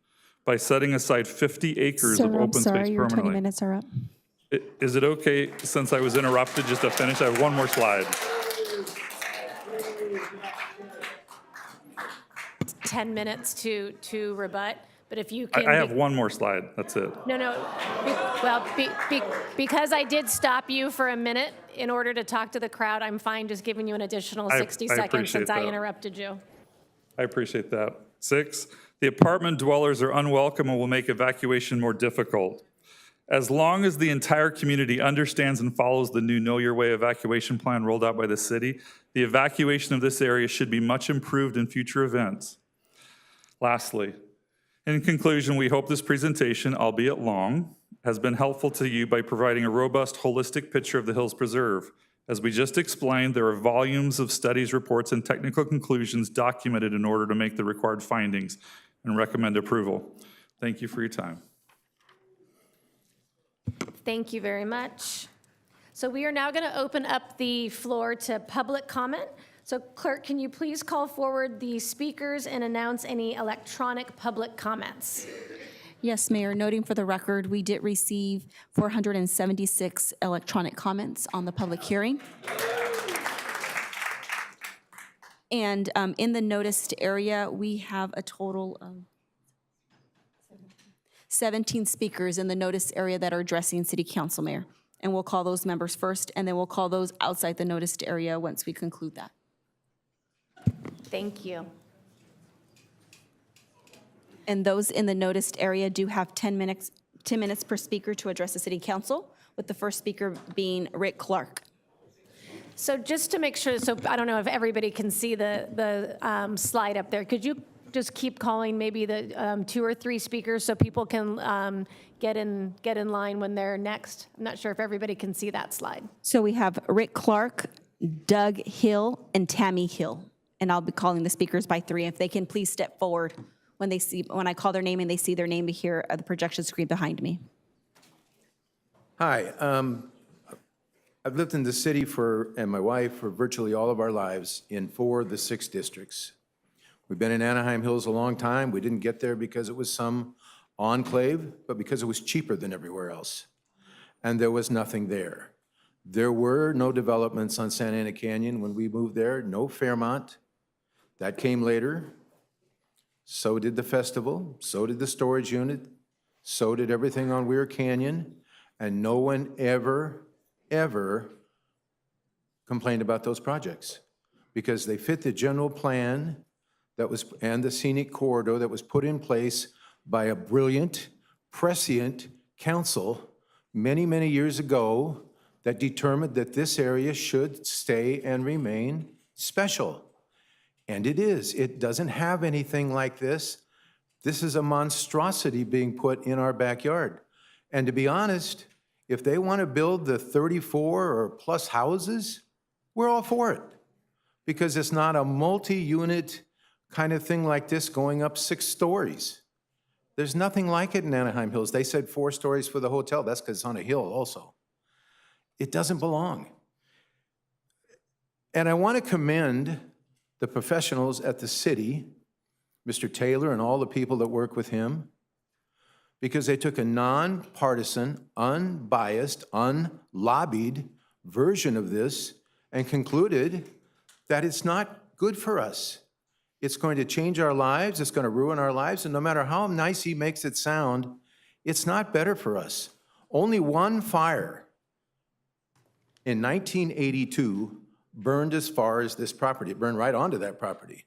by setting aside 50 acres of open space your 20 permanently. minutes are up. Is it okay, since I was interrupted, just to finish? I have one more slide. 10 minutes to rebut, but if you can. I have one more slide, that's it. No. Because I did stop you for a minute in order to talk to the crowd, I'm fine just giving you an additional 60 seconds since I interrupted you. I appreciate that. 6, the apartment dwellers are unwelcome and will make evacuation more difficult. As long as the entire community understands and follows the new Know Your Way evacuation plan rolled out by the city, the evacuation of this area should be much improved in future events. Lastly, in conclusion, we hope this presentation, albeit long, has been helpful to you by providing a robust, holistic picture of the Hills Preserve. As we just explained, there are volumes of studies, reports, and technical conclusions documented in order to make the required findings and recommend approval. Thank you for your time. Thank you very much. So we are now going to open up the floor to public comment. So clerk, can you please call forward the speakers and announce any electronic public comments? Yes, Mayor, noting for the record, we did receive 476 electronic comments on the public hearing. And in the noticed area, we have a total of 17 speakers in the noticed area that are addressing City Council, Mayor. And we'll call those members first, and then we'll call those outside the noticed area once we conclude that. Thank you. And those in the noticed area do have 10 minutes per speaker to address the City Council, with the first speaker being Rick Clark. So just to make sure, so I don't know if everybody can see the slide up there. Could you just keep calling maybe the 2 or 3 speakers so people can get in line when they're next? I'm not sure if everybody can see that slide. So we have Rick Clark, Doug Hill, and Tammy Hill. And I'll be calling the speakers by 3. If they can please step forward when I call their name and they see their name here at the projection screen behind me. Hi, I've lived in the city and my wife for virtually all of our lives in 4 of the 6 districts. We've been in Anaheim Hills a long time. We didn't get there because it was some enclave, but because it was cheaper than everywhere else. And there was nothing there. There were no developments on Santa Ana Canyon when we moved there, no Fairmont. That came later. So did the festival, so did the storage unit, so did everything on Weir Canyon, and no one ever complained about those projects because they fit the general plan and the scenic corridor that was put in place by a brilliant, prescient council many, many years ago that determined that this area should stay and remain special. And it is. It doesn't have anything like this. This is a monstrosity being put in our backyard. And to be honest, if they want to build the 34 or plus houses, we're all for it. Because it's not a multi-unit kind of thing like this going up 6 stories. There's nothing like it in Anaheim Hills. They said 4 stories for the hotel. That's because it's on a hill also. It doesn't belong. And I want to commend the professionals at the city, Mr. Taylor and all the people that work with him, because they took a nonpartisan, unbiased, unlobbied version of this and concluded that it's not good for us. It's going to change our lives, it's going to ruin our lives, and no matter how nice he makes it sound, it's not better for us. Only one fire in 1982 burned as far as this property. It burned right onto that property.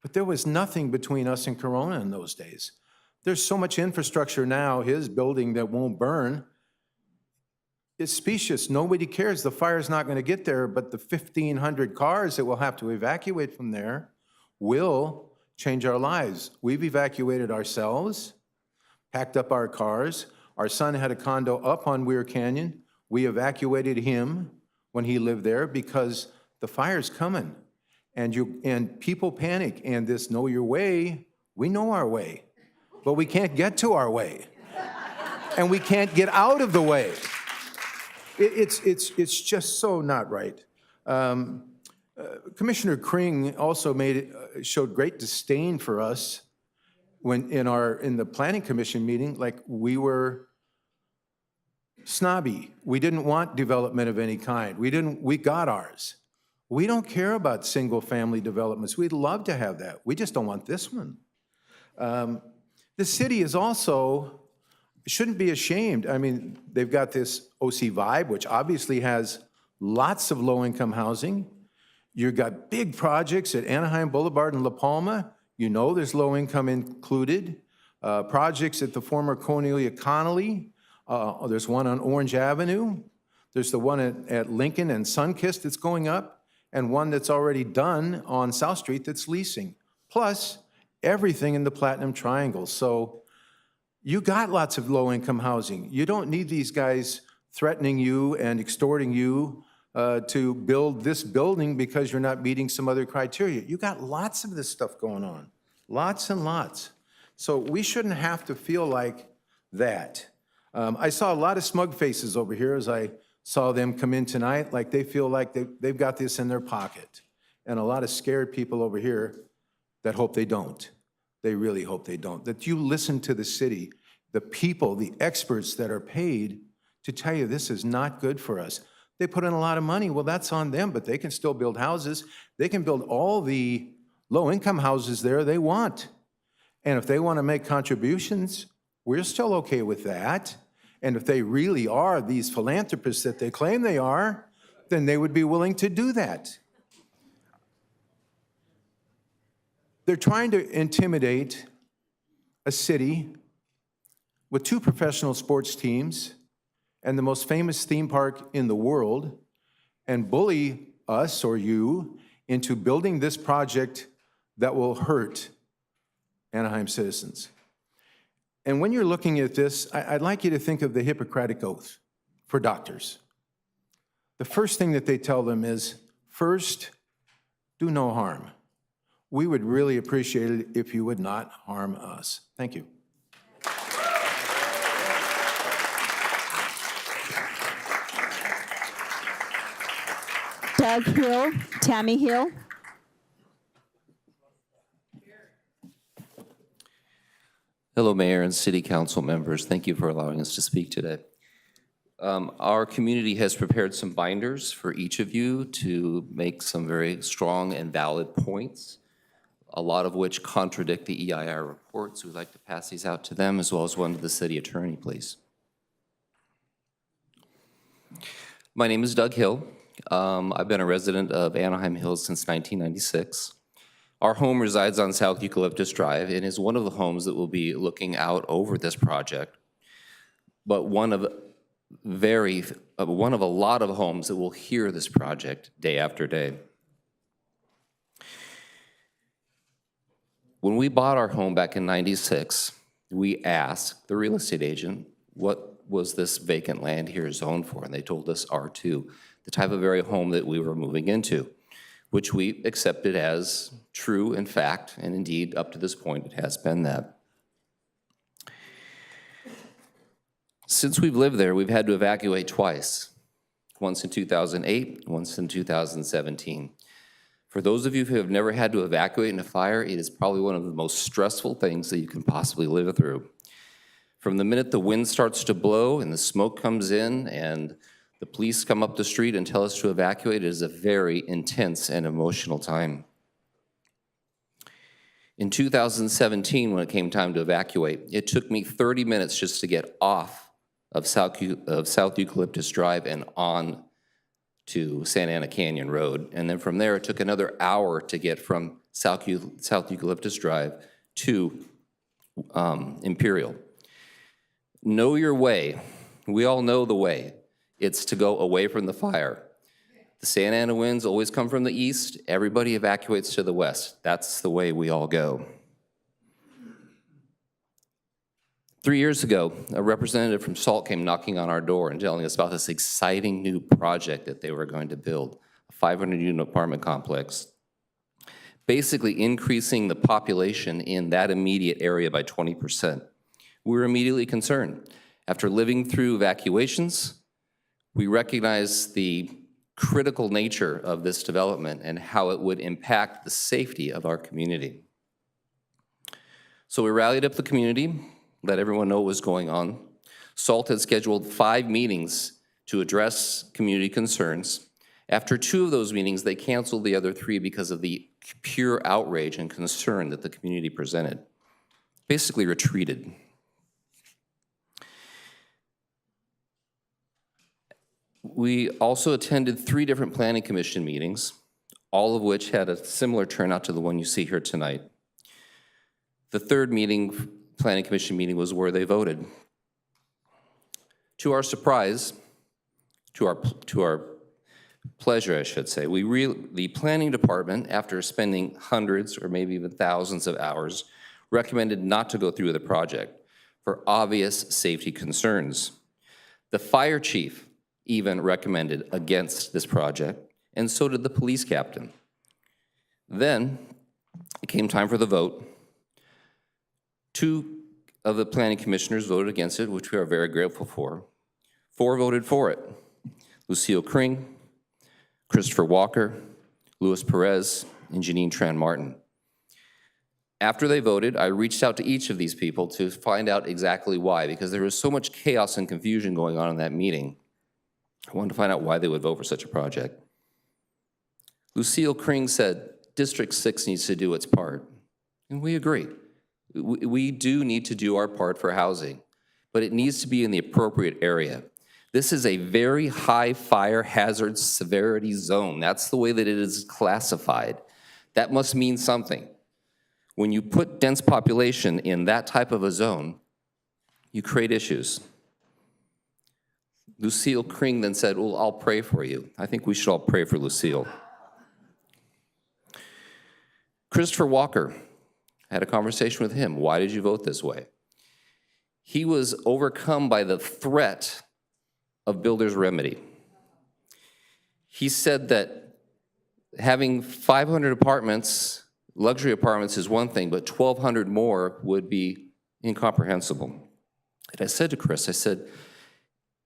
But there was nothing between us and Corona in those days. There's so much infrastructure now, his building that won't burn. It's specious. Nobody cares. The fire's not going to get there, but the 1,500 cars that we'll have to evacuate from there will change our lives. We've evacuated ourselves, packed up our cars. Our son had a condo up on Weir Canyon. We evacuated him when he lived there because the fire's coming. And people panic, and this know your way, we know our way, but we can't get to our way. And we can't get out of the way. It's just so not right. Commissioner Kring also showed great disdain for us when in the Planning Commission meeting, like we were snobby. We didn't want development of any kind. We got ours. We don't care about single-family developments. We'd love to have that. We just don't want this one. The city is also, shouldn't be ashamed. I mean, they've got this OC Vibe, which obviously has lots of low-income housing. You've got big projects at Anaheim Boulevard and La Palma. You know there's low income included. Projects at the former Cornelia Connolly, There's one on Orange Avenue. There's the one at Lincoln and Sunkist that's going up, and one that's already done on South Street that's leasing, plus everything in the Platinum Triangle. So you got lots of low-income housing. You don't need these guys threatening you and extorting you to build this building because you're not meeting some other criteria. You got lots of this stuff going on, lots and lots. So we shouldn't have to feel like that. I saw a lot of smug faces over here as I saw them come in tonight, like they feel like they've got this in their pocket. And a lot of scared people over here that hope they don't. They really hope they don't. That you listen to the city, the people, the experts that are paid to tell you this is not good for us. They put in a lot of money. Well, that's on them, but they can still build houses. They can build all the low-income houses there they want. And if they want to make contributions, we're still okay with that. And if they really are these philanthropists that they claim they are, then they would be willing to do that. They're trying to intimidate a city with 2 professional sports teams and the most famous theme park in the world, and bully us or you into building this project that will hurt Anaheim citizens. And when you're looking at this, I'd like you to think of the Hippocratic Oath for doctors. The first thing that they tell them is, first, do no harm. We would really appreciate it if you would not harm us. Thank you. Doug Hill, Tammy Hill. Hello, Mayor and City Council members. Thank you for allowing us to speak today. Our community has prepared some binders for each of you to make some very strong and valid points, a lot of which contradict the EIR reports. We'd like to pass these out to them as well as one to the city attorney, please. My name is Doug Hill. I've been a resident of Anaheim Hills since 1996. Our home resides on South Eucalyptus Drive and is one of the homes that will be looking out over this project, but one of a lot of homes that will hear this project day after day. When we bought our home back in '96, we asked the real estate agent, what was this vacant land here zoned for? And they told us R2, the type of area home that we were moving into, which we accepted as true in fact, and indeed, up to this point, it has been that. Since we've lived there, we've had to evacuate twice, once in 2008, once in 2017. For those of you who have never had to evacuate in a fire, it is probably one of the most stressful things that you can possibly live through. From the minute the wind starts to blow and the smoke comes in and the police come up the street and tell us to evacuate, it is a very intense and emotional time. In 2017, when it came time to evacuate, it took me 30 minutes just to get off of South Eucalyptus Drive and on to Santa Ana Canyon Road. And then from there, it took another hour to get from South Eucalyptus Drive to Imperial. Know your way. We all know the way. It's to go away from the fire. The Santa Ana winds always come from the east. Everybody evacuates to the west. That's the way we all go. 3 years ago, a representative from SALT came knocking on our door and telling us about this exciting new project that they were going to build, a 500-unit apartment complex, basically increasing the population in that immediate area by 20%. We were immediately concerned. After living through evacuations, we recognized the critical nature of this development and how it would impact the safety of our community. So we rallied up the community, let everyone know what was going on. SALT had scheduled 5 meetings to address community concerns. After 2 of those meetings, they canceled the other 3 because of the pure outrage and concern that the community presented. Basically retreated. We also attended 3 different planning commission meetings, all of which had a similar turnout to the one you see here tonight. The 3rd meeting, planning commission meeting, was where they voted. To our surprise, to our pleasure, I should say, the planning department, after spending hundreds or maybe even thousands of hours, recommended not to go through with the project for obvious safety concerns. The fire chief even recommended against this project, and so did the police captain. Then it came time for the vote. 2 of the planning commissioners voted against it, which we are very grateful for. 4 voted for it. Lucille Kring, Christopher Walker, Luis Perez, and Janine Tran Martin. After they voted, I reached out to each of these people to find out exactly why, because there was so much chaos and confusion going on in that meeting. I wanted to find out why they would vote for such a project. Lucille Kring said, District 6 needs to do its part, and we agree. We do need to do our part for housing, but it needs to be in the appropriate area. This is a very high fire hazard severity zone. That's the way that it is classified. That must mean something. When you put dense population in that type of a zone, you create issues. Lucille Kring then said, well, I'll pray for you. I think we should all pray for Lucille. Christopher Walker, had a conversation with him. Why did you vote this way? He was overcome by the threat of builder's remedy. He said that having 500 apartments, luxury apartments is one thing, but 1,200 more would be incomprehensible. And I said to Chris, I said,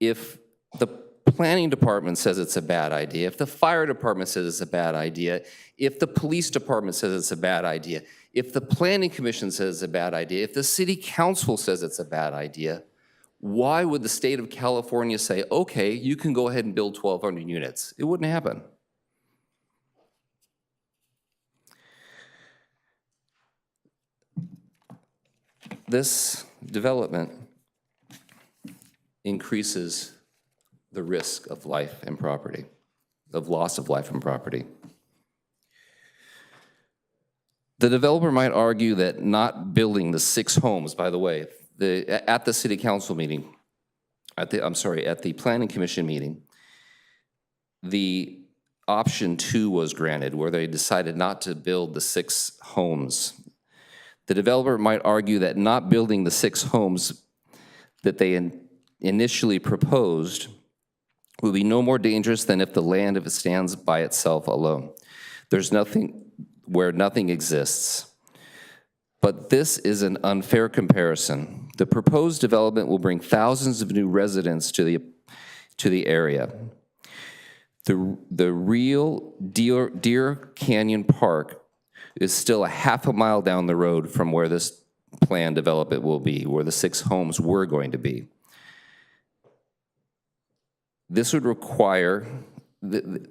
if the planning department says it's a bad idea, if the fire department says it's a bad idea, if the police department says it's a bad idea, if the planning commission says it's a bad idea, if the city council says it's a bad idea, why would the state of California say, okay, you can go ahead and build 1,200 units? It wouldn't happen. This development increases the risk of life and property, of loss of life and property. The developer might argue that not building the 6 homes, by the way, at the city council meeting, at the planning commission meeting, the option 2 was granted, where they decided not to build the 6 homes. The developer might argue that not building the 6 homes that they initially proposed would be no more dangerous than if the land, if it stands by itself alone. There's nothing where nothing exists. But this is an unfair comparison. The proposed development will bring thousands of new residents to the area. The real Deer Canyon Park is still a half a mile down the road from where this planned development will be, where the 6 homes were going to be. This would require, the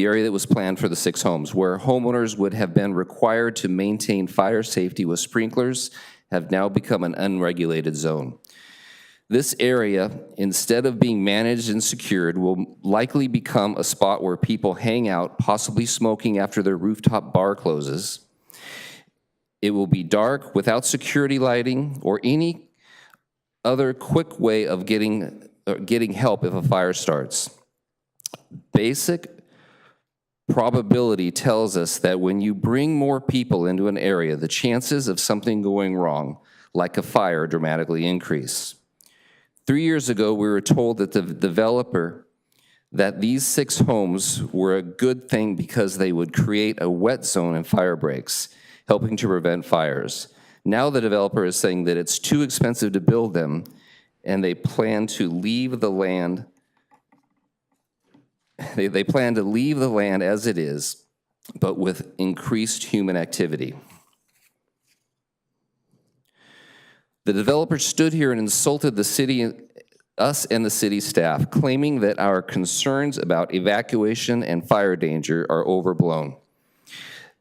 area that was planned for the 6 homes, where homeowners would have been required to maintain fire safety with sprinklers, have now become an unregulated zone. This area, instead of being managed and secured, will likely become a spot where people hang out, possibly smoking after their rooftop bar closes. It will be dark, without security lighting or any other quick way of getting help if a fire starts. Basic probability tells us that when you bring more people into an area, the chances of something going wrong, like a fire, dramatically increase. 3 years ago, we were told that the developer, that these 6 homes were a good thing because they would create a wet zone and fire breaks, helping to prevent fires. Now the developer is saying that it's too expensive to build them, and they plan to leave the land. They plan to leave the land as it is, but with increased human activity. The developer stood here and insulted the city, us and the city staff, claiming that our concerns about evacuation and fire danger are overblown.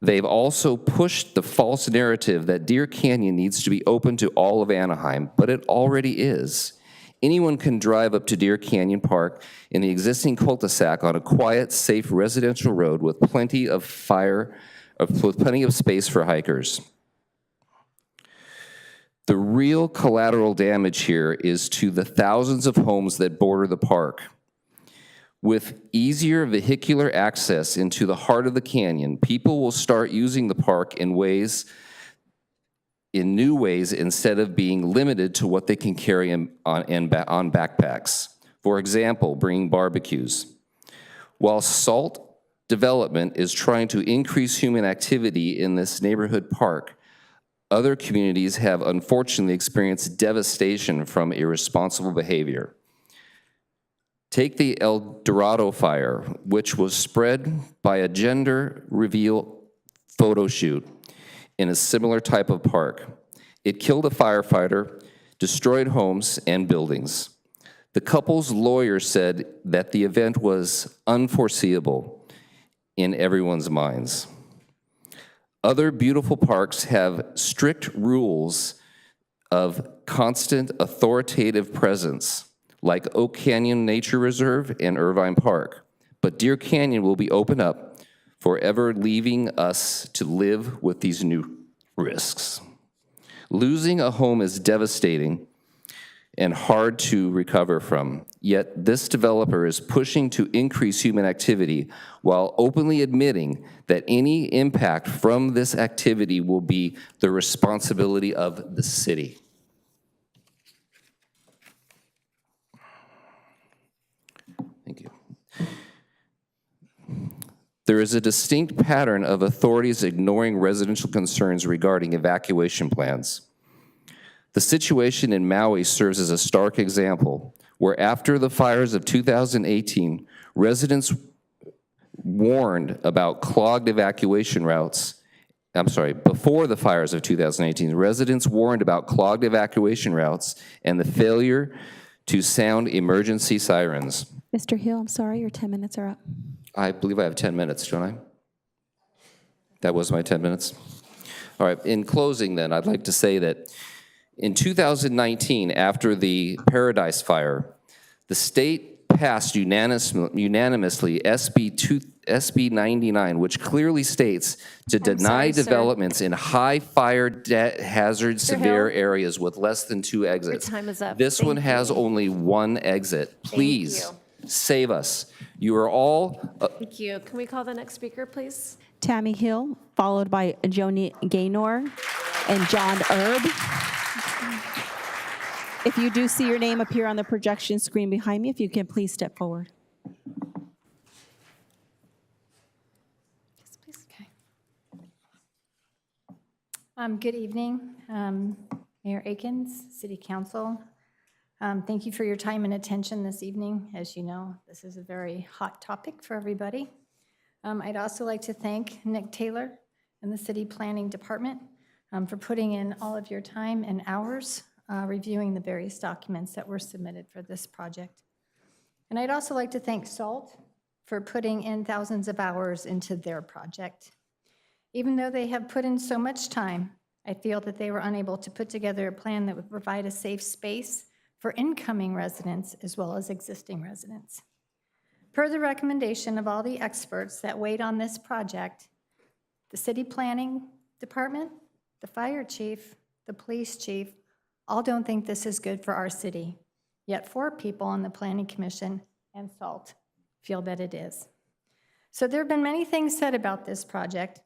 They've also pushed the false narrative that Deer Canyon needs to be open to all of Anaheim, but it already is. Anyone can drive up to Deer Canyon Park in the existing cul-de-sac on a quiet, safe residential road with plenty of space for hikers. The real collateral damage here is to the thousands of homes that border the park. With easier vehicular access into the heart of the canyon, people will start using the park in new ways instead of being limited to what they can carry on backpacks. For example, bringing barbecues. While SALT development is trying to increase human activity in this neighborhood park, other communities have unfortunately experienced devastation from irresponsible behavior. Take the El Dorado fire, which was spread by a gender reveal photo shoot in a similar type of park. It killed a firefighter, destroyed homes and buildings. The couple's lawyer said that the event was unforeseeable in everyone's minds. Other beautiful parks have strict rules of constant authoritative presence, like Oak Canyon Nature Reserve and Irvine Park. But Deer Canyon will be open up, forever leaving us to live with these new risks. Losing a home is devastating and hard to recover from. Yet this developer is pushing to increase human activity while openly admitting that any impact from this activity will be the responsibility of the city. Thank you. There is a distinct pattern of authorities ignoring residential concerns regarding evacuation plans. The situation in Maui serves as a stark example, where after the fires of 2018, residents warned about clogged evacuation routes. Before the fires of 2018, residents warned about clogged evacuation routes and the failure to sound emergency sirens. Mr. Hill, I'm sorry, your 10 minutes are up. I believe I have 10 minutes, don't I? That was my 10 minutes. All right, in closing then, I'd like to say that in 2019, after the Paradise Fire, the state passed unanimously SB 99, which clearly states to deny developments in high fire hazard severe areas with less than 2 exits. Your time is up. This one has only 1 exit. Please save us. You are all. Thank you. Can we call the next speaker, please? Tammy Hill, followed by Joni Gaynor and John Erb. If you do see your name appear on the projection screen behind me, if you can please step forward. Yes, please. Okay. Good evening, Mayor Akins, City Council. Thank you for your time and attention this evening. As you know, this is a very hot topic for everybody. I'd also like to thank Nick Taylor and the City Planning Department for putting in all of your time and hours reviewing the various documents that were submitted for this project. And I'd also like to thank SALT for putting in thousands of hours into their project. Even though they have put in so much time, I feel that they were unable to put together a plan that would provide a safe space for incoming residents as well as existing residents. Per the recommendation of all the experts that weighed on this project, the City Planning Department, the Fire Chief, the Police Chief, all don't think this is good for our city. Yet 4 people on the Planning Commission and SALT feel that it is. So there have been many things said about this project,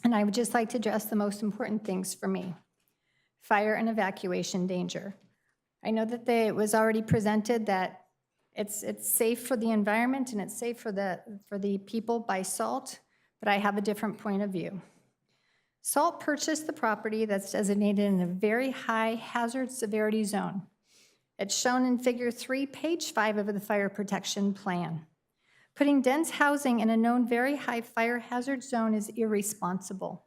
and I would just like to address the most important things for me. Fire and evacuation danger. I know that it was already presented that it's safe for the environment and it's safe for the people by SALT, but I have a different point of view. SALT purchased the property that's designated in a very high hazard severity zone. It's shown in Figure 3, page 5 of the Fire Protection Plan. Putting dense housing in a known very high fire hazard zone is irresponsible.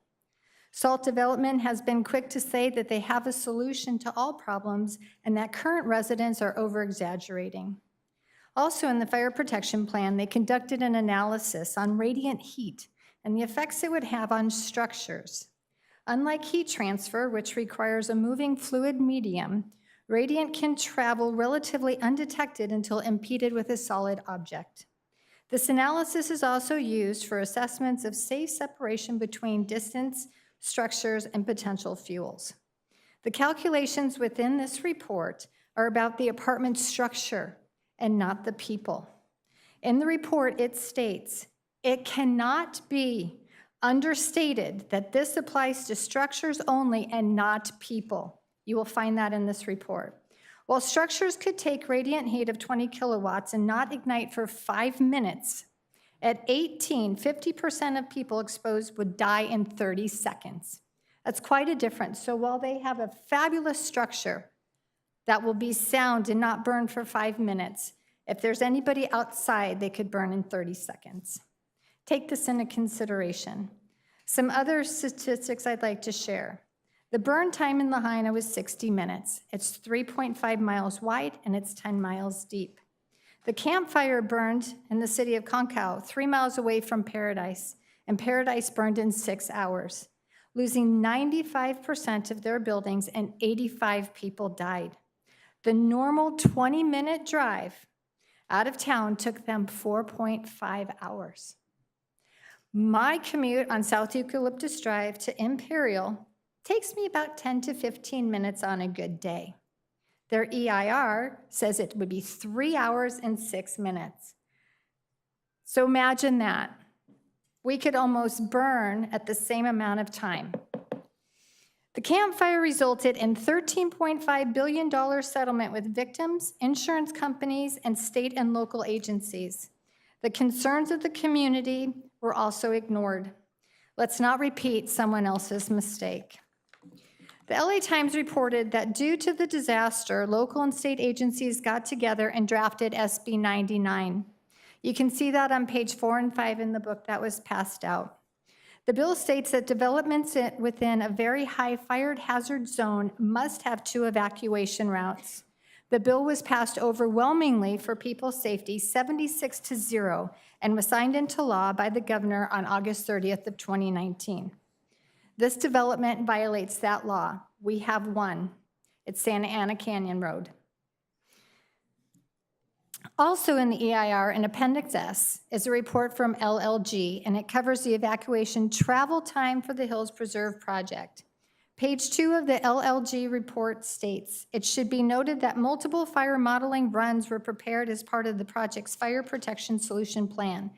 SALT Development has been quick to say that they have a solution to all problems and that current residents are over-exaggerating. Also in the Fire Protection Plan, they conducted an analysis on radiant heat and the effects it would have on structures. Unlike heat transfer, which requires a moving fluid medium, radiant can travel relatively undetected until impeded with a solid object. This analysis is also used for assessments of safe separation between distance, structures, and potential fuels. The calculations within this report are about the apartment structure and not the people. In the report, it states, it cannot be understated that this applies to structures only and not people. You will find that in this report. While structures could take radiant heat of 20 kilowatts and not ignite for 5 minutes, at 18, 50% of people exposed would die in 30 seconds. That's quite a difference. So while they have a fabulous structure that will be sound and not burn for 5 minutes, if there's anybody outside, they could burn in 30 seconds. Take this into consideration. Some other statistics I'd like to share. The burn time in Lahaina was 60 minutes. It's 3.5 miles wide and it's 10 miles deep. The campfire burned in the city of Concow, 3 miles away from Paradise, and Paradise burned in 6 hours, losing 95% of their buildings and 85 people died. The normal 20-minute drive out of town took them 4.5 hours. My commute on South Eucalyptus Drive to Imperial takes me about 10 to 15 minutes on a good day. Their EIR says it would be 3 hours and 6 minutes. So imagine that. We could almost burn at the same amount of time. The campfire resulted in $13.5 billion settlement with victims, insurance companies, and state and local agencies. The concerns of the community were also ignored. Let's not repeat someone else's mistake. The LA Times reported that due to the disaster, local and state agencies got together and drafted SB 99. You can see that on page 4 and 5 in the book that was passed out. The bill states that developments within a very high fire hazard zone must have 2 evacuation routes. The bill was passed overwhelmingly for people's safety, 76-0, and was signed into law by the governor on August 30th of 2019. This development violates that law. We have one. It's Santa Ana Canyon Road. Also in the EIR in Appendix S is a report from LLG, and it covers the evacuation travel time for the Hills Preserve project. Page 2 of the LLG report states, it should be noted that multiple fire modeling runs were prepared as part of the project's fire protection solution plan.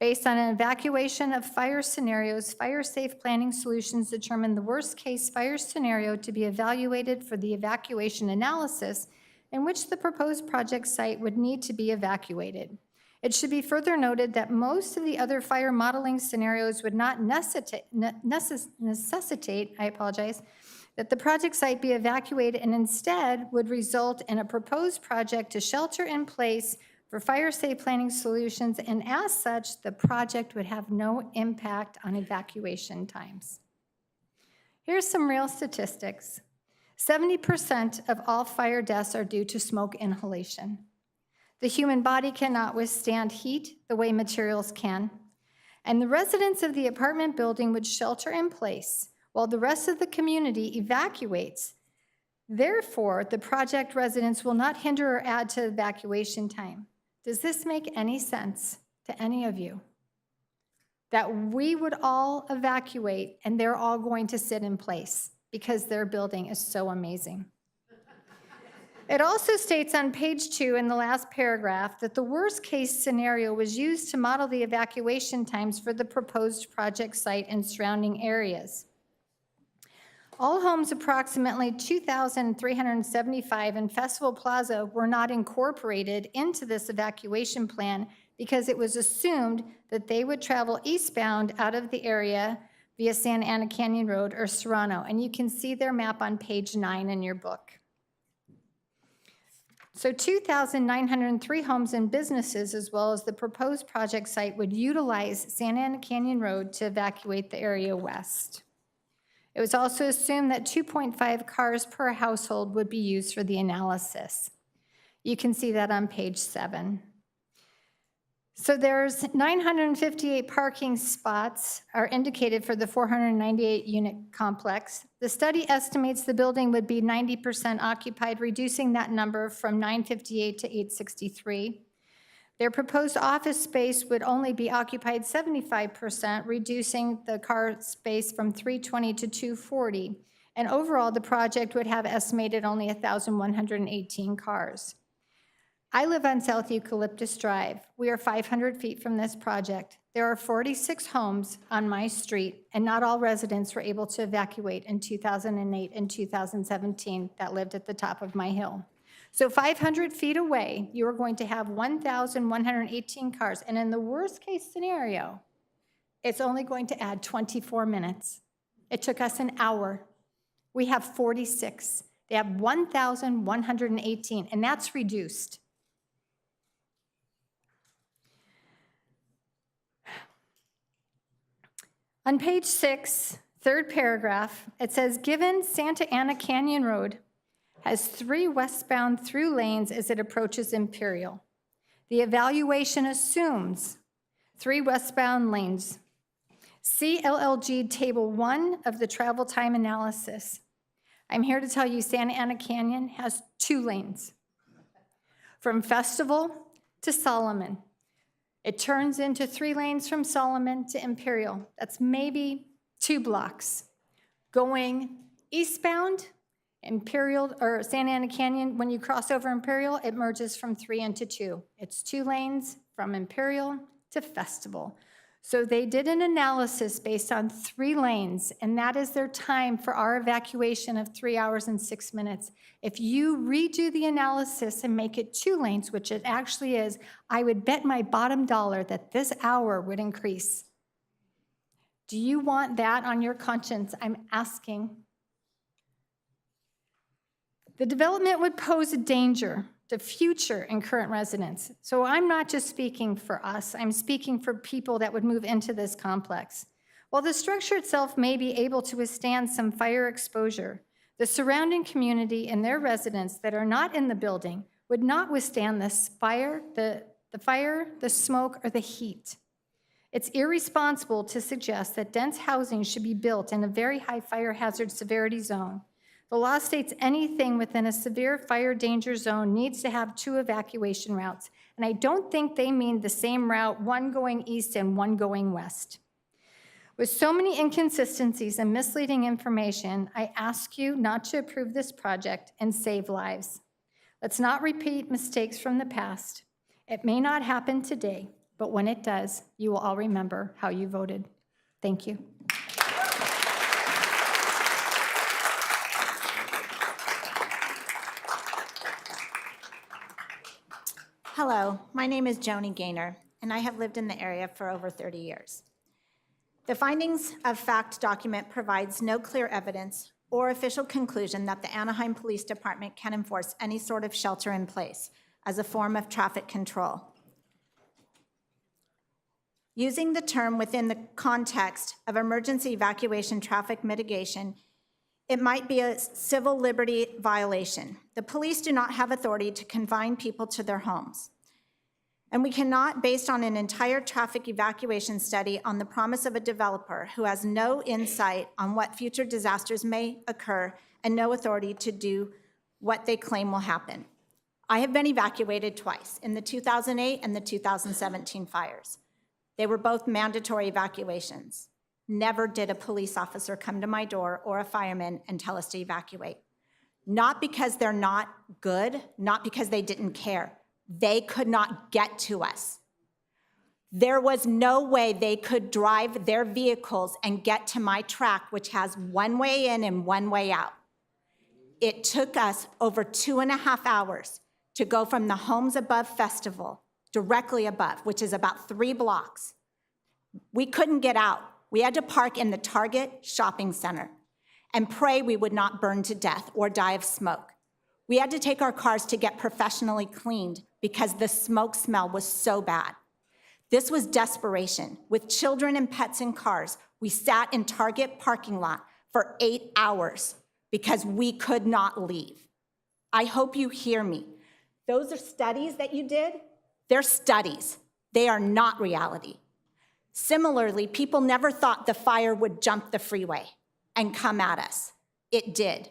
Based on an evacuation of fire scenarios, fire-safe planning solutions determined the worst-case fire scenario to be evaluated for the evacuation analysis in which the proposed project site would need to be evacuated. It should be further noted that most of the other fire modeling scenarios would not necessitate, that the project site be evacuated and instead would result in a proposed project to shelter in place for fire-safe planning solutions, and as such, the project would have no impact on evacuation times. Here's some real statistics. 70% of all fire deaths are due to smoke inhalation. The human body cannot withstand heat the way materials can, and the residents of the apartment building would shelter in place while the rest of the community evacuates. Therefore, the project residents will not hinder or add to evacuation time. Does this make any sense to any of you? That we would all evacuate and they're all going to sit in place because their building is so amazing. It also states on page 2 in the last paragraph that the worst case scenario was used to model the evacuation times for the proposed project site and surrounding areas. All homes approximately 2,375 in Festival Plaza were not incorporated into this evacuation plan because it was assumed that they would travel eastbound out of the area via Santa Ana Canyon Road or Serrano, and you can see their map on page 9 in your book. So 2,903 homes and businesses, as well as the proposed project site, would utilize Santa Ana Canyon Road to evacuate the area west. It was also assumed that 2.5 cars per household would be used for the analysis. You can see that on page 7. So there's 958 parking spots are indicated for the 498 unit complex. The study estimates the building would be 90% occupied, reducing that number from 958 to 863. Their proposed office space would only be occupied 75%, reducing the car space from 320 to 240. And overall, the project would have estimated only 1,118 cars. I live on South Eucalyptus Drive. We are 500 feet from this project. There are 46 homes on my street, and not all residents were able to evacuate in 2008 and 2017 that lived at the top of my hill. So 500 feet away, you are going to have 1,118 cars, and in the worst-case scenario, it's only going to add 24 minutes. It took us an hour. We have 46. They have 1,118, and that's reduced. On page 6, third paragraph, it says, given Santa Ana Canyon Road has 3 westbound through lanes as it approaches Imperial, the evaluation assumes 3 westbound lanes. See LLG Table 1 of the travel time analysis. I'm here to tell you Santa Ana Canyon has 2 lanes. From Festival to Solomon. It turns into 3 lanes from Solomon to Imperial. That's maybe 2 blocks. Going eastbound, Imperial or Santa Ana Canyon, when you cross over Imperial, it merges from 3 into 2. It's 2 lanes from Imperial to Festival. So they did an analysis based on 3 lanes, and that is their time for our evacuation of 3 hours and 6 minutes. If you redo the analysis and make it 2 lanes, which it actually is, I would bet my bottom dollar that this hour would increase. Do you want that on your conscience? I'm asking. The development would pose a danger to future and current residents. So I'm not just speaking for us, I'm speaking for people that would move into this complex. While the structure itself may be able to withstand some fire exposure, the surrounding community and their residents that are not in the building would not withstand this fire, the smoke, or the heat. It's irresponsible to suggest that dense housing should be built in a very high fire hazard severity zone. The law states anything within a severe fire danger zone needs to have 2 evacuation routes, and I don't think they mean the same route, one going east and one going west. With so many inconsistencies and misleading information, I ask you not to approve this project and save lives. Let's not repeat mistakes from the past. It may not happen today, but when it does, you will all remember how you voted. Thank you. Hello, my name is Joni Gaynor, and I have lived in the area for over 30 years. The findings of fact document provides no clear evidence or official conclusion that the Anaheim Police Department can enforce any sort of shelter in place as a form of traffic control. Using the term within the context of emergency evacuation traffic mitigation, it might be a civil liberty violation. The police do not have authority to confine people to their homes. And we cannot, based on an entire traffic evacuation study on the promise of a developer who has no insight on what future disasters may occur and no authority to do what they claim will happen. I have been evacuated twice, in the 2008 and the 2017 fires. They were both mandatory evacuations. Never did a police officer come to my door or a fireman and tell us to evacuate. Not because they're not good, not because they didn't care. They could not get to us. There was no way they could drive their vehicles and get to my track, which has one way in and one way out. It took us over 2.5 hours to go from the homes above Festival, directly above, which is about 3 blocks. We couldn't get out. We had to park in the Target shopping center and pray we would not burn to death or die of smoke. We had to take our cars to get professionally cleaned because the smoke smell was so bad. This was desperation. With children and pets in cars, we sat in Target parking lot for 8 hours because we could not leave. I hope you hear me. Those are studies that you did. They're studies. They are not reality. Similarly, people never thought the fire would jump the freeway and come at us. It did.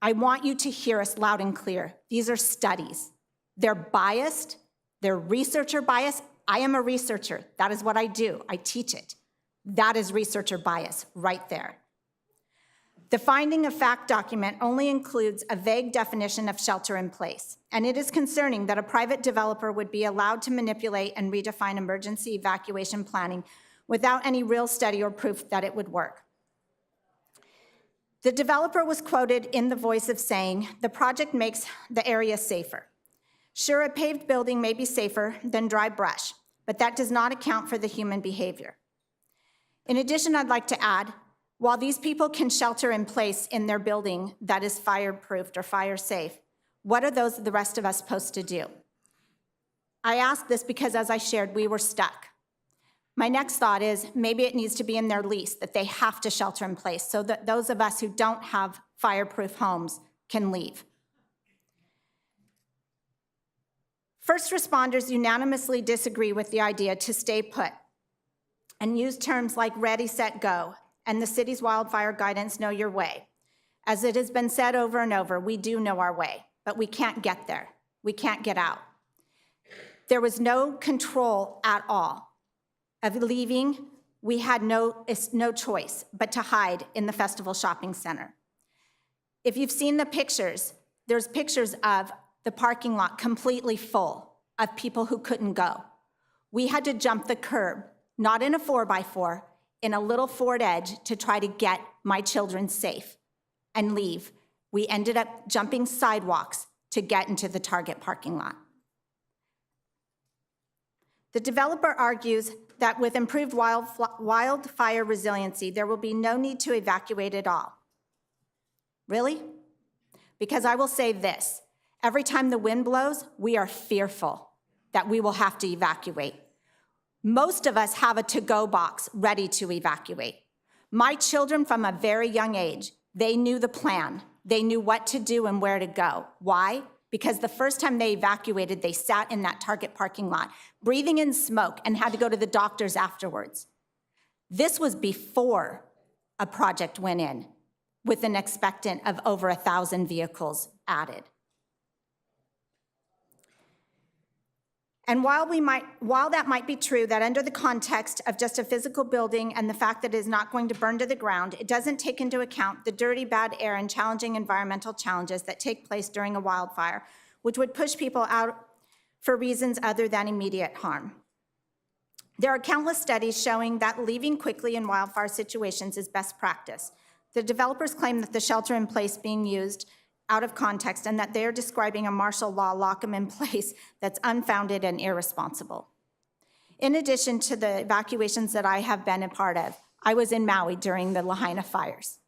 I want you to hear us loud and clear. These are studies. They're biased. They're researcher bias. I am a researcher. That is what I do. I teach it. That is researcher bias right there. The finding of fact document only includes a vague definition of shelter in place, and it is concerning that a private developer would be allowed to manipulate and redefine emergency evacuation planning without any real study or proof that it would work. The developer was quoted in the voice of saying, "The project makes the area safer." Sure, a paved building may be safer than dry brush, but that does not account for the human behavior. In addition, I'd like to add, while these people can shelter in place in their building that is fireproofed or fire safe, what are the rest of us supposed to do? I ask this because, as I shared, we were stuck. My next thought is maybe it needs to be in their lease that they have to shelter in place so that those of us who don't have fireproof homes can leave. First responders unanimously disagree with the idea to stay put and use terms like ready, set, go, and the city's wildfire guidance, know your way. As it has been said over and over, we do know our way, but we can't get there. We can't get out. There was no control at all of leaving. We had no choice but to hide in the festival shopping center. If you've seen the pictures, there's pictures of the parking lot completely full of people who couldn't go. We had to jump the curb, not in a 4x4, in a little Ford Edge to try to get my children safe and leave. We ended up jumping sidewalks to get into the Target parking lot. The developer argues that with improved wildfire resiliency, there will be no need to evacuate at all. Really? Because I will say this, every time the wind blows, we are fearful that we will have to evacuate. Most of us have a to-go box ready to evacuate. My children from a very young age, they knew the plan. They knew what to do and where to go. Why? Because the first time they evacuated, they sat in that Target parking lot, breathing in smoke and had to go to the doctors afterwards. This was before a project went in with an expectant of over 1,000 vehicles added. And while that might be true, that under the context of just a physical building and the fact that it is not going to burn to the ground, it doesn't take into account the dirty, bad air and challenging environmental challenges that take place during a wildfire, which would push people out for reasons other than immediate harm. There are countless studies showing that leaving quickly in wildfire situations is best practice. The developers claim that the shelter in place being used out of context and that they're describing a martial law lock 'em in place that's unfounded and irresponsible. In addition to the evacuations that I have been a part of, I was in Maui during the Lahaina fires.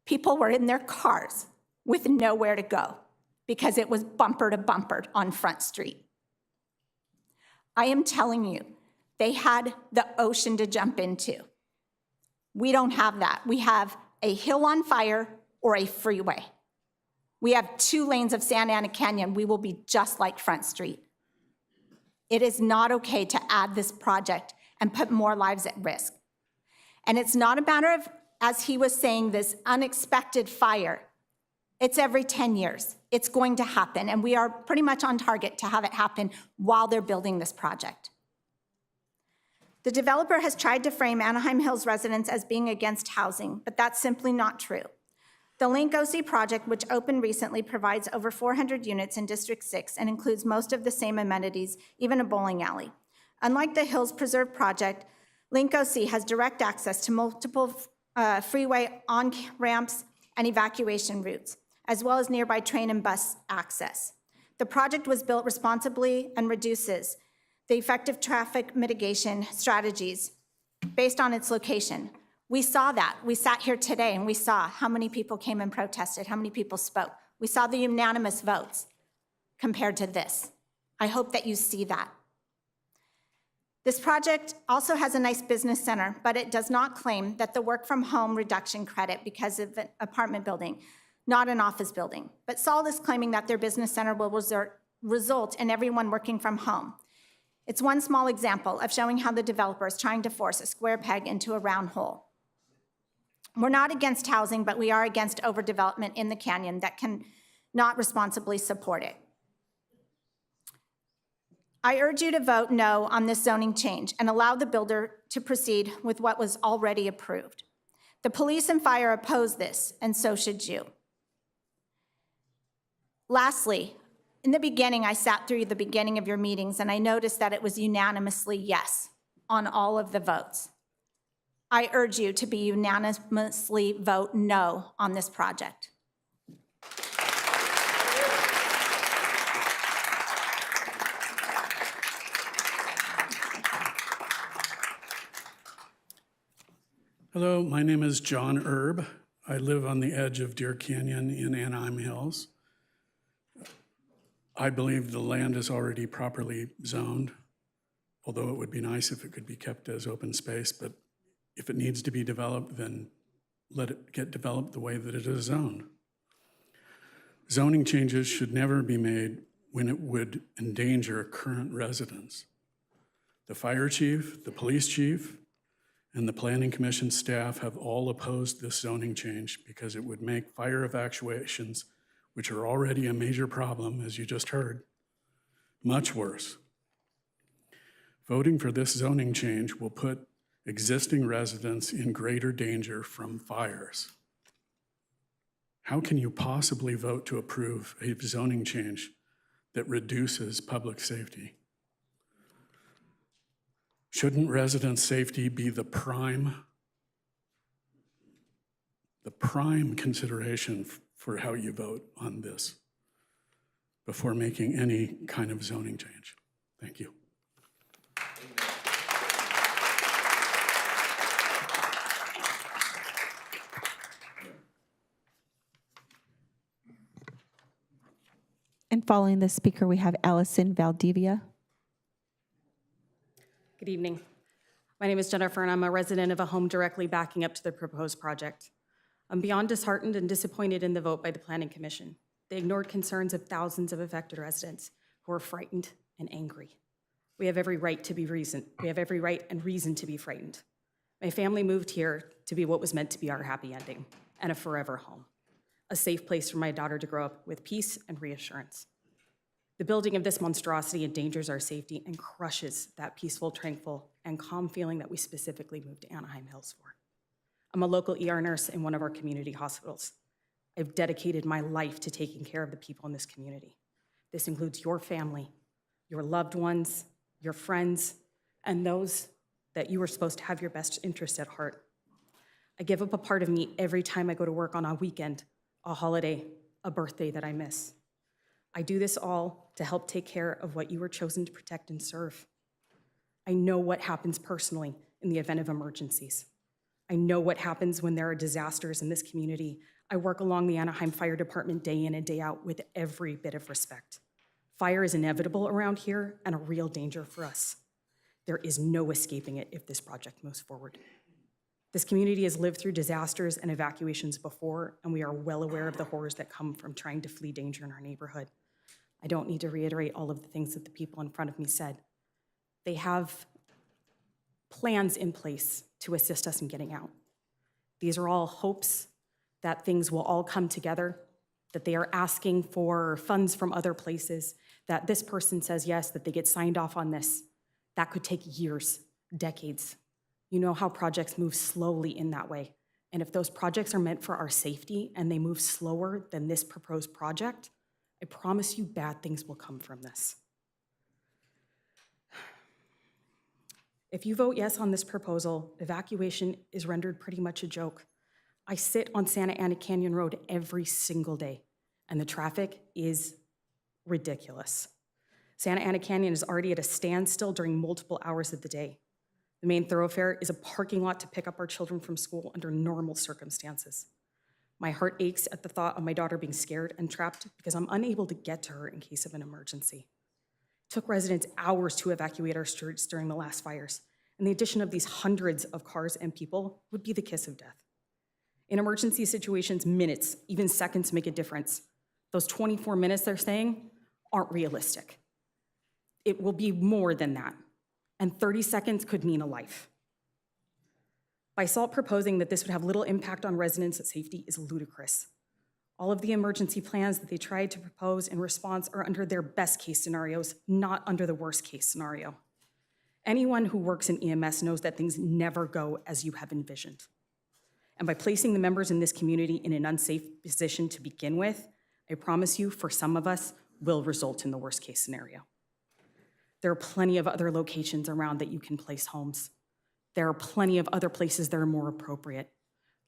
People were in their cars with nowhere to go because it was bumper to bumper on Front Street. I am telling you, they had the ocean to jump into. We don't have that. We have a hill on fire or a freeway. We have 2 lanes of Santa Ana Canyon. We will be just like Front Street. It is not okay to add this project and put more lives at risk. And it's not a matter of, as he was saying, this unexpected fire. It's every 10 years. It's going to happen, and we are pretty much on target to have it happen while they're building this project. The developer has tried to frame Anaheim Hills residents as being against housing, but that's simply not true. The Link OC project, which opened recently, provides over 400 units in District 6 and includes most of the same amenities, even a bowling alley. Unlike the Hills Preserve project, Link OC has direct access to multiple freeway on-ramps and evacuation routes, as well as nearby train and bus access. The project was built responsibly and reduces the effective traffic mitigation strategies based on its location. We saw that. We sat here today and we saw how many people came and protested, how many people spoke. We saw the unanimous votes compared to this. I hope that you see that. This project also has a nice business center, but it does not claim that the work from home reduction credit because of an apartment building, not an office building. But Salt is claiming that their business center will result in everyone working from home. It's one small example of showing how the developer is trying to force a square peg into a round hole. We're not against housing, but we are against overdevelopment in the canyon that can not responsibly support it. I urge you to vote no on this zoning change and allow the builder to proceed with what was already approved. The police and fire oppose this, and so should you. Lastly, in the beginning, I sat through the beginning of your meetings, and I noticed that it was unanimously yes on all of the votes. I urge you to be unanimously vote no on this project. Hello, my name is John Erb. I live on the edge of Deer Canyon in Anaheim Hills. I believe the land is already properly zoned, although it would be nice if it could be kept as open space, but if it needs to be developed, then let it get developed the way that it is zoned. Zoning changes should never be made when it would endanger current residents. The fire chief, the police chief, and the Planning Commission staff have all opposed this zoning change because it would make fire evacuations, which are already a major problem, as you just heard, much worse. Voting for this zoning change will put existing residents in greater danger from fires. How can you possibly vote to approve a zoning change that reduces public safety? Shouldn't resident safety be the prime consideration for how you vote on this before making any kind of zoning change? Thank you. And following the speaker, we have Allison Valdivia. Good evening. My name is Jennifer, and I'm a resident of a home directly backing up to the proposed project. I'm beyond disheartened and disappointed in the vote by the Planning Commission. They ignored concerns of thousands of affected residents who are frightened and angry. We have every right to be reason. We have every right and reason to be frightened. My family moved here to be what was meant to be our happy ending and a forever home, a safe place for my daughter to grow up with peace and reassurance. The building of this monstrosity endangers our safety and crushes that peaceful, tranquil, and calm feeling that we specifically moved to Anaheim Hills for. I'm a local ER nurse in one of our community hospitals. I've dedicated my life to taking care of the people in this community. This includes your family, your loved ones, your friends, and those that you are supposed to have your best interest at heart. I give up a part of me every time I go to work on a weekend, a holiday, a birthday that I miss. I do this all to help take care of what you were chosen to protect and serve. I know what happens personally in the event of emergencies. I know what happens when there are disasters in this community. I work along the Anaheim Fire Department day in and day out with every bit of respect. Fire is inevitable around here and a real danger for us. There is no escaping it if this project moves forward. This community has lived through disasters and evacuations before, and we are well aware of the horrors that come from trying to flee danger in our neighborhood. I don't need to reiterate all of the things that the people in front of me said. They have plans in place to assist us in getting out. These are all hopes that things will all come together, that they are asking for funds from other places, that this person says yes, that they get signed off on this. That could take years, decades. You know how projects move slowly in that way. And if those projects are meant for our safety and they move slower than this proposed project, I promise you bad things will come from this. If you vote yes on this proposal, evacuation is rendered pretty much a joke. I sit on Santa Ana Canyon Road every single day, and the traffic is ridiculous. Santa Ana Canyon is already at a standstill during multiple hours of the day. The main thoroughfare is a parking lot to pick up our children from school under normal circumstances. My heart aches at the thought of my daughter being scared and trapped because I'm unable to get to her in case of an emergency. It took residents hours to evacuate our streets during the last fires, and the addition of these hundreds of cars and people would be the kiss of death. In emergency situations, minutes, even seconds make a difference. Those 24 minutes they're saying aren't realistic. It will be more than that, and 30 seconds could mean a life. By SALT proposing that this would have little impact on residents' safety is ludicrous. All of the emergency plans that they tried to propose in response are under their best case scenarios, not under the worst case scenario. Anyone who works in EMS knows that things never go as you have envisioned. And by placing the members in this community in an unsafe position to begin with, I promise you, for some of us, will result in the worst-case scenario. There are plenty of other locations around that you can place homes. There are plenty of other places that are more appropriate.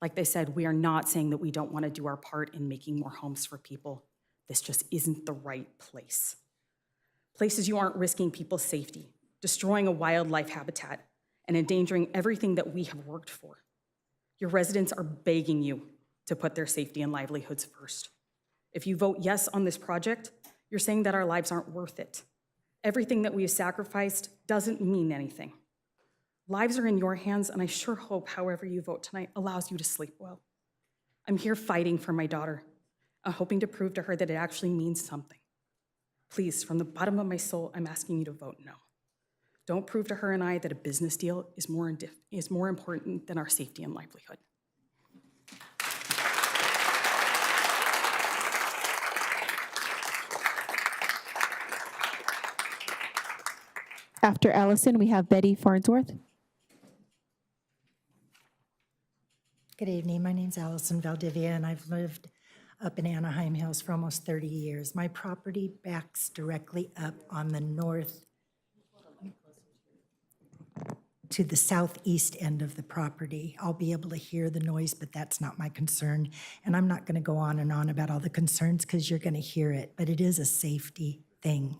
Like they said, we are not saying that we don't want to do our part in making more homes for people. This just isn't the right place. Places you aren't risking people's safety, destroying a wildlife habitat, and endangering everything that we have worked for. Your residents are begging you to put their safety and livelihoods first. If you vote yes on this project, you're saying that our lives aren't worth it. Everything that we have sacrificed doesn't mean anything. Lives are in your hands, and I sure hope however you vote tonight allows you to sleep well. I'm here fighting for my daughter, hoping to prove to her that it actually means something. Please, from the bottom of my soul, I'm asking you to vote no. Don't prove to her and I that a business deal is more important than our safety and livelihood. After Allison, we have Betty Farnsworth. Good evening. My name's Allison Valdivia, and I've lived up in Anaheim Hills for almost 30 years. My property backs directly up on the north to the southeast end of the property. I'll be able to hear the noise, but that's not my concern. And I'm not going to go on and on about all the concerns because you're going to hear it, but it is a safety thing.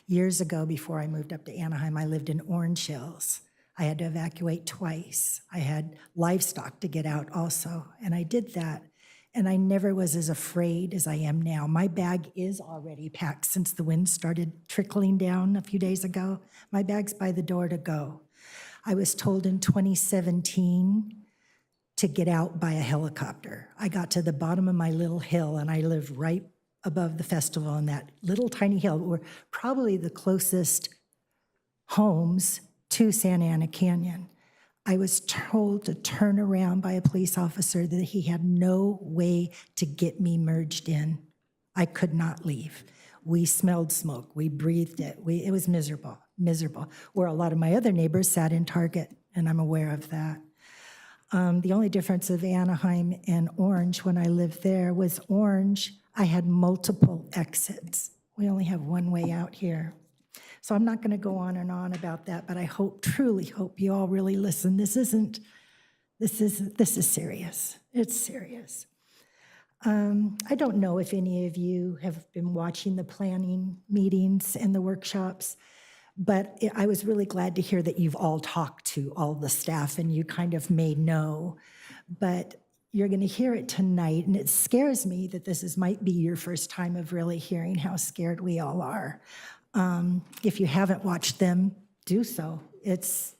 Years ago, before I moved up to Anaheim, I lived in Orange Hills. I had to evacuate twice. I had livestock to get out also, and I did that. And I never was as afraid as I am now. My bag is already packed since the wind started trickling down a few days ago. My bag's by the door to go. I was told in 2017 to get out by a helicopter. I got to the bottom of my little hill, and I live right above the festival on that little tiny hill. We're probably the closest homes to Santa Ana Canyon. I was told to turn around by a police officer that he had no way to get me merged in. I could not leave. We smelled smoke. We breathed it. It was miserable, miserable. Where a lot of my other neighbors sat in Target, and I'm aware of that. The only difference of Anaheim and Orange when I lived there was Orange, I had multiple exits. We only have one way out here. So I'm not going to go on and on about that, but I hope, truly hope you all really listen. This is serious. It's serious. I don't know if any of you have been watching the planning meetings and the workshops, but I was really glad to hear that you've all talked to all the staff and you kind of may know, but you're going to hear it tonight, and it scares me that might be your first time of really hearing how scared we all are. If you haven't watched them, do so. It's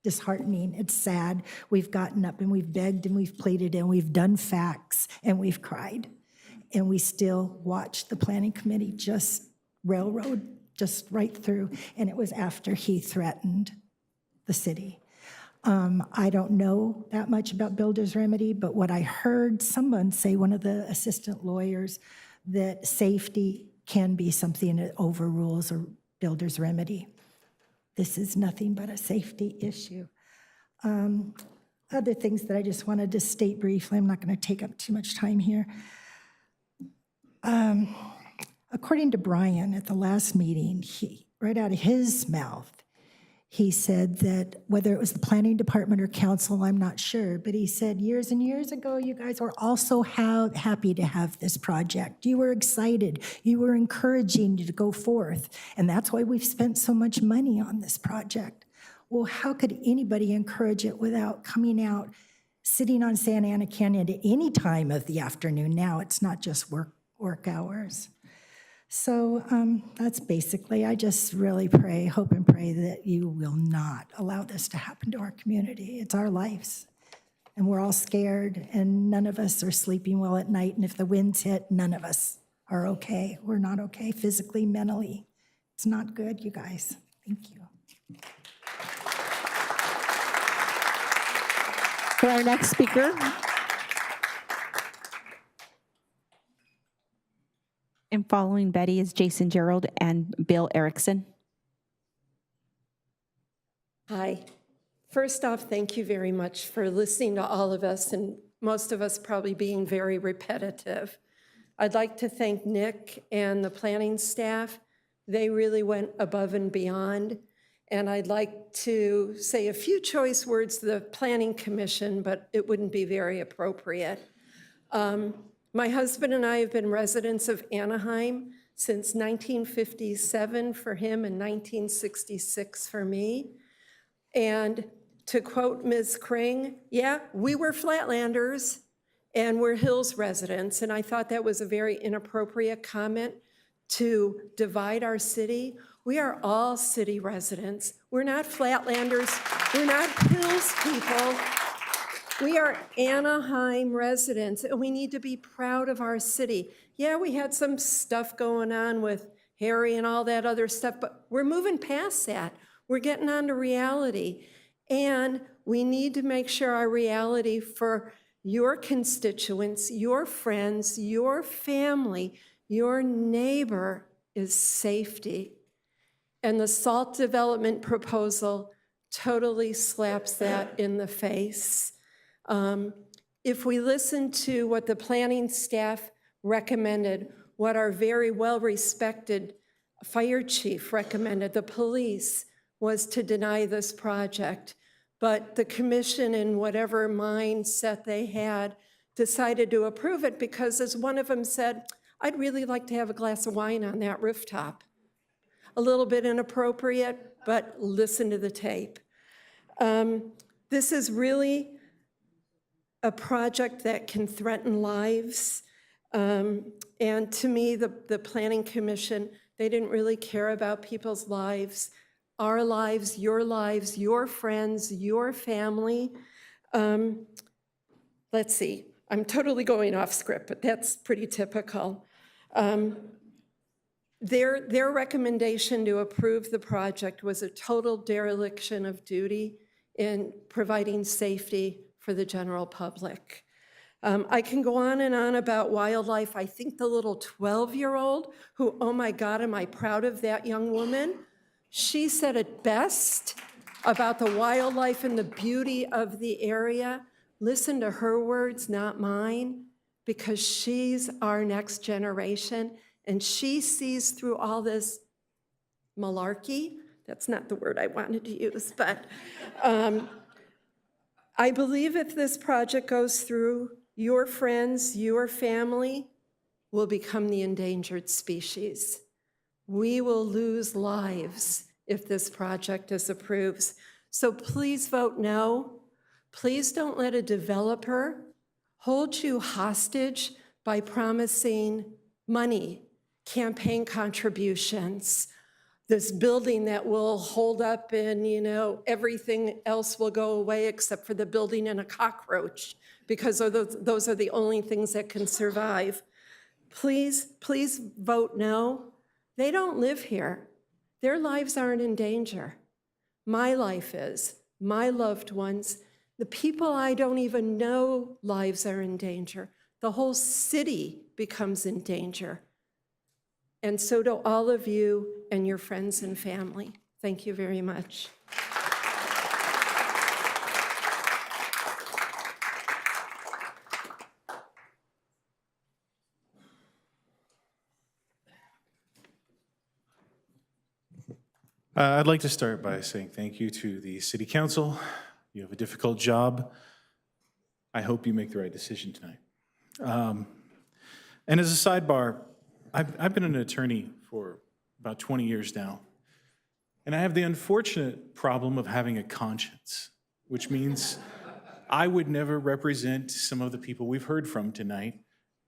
disheartening. It's sad. We've gotten up and we've begged and we've pleaded and we've done facts and we've cried. And we still watch the planning committee just railroad just right through. And it was after he threatened the city. I don't know that much about builder's remedy, but what I heard someone say, one of the assistant lawyers, that safety can be something that overrules a builder's remedy. This is nothing but a safety issue. Other things that I just wanted to state briefly, I'm not going to take up too much time here. According to Brian at the last meeting, right out of his mouth, he said that whether it was the planning department or council, I'm not sure, but he said years and years ago, you guys were also happy to have this project. You were excited. You were encouraging you to go forth. And that's why we've spent so much money on this project. Well, how could anybody encourage it without coming out, sitting on Santa Ana Canyon at any time of the afternoon? Now it's not just work hours. So that's basically, I just really hope and pray that you will not allow this to happen to our community. It's our lives, and we're all scared, and none of us are sleeping well at night, and if the winds hit, none of us are okay. We're not okay physically, mentally. It's not good, you guys. Thank you. For our next speaker, and following Betty is Jason Gerald and Bill Erickson. Hi. First off, thank you very much for listening to all of us, and most of us probably being very repetitive. I'd like to thank Nick and the planning staff. They really went above and beyond. And I'd like to say a few choice words to the Planning Commission, but it wouldn't be very appropriate. My husband and I have been residents of Anaheim since 1957 for him and 1966 for me. And to quote Ms. Kring, yeah, we were Flatlanders and we're Hills residents. And I thought that was a very inappropriate comment to divide our city. We are all city residents. We're not Flatlanders. We're not Hills people. We are Anaheim residents, and we need to be proud of our city. Yeah, we had some stuff going on with Harry and all that other stuff, but we're moving past that. We're getting on to reality. And we need to make sure our reality for your constituents, your friends, your family, your neighbor is safety. And the SALT development proposal totally slaps that in the face. If we listen to what the planning staff recommended, what our very well-respected fire chief recommended, the police, was to deny this project. But the commission, in whatever mindset they had, decided to approve it because, as one of them said, I'd really like to have a glass of wine on that rooftop. A little bit inappropriate, but listen to the tape. This is really a project that can threaten lives. And to me, the Planning Commission, they didn't really care about people's lives, our lives, your friends, your family. Let's see, I'm totally going off script, but that's pretty typical. Their recommendation to approve the project was a total dereliction of duty in providing safety for the general public. I can go on and on about wildlife. I think the little 12-year-old who, oh my God, am I proud of that young woman? She said it best about the wildlife and the beauty of the area. Listen to her words, not mine, because she's our next generation, and she sees through all this malarkey. That's not the word I wanted to use, but I believe if this project goes through, your friends, your family will become the endangered species. We will lose lives if this project is approved. So please vote no. Please don't let a developer hold you hostage by promising money, campaign contributions, this building that will hold up and, everything else will go away except for the building and a cockroach, because those are the only things that can survive. Please vote no. They don't live here. Their lives aren't in danger. My life is, my loved ones, the people I don't even know lives are in danger. The whole city becomes in danger. And so do all of you and your friends and family. Thank you very much. I'd like to start by saying thank you to the City Council. You have a difficult job. I hope you make the right decision tonight. And as a sidebar, I've been an attorney for about 20 years now, and I have the unfortunate problem of having a conscience, which means I would never represent some of the people we've heard from tonight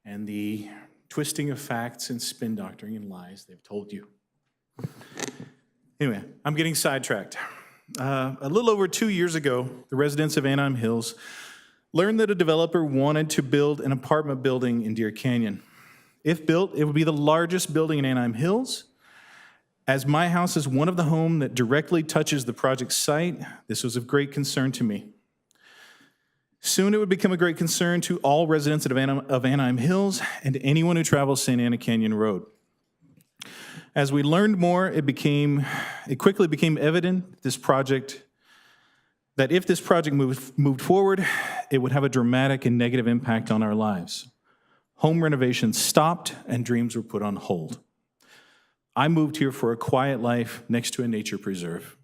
and the twisting of facts and spin doctoring and lies they've told you. Anyway, I'm getting sidetracked. A little over 2 years ago, the residents of Anaheim Hills learned that a developer wanted to build an apartment building in Deer Canyon. If built, it would be the largest building in Anaheim Hills. As my house is one of the homes that directly touches the project site, this was of great concern to me. Soon it would become a great concern to all residents of Anaheim Hills and to anyone who travels St. Ana Canyon Road. As we learned more, it quickly became evident this project that if this project moved forward, it would have a dramatic and negative impact on our lives. Home renovations stopped and dreams were put on hold. I moved here for a quiet life next to a nature preserve.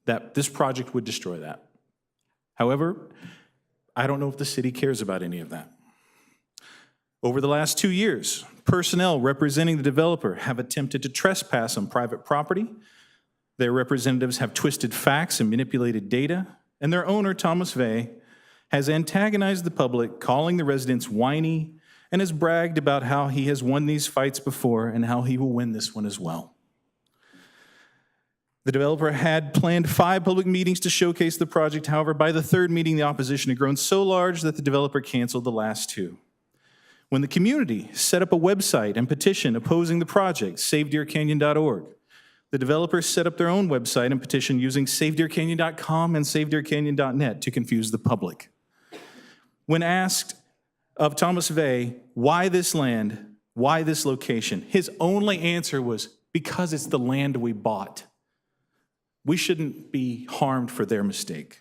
That this project would destroy that. However, I don't know if the city cares about any of that. Over the last 2 years, personnel representing the developer have attempted to trespass on private property. Their representatives have twisted facts and manipulated data, and their owner, Thomas Vey, has antagonized the public, calling the residents whiny, and has bragged about how he has won these fights before and how he will win this one as well. The developer had planned 5 public meetings to showcase the project. However, by the 3rd meeting, the opposition had grown so large that the developer canceled the last 2. When the community set up a website and petition opposing the project, SaveDeerCanyon.org, the developers set up their own website and petition using SaveDeerCanyon.com and SaveDeerCanyon.net to confuse the public. When asked of Thomas Vey, why this land, why this location, his only answer was, because it's the land we bought. We shouldn't be harmed for their mistake.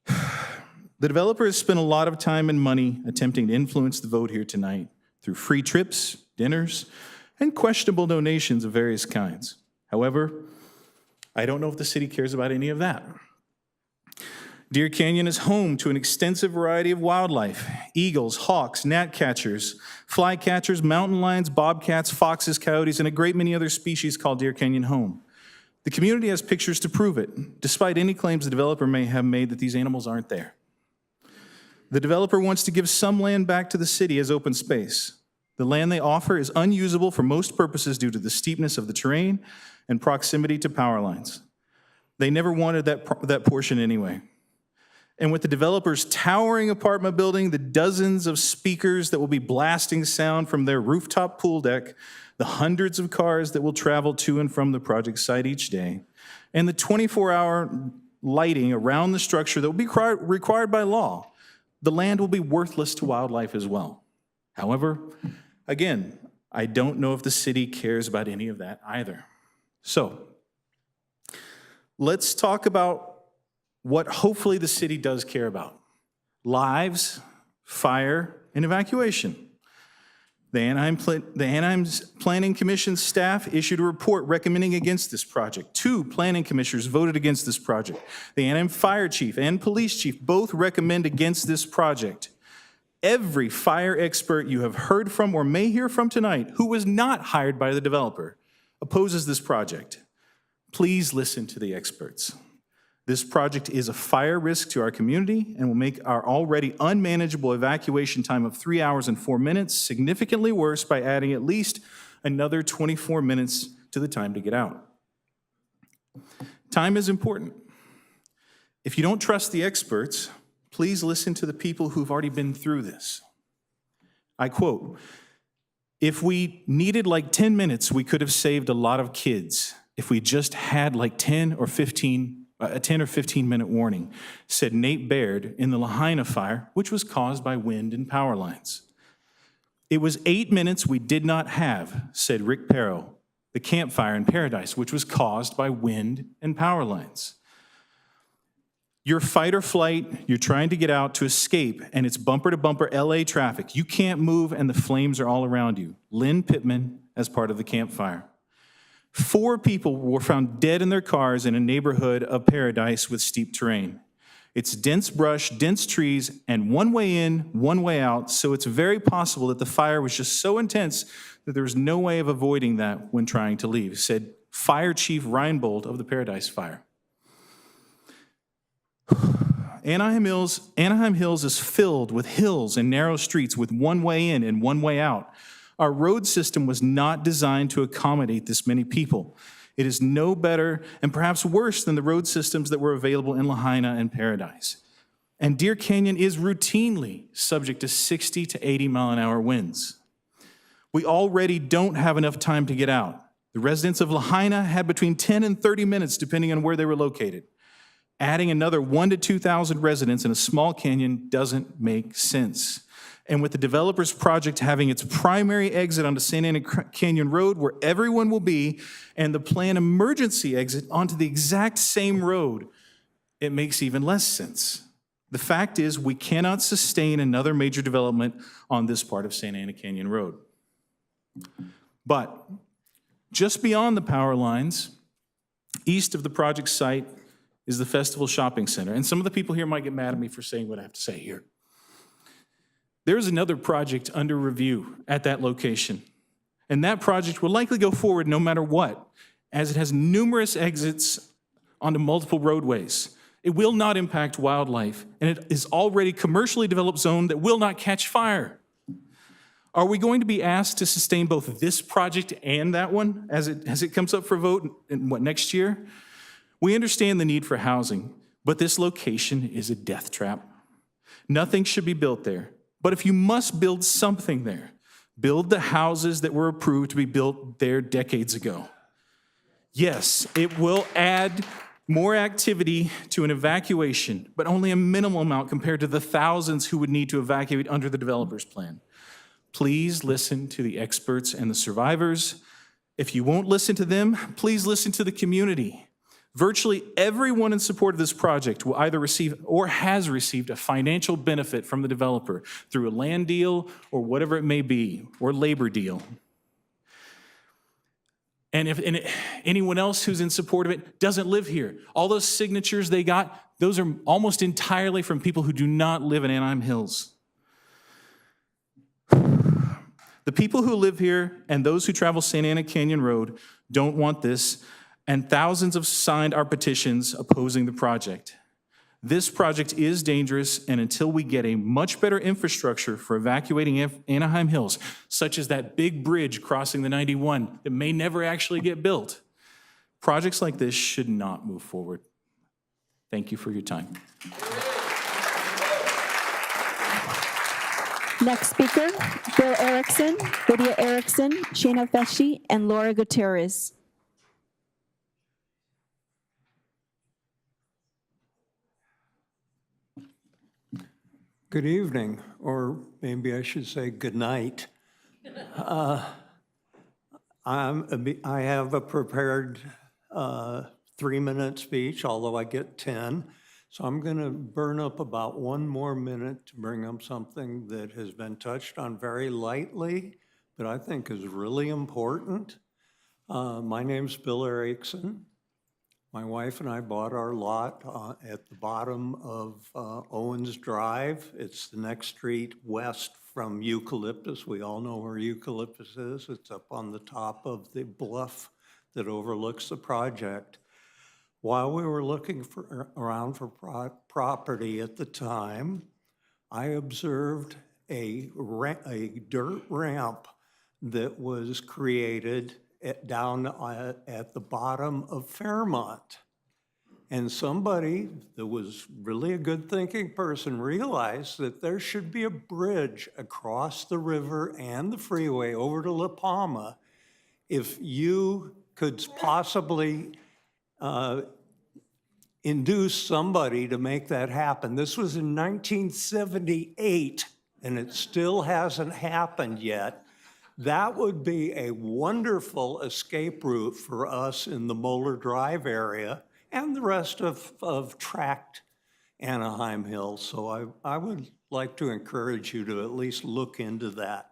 The developer has spent a lot of time and money attempting to influence the vote here tonight through free trips, dinners, and questionable donations of various kinds. However, I don't know if the city cares about any of that. Deer Canyon is home to an extensive variety of wildlife: eagles, hawks, gnatcatchers, flycatchers, mountain lions, bobcats, foxes, coyotes, and a great many other species call Deer Canyon home. The community has pictures to prove it, despite any claims the developer may have made that these animals aren't there. The developer wants to give some land back to the city as open space. The land they offer is unusable for most purposes due to the steepness of the terrain and proximity to power lines. They never wanted that portion anyway. And with the developer's towering apartment building, the dozens of speakers that will be blasting sound from their rooftop pool deck, the hundreds of cars that will travel to and from the project site each day, and the 24-hour lighting around the structure that will be required by law, the land will be worthless to wildlife as well. However, again, I don't know if the city cares about any of that either. So, let's talk about what hopefully the city does care about: lives, fire, and evacuation. The Anaheim's Planning Commission staff issued a report recommending against this project. 2 planning commissioners voted against this project. The Anaheim Fire Chief and Police Chief both recommend against this project. Every fire expert you have heard from or may hear from tonight who was not hired by the developer opposes this project. Please listen to the experts. This project is a fire risk to our community and will make our already unmanageable evacuation time of 3 hours and 4 minutes significantly worse by adding at least another 24 minutes to the time to get out. Time is important. If you don't trust the experts, please listen to the people who've already been through this. I quote, "If we needed like 10 minutes, we could have saved a lot of kids if we just had like 10 or 15 minute warning," said Nate Baird in the Lahaina fire, which was caused by wind and power lines. "It was 8 minutes we did not have," said Rick Perro, the campfire in Paradise, which was caused by wind and power lines. You're fight or flight, you're trying to get out to escape, and it's bumper to bumper LA traffic. You can't move and the flames are all around you. Lynn Pittman as part of the campfire. 4 people were found dead in their cars in a neighborhood of Paradise with steep terrain. It's dense brush, dense trees, and one way in, one way out, so it's very possible that the fire was just so intense that there was no way of avoiding that when trying to leave, said Fire Chief Reinbold of the Paradise Fire. Anaheim Hills is filled with hills and narrow streets with one way in and one way out. Our road system was not designed to accommodate this many people. It is no better and perhaps worse than the road systems that were available in Lahaina and Paradise. And Deer Canyon is routinely subject to 60 to 80 mile an hour winds. We already don't have enough time to get out. The residents of Lahaina had between 10 and 30 minutes depending on where they were located. Adding another 1,000 to 2,000 residents in a small canyon doesn't make sense. And with the developer's project having its primary exit onto Santa Ana Canyon Road where everyone will be, and the planned emergency exit onto the exact same road, it makes even less sense. The fact is, we cannot sustain another major development on this part of Santa Ana Canyon Road. But just beyond the power lines, east of the project site, is the Festival Shopping Center. And some of the people here might get mad at me for saying what I have to say here. There's another project under review at that location. And that project will likely go forward no matter what, as it has numerous exits onto multiple roadways. It will not impact wildlife, and it is already commercially developed zone that will not catch fire. Are we going to be asked to sustain both this project and that one as it comes up for vote in next year? We understand the need for housing, but this location is a death trap. Nothing should be built there. But if you must build something there, build the houses that were approved to be built there decades ago. Yes, it will add more activity to an evacuation, but only a minimal amount compared to the thousands who would need to evacuate under the developer's plan. Please listen to the experts and the survivors. If you won't listen to them, please listen to the community. Virtually everyone in support of this project will either receive or has received a financial benefit from the developer through a land deal or whatever it may be, or labor deal. And if anyone else who's in support of it doesn't live here, all those signatures they got, those are almost entirely from people who do not live in Anaheim Hills. The people who live here and those who travel Santa Ana Canyon Road don't want this, and thousands have signed our petitions opposing the project. This project is dangerous, and until we get a much better infrastructure for evacuating Anaheim Hills, such as that big bridge crossing the 91 that may never actually get built, projects like this should not move forward. Thank you for your time. Next speaker, Bill Erickson, Lydia Erickson, Shana Feshi, and Laura Gutierrez. Good evening, or maybe I should say good night. I have a prepared 3-minute speech, although I get 10. So I'm going to burn up about 1 more minute to bring up something that has been touched on very lightly, but I think is really important. My name's Bill Erickson. My wife and I bought our lot at the bottom of Owens Drive. It's the next street west from Eucalyptus. We all know where Eucalyptus is. It's up on the top of the bluff that overlooks the project. While we were looking around for property at the time, I observed a dirt ramp that was created down at the bottom of Fairmont. And somebody that was really a good thinking person realized that there should be a bridge across the river and the freeway over to La Palma if you could possibly induce somebody to make that happen. This was in 1978, and it still hasn't happened yet. That would be a wonderful escape route for us in the Moeller Drive area and the rest of tract Anaheim Hills. So I would like to encourage you to at least look into that.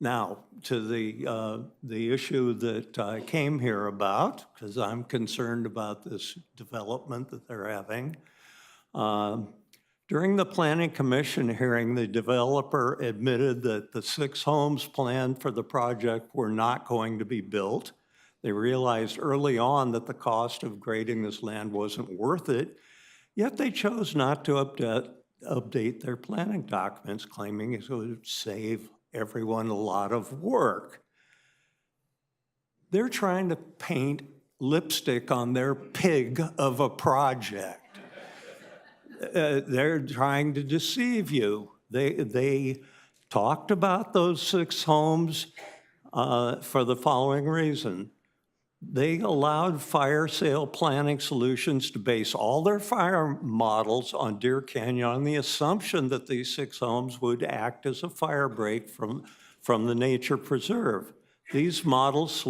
Now, to the issue that I came here about, because I'm concerned about this development that they're having. During the Planning Commission hearing, the developer admitted that the 6 homes planned for the project were not going to be built. They realized early on that the cost of grading this land wasn't worth it, yet they chose not to update their planning documents, claiming it would save everyone a lot of work. They're trying to paint lipstick on their pig of a project. They're trying to deceive you. They talked about those 6 homes for the following reason. They allowed Fire Sale Planning Solutions to base all their fire models on Deer Canyon on the assumption that these 6 homes would act as a fire break from the nature preserve. These models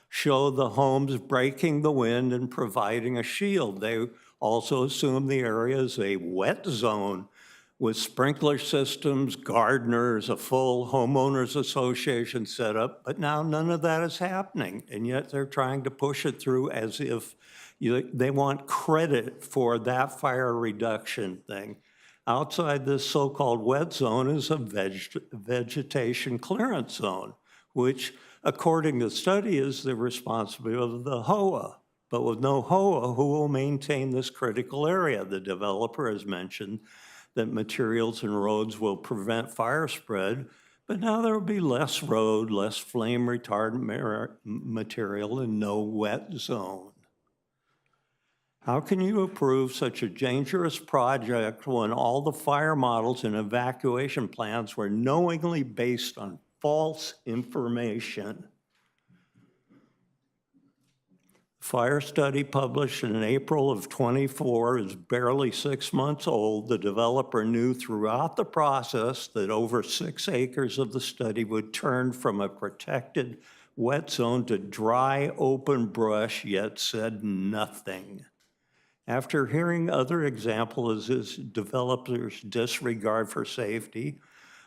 show the homes breaking the wind and providing a shield. They also assume the area is a wet zone with sprinkler systems, gardeners, a full homeowners association setup, but now none of that is happening, and yet they're trying to push it through as if they want credit for that fire reduction thing. Outside this so-called wet zone is a vegetation clearance zone, which, according to the study, is the responsibility of the HOA. But with no HOA, who will maintain this critical area? The developer has mentioned that materials and roads will prevent fire spread, but now there will be less road, less flame retardant material, and no wet zone. How can you approve such a dangerous project when all the fire models and evacuation plans were knowingly based on false information? Fire study published in April of 24 is barely 6 months old. The developer knew throughout the process that over 6 acres of the study would turn from a protected wet zone to dry, open brush, yet said nothing. After hearing other examples of this developer's disregard for safety,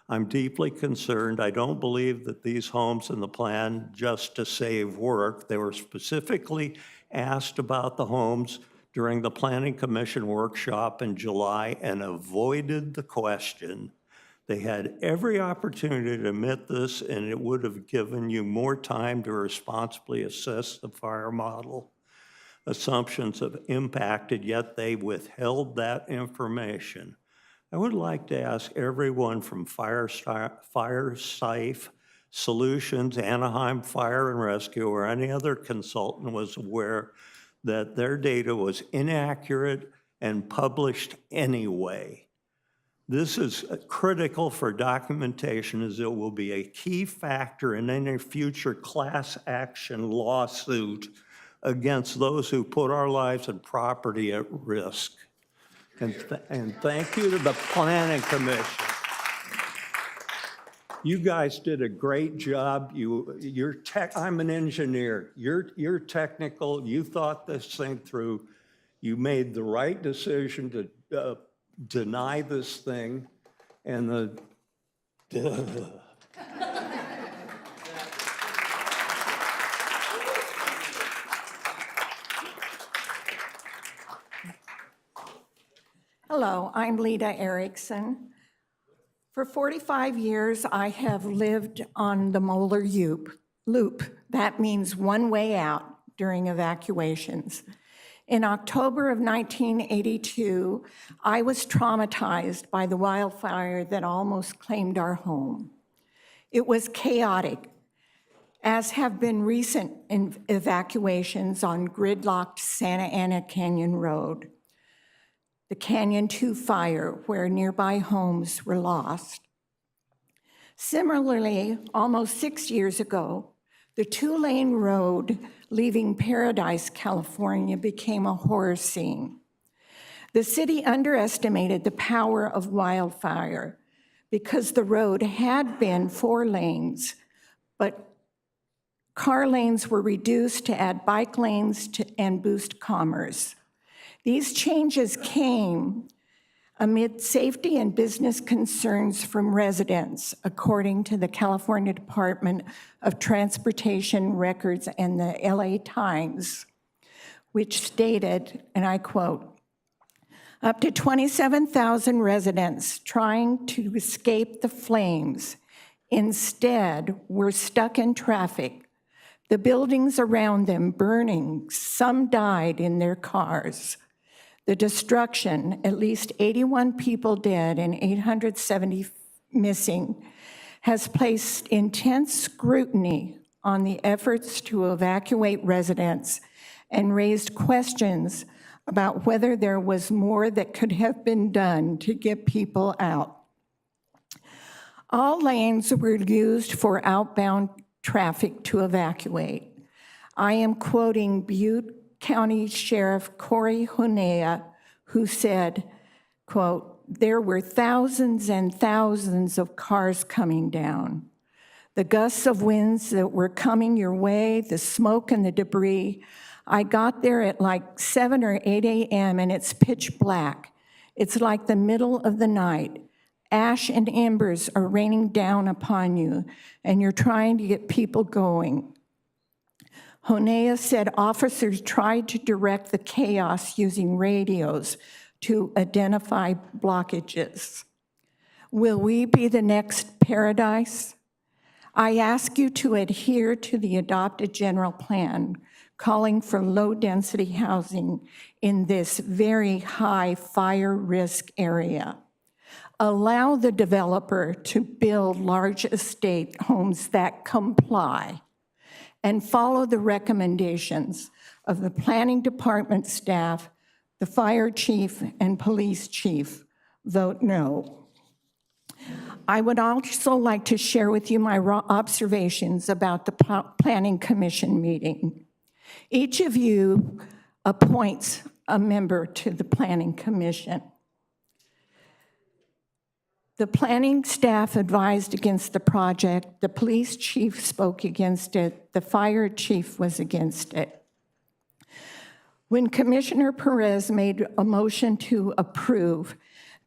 I'm deeply concerned. I don't believe that these homes in the plan just to save work. They were specifically asked about the homes during the Planning Commission workshop in July and avoided the question. They had every opportunity to admit this, and it would have given you more time to responsibly assess the fire model. Assumptions have impacted, yet they withheld that information. I would like to ask everyone from Fire Safe Solutions, Anaheim Fire and Rescue, or any other consultant was aware that their data was inaccurate and published anyway. This is critical for documentation, as it will be a key factor in any future class action lawsuit against those who put our lives and property at risk. And thank you to the Planning Commission. You guys did a great job. I'm an engineer. You're technical. You thought this thing through. You made the right decision to deny this thing, and Hello, I'm Lita Erickson. For 45 years, I have lived on the Moeller Loop. That means one way out during evacuations. In October of 1982, I was traumatized by the wildfire that almost claimed our home. It was chaotic, as have been recent evacuations on gridlocked Santa Ana Canyon Road. The Canyon 2 fire, where nearby homes were lost. Similarly, almost 6 years ago, the 2-lane road leaving Paradise, California, became a horror scene. The city underestimated the power of wildfire because the road had been 4 lanes, but car lanes were reduced to add bike lanes and boost commerce. These changes came amid safety and business concerns from residents, according to the California Department of Transportation records and the LA Times, which stated, and I quote, up to 27,000 residents trying to escape the flames instead were stuck in traffic. The buildings around them burning, some died in their cars. The destruction, at least 81 people dead and 870 missing, has placed intense scrutiny on the efforts to evacuate residents and raised questions about whether there was more that could have been done to get people out. All lanes were used for outbound traffic to evacuate. I am quoting Butte County Sheriff Corey Honea, who said, quote, "There were thousands and thousands of cars coming down. The gusts of winds that were coming your way, the smoke and the debris. I got there at like 7 or 8 a.m. and it's pitch black. It's like the middle of the night. Ash and embers are raining down upon you, and you're trying to get people going." Honea said officers tried to direct the chaos using radios to identify blockages. Will we be the next Paradise? I ask you to adhere to the adopted general plan calling for low-density housing in this very high fire risk area. Allow the developer to build large estate homes that comply, and follow the recommendations of the planning department staff, the fire chief, and police chief. Vote no. I would also like to share with you my observations about the Planning Commission meeting. Each of you appoints a member to the Planning Commission. The planning staff advised against the project. The police chief spoke against it. The fire chief was against it. When Commissioner Perez made a motion to approve,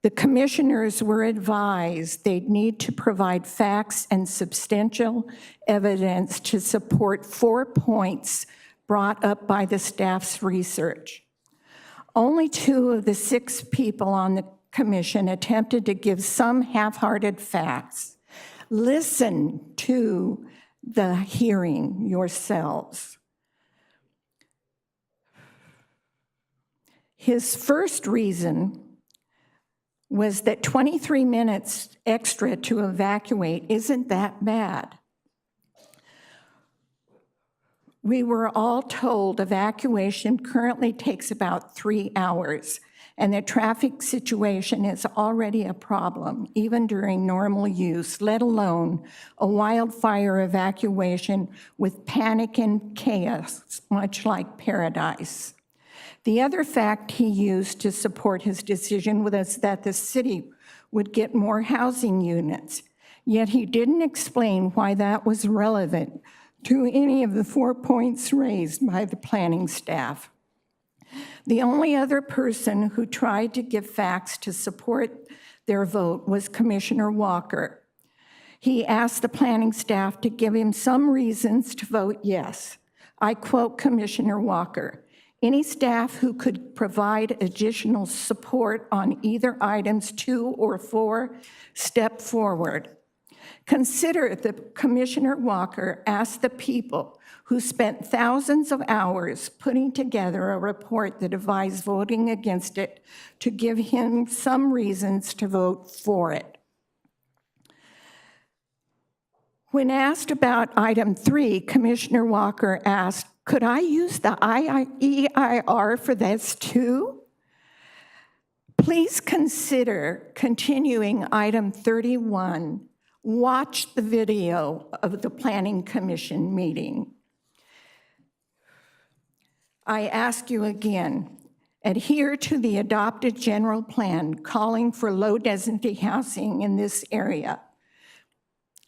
the commissioners were advised they'd need to provide facts and substantial evidence to support 4 points brought up by the staff's research. Only 2 of the 6 people on the commission attempted to give some half-hearted facts. Listen to the hearing yourselves. His first reason was that 23 minutes extra to evacuate isn't that bad. We were all told evacuation currently takes about 3 hours, and the traffic situation is already a problem, even during normal use, let alone a wildfire evacuation with panic and chaos, much like Paradise. The other fact he used to support his decision was that the city would get more housing units, yet he didn't explain why that was relevant to any of the 4 points raised by the planning staff. The only other person who tried to give facts to support their vote was Commissioner Walker. He asked the planning staff to give him some reasons to vote yes. I quote Commissioner Walker, "Any staff who could provide additional support on either items 2 or 4, step forward." Consider that Commissioner Walker asked the people who spent thousands of hours putting together a report that advised voting against it to give him some reasons to vote for it. When asked about item 3, Commissioner Walker asked, "Could I use the EIR for this too?" Please consider continuing item 31. Watch the video of the Planning Commission meeting. I ask you again, adhere to the adopted general plan calling for low-density housing in this area,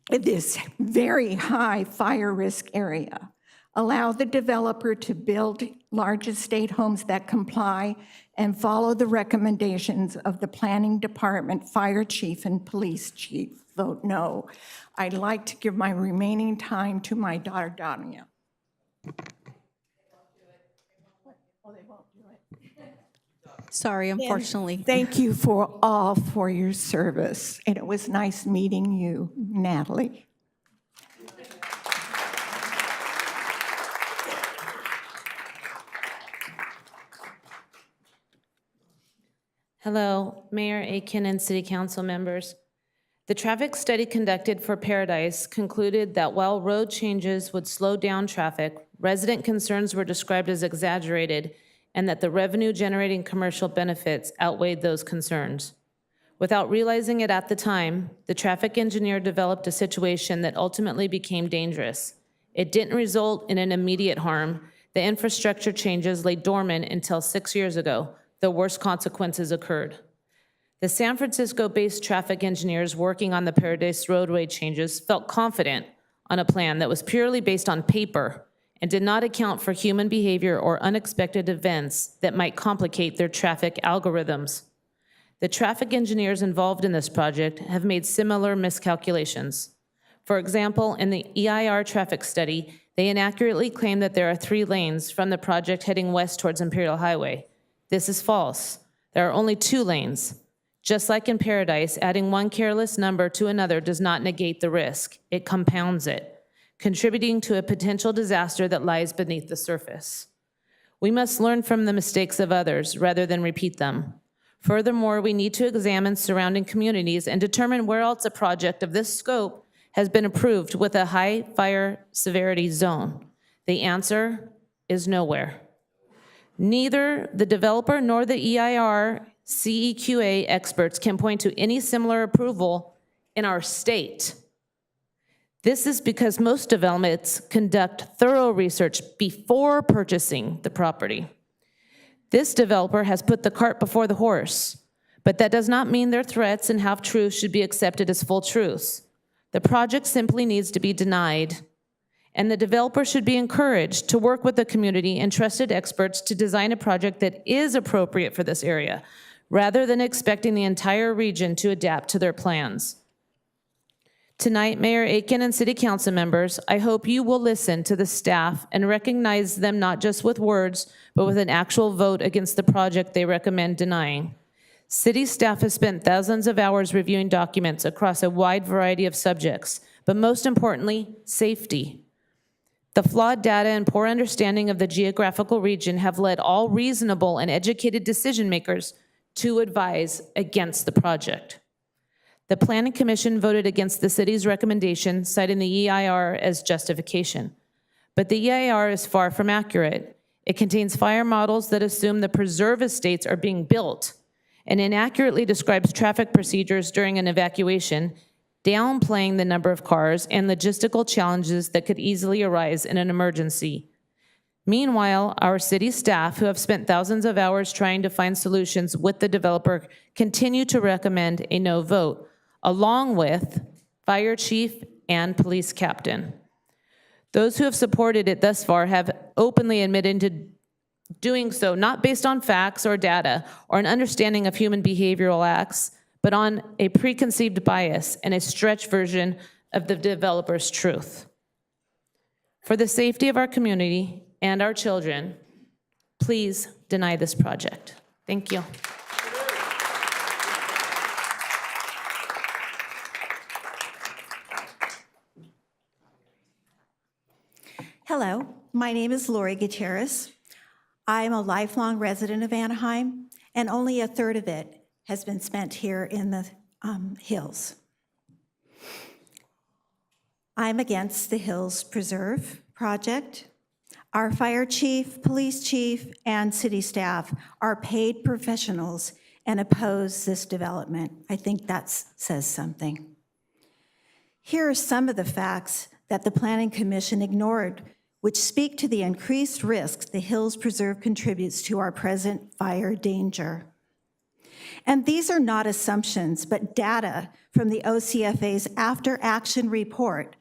this very high fire risk area. Allow the developer to build large estate homes that comply and follow the recommendations of the planning department, fire chief, and police chief. Vote no. I'd like to give my remaining time to my daughter, Dania. Sorry, unfortunately. Thank you all for your service, and it was nice meeting you, Natalie. Hello, Mayor Aiken and City Council members. The traffic study conducted for Paradise concluded that while road changes would slow down traffic, resident concerns were described as exaggerated and that the revenue-generating commercial benefits outweighed those concerns. Without realizing it at the time, the traffic engineer developed a situation that ultimately became dangerous. It didn't result in an immediate harm. The infrastructure changes lay dormant until 6 years ago. The worst consequences occurred. The San Francisco-based traffic engineers working on the Paradise roadway changes felt confident on a plan that was purely based on paper and did not account for human behavior or unexpected events that might complicate their traffic algorithms. The traffic engineers involved in this project have made similar miscalculations. For example, in the EIR traffic study, they inaccurately claim that there are 3 lanes from the project heading west towards Imperial Highway. This is false. There are only 2 lanes. Just like in Paradise, adding one careless number to another does not negate the risk. It compounds it, contributing to a potential disaster that lies beneath the surface. We must learn from the mistakes of others rather than repeat them. Furthermore, we need to examine surrounding communities and determine where else a project of this scope has been approved with a high fire severity zone. The answer is nowhere. Neither the developer nor the EIR CEQA experts can point to any similar approval in our state. This is because most developments conduct thorough research before purchasing the property. This developer has put the cart before the horse, but that does not mean their threats and half-truths should be accepted as full truths. The project simply needs to be denied, and the developer should be encouraged to work with the community and trusted experts to design a project that is appropriate for this area, rather than expecting the entire region to adapt to their plans. Tonight, Mayor Aiken and City Council members, I hope you will listen to the staff and recognize them not just with words, but with an actual vote against the project they recommend denying. City staff has spent thousands of hours reviewing documents across a wide variety of subjects, but most importantly, safety. The flawed data and poor understanding of the geographical region have led all reasonable and educated decision makers to advise against the project. The Planning Commission voted against the city's recommendation, citing the EIR as justification. But the EIR is far from accurate. It contains fire models that assume the preserve estates are being built and inaccurately describes traffic procedures during an evacuation, downplaying the number of cars and logistical challenges that could easily arise in an emergency. Meanwhile, our city staff, who have spent thousands of hours trying to find solutions with the developer, continue to recommend a no vote, along with fire chief and police captain. Those who have supported it thus far have openly admitted to doing so not based on facts or data or an understanding of human behavioral acts, but on a preconceived bias and a stretched version of the developer's truth. For the safety of our community and our children, please deny this project. Thank you. Hello, my name is Lori Gutierrez. I am a lifelong resident of Anaheim, and only a third of it has been spent here in the Hills. I'm against the Hills Preserve project. Our fire chief, police chief, and city staff are paid professionals and oppose this development. I think that says something. Here are some of the facts that the Planning Commission ignored, which speak to the increased risks the Hills Preserve contributes to our present fire danger. And these are not assumptions, but data from the OCFA's after-action report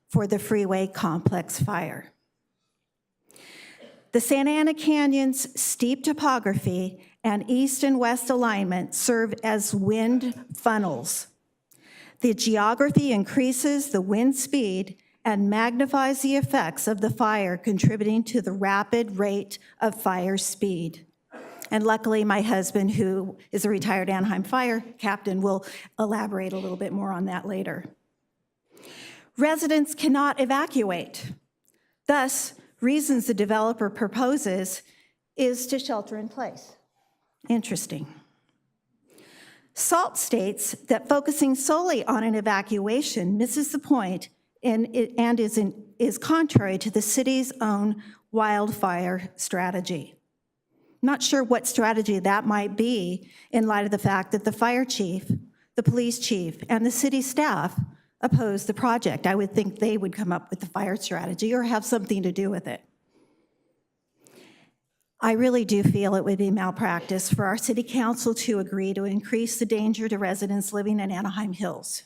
for the freeway complex fire. The Santa Ana Canyon's steep topography and east and west alignment serve as wind funnels. The geography increases the wind speed and magnifies the effects of the fire, contributing to the rapid rate of fire speed. And luckily, my husband, who is a retired Anaheim fire captain, will elaborate a little bit more on that later. Residents cannot evacuate. Thus, reasons the developer proposes is to shelter in place. Interesting. SALT states that focusing solely on an evacuation misses the point and is contrary to the city's own wildfire strategy. Not sure what strategy that might be in light of the fact that the fire chief, the police chief, and the city staff oppose the project. I would think they would come up with the fire strategy or have something to do with it. I really do feel it would be malpractice for our city council to agree to increase the danger to residents living in Anaheim Hills.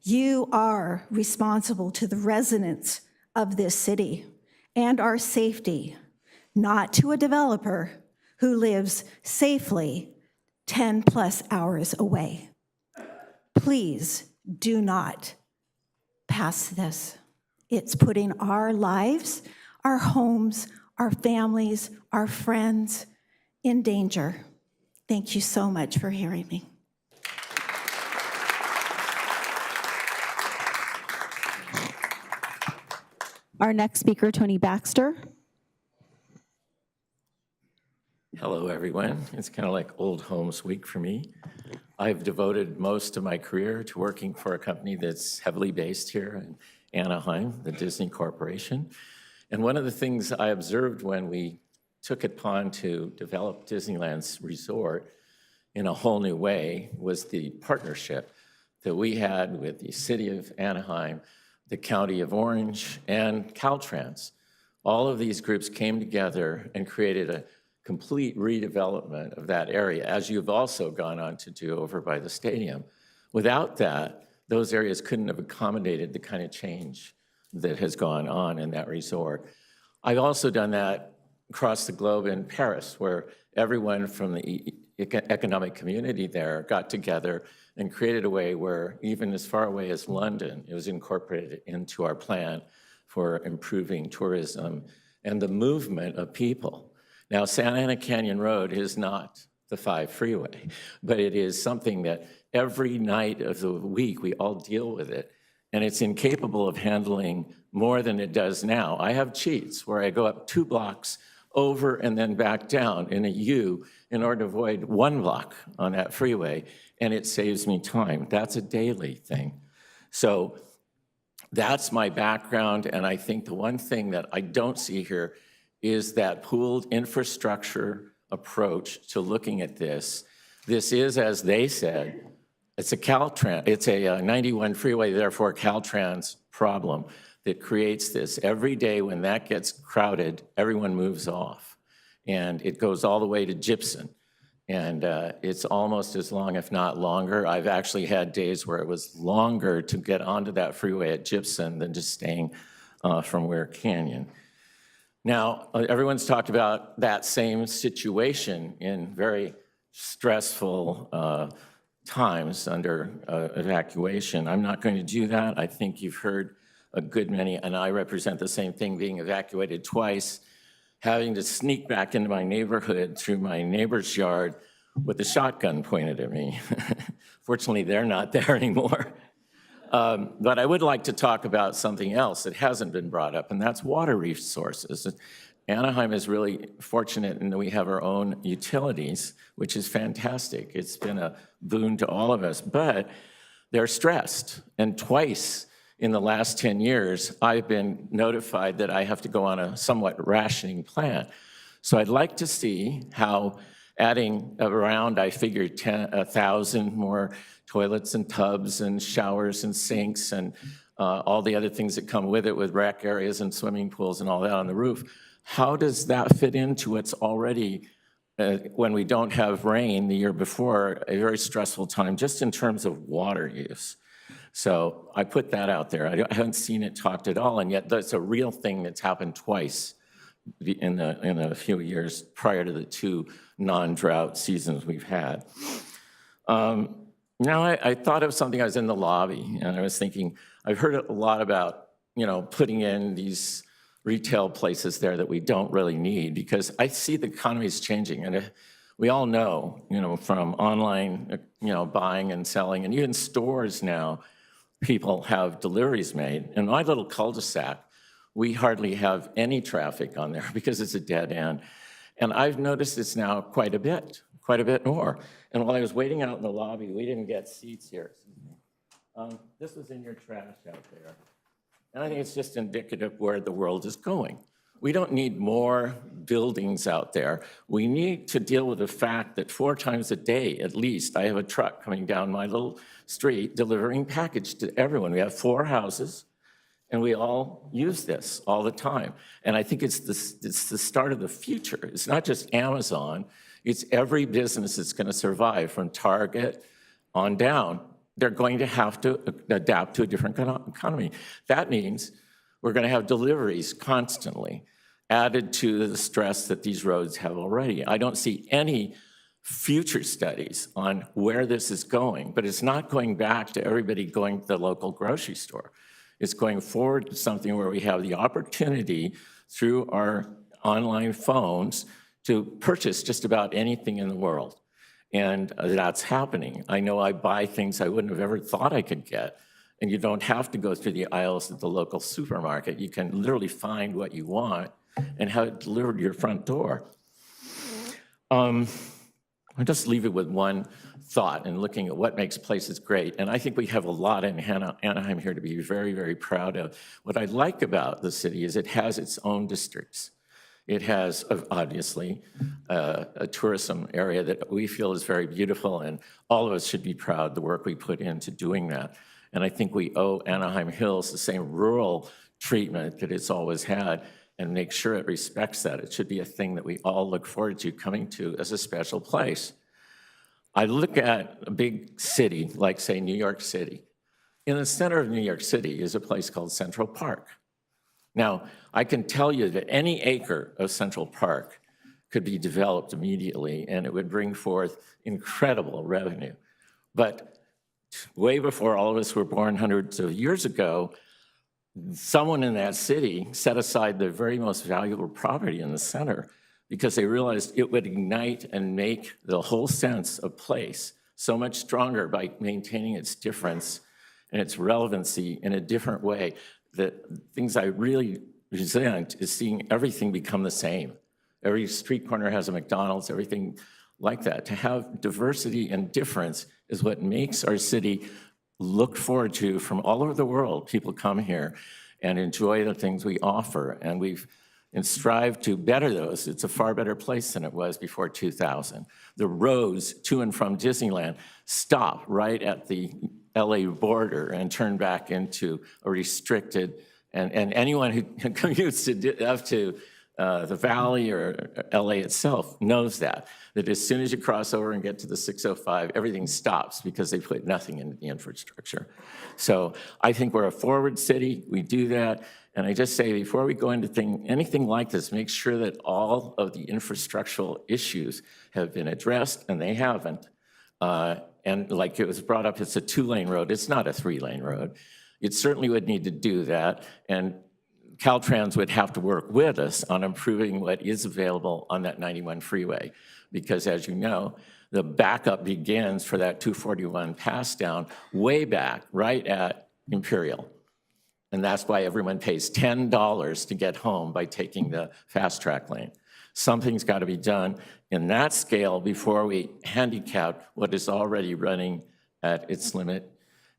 You are responsible to the residents of this city and our safety, not to a developer who lives safely 10+ hours away. Please do not pass this. It's putting our lives, our homes, our families, our friends in danger. Thank you so much for hearing me. Our next speaker, Tony Baxter. Hello, everyone. It's kind of like Old Homes Week for me. I've devoted most of my career to working for a company that's heavily based here in Anaheim, the Disney Corporation. And one of the things I observed when we took it upon to develop Disneyland's resort in a whole new way was the partnership that we had with the city of Anaheim, the county of Orange, and Caltrans. All of these groups came together and created a complete redevelopment of that area, as you've also gone on to do over by the stadium. Without that, those areas couldn't have accommodated the kind of change that has gone on in that resort. I've also done that across the globe in Paris, where everyone from the economic community there got together and created a way where even as far away as London, it was incorporated into our plan for improving tourism and the movement of people. Now, Santa Ana Canyon Road is not the 5 freeway, but it is something that every night of the week we all deal with it, and it's incapable of handling more than it does now. I have cheats where I go up 2 blocks over and then back down in a U in order to avoid 1 block on that freeway, and it saves me time. That's a daily thing. So that's my background, and I think the one thing that I don't see here is that pooled infrastructure approach to looking at this. This is, as they said, it's a 91 freeway, therefore Caltrans problem that creates this. Every day when that gets crowded, everyone moves off. And it goes all the way to Gibson. And it's almost as long, if not longer. I've actually had days where it was longer to get onto that freeway at Gibson than just staying from Ware Canyon. Now, everyone's talked about that same situation in very stressful times under evacuation. I'm not going to do that. I think you've heard a good many, and I represent the same thing, being evacuated twice, having to sneak back into my neighborhood through my neighbor's yard with a shotgun pointed at me. Fortunately, they're not there anymore. But I would like to talk about something else that hasn't been brought up, and that's water resources. Anaheim is really fortunate in that we have our own utilities, which is fantastic. It's been a boon to all of us, but they're stressed. And twice in the last 10 years, I've been notified that I have to go on a somewhat rationing plan. So I'd like to see how adding around, I figured 1,000 more toilets and tubs and showers and sinks and all the other things that come with it, with rec areas and swimming pools and all that on the roof. How does that fit into what's already, when we don't have rain the year before, a very stressful time just in terms of water use? So I put that out there. I haven't seen it talked at all, and yet that's a real thing that's happened twice in a few years prior to the 2 non-drought seasons we've had. Now, I thought of something. I was in the lobby, and I was thinking, I've heard a lot about, putting in these retail places there that we don't really need, because I see the economy is changing, and we all know, from online, buying and selling, and even stores now, people have deliveries made. In my little cul-de-sac, we hardly have any traffic on there because it's a dead end. And I've noticed it's now quite a bit more. And while I was waiting out in the lobby, we didn't get seats here. This was in your trash out there. And I think it's just indicative of where the world is going. We don't need more buildings out there. We need to deal with the fact that 4 times a day, at least, I have a truck coming down my little street delivering package to everyone. We have 4 houses, and we all use this all the time. And I think it's the start of the future. It's not just Amazon. It's every business that's going to survive from Target on down. They're going to have to adapt to a different economy. That means we're going to have deliveries constantly, added to the stress that these roads have already. I don't see any future studies on where this is going, but it's not going back to everybody going to the local grocery store. It's going forward to something where we have the opportunity through our online phones to purchase just about anything in the world. And that's happening. I know I buy things I wouldn't have ever thought I could get, and you don't have to go through the aisles at the local supermarket. You can literally find what you want and have it delivered to your front door. I'll just leave it with one thought and looking at what makes places great. And I think we have a lot in Anaheim here to be very, very proud of. What I like about the city is it has its own districts. It has, obviously, a tourism area that we feel is very beautiful, and all of us should be proud of the work we put into doing that. And I think we owe Anaheim Hills the same rural treatment that it's always had, and make sure it respects that. It should be a thing that we all look forward to coming to as a special place. I look at a big city, like, say, New York City. In the center of New York City is a place called Central Park. Now, I can tell you that any acre of Central Park could be developed immediately, and it would bring forth incredible revenue. But way before all of us were born hundreds of years ago, someone in that city set aside the very most valuable property in the center because they realized it would ignite and make the whole sense of place so much stronger by maintaining its difference and its relevancy in a different way. The things I really resent is seeing everything become the same. Every street corner has a McDonald's, everything like that. To have diversity and difference is what makes our city look forward to from all over the world. People come here and enjoy the things we offer, and we've strive to better those. It's a far better place than it was before 2000. The roads to and from Disneyland stop right at the LA border and turn back into a restricted, and anyone who commutes up to the Valley or LA itself knows that as soon as you cross over and get to the 605, everything stops because they put nothing into the infrastructure. So I think we're a forward city, we do that, and I just say before we go into anything like this, make sure that all of the infrastructural issues have been addressed, and they haven't. And like it was brought up, it's a 2-lane road, it's not a 3-lane road. It certainly would need to do that, and Caltrans would have to work with us on improving what is available on that 91 freeway, because as you know, the backup begins for that 241 pass down way back, right at Imperial. And that's why everyone pays $10 to get home by taking the fast track lane. Something's got to be done in that scale before we handicap what is already running at its limit.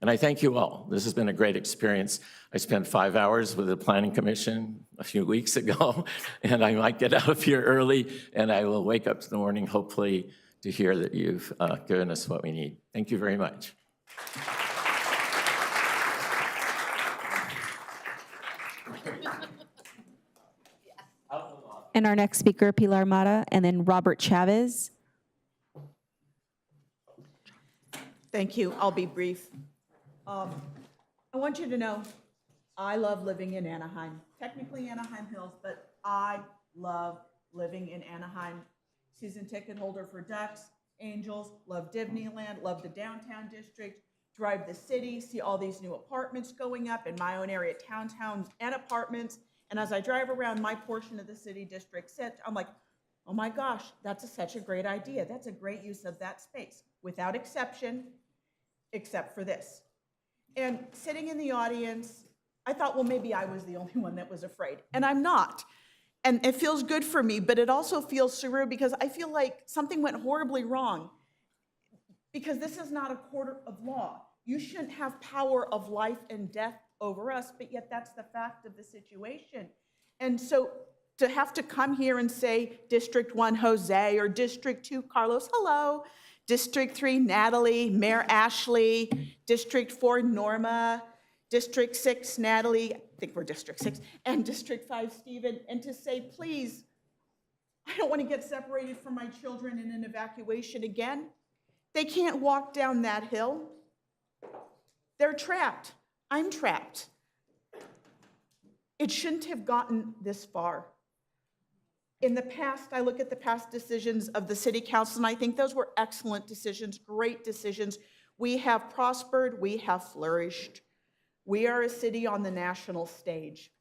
And I thank you all. This has been a great experience. I spent 5 hours with the Planning Commission a few weeks ago, and I might get out of here early, and I will wake up in the morning, hopefully, to hear that you've given us what we need. Thank you very much. And our next speaker, Pilar Mata, and then Robert Chavez. Thank you. I'll be brief. I want you to know I love living in Anaheim. Technically Anaheim Hills, but I love living in Anaheim. Season ticket holder for Ducks, Angels, love Disneyland, love the downtown district, drive the city, see all these new apartments going up in my own area, towns and apartments. And as I drive around my portion of the city district, I'm like, oh my gosh, that's such a great idea. That's a great use of that space, without exception, except for this. And sitting in the audience, I thought, well, maybe I was the only one that was afraid. And I'm not. And it feels good for me, but it also feels surreal because I feel like something went horribly wrong. Because this is not a court of law. You shouldn't have power of life and death over us, but yet that's the fact of the situation. And so to have to come here and say District 1 Jose or District 2 Carlos, hello, District 3 Natalie, Mayor Ashley, District 4 Norma, District 6 Natalie, I think we're District 6, and District 5 Stephen, and to say, please, I don't want to get separated from my children in an evacuation again. They can't walk down that hill. They're trapped. I'm trapped. It shouldn't have gotten this far. In the past, I look at the past decisions of the city council, and I think those were excellent decisions, great decisions. We have prospered, we have flourished. We are a city on the national stage.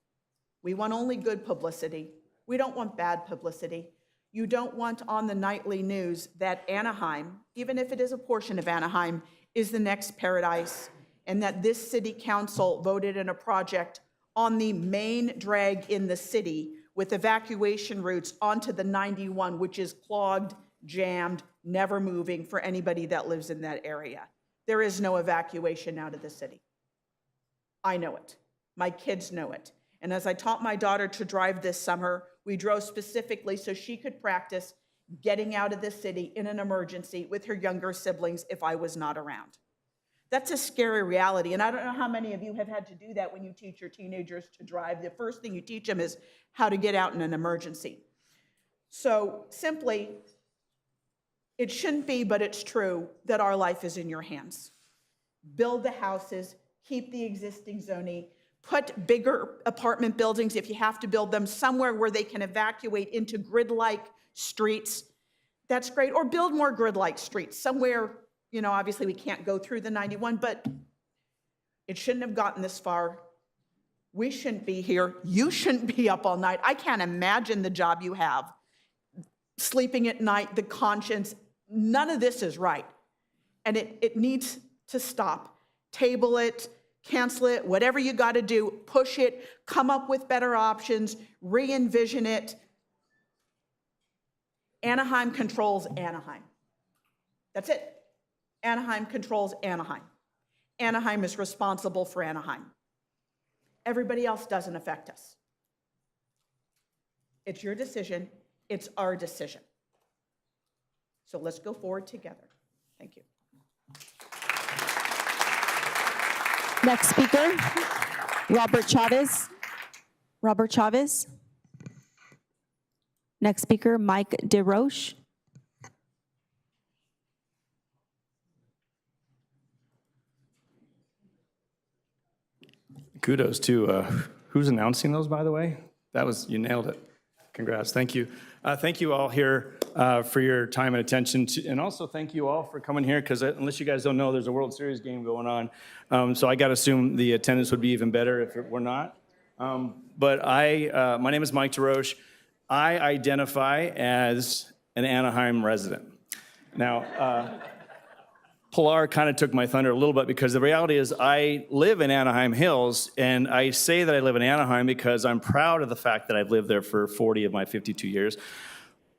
We want only good publicity. We don't want bad publicity. You don't want on the nightly news that Anaheim, even if it is a portion of Anaheim, is the next paradise, and that this city council voted in a project on the main drag in the city with evacuation routes onto the 91, which is clogged, jammed, never moving for anybody that lives in that area. There is no evacuation out of the city. I know it. My kids know it. And as I taught my daughter to drive this summer, we drove specifically so she could practice getting out of the city in an emergency with her younger siblings if I was not around. That's a scary reality, and I don't know how many of you have had to do that when you teach your teenagers to drive. The first thing you teach them is how to get out in an emergency. So simply, it shouldn't be, but it's true, that our life is in your hands. Build the houses, keep the existing zoning, put bigger apartment buildings, if you have to build them, somewhere where they can evacuate into grid-like streets. That's great, or build more grid-like streets, somewhere. You know, obviously we can't go through the 91, but it shouldn't have gotten this far. We shouldn't be here. You shouldn't be up all night. I can't imagine the job you have. Sleeping at night, the conscience, none of this is right. And it needs to stop. Table it, cancel it, whatever you got to do, push it, come up with better options, re-envision it. Anaheim controls Anaheim. That's it. Anaheim controls Anaheim. Anaheim is responsible for Anaheim. Everybody else doesn't affect us. It's your decision. It's our decision. So let's go forward together. Thank you. Next speaker, Robert Chavez. Robert Chavez. Next speaker, Mike DeRoche. Kudos to who's announcing those, by the way? You nailed it. Congrats, thank you. Thank you all here for your time and attention. And also thank you all for coming here, because unless you guys don't know, there's a World Series game going on. So I got to assume the attendance would be even better if it were not. But my name is Mike DeRoche. I identify as an Anaheim resident. Now, Pilar kind of took my thunder a little bit, because the reality is I live in Anaheim Hills, and I say that I live in Anaheim because I'm proud of the fact that I've lived there for 40 of my 52 years.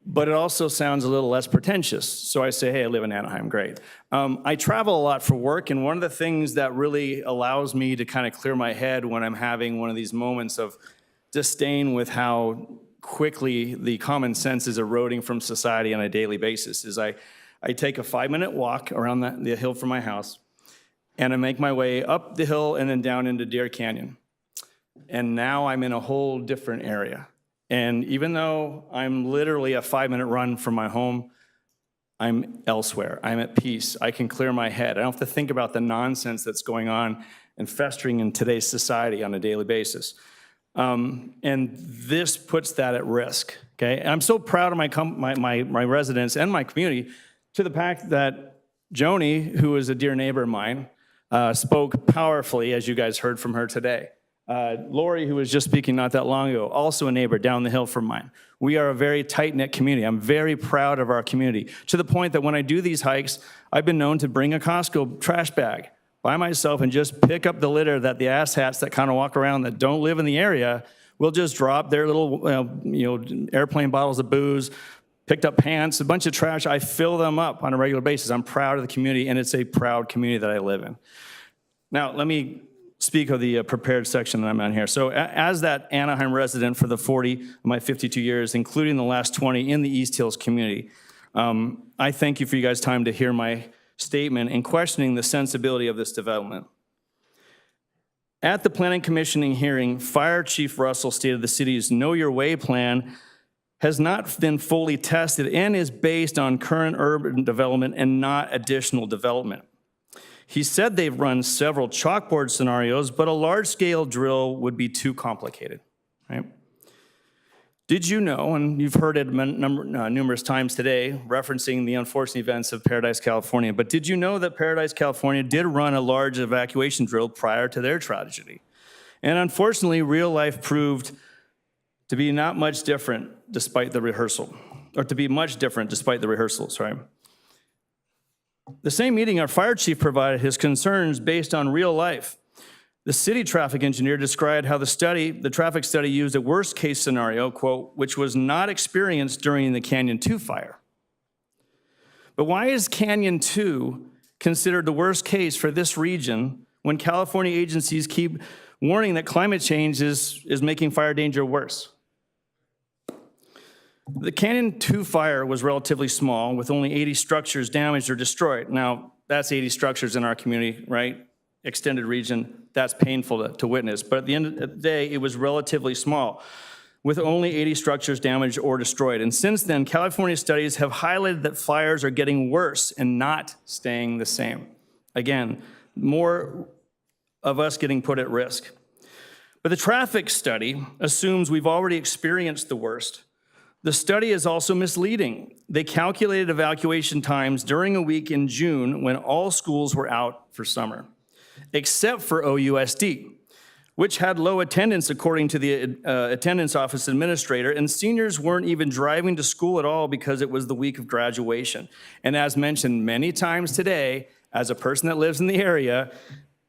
But it also sounds a little less pretentious. So I say, hey, I live in Anaheim, great. I travel a lot for work, and one of the things that really allows me to kind of clear my head when I'm having one of these moments of disdain with how quickly the common sense is eroding from society on a daily basis is I take a 5-minute walk around the hill from my house, and I make my way up the hill and then down into Deer Canyon. And now I'm in a whole different area. And even though I'm literally a 5-minute run from my home, I'm elsewhere. I'm at peace. I can clear my head. I don't have to think about the nonsense that's going on and festering in today's society on a daily basis. And this puts that at risk, okay? And I'm so proud of my residents and my community, to the fact that Joni, who is a dear neighbor of mine, spoke powerfully, as you guys heard from her today. Lori, who was just speaking not that long ago, also a neighbor down the hill from mine. We are a very tight-knit community. I'm very proud of our community, to the point that when I do these hikes, I've been known to bring a Costco trash bag by myself and just pick up the litter that the asshats that kind of walk around that don't live in the area will just drop their little airplane bottles of booze, picked up pants, a bunch of trash. I fill them up on a regular basis. I'm proud of the community, and it's a proud community that I live in. Now, let me speak of the prepared section that I'm on here. So as that Anaheim resident for the 40 of my 52 years, including the last 20 in the East Hills community, I thank you for you guys' time to hear my statement and questioning the sensibility of this development. At the Planning Commissioning hearing, Fire Chief Russell stated the city's Know Your Way plan has not been fully tested and is based on current urban development and not additional development. He said they've run several chalkboard scenarios, but a large-scale drill would be too complicated, right? Did you know, and you've heard it numerous times today, referencing the unfortunate events of Paradise, California, but did you know that Paradise, California did run a large evacuation drill prior to their tragedy? And unfortunately, real life proved to be not much different despite the rehearsal, or to be much different despite the rehearsals, right? The same meeting, our fire chief provided his concerns based on real life. The city traffic engineer described how the traffic study used a worst-case scenario, quote, which was not experienced during the Canyon 2 fire. But why is Canyon 2 considered the worst case for this region when California agencies keep warning that climate change is making fire danger worse? The Canyon 2 fire was relatively small, with only 80 structures damaged or destroyed. Now, that's 80 structures in our community, right? Extended region, that's painful to witness. But at the end of the day, it was relatively small, with only 80 structures damaged or destroyed. And since then, California studies have highlighted that fires are getting worse and not staying the same. Again, more of us getting put at risk. But the traffic study assumes we've already experienced the worst. The study is also misleading. They calculated evacuation times during a week in June when all schools were out for summer, except for OUSD, which had low attendance according to the attendance office administrator, and seniors weren't even driving to school at all because it was the week of graduation. And as mentioned many times today, as a person that lives in the area,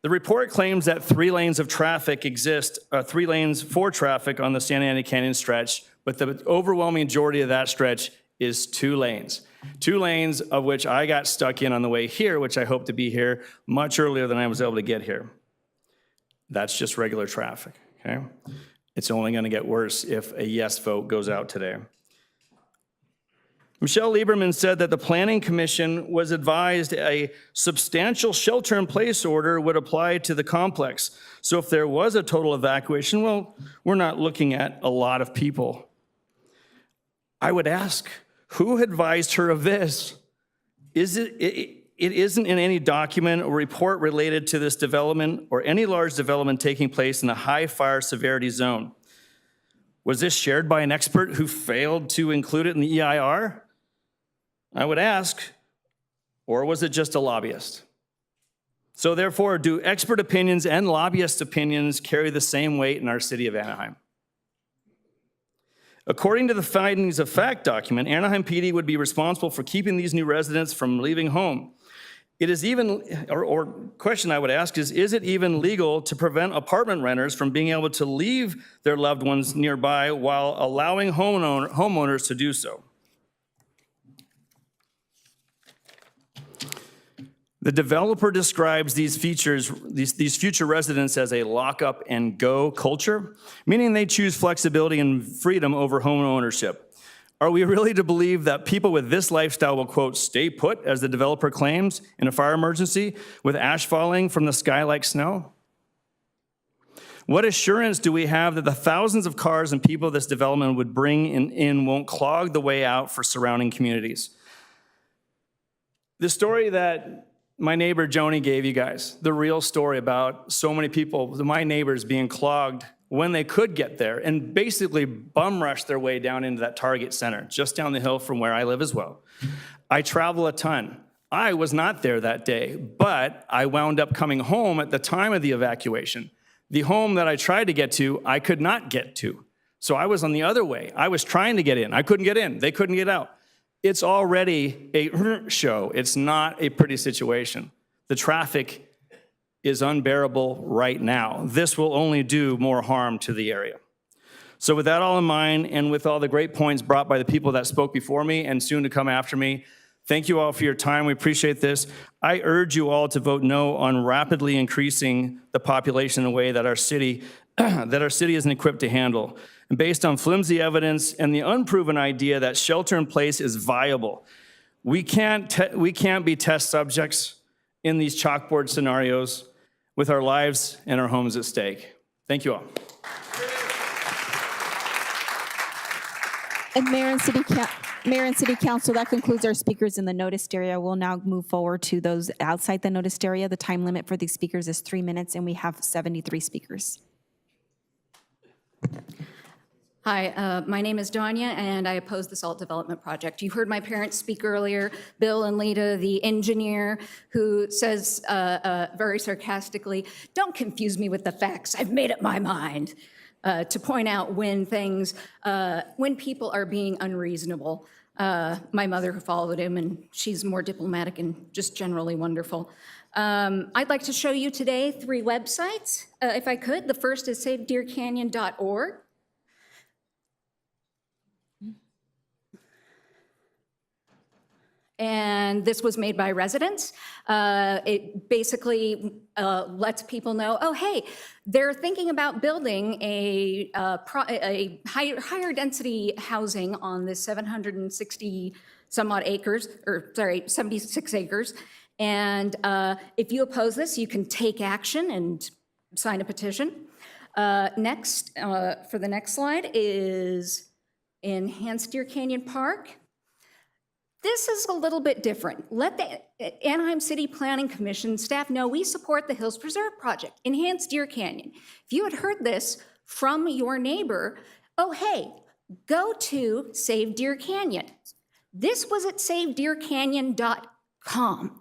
the report claims that 3 lanes of traffic exist, 3 lanes for traffic on the Santa Ana Canyon stretch, but the overwhelming majority of that stretch is 2 lanes. 2 lanes of which I got stuck in on the way here, which I hope to be here much earlier than I was able to get here. That's just regular traffic, okay? It's only gonna get worse if a yes vote goes out today. Michelle Lieberman said that the Planning Commission was advised a substantial shelter-in-place order would apply to the complex. So if there was a total evacuation, well, we're not looking at a lot of people. I would ask, who advised her of this? It isn't in any document or report related to this development or any large development taking place in a high fire severity zone. Was this shared by an expert who failed to include it in the EIR? I would ask, or was it just a lobbyist? So therefore, do expert opinions and lobbyist opinions carry the same weight in our city of Anaheim? According to the findings of fact document, Anaheim PD would be responsible for keeping these new residents from leaving home. It is even, or question I would ask is it even legal to prevent apartment renters from being able to leave their loved ones nearby while allowing homeowners to do so? The developer describes these future residents as a lock up and go culture, meaning they choose flexibility and freedom over home ownership. Are we really to believe that people with this lifestyle will, quote, stay put, as the developer claims, in a fire emergency with ash falling from the sky like snow? What assurance do we have that the thousands of cars and people this development would bring in won't clog the way out for surrounding communities? The story that my neighbor Joni gave you guys, the real story about so many people, my neighbors being clogged when they could get there and basically bum rush their way down into that Target Center, just down the hill from where I live as well. I travel a ton. I was not there that day, but I wound up coming home at the time of the evacuation. The home that I tried to get to, I could not get to. So I was on the other way. I was trying to get in. I couldn't get in. They couldn't get out. It's already a show. It's not a pretty situation. The traffic is unbearable right now. This will only do more harm to the area. So with that all in mind, and with all the great points brought by the people that spoke before me and soon to come after me, Thank you all for your time. We appreciate this. I urge you all to vote no on rapidly increasing the population in a way that our city isn't equipped to handle. And based on flimsy evidence and the unproven idea that shelter in place is viable, we can't be test subjects in these chalkboard scenarios with our lives and our homes at stake. Thank you all. And Mayor and City Council, that concludes our speakers in the noticed area. We'll now move forward to those outside the noticed area. The time limit for these speakers is 3 minutes, and we have 73 speakers. Hi, my name is Danya, and I oppose the salt development project. You heard my parents speak earlier, Bill and Lita, the engineer, who says very sarcastically, "Don't confuse me with the facts, I've made up my mind," to point out when people are being unreasonable. My mother followed him, and she's more diplomatic and just generally wonderful. I'd like to show you today 3 websites, if I could. The first is savedeercanyon.org. And this was made by residents. It basically lets people know, oh, hey, they're thinking about building a higher density housing on this 760 some odd acres, or sorry, 76 acres. And if you oppose this, you can take action and sign a petition. Next, for the next slide is Enhance Deer Canyon Park. This is a little bit different. Let the Anaheim City Planning Commission staff know we support the Hills Preserve project, Enhance Deer Canyon. If you had heard this from your neighbor, oh, hey, go to Save Deer Canyon. This was at savedeercanyon.com.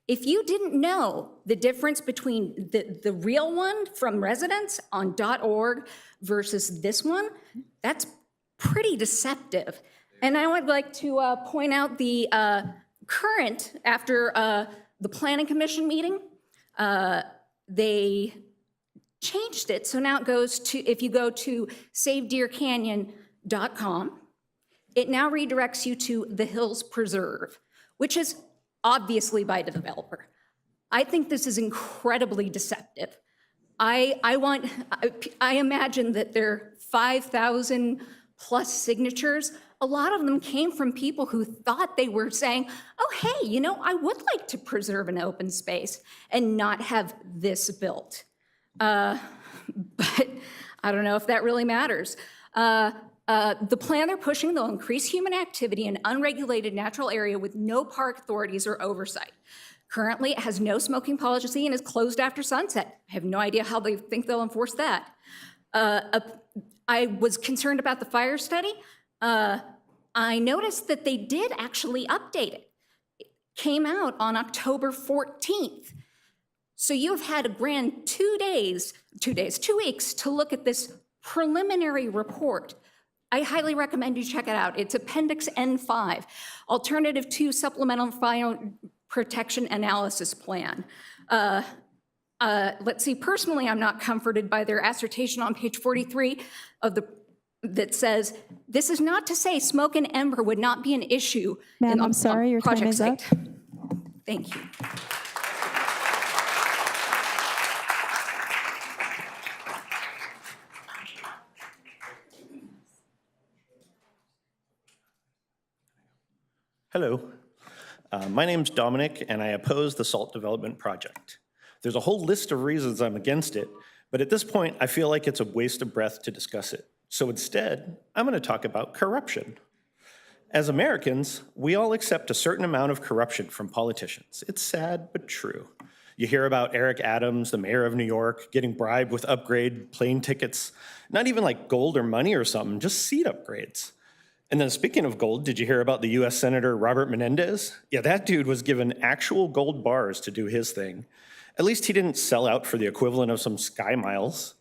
If you didn't know the difference between the real one from residents on .org versus this one, that's pretty deceptive. And I would like to point out the current, after the Planning Commission meeting, they changed it. So now it goes to, if you go to savedeercanyon.com, it now redirects you to the Hills Preserve, which is obviously by the developer. I think this is incredibly deceptive. I imagine that there are 5,000 plus signatures. A lot of them came from people who thought they were saying, oh, hey, you know, I would like to preserve an open space and not have this built. But I don't know if that really matters. The plan they're pushing, they'll increase human activity in unregulated natural area with no park authorities or oversight. Currently, it has no smoking policy and is closed after sunset. I have no idea how they think they'll enforce that. I was concerned about the fire study. I noticed that they did actually update it. It came out on October 14th. So you've had a grand 2 weeks to look at this preliminary report. I highly recommend you check it out. It's Appendix N5, Alternative to Supplemental Fire Protection Analysis Plan. Let's see, personally, I'm not comforted by their assertion on page 43 of that says, this is not to say smoke and ember would not be an issue. Ma'am, I'm sorry, your time is up. Thank you. Hello, my name's Dominic, and I oppose the salt development project. There's a whole list of reasons I'm against it, but at this point, I feel like it's a waste of breath to discuss it. So instead, I'm going to talk about corruption. As Americans, we all accept a certain amount of corruption from politicians. It's sad, but true. You hear about Eric Adams, the mayor of New York, getting bribed with upgrade plane tickets, not even like gold or money or something, just seat upgrades. And then speaking of gold, did you hear about the US Senator Robert Menendez? Yeah, that dude was given actual gold bars to do his thing. At least he didn't sell out for the equivalent of some Sky Miles.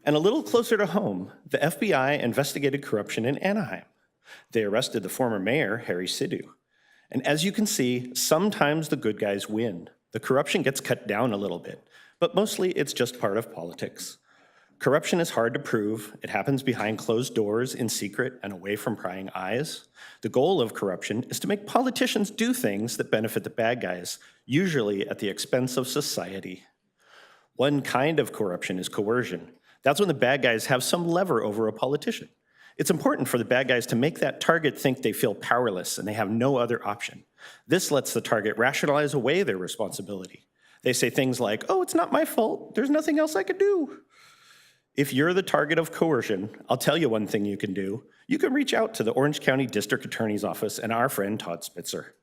And a little closer to home, the FBI investigated corruption in Anaheim. They arrested the former mayor, Harry Sidhu. And as you can see, sometimes the good guys win. The corruption gets cut down a little bit, but mostly it's just part of politics. Corruption is hard to prove. It happens behind closed doors, in secret, and away from prying eyes. The goal of corruption is to make politicians do things that benefit the bad guys, usually at the expense of society. One kind of corruption is coercion. That's when the bad guys have some lever over a politician. It's important for the bad guys to make that target think they feel powerless and they have no other option. This lets the target rationalize away their responsibility. They say things like, "Oh, it's not my fault. There's nothing else I could do." If you're the target of coercion, I'll tell you one thing you can do. You can reach out to the Orange County District Attorney's Office and our friend Todd Spitzer.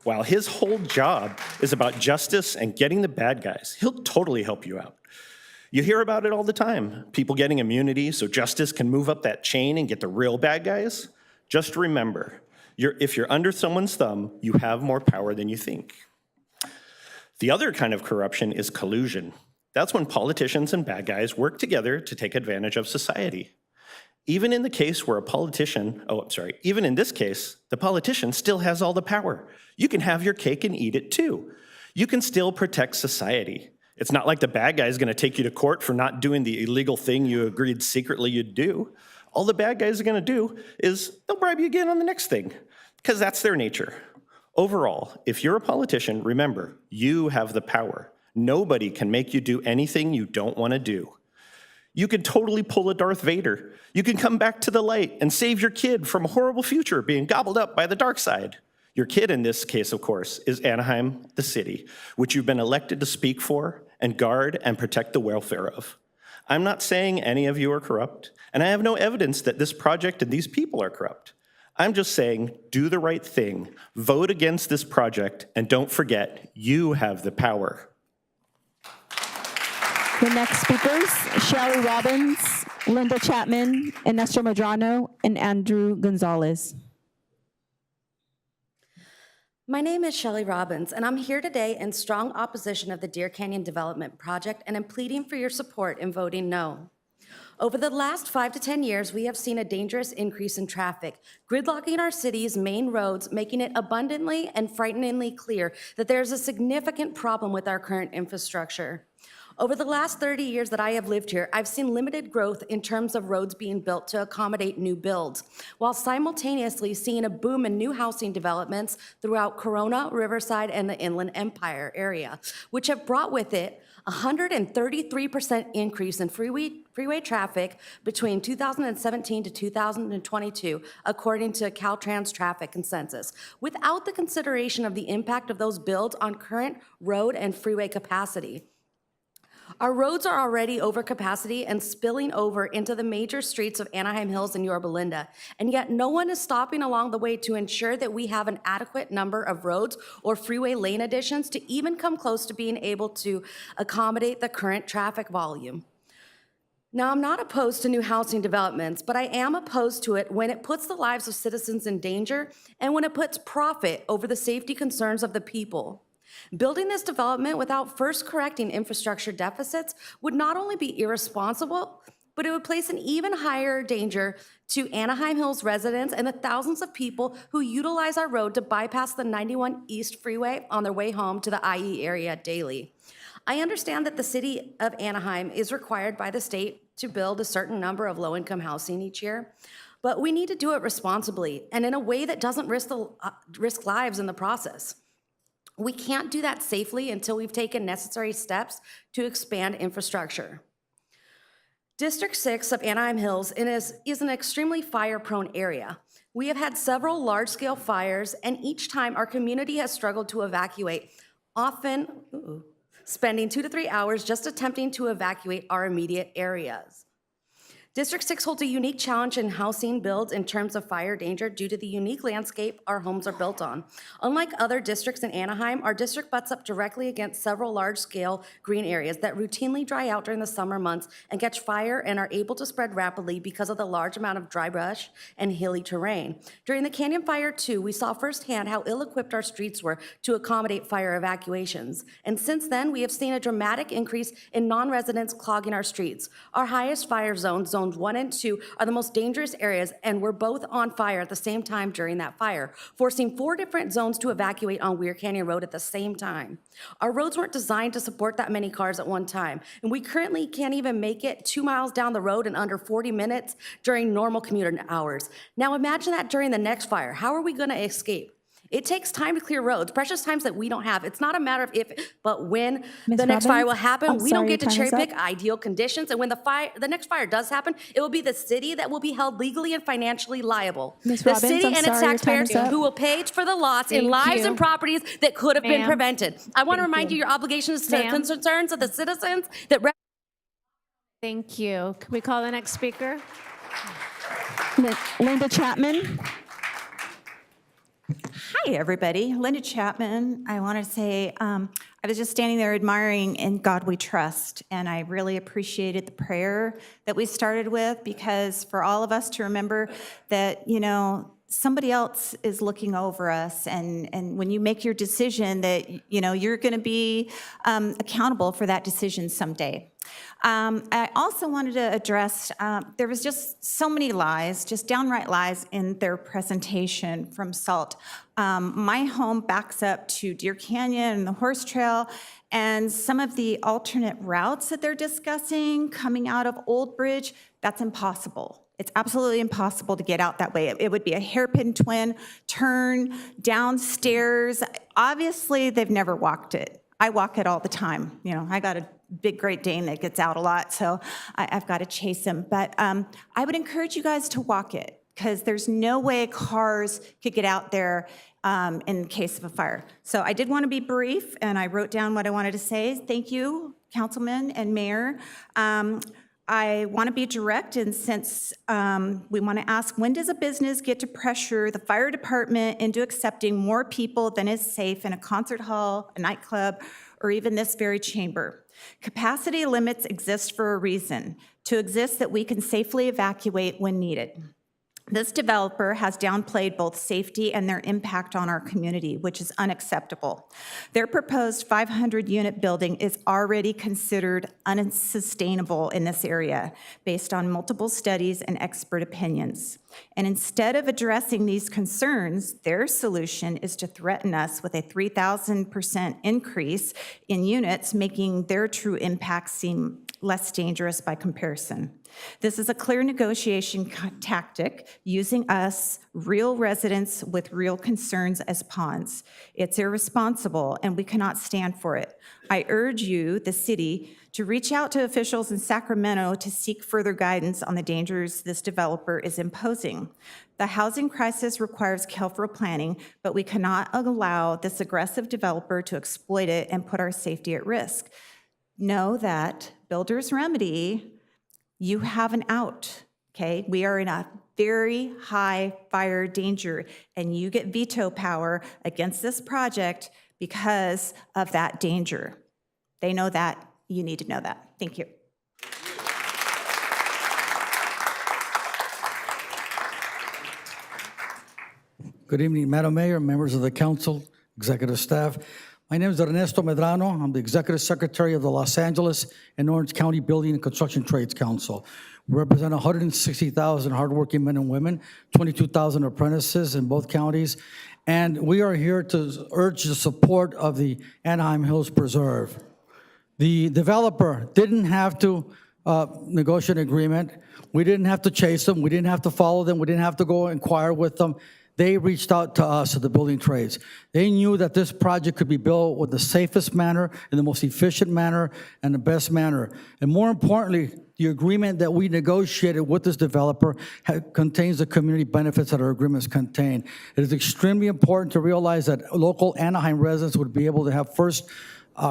While his whole job is about justice and getting the bad guys, he'll totally help you out. You hear about it all the time, people getting immunity so justice can move up that chain and get the real bad guys. Just remember, if you're under someone's thumb, you have more power than you think. The other kind of corruption is collusion. That's when politicians and bad guys work together to take advantage of society. Even in the case where even in this case, the politician still has all the power. You can have your cake and eat it too. You can still protect society. It's not like the bad guy is going to take you to court for not doing the illegal thing you agreed secretly you'd do. All the bad guys are going to do is they'll bribe you again on the next thing, because that's their nature. Overall, if you're a politician, remember, you have the power. Nobody can make you do anything you don't want to do. You can totally pull a Darth Vader. You can come back to the light and save your kid from a horrible future being gobbled up by the dark side. Your kid in this case, of course, is Anaheim, the city, which you've been elected to speak for and guard and protect the welfare of. I'm not saying any of you are corrupt, and I have no evidence that this project and these people are corrupt. I'm just saying, do the right thing, vote against this project, and don't forget, you have the power. The next speakers, Shelley Robbins, Linda Chapman, Ernesto Medrano, and Andrew Gonzalez. My name is Shelley Robbins, and I'm here today in strong opposition of the Deer Canyon Development Project, and am pleading for your support in voting no. Over the last 5 to 10 years, we have seen a dangerous increase in traffic, gridlocking our city's main roads, making it abundantly and frighteningly clear that there is a significant problem with our current infrastructure. Over the last 30 years that I have lived here, I've seen limited growth in terms of roads being built to accommodate new builds, while simultaneously seeing a boom in new housing developments throughout Corona, Riverside, and the Inland Empire area, which have brought with it a 133% increase in freeway traffic between 2017 to 2022, according to Caltrans traffic consensus, without the consideration of the impact of those builds on current road and freeway capacity. Our roads are already over capacity and spilling over into the major streets of Anaheim Hills and Yorba Linda, and yet no one is stopping along the way to ensure that we have an adequate number of roads or freeway lane additions to even come close to being able to accommodate the current traffic volume. Now, I'm not opposed to new housing developments, but I am opposed to it when it puts the lives of citizens in danger and when it puts profit over the safety concerns of the people. Building this development without first correcting infrastructure deficits would not only be irresponsible, but it would place an even higher danger to Anaheim Hills residents and the thousands of people who utilize our road to bypass the 91 East Freeway on their way home to the IE area daily. I understand that the city of Anaheim is required by the state to build a certain number of low-income housing each year, but we need to do it responsibly and in a way that doesn't risk lives in the process. We can't do that safely until we've taken necessary steps to expand infrastructure. District 6 of Anaheim Hills is an extremely fire-prone area. We have had several large-scale fires, and each time our community has struggled to evacuate, often spending 2 to 3 hours just attempting to evacuate our immediate areas. District 6 holds a unique challenge in housing builds in terms of fire danger due to the unique landscape our homes are built on. Unlike other districts in Anaheim, our district butts up directly against several large-scale green areas that routinely dry out during the summer months and catch fire and are able to spread rapidly because of the large amount of dry brush and hilly terrain. During the Canyon Fire 2, we saw firsthand how ill-equipped our streets were to accommodate fire evacuations. And since then, we have seen a dramatic increase in non-residents clogging our streets. Our highest fire zone, Zone zones 1 and 2 are the most dangerous areas and were both on fire at the same time during that fire, forcing 4 different zones to evacuate on Weir Canyon Road at the same time. Our roads weren't designed to support that many cars at one time, and we currently can't even make it 2 miles down the road in under 40 minutes during normal commuter hours. Now imagine that during the next fire. How are we going to escape? It takes time to clear roads, precious times that we don't have. It's not a matter of if, but when Ms. the next fire will Robbins, happen. I'm We don't sorry, get to your time cherry is up. pick ideal conditions. And when the next fire does happen, it will be the city that will be held legally and financially liable. Ms. The Robbins, city I'm and its sorry, your time taxpayers is up. who will pay for the loss in Thank lives you. and properties that could have been Ma'am. prevented. I want to Thank remind you. you your obligations to the Ma'am. concerns of the citizens that Thank you. Can we call the next speaker? Linda Chapman. Hi, everybody. Linda Chapman. I want to say I was just standing there admiring In God We Trust, and I really appreciated the prayer that we started with, because for all of us to remember that, you know, somebody else is looking over us, and when you make your decision that, you know, you're going to be accountable for that decision someday. I also wanted to address, there was just so many lies, just downright lies in their presentation from SALT. My home backs up to Deer Canyon and the Horse Trail, and some of the alternate routes that they're discussing coming out of Old Bridge, that's impossible. It's absolutely impossible to get out that way. It would be a hairpin twin turn downstairs. Obviously, they've never walked it. I walk it all the time. You know, I got a big Great Dane that gets out a lot, so I've got to chase him. But I would encourage you guys to walk it, because there's no way cars could get out there in case of a fire. So I did want to be brief, and I wrote down what I wanted to say. Thank you, Councilman and Mayor. I want to be direct, and since we want to ask, when does a business get to pressure the fire department into accepting more people than is safe in a concert hall, a nightclub, or even this very chamber? Capacity limits exist for a reason, to exist that we can safely evacuate when needed. This developer has downplayed both safety and their impact on our community, which is unacceptable. Their proposed 500-unit building is already considered unsustainable in this area, based on multiple studies and expert opinions. And instead of addressing these concerns, their solution is to threaten us with a 3,000% increase in units, making their true impact seem less dangerous by comparison. This is a clear negotiation tactic, using us, real residents with real concerns, as pawns. It's irresponsible, and we cannot stand for it. I urge you, the city, to reach out to officials in Sacramento to seek further guidance on the dangers this developer is imposing. The housing crisis requires careful planning, but we cannot allow this aggressive developer to exploit it and put our safety at risk. Know that Builder's Remedy, you have an out, okay? We are in a very high fire danger, and you get veto power against this project because of that danger. They know that. You need to know that. Thank you. Good evening, Madam Mayor, members of the council, executive staff. My name is Ernesto Medrano. I'm the Executive Secretary of the Los Angeles and Orange County Building and Construction Trades Council. We represent 160,000 hardworking men and women, 22,000 apprentices in both counties, and we are here to urge the support of the Anaheim Hills Preserve. The developer didn't have to negotiate an agreement. We didn't have to chase them. We didn't have to follow them. We didn't have to go inquire with them. They reached out to us at the building trades. They knew that this project could be built with the safest manner, in the most efficient manner, and the best manner. And more importantly, the agreement that we negotiated with this developer contains the community benefits that our agreements contain. It is extremely important to realize that local Anaheim residents would be able to have first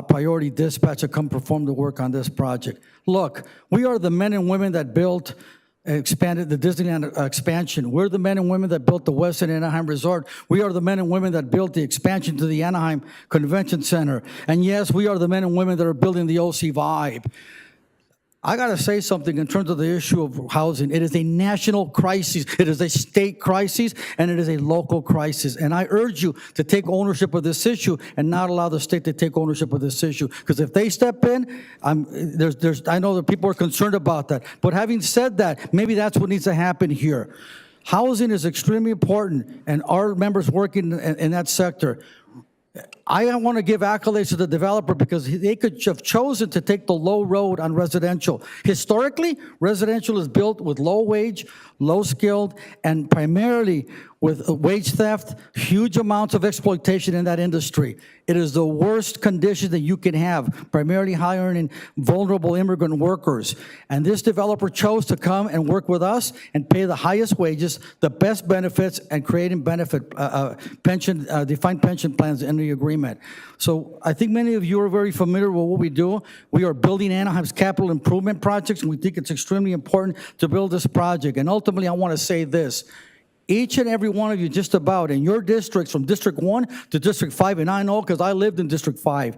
priority dispatch to come perform the work on this project. Look, we are the men and women that built and expanded the Disneyland expansion. We're the men and women that built the Westin Anaheim Resort. We are the men and women that built the expansion to the Anaheim Convention Center. And yes, we are the men and women that are building the OC Vibe. I got to say something in terms of the issue of housing. It is a national crisis, it is a state crisis, and it is a local crisis. And I urge you to take ownership of this issue and not allow the state to take ownership of this issue. Because if they step in, I know that people are concerned about that. But having said that, maybe that's what needs to happen here. Housing is extremely important, and our members working in that sector, I want to give accolades to the developer because they could have chosen to take the low road on residential. Historically, residential is built with low wage, low skilled, and primarily with wage theft, huge amounts of exploitation in that industry. It is the worst condition that you can have, primarily high-earning, vulnerable immigrant workers. And this developer chose to come and work with us and pay the highest wages, the best benefits, and creating benefit defined pension plans in the agreement. So I think many of you are very familiar with what we do. We are building Anaheim's capital improvement projects, and we think it's extremely important to build this project. And ultimately, I want to say this. Each and every one of you, just about, in your districts, from District 1 to District 5, and I know because I lived in District 5,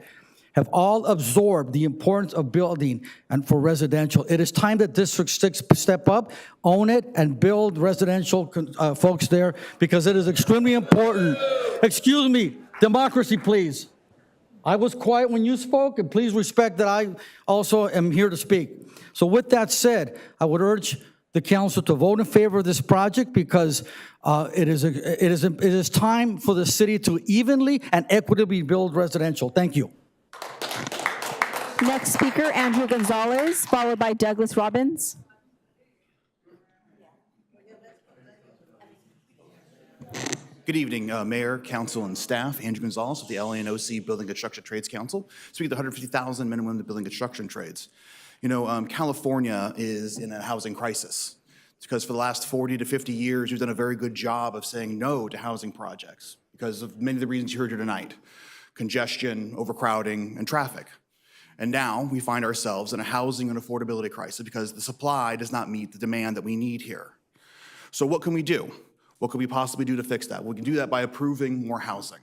have all absorbed the importance of building and for residential. It is time that District 6 step up, own it, and build residential folks there because it is extremely important. Excuse me, democracy, please. I was quiet when you spoke, and please respect that I also am here to speak. So with that said, I would urge the council to vote in favor of this project because it is time for the city to evenly and equitably build residential. Thank you. Next speaker, Andrew Gonzalez, followed by Douglas Robbins. Good evening, Mayor, Council, and staff. Andrew Gonzalez with the LANOC Building Construction Trades Council. Speaking of the 150,000 men and women in the building construction trades. You know, California is in a housing crisis. It's because for the last 40 to 50 years, we've done a very good job of saying no to housing projects because of many of the reasons you heard here tonight: congestion, overcrowding, and traffic. And now we find ourselves in a housing and affordability crisis because the supply does not meet the demand that we need here. So what can we do? What could we possibly do to fix that? We can do that by approving more housing.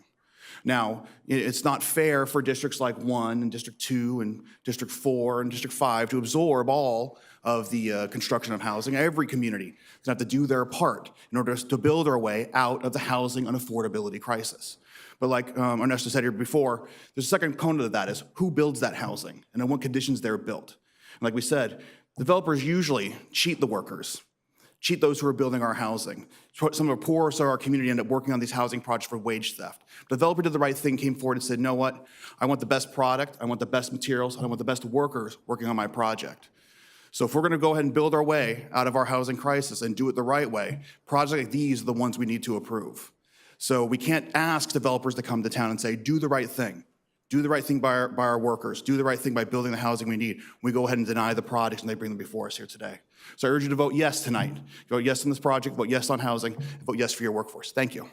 Now, it's not fair for districts like 1 and District 2 and District 4 and District 5 to absorb all of the construction of housing. Every community is going to have to do their part in order to build our way out of the housing and affordability crisis. But like Ernesto said here before, there's a second component of that is who builds that housing and in what conditions they're built. And like we said, developers usually cheat the workers, cheat those who are building our housing. Some of the poorest of our community end up working on these housing projects for wage theft. The developer did the right thing, came forward and said, you know what? I want the best product, I want the best materials, and I want the best workers working on my project. So if we're gonna go ahead and build our way out of our housing crisis and do it the right way, projects like these are the ones we need to approve. So we can't ask developers to come to town and say, do the right thing. Do the right thing by our workers. Do the right thing by building the housing we need. We go ahead and deny the projects and they bring them before us here today. So I urge you to vote yes tonight. Vote yes on this project, vote yes on housing, vote yes for your workforce. Thank you.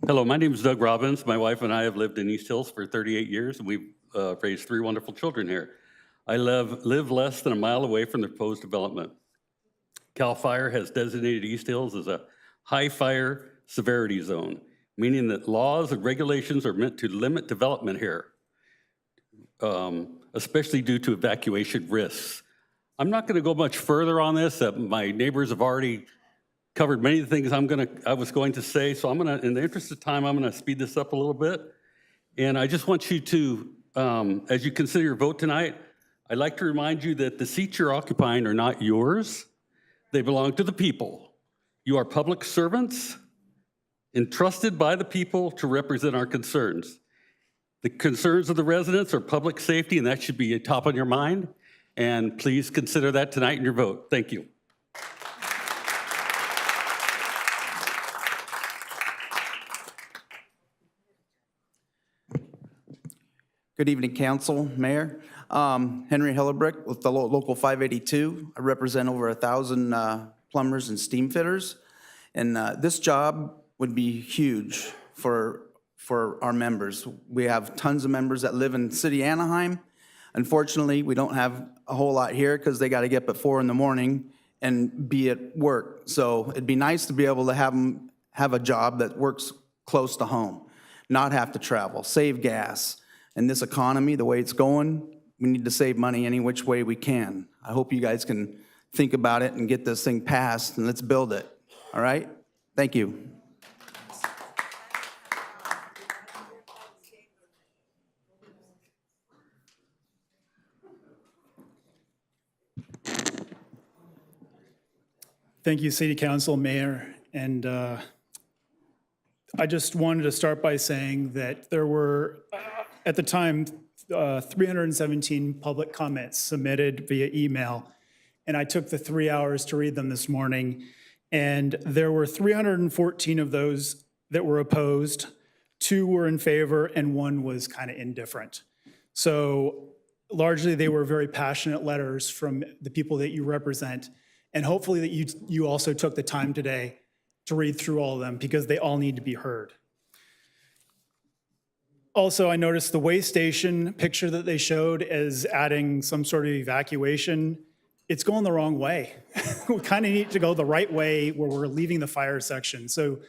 Hello, my name is Doug Robbins. My wife and I have lived in East Hills for 38 years, and we've raised 3 wonderful children here. I live less than a mile away from the proposed development. CAL FIRE has designated East Hills as a high fire severity zone, meaning that laws and regulations are meant to limit development here, especially due to evacuation risks. I'm not going to go much further on this. My neighbors have already covered many of the things I was going to say, so in the interest of time, I'm going to speed this up a little bit. And I just want you to, as you consider your vote tonight, I'd like to remind you that the seats you're occupying are not yours. They belong to the people. You are public servants entrusted by the people to represent our concerns. The concerns of the residents are public safety, and that should be top on your mind. And please consider that tonight in your vote. Thank you. Good evening, Council, Mayor. Henry Hellebrick with the Local 582. I represent over 1,000 plumbers and steam fitters. And this job would be huge for our members. We have tons of members that live in the city of Anaheim. Unfortunately, we don't have a whole lot here because they got to get up at 4 in the morning and be at work. So it'd be nice to be able to have them have a job that works close to home, not have to travel, save gas. In this economy, the way it's going, we need to save money any which way we can. I hope you guys can think about it and get this thing passed, and let's build it. All right? Thank you. Thank you, City Council, Mayor, and I just wanted to start by saying that there were, at the time, 317 public comments submitted via email, and I took the 3 hours to read them this morning, and there were 314 of those that were opposed, 2 were in favor, and 1 was kind of indifferent. So largely, they were very passionate letters from the people that you represent, and hopefully that you also took the time today to read through all of them, because they all need to be heard. Also, I noticed the way station picture that they showed as adding some sort of evacuation. It's going the wrong way. We kind of need to go the right way where we're leaving the fire section. So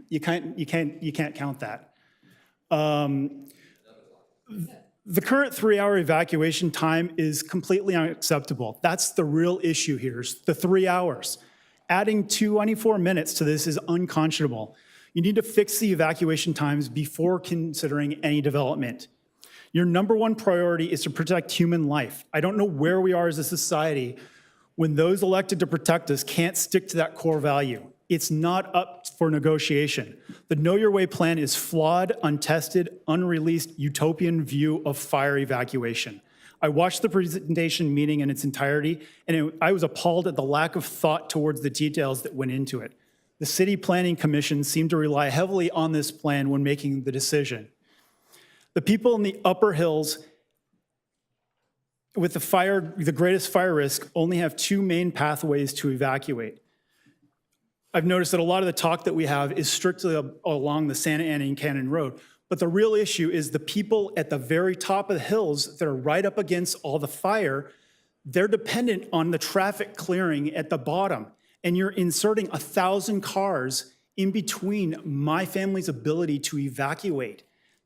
you can't count that. The current 3-hour evacuation time is completely unacceptable. That's the real issue here, is the 3 hours. Adding 24 minutes to this is unconscionable. You need to fix the evacuation times before considering any development. Your number one priority is to protect human life. I don't know where we are as a society when those elected to protect us can't stick to that core value. It's not up for negotiation. The Know Your Way plan is flawed, untested, unreleased, utopian view of fire evacuation. I watched the presentation meeting in its entirety, and I was appalled at the lack of thought towards the details that went into it. The City Planning Commission seemed to rely heavily on this plan when making the decision. The people in the upper hills with the greatest fire risk only have 2 main pathways to evacuate. I've noticed that a lot of the talk that we have is strictly along the Santa Ana and Cannon Road, but the real issue is the people at the very top of the hills that are right up against all the fire. They're dependent on the traffic clearing at the bottom, and you're inserting 1,000 cars in between my family's ability to evacuate.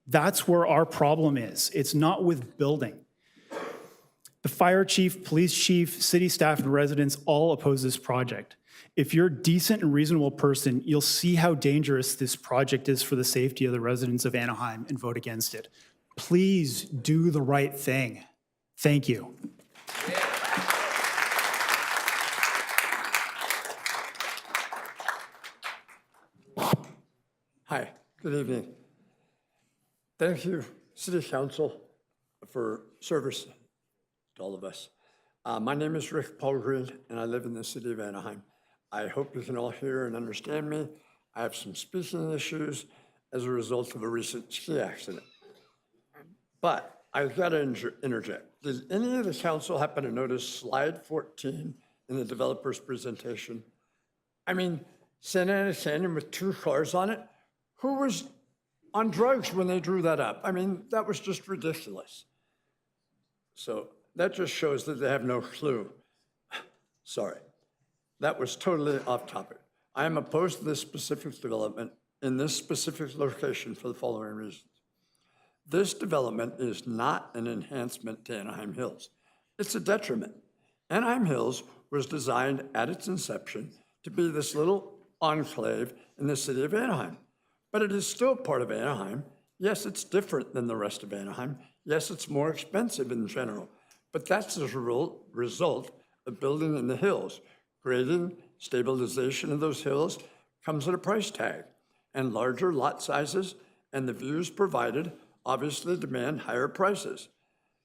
That's where our problem is. It's not with building. The fire chief, police chief, city staff, and residents all oppose this project. If you're a decent and reasonable person, you'll see how dangerous this project is for the safety of the residents of Anaheim and vote against it. Please do the right thing. Thank you. Hi, good evening. Thank you, City Council, for service to all of us. My name is Rick Paulgren, and I live in the city of Anaheim. I hope you can all hear and understand me. I have some speaking issues as a result of a recent ski accident. But I've got to interject. Did any of the council happen to notice slide 14 in the developer's presentation? I mean, Santa Ana Canyon with 2 cars on it? Who was on drugs when they drew that up? I mean, that was just ridiculous. So that just shows that they have no clue. Sorry. That was totally off topic. I am opposed to this specific development in this specific location for the following reasons. This development is not an enhancement to Anaheim Hills. It's a detriment. Anaheim Hills was designed at its inception to be this little enclave in the city of Anaheim, but it is still part of Anaheim. Yes, it's different than the rest of Anaheim. Yes, it's more expensive in general, but that's the result of building in the hills. Grading, stabilization of those hills comes at a price tag, and larger lot sizes and the views provided obviously demand higher prices.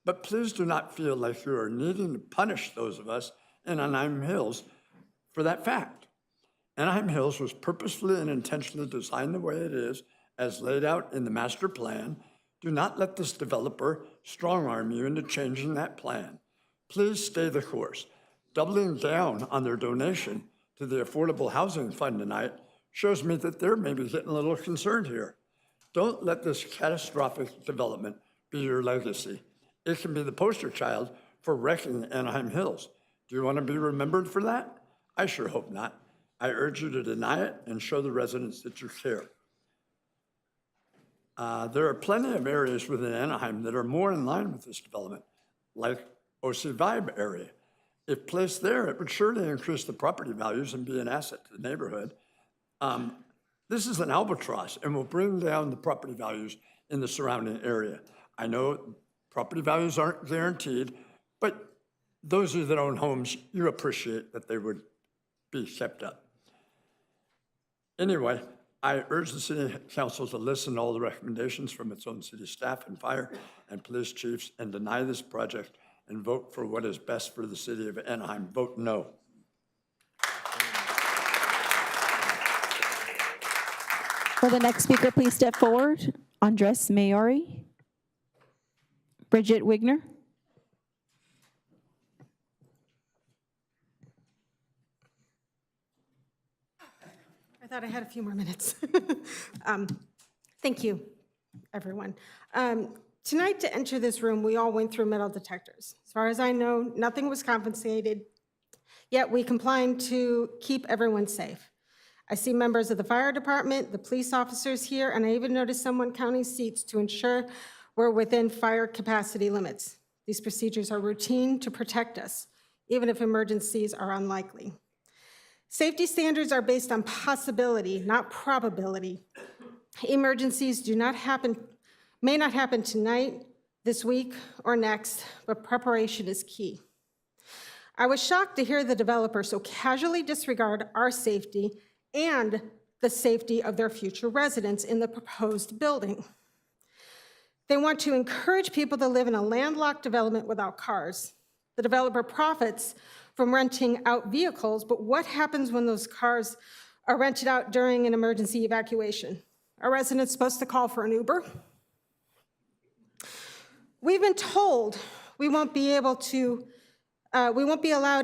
But please do not feel like you are needing to punish those of us in Anaheim Hills for that fact. Anaheim Hills was purposefully and intentionally designed the way it is, as laid out in the master plan. Do not let this developer strong-arm you into changing that plan. Please stay the course. Doubling down on their donation to the Affordable Housing Fund tonight shows me that they're maybe getting a little concerned here. Don't let this catastrophic development be your legacy. It can be the poster child for wrecking Anaheim Hills. Do you want to be remembered for that? I sure hope not. I urge you to deny it and show the residents that you care. There are plenty of areas within Anaheim that are more in line with this development, like OC Vibe area. If placed there, it would surely increase the property values and be an asset to the neighborhood. This is an albatross and will bring down the property values in the surrounding area. I know property values aren't guaranteed, but those of you that own homes, you appreciate that they would be kept up. Anyway, I urge the City Council to listen to all the recommendations from its own city staff and fire and police chiefs and deny this project and vote for what is best for the city of Anaheim. Vote no. For the next speaker, please step forward. Andres Maori. Bridget Wigner. I thought I had a few more minutes. Thank you, everyone. Tonight, to enter this room, we all went through metal detectors. As far as I know, nothing was compensated, yet we complied to keep everyone safe. I see members of the fire department, the police officers here, and I even noticed someone counting seats to ensure we're within fire capacity limits. These procedures are routine to protect us, even if emergencies are unlikely. Safety standards are based on possibility, not probability. Emergencies may not happen tonight, this week, or next, but preparation is key. I was shocked to hear the developer so casually disregard our safety and the safety of their future residents in the proposed building. They want to encourage people to live in a landlocked development without cars. The developer profits from renting out vehicles, but what happens when those cars are rented out during an emergency evacuation? Are residents supposed to call for an Uber? We've been told we won't be allowed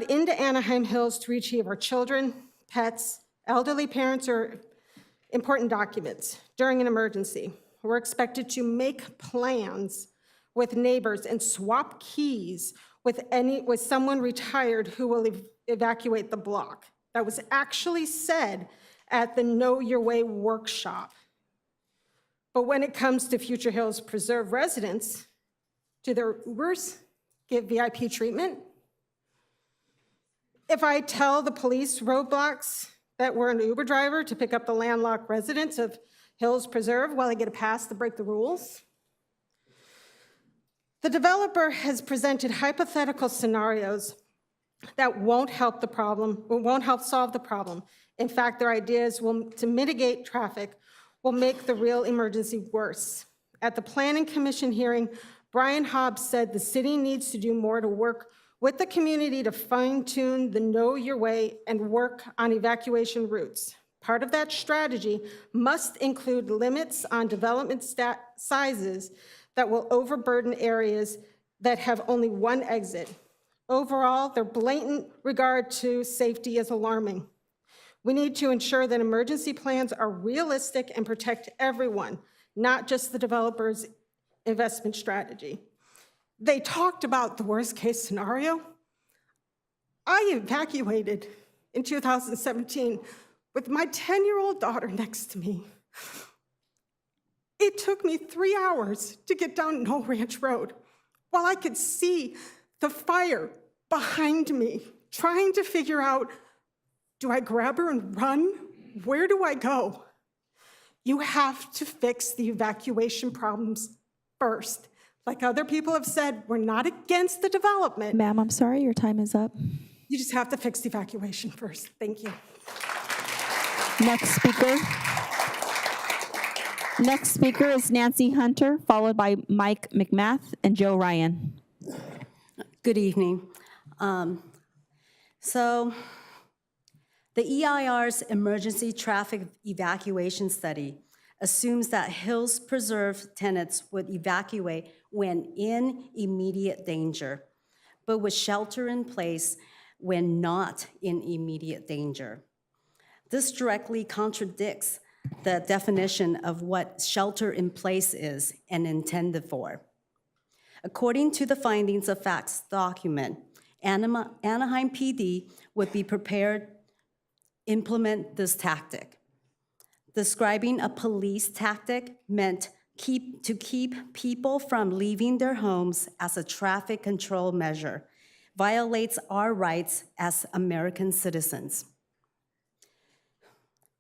into Anaheim Hills to retrieve our children, pets, elderly parents, or important documents during an emergency. We're expected to make plans with neighbors and swap keys with someone retired who will evacuate the block. That was actually said at the Know Your Way workshop. But when it comes to Future Hills Preserve residents, do their Ubers get VIP treatment? If I tell the police roadblocks that we're an Uber driver to pick up the landlocked residents of Hills Preserve while I get a pass to break the rules? The developer has presented hypothetical scenarios that won't help solve the problem. In fact, their ideas to mitigate traffic will make the real emergency worse. At the Planning Commission hearing, Brian Hobbs said the city needs to do more to work with the community to fine-tune the Know Your Way and work on evacuation routes. Part of that strategy must include limits on development sizes that will overburden areas that have only one exit. Overall, their blatant regard to safety is alarming. We need to ensure that emergency plans are realistic and protect everyone, not just the developer's investment strategy. They talked about the worst-case scenario. I evacuated in 2017 with my 10-year-old daughter next to me. It took me 3 hours to get down Knoll Ranch Road while I could see the fire behind me, trying to figure out, do I grab her and run? Where do I go? You have to fix the evacuation problems first. Like other people have said, we're not against the development. Ma'am, I'm sorry, your time is up. You just have to fix the evacuation first. Thank you. Next speaker is Nancy Hunter, followed by Mike McMath and Joe Ryan. Good evening. So the EIR's emergency traffic evacuation study assumes that Hills Preserve tenants would evacuate when in immediate danger, but would shelter in place when not in immediate danger. This directly contradicts the definition of what shelter in place is and intended for. According to the findings of facts document, Anaheim PD would be prepared implement this tactic. Describing a police tactic meant to keep people from leaving their homes as a traffic control measure, violates our rights as American citizens.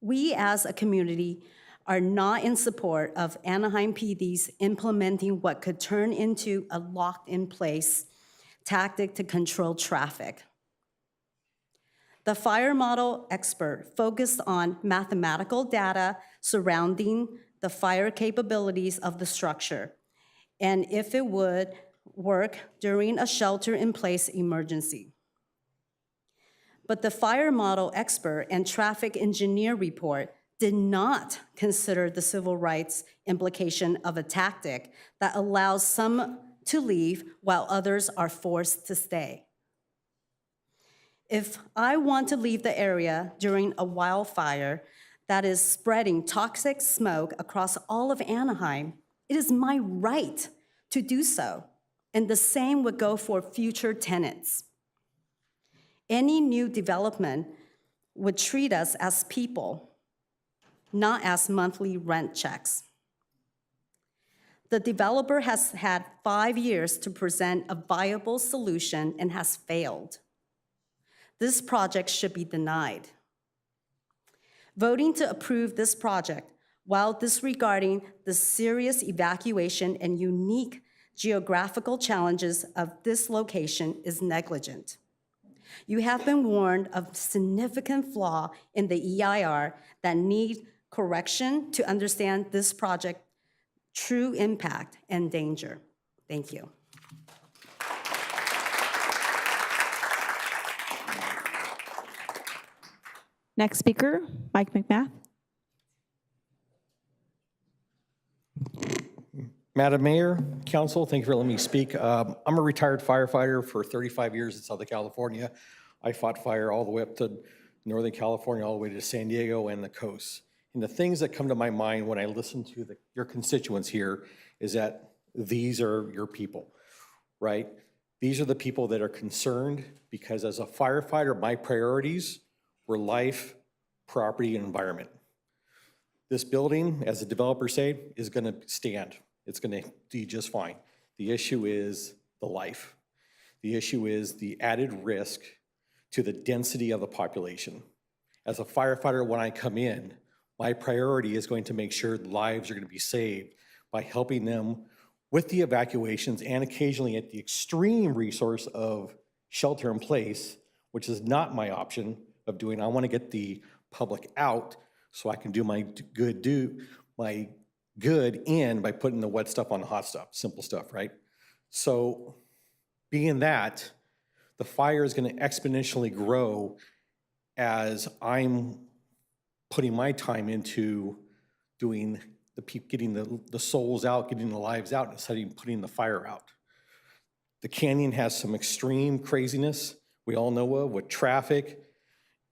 We as a community are not in support of Anaheim PD's implementing what could turn into a locked-in-place tactic to control traffic. The fire model expert focused on mathematical data surrounding the fire capabilities of the structure and if it would work during a shelter-in-place emergency. But the fire model expert and traffic engineer report did not consider the civil rights implication of a tactic that allows some to leave while others are forced to stay. If I want to leave the area during a wildfire that is spreading toxic smoke across all of Anaheim, it is my right to do so, and the same would go for future tenants. Any new development would treat us as people, not as monthly rent checks. The developer has had 5 years to present a viable solution and has failed. This project should be denied. Voting to approve this project while disregarding the serious evacuation and unique geographical challenges of this location is negligent. You have been warned of significant flaw in the EIR that need correction to understand this project's true impact and danger. Thank you. Next speaker, Mike McMath. Madam Mayor, Council, thank you for letting me speak. I'm a retired firefighter for 35 years in Southern California. I fought fire all the way up to Northern California, all the way to San Diego and the coast. And the things that come to my mind when I listen to your constituents here is that these are your people, right? These are the people that are concerned because as a firefighter, my priorities were life, property, and environment. This building, as the developers say, is gonna stand. It's gonna do just fine. The issue is the life. The issue is the added risk to the density of the population. As a firefighter, when I come in, my priority is going to make sure lives are gonna be saved by helping them with the evacuations and occasionally at the extreme resource of shelter in place, which is not my option of doing. I wanna get the public out so I can do my good in by putting the wet stuff on the hot stuff, simple stuff, right? So being that, the fire is gonna exponentially grow as I'm putting my time into doing getting the souls out, getting the lives out, instead of putting the fire out. The canyon has some extreme craziness we all know of with traffic,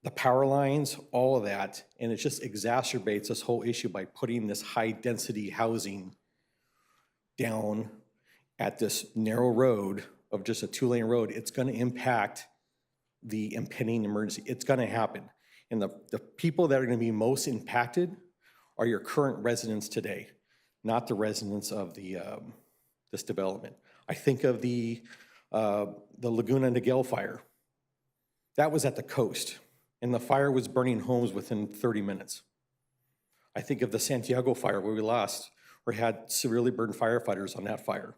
the power lines, all of that, and it just exacerbates this whole issue by putting this high-density housing down at this narrow road of just a two-lane road. It's gonna impact the impending emergency. It's gonna happen. And the people that are gonna be most impacted are your current residents today, not the residents of this development. I think of the Laguna Niguel fire. That was at the coast, and the fire was burning homes within 30 minutes. I think of the Santiago fire where we lost or had severely burned firefighters on that fire.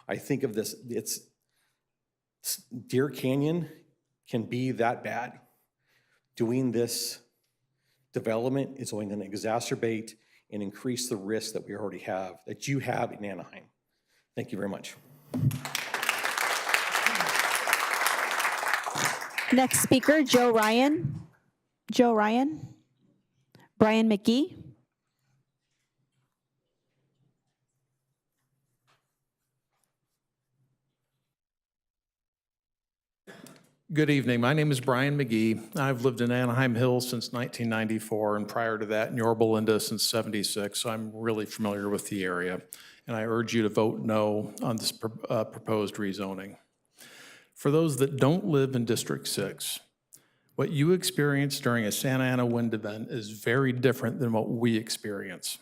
I think of this, Deer Canyon can be that bad. Doing this development is only gonna exacerbate and increase the risk that we already have, that you have in Anaheim. Thank you very much. Next speaker, Joe Ryan. Joe Ryan. Brian McGee. Good evening. My name is Brian McGee. I've lived in Anaheim Hills since 1994, and prior to that in Yorba Linda since '76, so I'm really familiar with the area. And I urge you to vote no on this proposed rezoning. For those that don't live in District 6, What you experience during a Santa Ana wind event is very different than what we experience.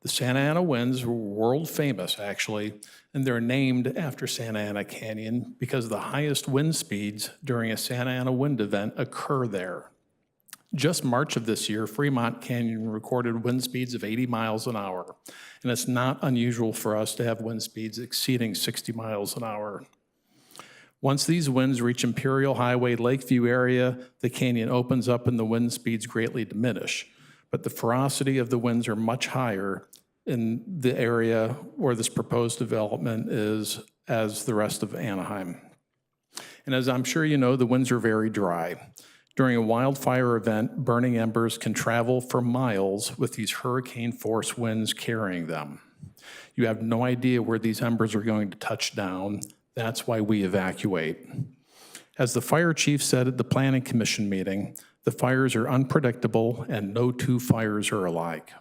The Santa Ana winds were world famous, actually, and they're named after Santa Ana Canyon because the highest wind speeds during a Santa Ana wind event occur there. Just March of this year, Fremont Canyon recorded wind speeds of 80 miles an hour, and it's not unusual for us to have wind speeds exceeding 60 miles an hour. Once these winds reach Imperial Highway Lakeview area, the canyon opens up and the wind speeds greatly diminish. But the ferocity of the winds are much higher in the area where this proposed development is as the rest of Anaheim. And as I'm sure you know, the winds are very dry. During a wildfire event, burning embers can travel for miles with these hurricane-force winds carrying them. You have no idea where these embers are going to touch down. That's why we evacuate. As the fire chief said at the Planning Commission meeting, the fires are unpredictable and no two fires are alike.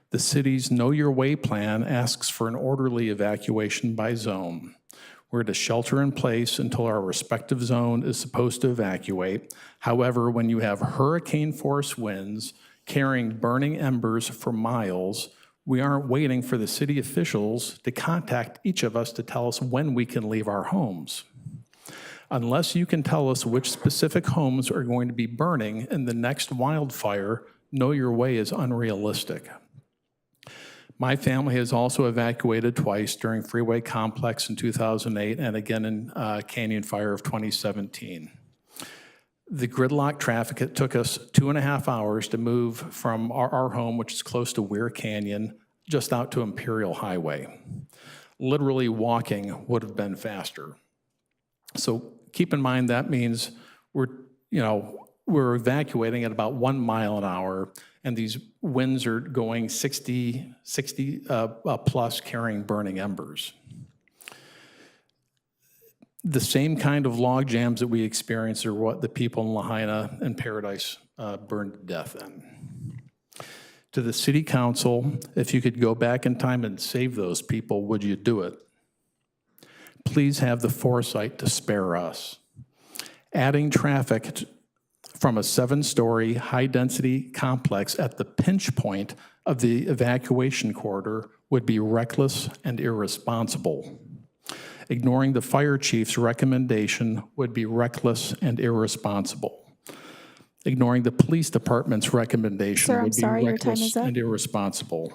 The city's Know Your Way plan asks for an orderly evacuation by zone. We're to shelter in place until our respective zone is supposed to evacuate. However, when you have hurricane-force winds carrying burning embers for miles, we aren't waiting for the city officials to contact each of us to tell us when we can leave our homes. Unless you can tell us which specific homes are going to be burning in the next wildfire, Know Your Way is unrealistic. My family has also evacuated twice during Freeway Complex in 2008 and again in Canyon Fire of 2017. The gridlock traffic, it took us 2.5 hours to move from our home, which is close to Weir Canyon, just out to Imperial Highway. Literally walking would have been faster. So keep in mind that means we're evacuating at about 1 mile an hour, and these winds are going 60 plus carrying burning embers. The same kind of log jams that we experience are what the people in Lahaina and Paradise burned to death in. To the city council, if you could go back in time and save those people, would you do it? Please have the foresight to spare us. Adding traffic from a 7-story high-density complex at the pinch point of the evacuation corridor would be reckless and irresponsible. Ignoring the fire chief's recommendation would be reckless and irresponsible. Ignoring the police department's recommendation Sir, I'm would be sorry, your time reckless is up. and irresponsible.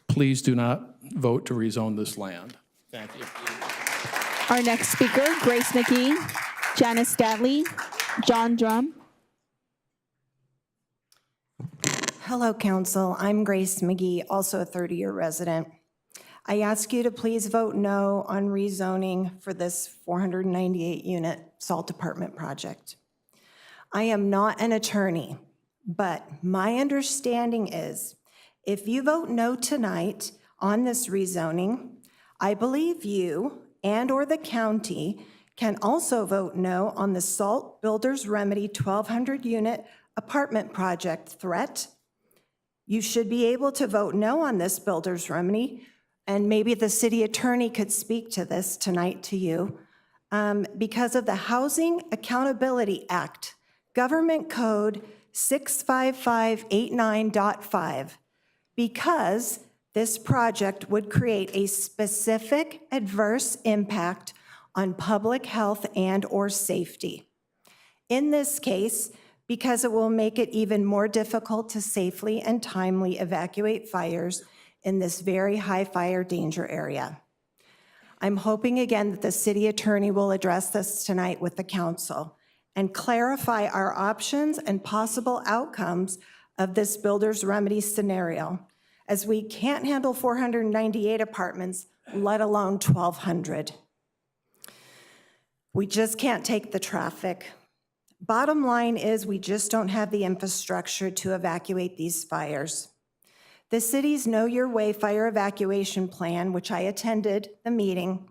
Please do not vote to rezone this land. Thank you. Our next speaker, Grace McGee, Janice Statley, John Drum. Hello, Council. I'm Grace McGee, also a 30-year resident. I ask you to please vote no on rezoning for this 498-unit salt department project. I am not an attorney, but my understanding is if you vote no tonight on this rezoning, I believe you and/or the county can also vote no on the Salt Builders Remedy 1,200-unit apartment project threat. You should be able to vote no on this Builders Remedy, and maybe the city attorney could speak to this tonight to you, because of the Housing Accountability Act, Government Code 65589.5, because this project would create a specific adverse impact on public health and/or safety. In this case, because it will make it even more difficult to safely and timely evacuate fires in this very high fire danger area. I'm hoping again that the city attorney will address this tonight with the council and clarify our options and possible outcomes of this builder's remedy scenario, as we can't handle 498 apartments, let alone 1,200. We just can't take the traffic. Bottom line is we just don't have the infrastructure to evacuate these fires. The city's Know Your Way fire evacuation plan, which I attended the meeting,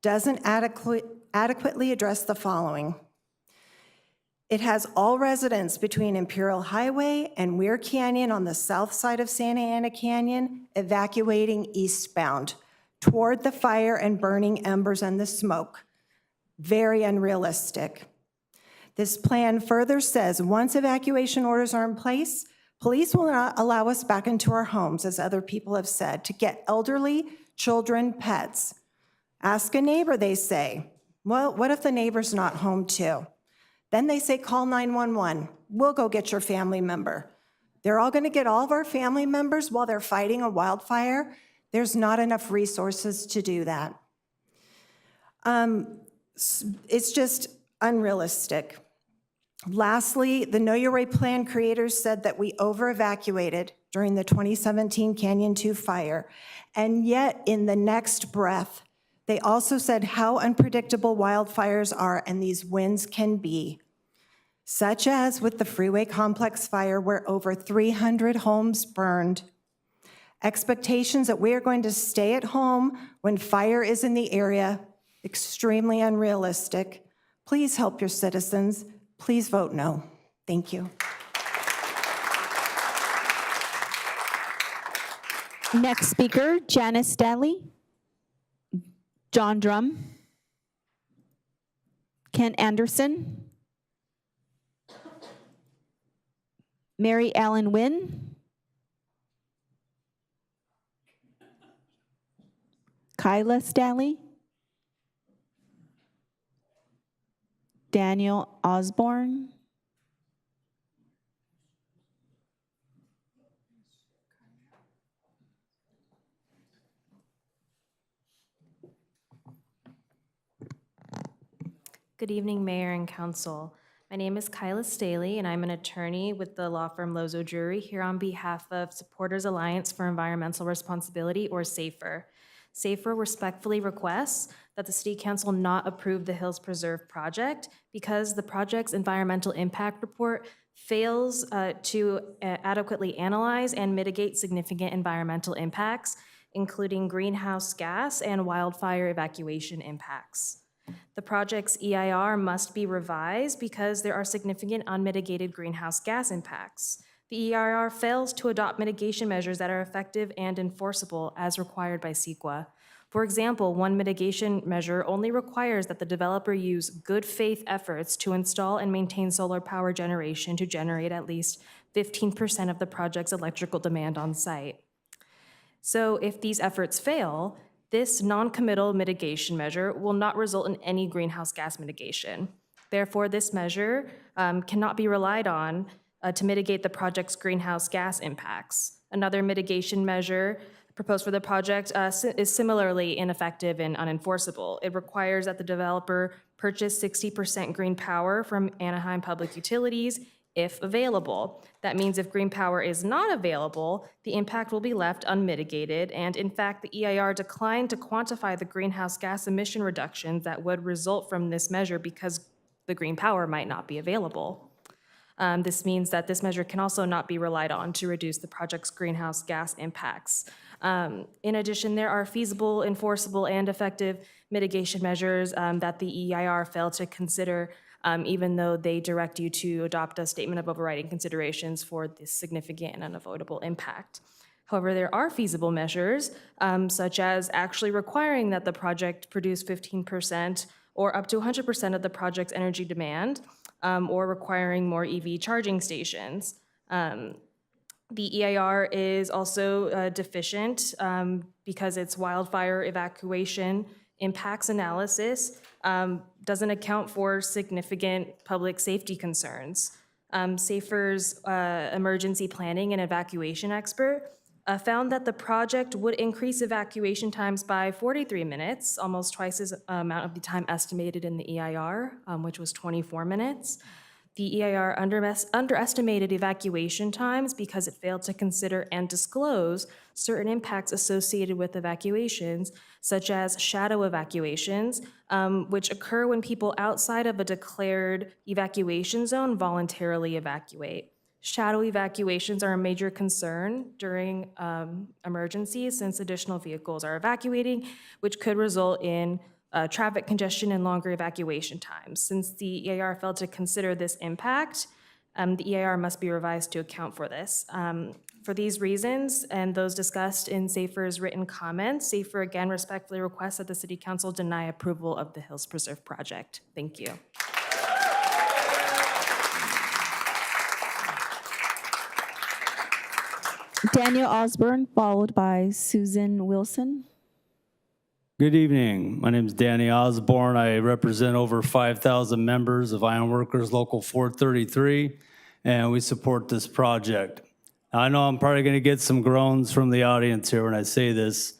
doesn't adequately address the following. It has all residents between Imperial Highway and Weir Canyon on the south side of Santa Ana Canyon evacuating eastbound toward the fire and burning embers and the smoke. Very unrealistic. This plan further says, once evacuation orders are in place, police will not allow us back into our homes, as other people have said, to get elderly, children, pets. Ask a neighbor, they say. Well, what if the neighbor's not home too? Then they say, call 911. We'll go get your family member. They're all going to get all of our family members while they're fighting a wildfire. There's not enough resources to do that. It's just unrealistic. Lastly, the Know Your Way plan creators said that we over-evacuated during the 2017 Canyon 2 fire, and yet in the next breath, they also said how unpredictable wildfires are and these winds can be, such as with the Freeway Complex fire where over 300 homes burned. Expectations that we are going to stay at home when fire is in the area, extremely unrealistic. Please help your citizens. Please vote no. Thank you. Next speaker, Janice Daly. John Drum. Ken Anderson. Mary Ellen Wynn. Kyla Staley. Daniel Osborne. Good evening, Mayor and Council. My name is Kyla Staley, and I'm an attorney with the law firm Lozo Drury here on behalf of Supporters Alliance for Environmental Responsibility, or SAFER. SAFER respectfully requests that the City Council not approve the Hills Preserve project because the project's environmental impact report fails to adequately analyze and mitigate significant environmental impacts, including greenhouse gas and wildfire evacuation impacts. The project's EIR must be revised because there are significant unmitigated greenhouse gas impacts. The EIR fails to adopt mitigation measures that are effective and enforceable as required by CEQA. For example, one mitigation measure only requires that the developer use good faith efforts to install and maintain solar power generation to generate at least 15% of the project's electrical demand on site. So if these efforts fail, this non-committal mitigation measure will not result in any greenhouse gas mitigation. Therefore, this measure cannot be relied on to mitigate the project's greenhouse gas impacts. Another mitigation measure proposed for the project is similarly ineffective and unenforceable. It requires that the developer purchase 60% green power from Anaheim Public Utilities if available. That means if green power is not available, the impact will be left unmitigated, and in fact, the EIR declined to quantify the greenhouse gas emission reductions that would result from this measure because the green power might not be available. This means that this measure can also not be relied on to reduce the project's greenhouse gas impacts. In addition, there are feasible, enforceable, and effective mitigation measures that the EIR failed to consider, even though they direct you to adopt a statement of overriding considerations for this significant and unavoidable impact. However, there are feasible measures, such as actually requiring that the project produce 15% or up to 100% of the project's energy demand, or requiring more EV charging stations. The EIR is also deficient because its wildfire evacuation impacts analysis doesn't account for significant public safety concerns. SAFER's emergency planning and evacuation expert found that the project would increase evacuation times by 43 minutes, almost twice as amount of the time estimated in the EIR, which was 24 minutes. The EIR underestimated evacuation times because it failed to consider and disclose certain impacts associated with evacuations, such as shadow evacuations, which occur when people outside of a declared evacuation zone voluntarily evacuate. Shadow evacuations are a major concern during emergencies since additional vehicles are evacuating, which could result in traffic congestion and longer evacuation times. Since the EIR failed to consider this impact, the EIR must be revised to account for this. For these reasons and those discussed in SAFER's written comments, SAFER again respectfully requests that the City Council deny approval of the Hills Preserve project. Thank you. Daniel Osborne, followed by Susan Wilson. Good evening. My name is Danny Osborne. I represent over 5,000 members of Ironworkers Local 433, and we support this project. Now, I know I'm probably going to get some groans from the audience here when I say this.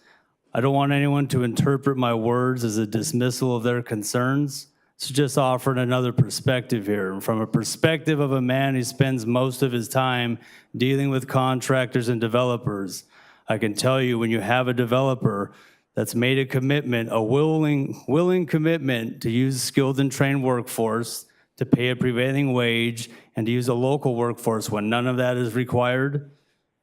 I don't want anyone to interpret my words as a dismissal of their concerns. It's just offering another perspective here. From a perspective of a man who spends most of his time dealing with contractors and developers, I can tell you when you have a developer that's made a commitment, a willing commitment to use skilled and trained workforce, to pay a prevailing wage, and to use a local workforce when none of that is required,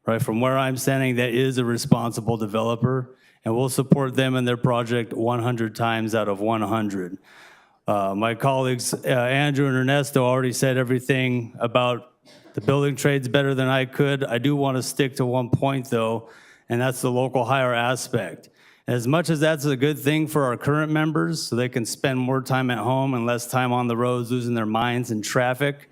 right? From where I'm standing, that is a responsible developer, and we'll support them in their project 100 times out of 100. My colleagues, Andrew and Ernesto, already said everything about the building trades better than I could. I do want to stick to one point, though, and that's the local hire aspect. As much as that's a good thing for our current members, so they can spend more time at home and less time on the roads losing their minds in traffic,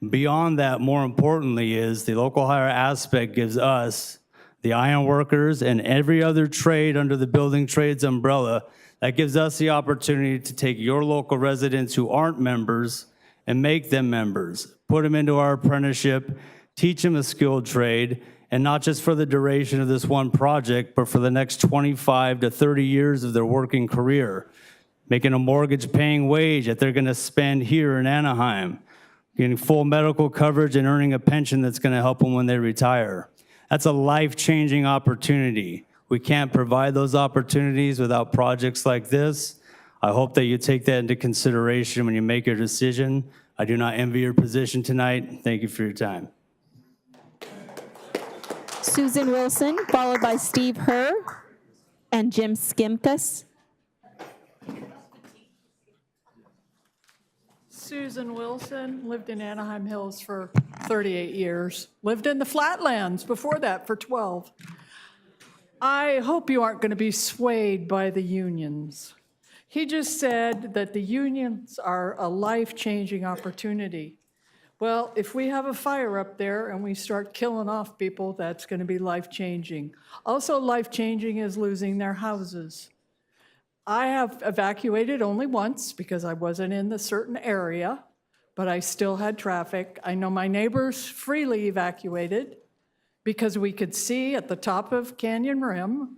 beyond that, more importantly, is the local hire aspect gives us, the iron workers and every other trade under the building trades umbrella, that gives us the opportunity to take your local residents who aren't members and make them members, put them into our apprenticeship, teach them a skilled trade, and not just for the duration of this one project, but for the next 25 to 30 years of their working career, making a mortgage-paying wage that they're gonna spend here in Anaheim, getting full medical coverage and earning a pension that's gonna help them when they retire. That's a life-changing opportunity. We can't provide those opportunities without projects like this. I hope that you take that into consideration when you make your decision. I do not envy your position tonight. Thank you for your time. Susan Wilson, followed by Steve Herr and Jim Skimkus. Susan Wilson, lived in Anaheim Hills for 38 years. Lived in the Flatlands before that for 12. I hope you aren't going to be swayed by the unions. He just said that the unions are a life-changing opportunity. Well, if we have a fire up there and we start killing off people, that's going to be life-changing. Also life-changing is losing their houses. I have evacuated only once because I wasn't in the certain area, but I still had traffic. I know my neighbors freely evacuated because we could see at the top of Canyon Rim,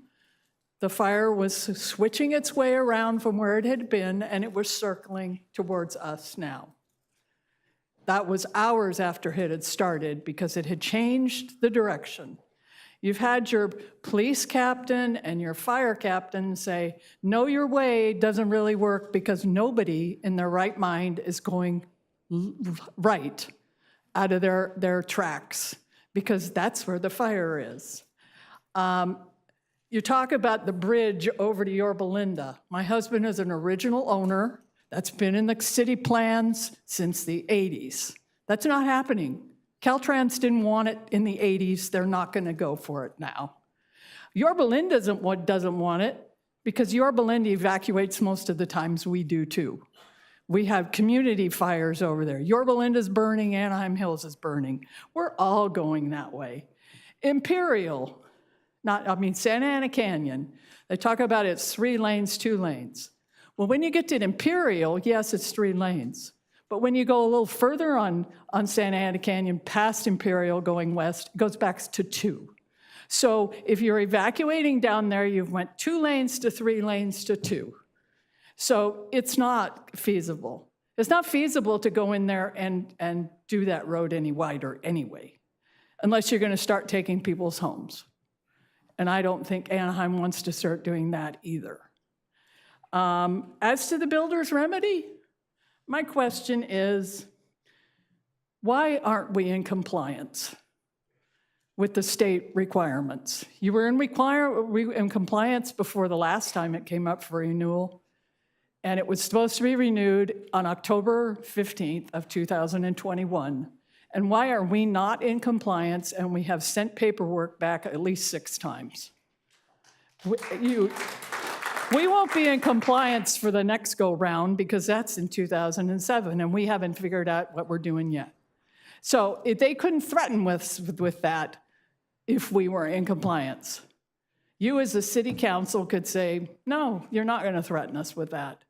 the fire was switching its way around from where it had been, and it was circling towards us now. That was hours after it had started because it had changed the direction. You've had your police captain and your fire captain say, know your way doesn't really work because nobody in their right mind is going right out of their tracks because that's where the fire is. You talk about the bridge over to Yorba Linda. My husband is an original owner that's been in the city plans since the 80s. That's not happening. Caltrans didn't want it in the 80s. They're not going to go for it now. Yorba Linda doesn't want it because Yorba Linda evacuates most of the times we do too. We have community fires over there. Yorba Linda's burning, Anaheim Hills is burning. We're all going that way. Imperial, Santa Ana Canyon, they talk about it's 3 lanes, 2 lanes. Well, when you get to Imperial, yes, it's 3 lanes. But when you go a little further on Santa Ana Canyon, past Imperial going west, it goes back to 2. So if you're evacuating down there, you've went 2 lanes to 3 lanes to 2. So it's not feasible. It's not feasible to go in there and do that road any wider anyway, unless you're going to start taking people's homes. And I don't think Anaheim wants to start doing that either. As to the builder's remedy, my question is, why aren't we in compliance with the state requirements? You were in compliance before the last time it came up for renewal, and it was supposed to be renewed on October 15th of 2021. And why are we not in compliance and we have sent paperwork back at least 6 times? We won't be in compliance for the next go-round because that's in 2007, and we haven't figured out what we're doing yet. So if they couldn't threaten with that, if we were in compliance. You as a city council could say, no, you're not going to threaten us with that.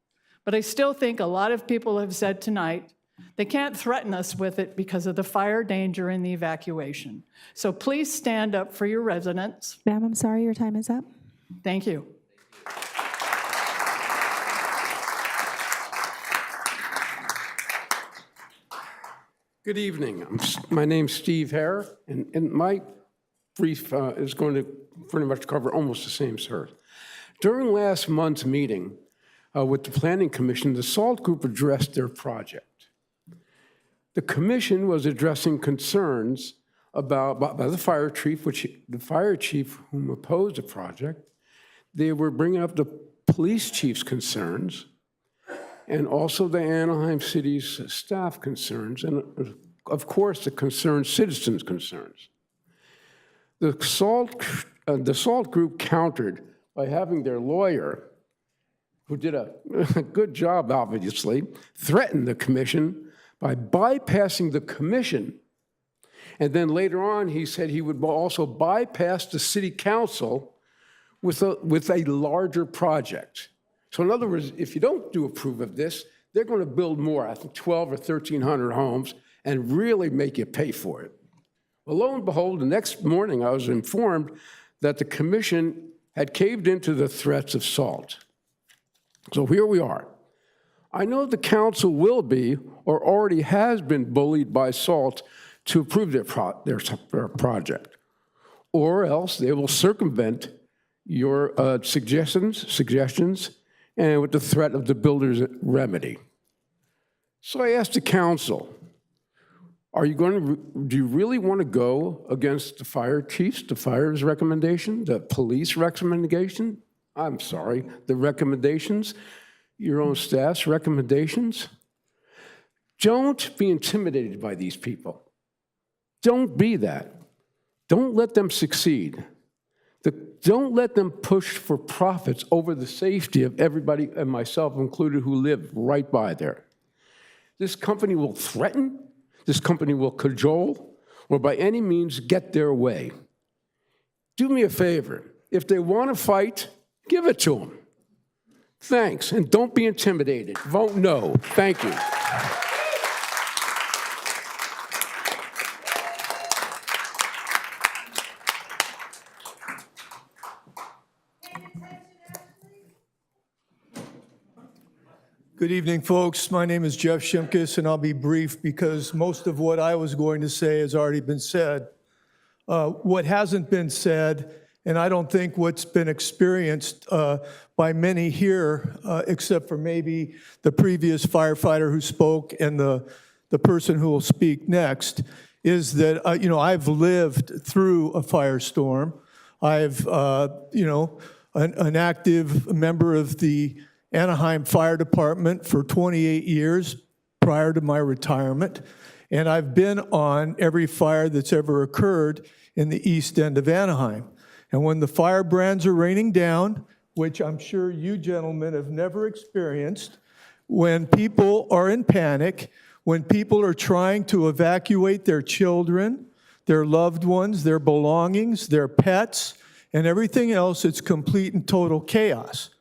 But I still think a lot of people have said tonight, they can't threaten us with it because of the fire danger and the evacuation. So please stand up for your residents. Ma'am, I'm sorry, your time is up. Thank you. Good evening. My name's Steve Hare, and my brief is going to pretty much cover almost the same as hers. During last month's meeting with the Planning Commission, the SALT group addressed their project. The commission was addressing concerns by the fire chief, the fire chief whom opposed the project. They were bringing up the police chief's concerns and also the Anaheim City's staff concerns, and of course the concerned citizens' concerns. The SALT group countered by having their lawyer, who did a good job obviously, threaten the commission by bypassing the commission. And then later on, he said he would also bypass the city council with a larger project. So in other words, if you don't approve of this, they're going to build more, I think 12 or 1,300 homes, and really make you pay for it. Well, lo and behold, the next morning I was informed that the commission had caved into the threats of SALT. So here we are. I know the council will be, or already has been bullied by SALT to approve their project, or else they will circumvent your suggestions, and with the threat of the builder's remedy. So I asked the council, do you really want to go against the fire chiefs, the fire's recommendation, the police recommendation? I'm sorry, the recommendations, your own staff's recommendations? Don't be intimidated by these people. Don't be that. Don't let them succeed. Don't let them push for profits over the safety of everybody, and myself included, who live right by there. This company will threaten, this company will cajole, or by any means get their way. Do me a favor. If they want to fight, give it to them. Thanks, and don't be intimidated. Vote no. Thank you. Good evening, folks. My name is Jeff Shimkus, and I'll be brief because most of what I was going to say has already been said. What hasn't been said, and I don't think what's been experienced by many here, except for maybe the previous firefighter who spoke and the person who will speak next, is that, I've lived through a firestorm. I've, an active member of the Anaheim Fire Department for 28 years prior to my retirement, and I've been on every fire that's ever occurred in the east end of Anaheim. And when the firebrands are raining down, which I'm sure you gentlemen have never experienced, when people are in panic, when people are trying to evacuate their children, their loved ones, their belongings, their pets, and everything else, it's complete and total chaos.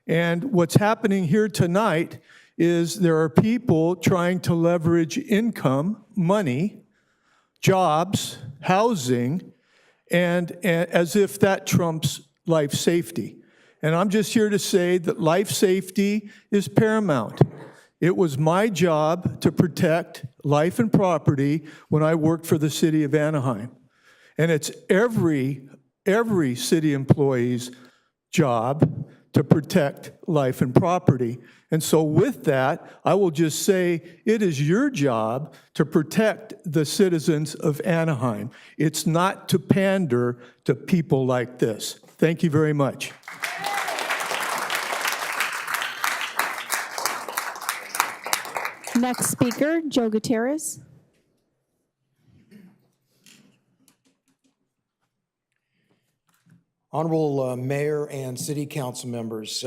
And what's happening here tonight is there are people trying to leverage income, money, jobs, housing, and as if that trumps life safety. And I'm just here to say that life safety is paramount. It was my job to protect life and property when I worked for the city of Anaheim. And it's every city employee's job to protect life and property. And so with that, I will just say it is your job to protect the citizens of Anaheim. It's not to pander to people like this. Thank you very much. Next speaker, Joe Gutierrez. Honorable Mayor and City Council members,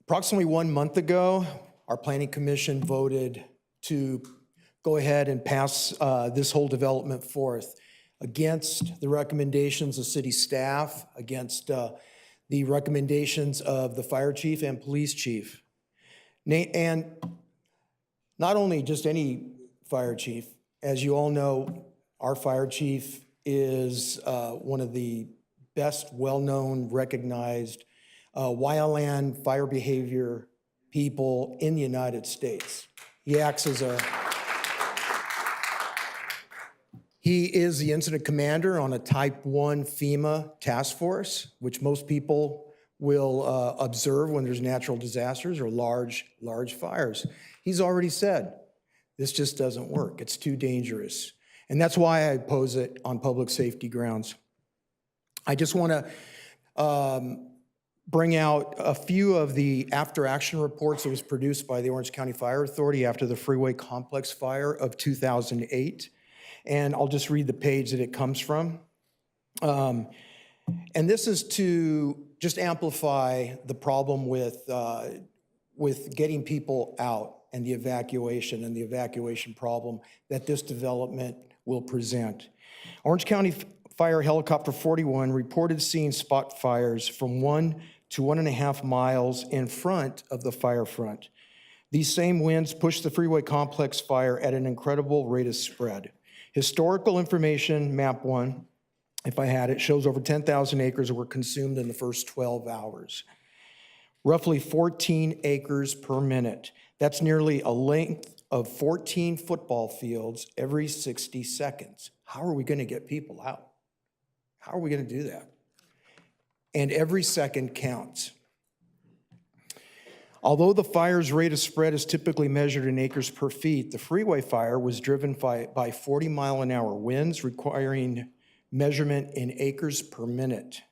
approximately 1 month ago, our Planning Commission voted to go ahead and pass this whole development forth. against the recommendations of city staff, against the recommendations of the fire chief and police chief. And not only just any fire chief, as you all know, our fire chief is one of the best, well-known, recognized wildland fire behavior people in the United States. He acts as he is the incident commander on a Type 1 FEMA task force, which most people will observe when there's natural disasters or large fires. He's already said, this just doesn't work. It's too dangerous. And that's why I oppose it on public safety grounds. I just want to bring out a few of the after-action reports that was produced by the Orange County Fire Authority after the Freeway Complex fire of 2008. And I'll just read the page that it comes from. And this is to just amplify the problem with getting people out and the evacuation problem that this development will present. Orange County Fire Helicopter 41 reported seeing spot fires from 1 to 1.5 miles in front of the fire front. These same winds pushed the freeway complex fire at an incredible rate of spread. Historical information, map 1, if I had it, shows over 10,000 acres were consumed in the first 12 hours. Roughly 14 acres per minute. That's nearly a length of 14 football fields every 60 seconds. How are we going to get people out? How are we going to do that? And every second counts. Although the fire's rate of spread is typically measured in acres per feet, the freeway fire was driven by 40-mile-an-hour winds, requiring measurement in acres per minute.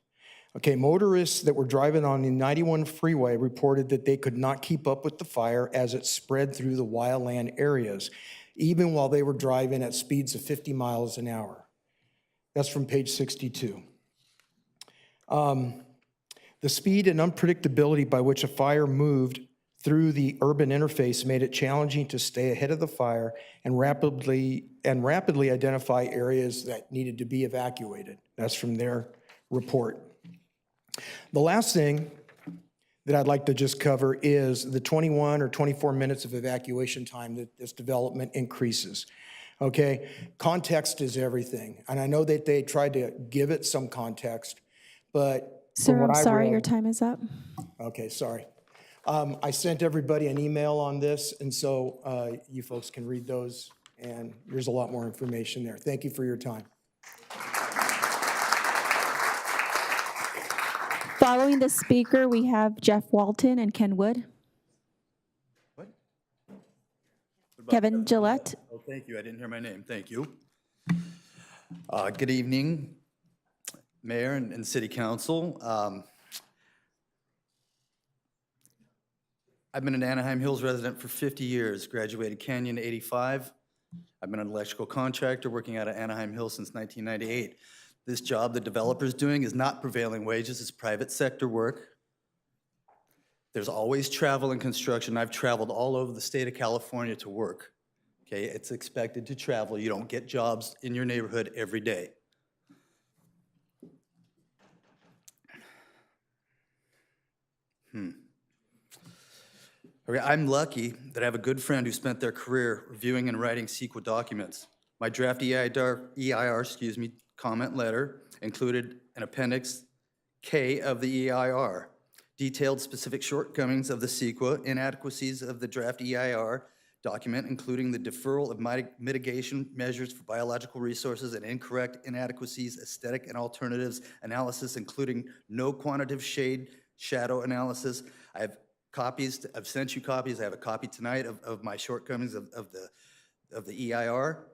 Okay, motorists that were driving on the 91 freeway reported that they could not keep up with the fire as it spread through the wildland areas, even while they were driving at speeds of 50 miles an hour. That's from page 62. The speed and unpredictability by which a fire moved through the urban interface made it challenging to stay ahead of the fire and rapidly identify areas that needed to be evacuated. That's from their report. The last thing that I'd like to just cover is the 21 or 24 minutes of evacuation time that this development increases. Okay, context is everything. And I know that they tried to give it some context, but Sir, I'm sorry, your time is up. Okay, sorry. I sent everybody an email on this, and so you folks can read those, and there's a lot more information there. Thank you for your time. Following the speaker, we have Jeff Walton and Ken Wood. What? Kevin Gillette. Oh, thank you. I didn't hear my name. Thank you. Good evening, Mayor and City Council. I've been an Anaheim Hills resident for 50 years, graduated Canyon in '85. I've been an electrical contractor working out of Anaheim Hills since 1998. This job the developer's doing is not prevailing wages, it's private sector work. There's always travel in construction. I've traveled all over the state of California to work. Okay, it's expected to travel. You don't get jobs in your neighborhood every day. Okay, I'm lucky that I have a good friend who spent their career reviewing and writing CEQA documents. My draft EIR, comment letter included an Appendix K of the EIR, detailed specific shortcomings of the CEQA, inadequacies of the draft EIR document, including the deferral of mitigation measures for biological resources and incorrect inadequacies, aesthetic and alternatives analysis, including no quantitative shade shadow analysis. I have copies, I've sent you copies. I have a copy tonight of my shortcomings of the EIR.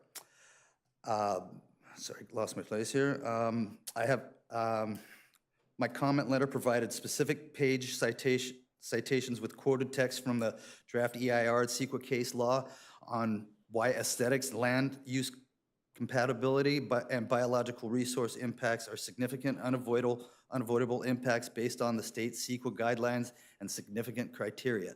Sorry, lost my place here. I have, my comment letter provided specific page citations with quoted text from the draft EIR CEQA case law on why aesthetics, land use compatibility, and biological resource impacts are significant, unavoidable impacts based on the state CEQA guidelines and significant criteria.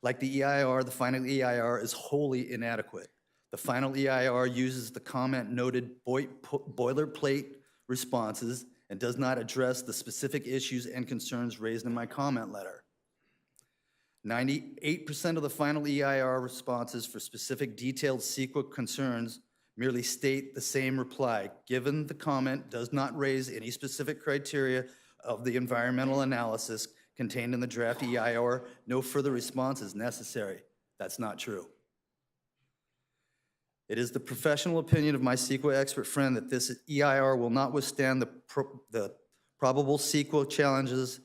Like the EIR, the final EIR is wholly inadequate. The final EIR uses the comment noted boilerplate responses and does not address the specific issues and concerns raised in my comment letter. 98% of the final EIR responses for specific detailed CEQA concerns merely state the same reply. Given the comment does not raise any specific criteria of the environmental analysis contained in the draft EIR, no further response is necessary. That's not true. It is the professional opinion of my CEQA expert friend that this EIR will not withstand the probable CEQA challenges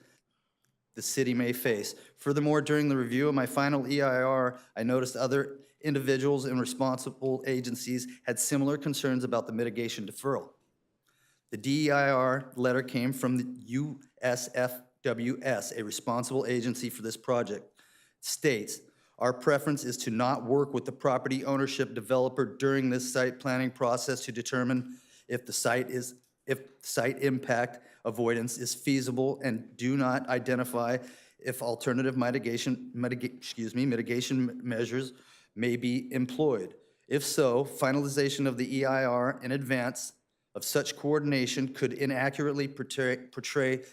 the city may face. Furthermore, during the review of my final EIR, I noticed other individuals and responsible agencies had similar concerns about the mitigation deferral. The DEIR letter came from the USFWS, a responsible agency for this project. It states, our preference is to not work with the property ownership developer during this site planning process to determine if the site impact avoidance is feasible, and do not identify if alternative mitigation measures may be employed. If so, finalization of the EIR in advance of such coordination could inaccurately portray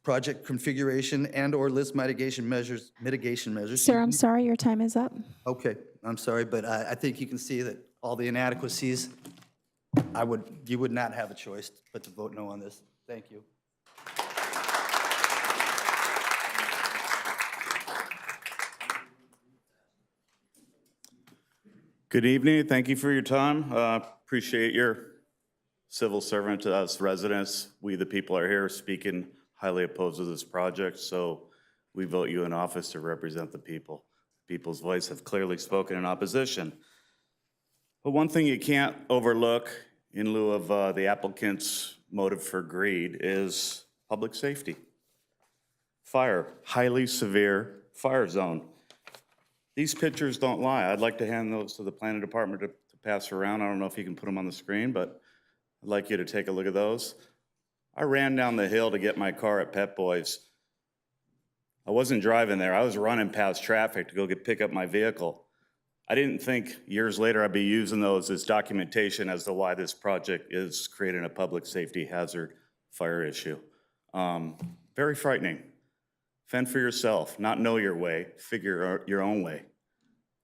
project configuration and/or list mitigation measures. Sir, I'm sorry, your time is up. Okay, I'm sorry, but I think you can see that all the inadequacies, you would not have a choice but to vote no on this. Thank you. Good evening. Thank you for your time. Appreciate your civil servant to us residents. We, the people, are here speaking highly opposed to this project, so we vote you in office to represent the people. People's voice have clearly spoken in opposition. But one thing you can't overlook in lieu of the applicant's motive for greed is public safety. Fire, highly severe fire zone. These pictures don't lie. I'd like to hand those to the planning department to pass around. I don't know if you can put them on the screen, but I'd like you to take a look at those. I ran down the hill to get my car at Pep Boys. I wasn't driving there. I was running past traffic to go pick up my vehicle. I didn't think years later I'd be using those as documentation as to why this project is creating a public safety hazard fire issue. Very frightening. Fend for yourself, not know your way, figure your own way.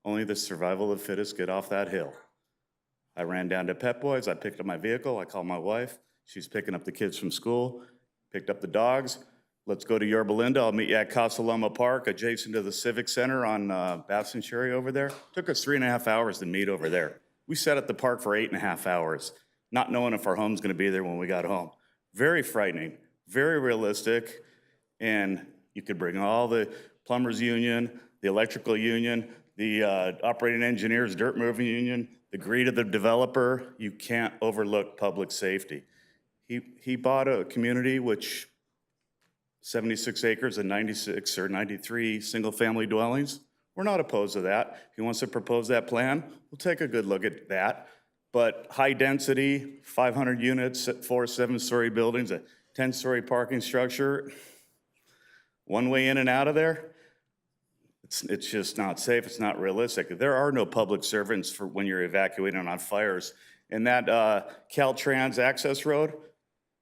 Only the survival of the fittest get off that hill. I ran down to Pep Boys, I picked up my vehicle, I called my wife, she's picking up the kids from school, picked up the dogs. Let's go to Yorba Linda. I'll meet you at Casa Loma Park, adjacent to the Civic Center on Bass and Cherry over there. Took us 3.5 hours to meet over there. We sat at the park for 8.5 hours, not knowing if our home's gonna be there when we got home. Very frightening, very realistic, and you could bring all the plumbers union, the electrical union, the operating engineers, dirt moving union, the greed of the developer. You can't overlook public safety. He bought a community which 76 acres and 96 or 93 single-family dwellings. We're not opposed to that. If he wants to propose that plan, we'll take a good look at that. But high density, 500 units, 4 7-story buildings, a 10-story parking structure, one way in and out of there, it's just not safe. It's not realistic. There are no public servants for when you're evacuating on fires. And that Caltrans access road,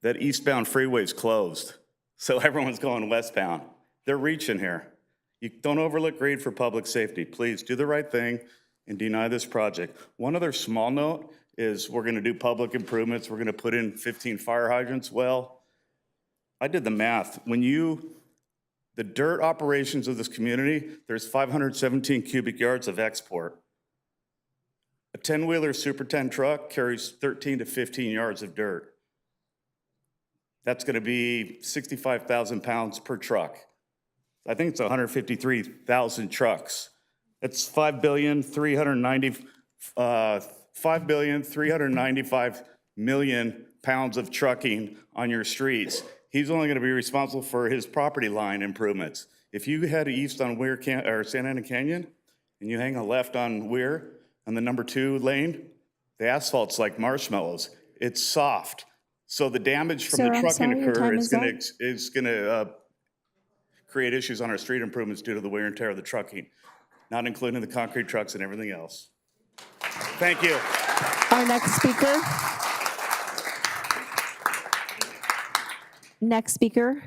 that eastbound freeway is closed. So everyone's going westbound. They're reaching here. You don't overlook greed for public safety. Please do the right thing and deny this project. One other small note is we're gonna do public improvements. We're gonna put in 15 fire hydrants. Well, I did the math. The dirt operations of this community, there's 517 cubic yards of export. A 10-wheeler Super 10 truck carries 13 to 15 yards of dirt. That's gonna be 65,000 pounds per truck. I think it's 153,000 trucks. That's 5,395 million pounds of trucking on your streets. He's only gonna be responsible for his property line improvements. If you head east on Santa Ana Canyon and you hang a left on Weir on the number 2 lane, the asphalt's like marshmallows. It's soft. So the damage from the trucking occur is gonna create issues on our street improvements due to the wear and tear of the trucking, not including the concrete trucks and everything else. Thank you. Our next speaker. Next speaker,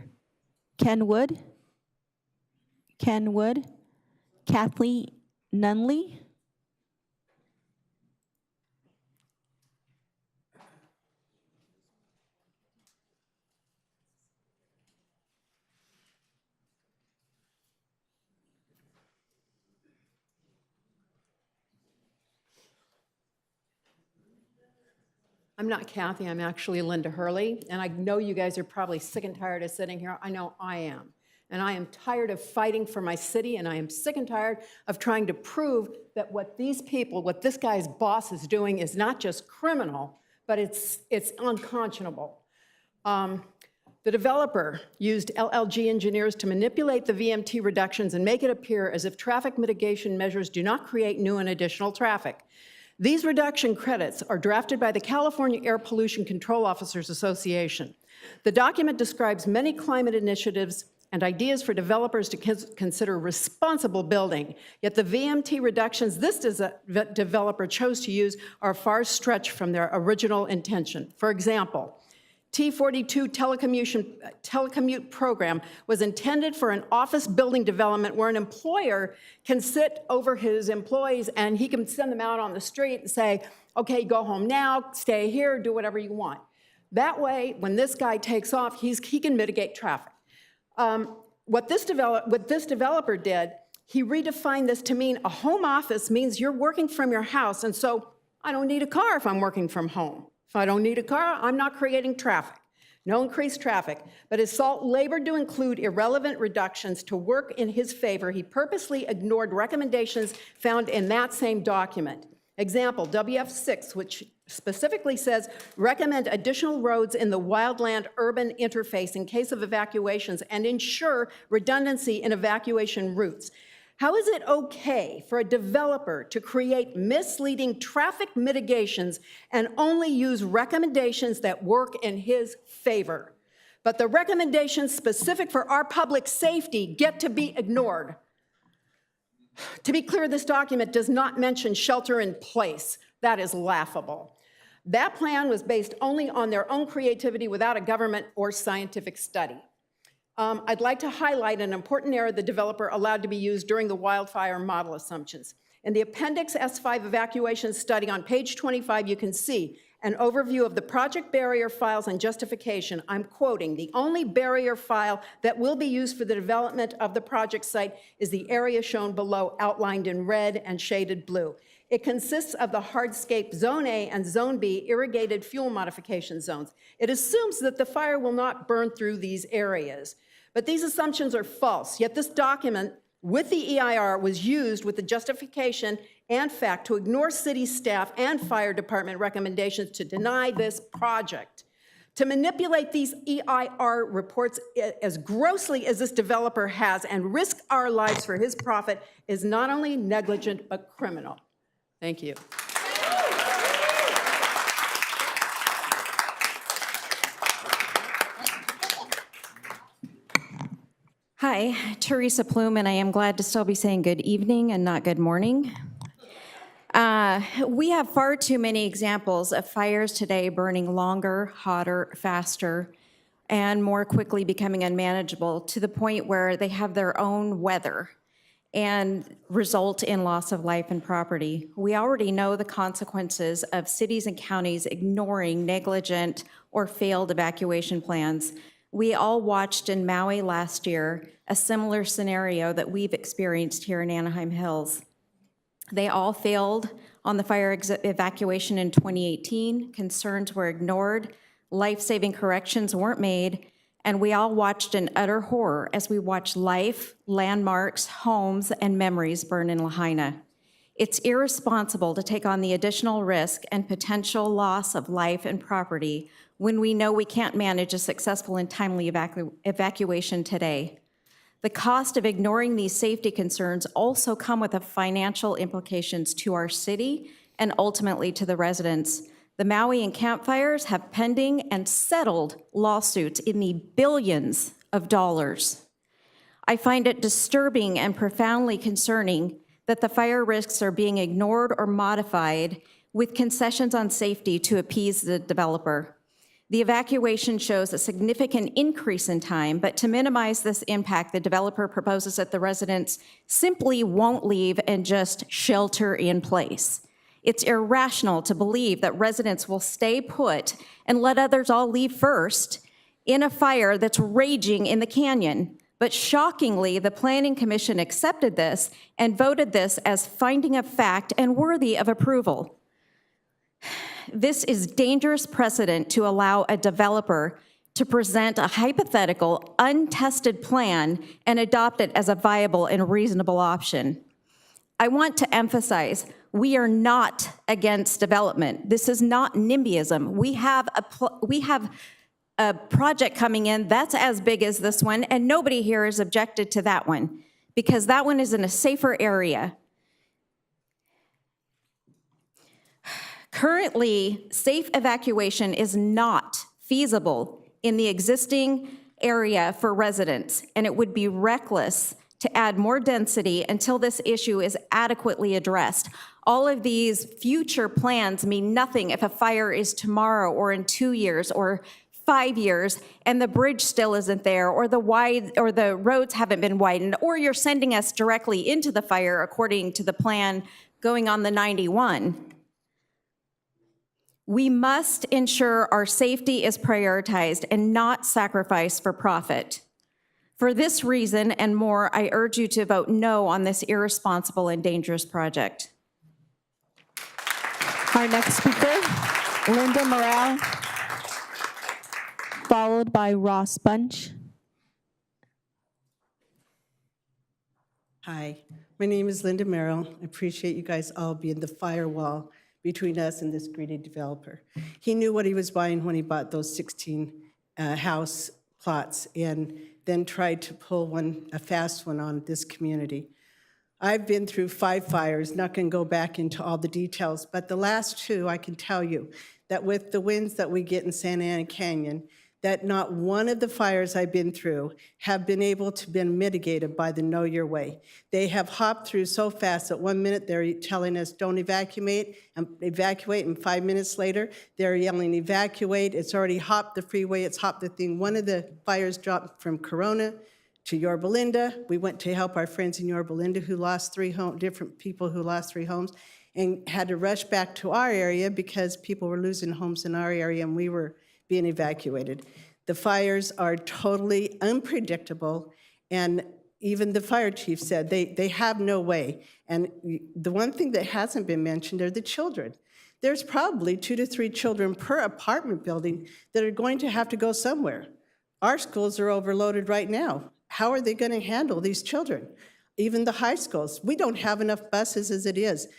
Ken Wood. Ken Wood. Kathleen Nunley. I'm not Kathy, I'm actually Linda Hurley, and I know you guys are probably sick and tired of sitting here. I know I am. And I am tired of fighting for my city, and I am sick and tired of trying to prove that what these people, what this guy's boss is doing is not just criminal, but it's unconscionable. The developer used LLG engineers to manipulate the VMT reductions and make it appear as if traffic mitigation measures do not create new and additional traffic. These reduction credits are drafted by the California Air Pollution Control Officers Association. The document describes many climate initiatives and ideas for developers to consider responsible building, yet the VMT reductions this developer chose to use are far stretched from their original intention. For example, T42 telecommute program was intended for an office building development where an employer can sit over his employees and he can send them out on the street and say, okay, go home now, stay here, do whatever you want. That way, when this guy takes off, he can mitigate traffic. What this developer did, he redefined this to mean a home office means you're working from your house, and so I don't need a car if I'm working from home. If I don't need a car, I'm not creating traffic. No increased traffic, but his SALT labored to include irrelevant reductions to work in his favor. He purposely ignored recommendations found in that same document. Example, WF6, which specifically says, recommend additional roads in the wildland-urban interface in case of evacuations and ensure redundancy in evacuation routes. How is it okay for a developer to create misleading traffic mitigations and only use recommendations that work in his favor? But the recommendations specific for our public safety get to be ignored. To be clear, this document does not mention shelter in place. That is laughable. That plan was based only on their own creativity without a government or scientific study. I'd like to highlight an important error the developer allowed to be used during the wildfire model assumptions. In the Appendix S5 evacuation study on page 25, you can see an overview of the project barrier files and justification. I'm quoting, the only barrier file that will be used for the development of the project site is the area shown below, outlined in red and shaded blue. It consists of the hardscape Zone A and Zone B irrigated fuel modification zones. It assumes that the fire will not burn through these areas. But these assumptions are false, yet this document with the EIR was used with the justification and fact to ignore city staff and fire department recommendations to deny this project. To manipulate these EIR reports as grossly as this developer has and risk our lives for his profit is not only negligent, but criminal. Thank you. Hi, Teresa Plume, and I am glad to still be saying good evening and not good morning. We have far too many examples of fires today burning longer, hotter, faster, and more quickly becoming unmanageable to the point where they have their own weather and result in loss of life and property. We already know the consequences of cities and counties ignoring negligent or failed evacuation plans. We all watched in Maui last year a similar scenario that we've experienced here in Anaheim Hills. They all failed on the fire evacuation in 2018. Concerns were ignored, life-saving corrections weren't made, and we all watched in utter horror as we watched life, landmarks, homes, and memories burn in Lahaina. It's irresponsible to take on the additional risk and potential loss of life and property when we know we can't manage a successful and timely evacuation today. The cost of ignoring these safety concerns also come with the financial implications to our city and ultimately to the residents. The Maui and Camp Fires have pending and settled lawsuits in the billions of dollars. I find it disturbing and profoundly concerning that the fire risks are being ignored or modified with concessions on safety to appease the developer. The evacuation shows a significant increase in time, but to minimize this impact, the developer proposes that the residents simply won't leave and just shelter in place. It's irrational to believe that residents will stay put and let others all leave first in a fire that's raging in the canyon. But shockingly, the Planning Commission accepted this and voted this as finding of fact and worthy of approval. This is dangerous precedent to allow a developer to present a hypothetical, untested plan and adopt it as a viable and reasonable option. I want to emphasize, we are not against development. This is not NIMBYism. We have a project coming in that's as big as this one, and nobody here is objected to that one because that one is in a safer area. Currently, safe evacuation is not feasible in the existing area for residents, and it would be reckless to add more density until this issue is adequately addressed. All of these future plans mean nothing if a fire is tomorrow or in 2 years or 5 years and the bridge still isn't there, or the roads haven't been widened, or you're sending us directly into the fire according to the plan going on the 91. We must ensure our safety is prioritized and not sacrificed for profit. For this reason and more, I urge you to vote no on this irresponsible and dangerous project. Our next speaker, Linda Morrell, followed by Ross Bunch. Hi, my name is Linda Merrill. I appreciate you guys all being the firewall between us and this greedy developer. He knew what he was buying when he bought those 16 house plots and then tried to pull a fast one on this community. I've been through 5 fires, not gonna go back into all the details, but the last 2, I can tell you that with the winds that we get in Santa Ana Canyon, that not one of the fires I've been through have been able to be mitigated by the Know Your Way. They have hopped through so fast that 1 minute they're telling us don't evacuate, and 5 minutes later they're yelling evacuate. It's already hopped the freeway, it's hopped the thing. One of the fires dropped from Corona to Yorba Linda. We went to help our friends in Yorba Linda who lost 3 homes, different people who lost 3 homes, and had to rush back to our area because people were losing homes in our area and we were being evacuated. The fires are totally unpredictable, and even the fire chief said they have no way. And the one thing that hasn't been mentioned are the children. There's probably 2 to 3 children per apartment building that are going to have to go somewhere. Our schools are overloaded right now. How are they going to handle these children? Even the high schools. We don't have enough buses as it is.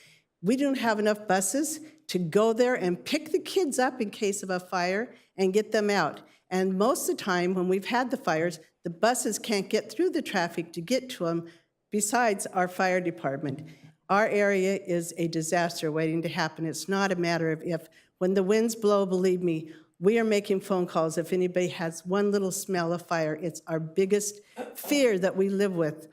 We don't have enough buses to go there and pick the kids up in case of a fire and get them out. And most of the time when we've had the fires, the buses can't get through the traffic to get to them, besides our fire department. Our area is a disaster waiting to happen. It's not a matter of if. When the winds blow, believe me, we are making phone calls if anybody has one little smell of fire. It's our biggest fear that we live with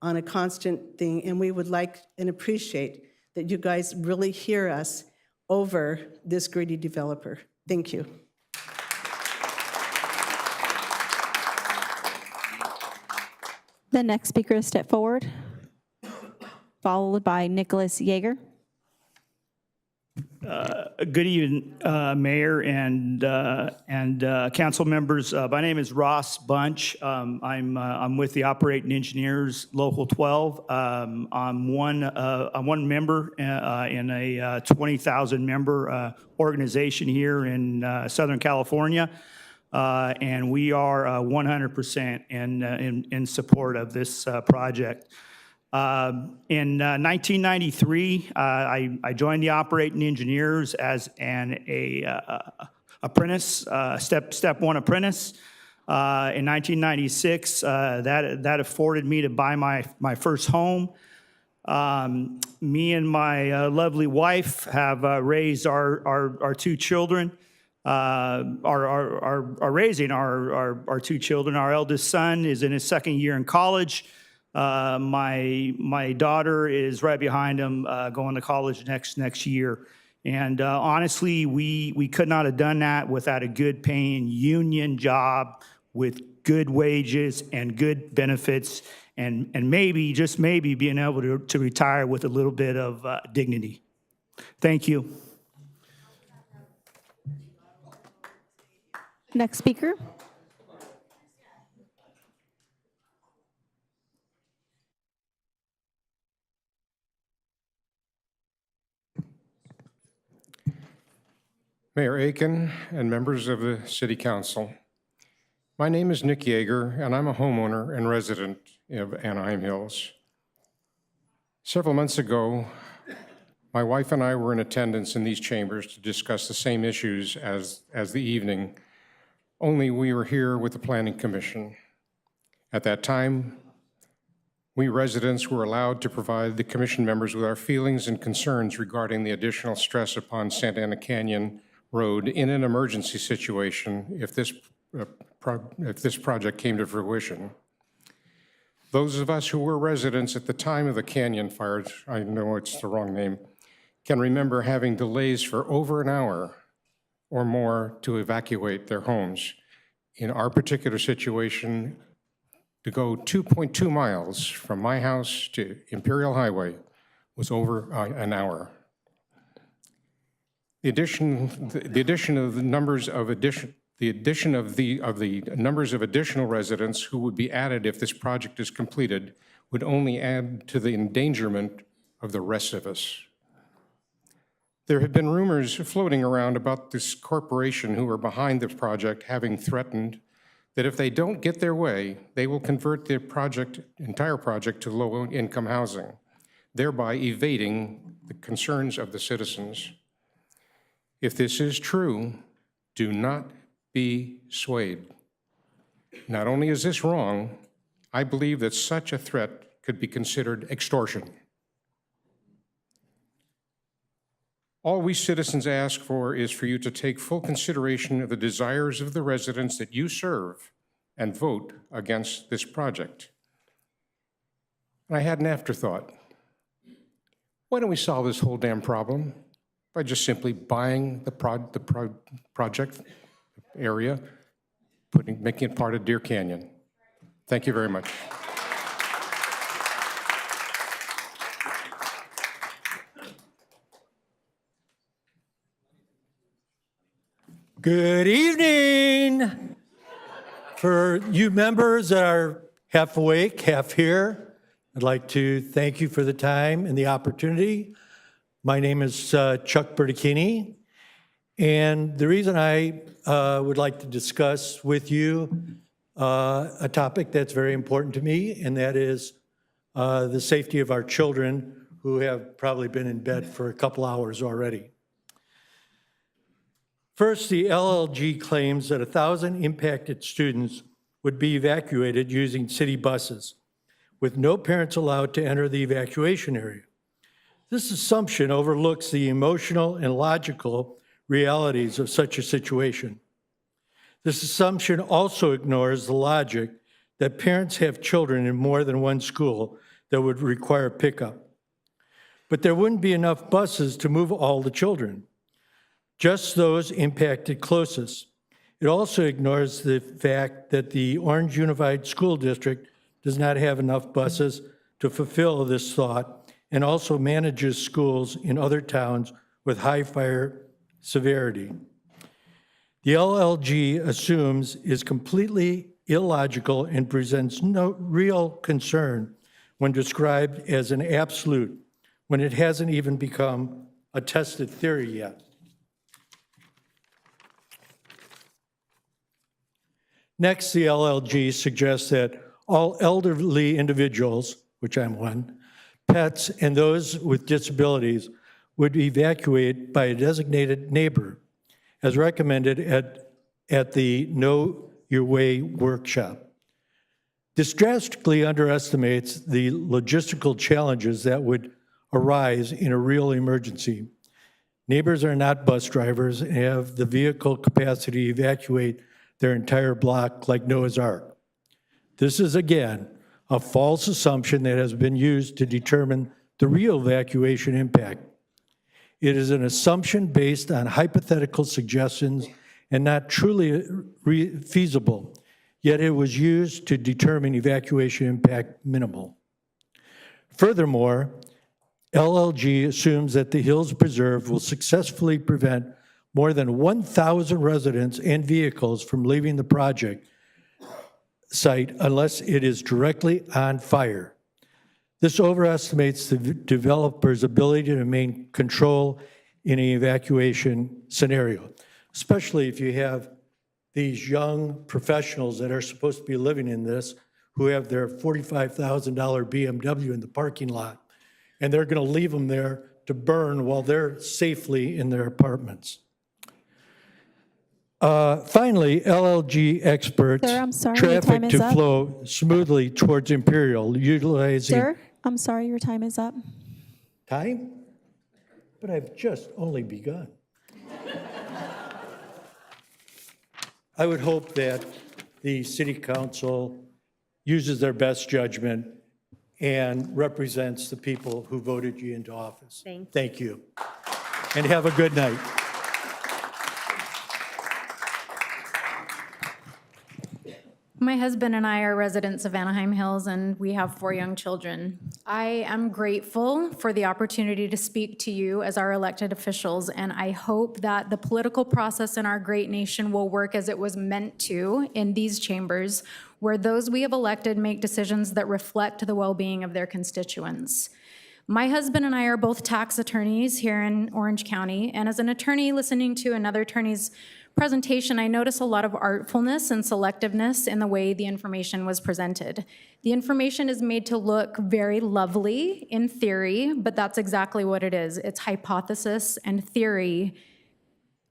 on a constant thing, and we would like and appreciate that you guys really hear us over this greedy developer. Thank you. The next speaker to step forward, followed by Nicholas Yeager. Good evening, Mayor and council members. My name is Ross Bunch. I'm with the Operating Engineers Local 12. I'm one member in a 20,000 member organization here in Southern California, and we are 100% in support of this project. In 1993, I joined the Operating Engineers as an apprentice, step 1 apprentice. In 1996, that afforded me to buy my first home. Me and my lovely wife have raised our 2 children. Are raising our 2 children. Our eldest son is in his 2nd year in college. My daughter is right behind him, going to college next year. And honestly, we could not have done that without a good paying union job with good wages and good benefits and maybe, just maybe, being able to retire with a little bit of dignity. Thank you. Next speaker. Mayor Aiken and members of the City Council. My name is Nick Yeager, and I'm a homeowner and resident of Anaheim Hills. Several months ago, my wife and I were in attendance in these chambers to discuss the same issues as the evening, only we were here with the Planning Commission. At that time, we residents were allowed to provide the commission members with our feelings and concerns regarding the additional stress upon Santa Ana Canyon Road in an emergency situation if this project came to fruition. Those of us who were residents at the time of the Canyon fires, I know it's the wrong name, can remember having delays for over an hour or more to evacuate their homes. In our particular situation, to go 2.2 miles from my house to Imperial Highway was over an hour. The addition of the numbers of additional residents who would be added if this project is completed would only add to the endangerment of the rest of us. There have been rumors floating around about this corporation who are behind the project having threatened that if they don't get their way, they will convert the entire project to low-income housing, thereby evading the concerns of the citizens. If this is true, do not be swayed. Not only is this wrong, I believe that such a threat could be considered extortion. All we citizens ask for is for you to take full consideration of the desires of the residents that you serve and vote against this project. And I had an afterthought. Why don't we solve this whole damn problem by just simply buying the project area, making it part of Deer Canyon? Thank you very much. Good evening. For you members that are half awake, half here, I'd like to thank you for the time and the opportunity. My name is Chuck Bertacchini, and the reason I would like to discuss with you a topic that's very important to me, and that is the safety of our children who have probably been in bed for a couple hours already. First, the LLG claims that 1,000 impacted students would be evacuated using city buses, with no parents allowed to enter the evacuation area. This assumption overlooks the emotional and logical realities of such a situation. This assumption also ignores the logic that parents have children in more than one school that would require pickup. But there wouldn't be enough buses to move all the children, just those impacted closest. It also ignores the fact that the Orange Unified School District does not have enough buses to fulfill this thought and also manages schools in other towns with high fire severity. The LLG assumes is completely illogical and presents no real concern when described as an absolute, when it hasn't even become a tested theory yet. Next, the LLG suggests that all elderly individuals, which I'm one, pets, and those with disabilities would be evacuated by a designated neighbor, as recommended at the Know Your Way workshop. This drastically underestimates the logistical challenges that would arise in a real emergency. Neighbors are not bus drivers and have the vehicle capacity to evacuate their entire block like Noah's Ark. This is, again, a false assumption that has been used to determine the real evacuation impact. It is an assumption based on hypothetical suggestions and not truly feasible, yet it was used to determine evacuation impact minimal. Furthermore, LLG assumes that the Hills Preserve will successfully prevent more than 1,000 residents and vehicles from leaving the project site unless it is directly on fire. This overestimates the developer's ability to maintain control in an evacuation scenario, especially if you have these young professionals that are supposed to be living in this who have their $45,000 BMW in the parking lot, and they're going to leave them there to burn while they're safely in their apartments. Finally, LLG experts Sir, I'm sorry, your time traffic is to up. flow smoothly towards Imperial, utilizing Sir, I'm sorry, your time is up. time, but I've just only begun. I would hope that the city council uses their best judgment and represents the people who voted you into office. Thank you. And have a good night. My husband and I are residents of Anaheim Hills, and we have 4 young children. I am grateful for the opportunity to speak to you as our elected officials, and I hope that the political process in our great nation will work as it was meant to in these chambers, where those we have elected make decisions that reflect the well-being of their constituents. My husband and I are both tax attorneys here in Orange County, and as an attorney listening to another attorney's presentation, I notice a lot of artfulness and selectiveness in the way the information was presented. The information is made to look very lovely in theory, but that's exactly what it is. It's hypothesis and theory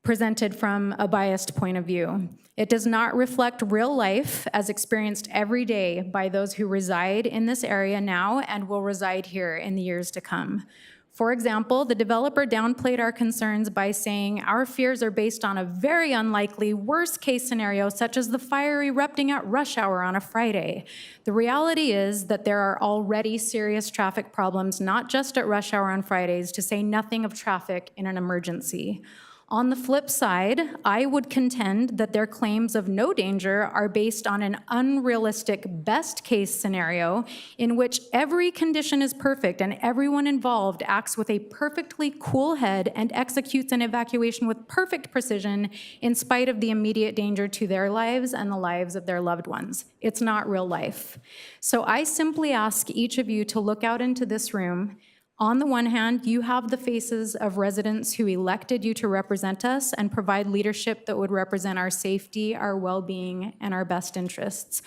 presented from a biased point of view. It does not reflect real life as experienced every day by those who reside in this area now and will reside here in the years to come. For example, the developer downplayed our concerns by saying our fears are based on a very unlikely worst-case scenario, such as the fire erupting at rush hour on a Friday. The reality is that there are already serious traffic problems, not just at rush hour on Fridays, to say nothing of traffic in an emergency. On the flip side, I would contend that their claims of no danger are based on an unrealistic best-case scenario in which every condition is perfect and everyone involved acts with a perfectly cool head and executes an evacuation with perfect precision in spite of the immediate danger to their lives and the lives of their loved ones. It's not real life. So I simply ask each of you to look out into this room. On the one hand, you have the faces of residents who elected you to represent us and provide leadership that would represent our safety, our well-being, and our best interests.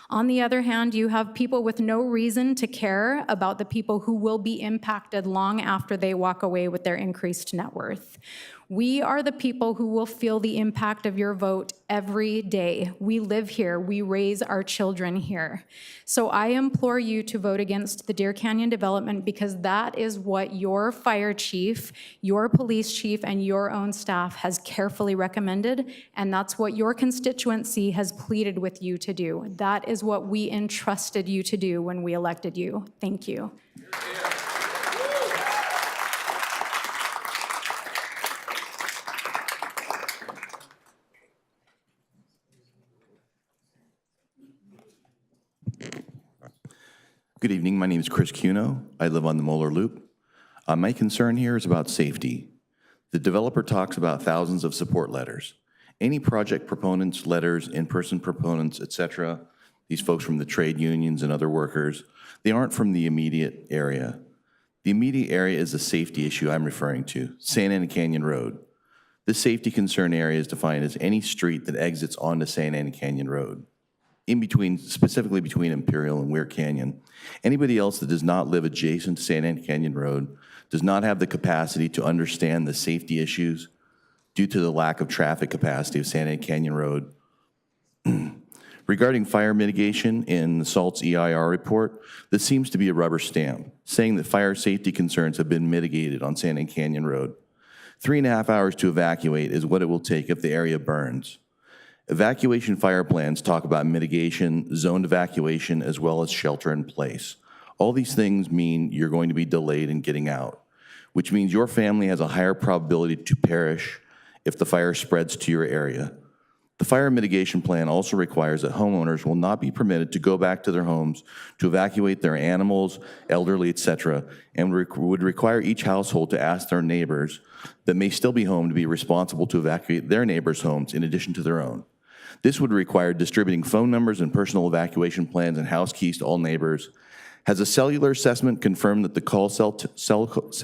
On the other hand, you have people with no reason to care about the people who will be impacted long after they walk away with their increased net worth. We are the people who will feel the impact of your vote every day. We live here. We raise our children here. So I implore you to vote against the Deer Canyon development because that is what your fire chief, your police chief, and your own staff has carefully recommended, and that's what your constituency has pleaded with you to do. That is what we entrusted you to do when we elected you. Thank you. Good evening. My name is Chris Cuno. I live on the Moeller Loop. My concern here is about safety. The developer talks about thousands of support letters. Any project proponents, letters, in-person proponents, etc., these folks from the trade unions and other workers, they aren't from the immediate area. The immediate area is a safety issue I'm referring to, Santa Ana Canyon Road. This safety concern area is defined as any street that exits onto Santa Ana Canyon Road. In between, specifically between Imperial and Weir Canyon. Anybody else that does not live adjacent to Santa Ana Canyon Road does not have the capacity to understand the safety issues due to the lack of traffic capacity of Santa Ana Canyon Road. Regarding fire mitigation in the SALT's EIR report, this seems to be a rubber stamp, saying that fire safety concerns have been mitigated on Santa Ana Canyon Road. 3.5 hours to evacuate is what it will take if the area burns. Evacuation fire plans talk about mitigation, zoned evacuation, as well as shelter in place. All these things mean you're going to be delayed in getting out. which means your family has a higher probability to perish if the fire spreads to your area. The fire mitigation plan also requires that homeowners will not be permitted to go back to their homes to evacuate their animals, elderly, etc., and would require each household to ask their neighbors that may still be home to be responsible to evacuate their neighbors' homes in addition to their own. This would require distributing phone numbers and personal evacuation plans and house keys to all neighbors. Has a cellular assessment confirmed that the call cell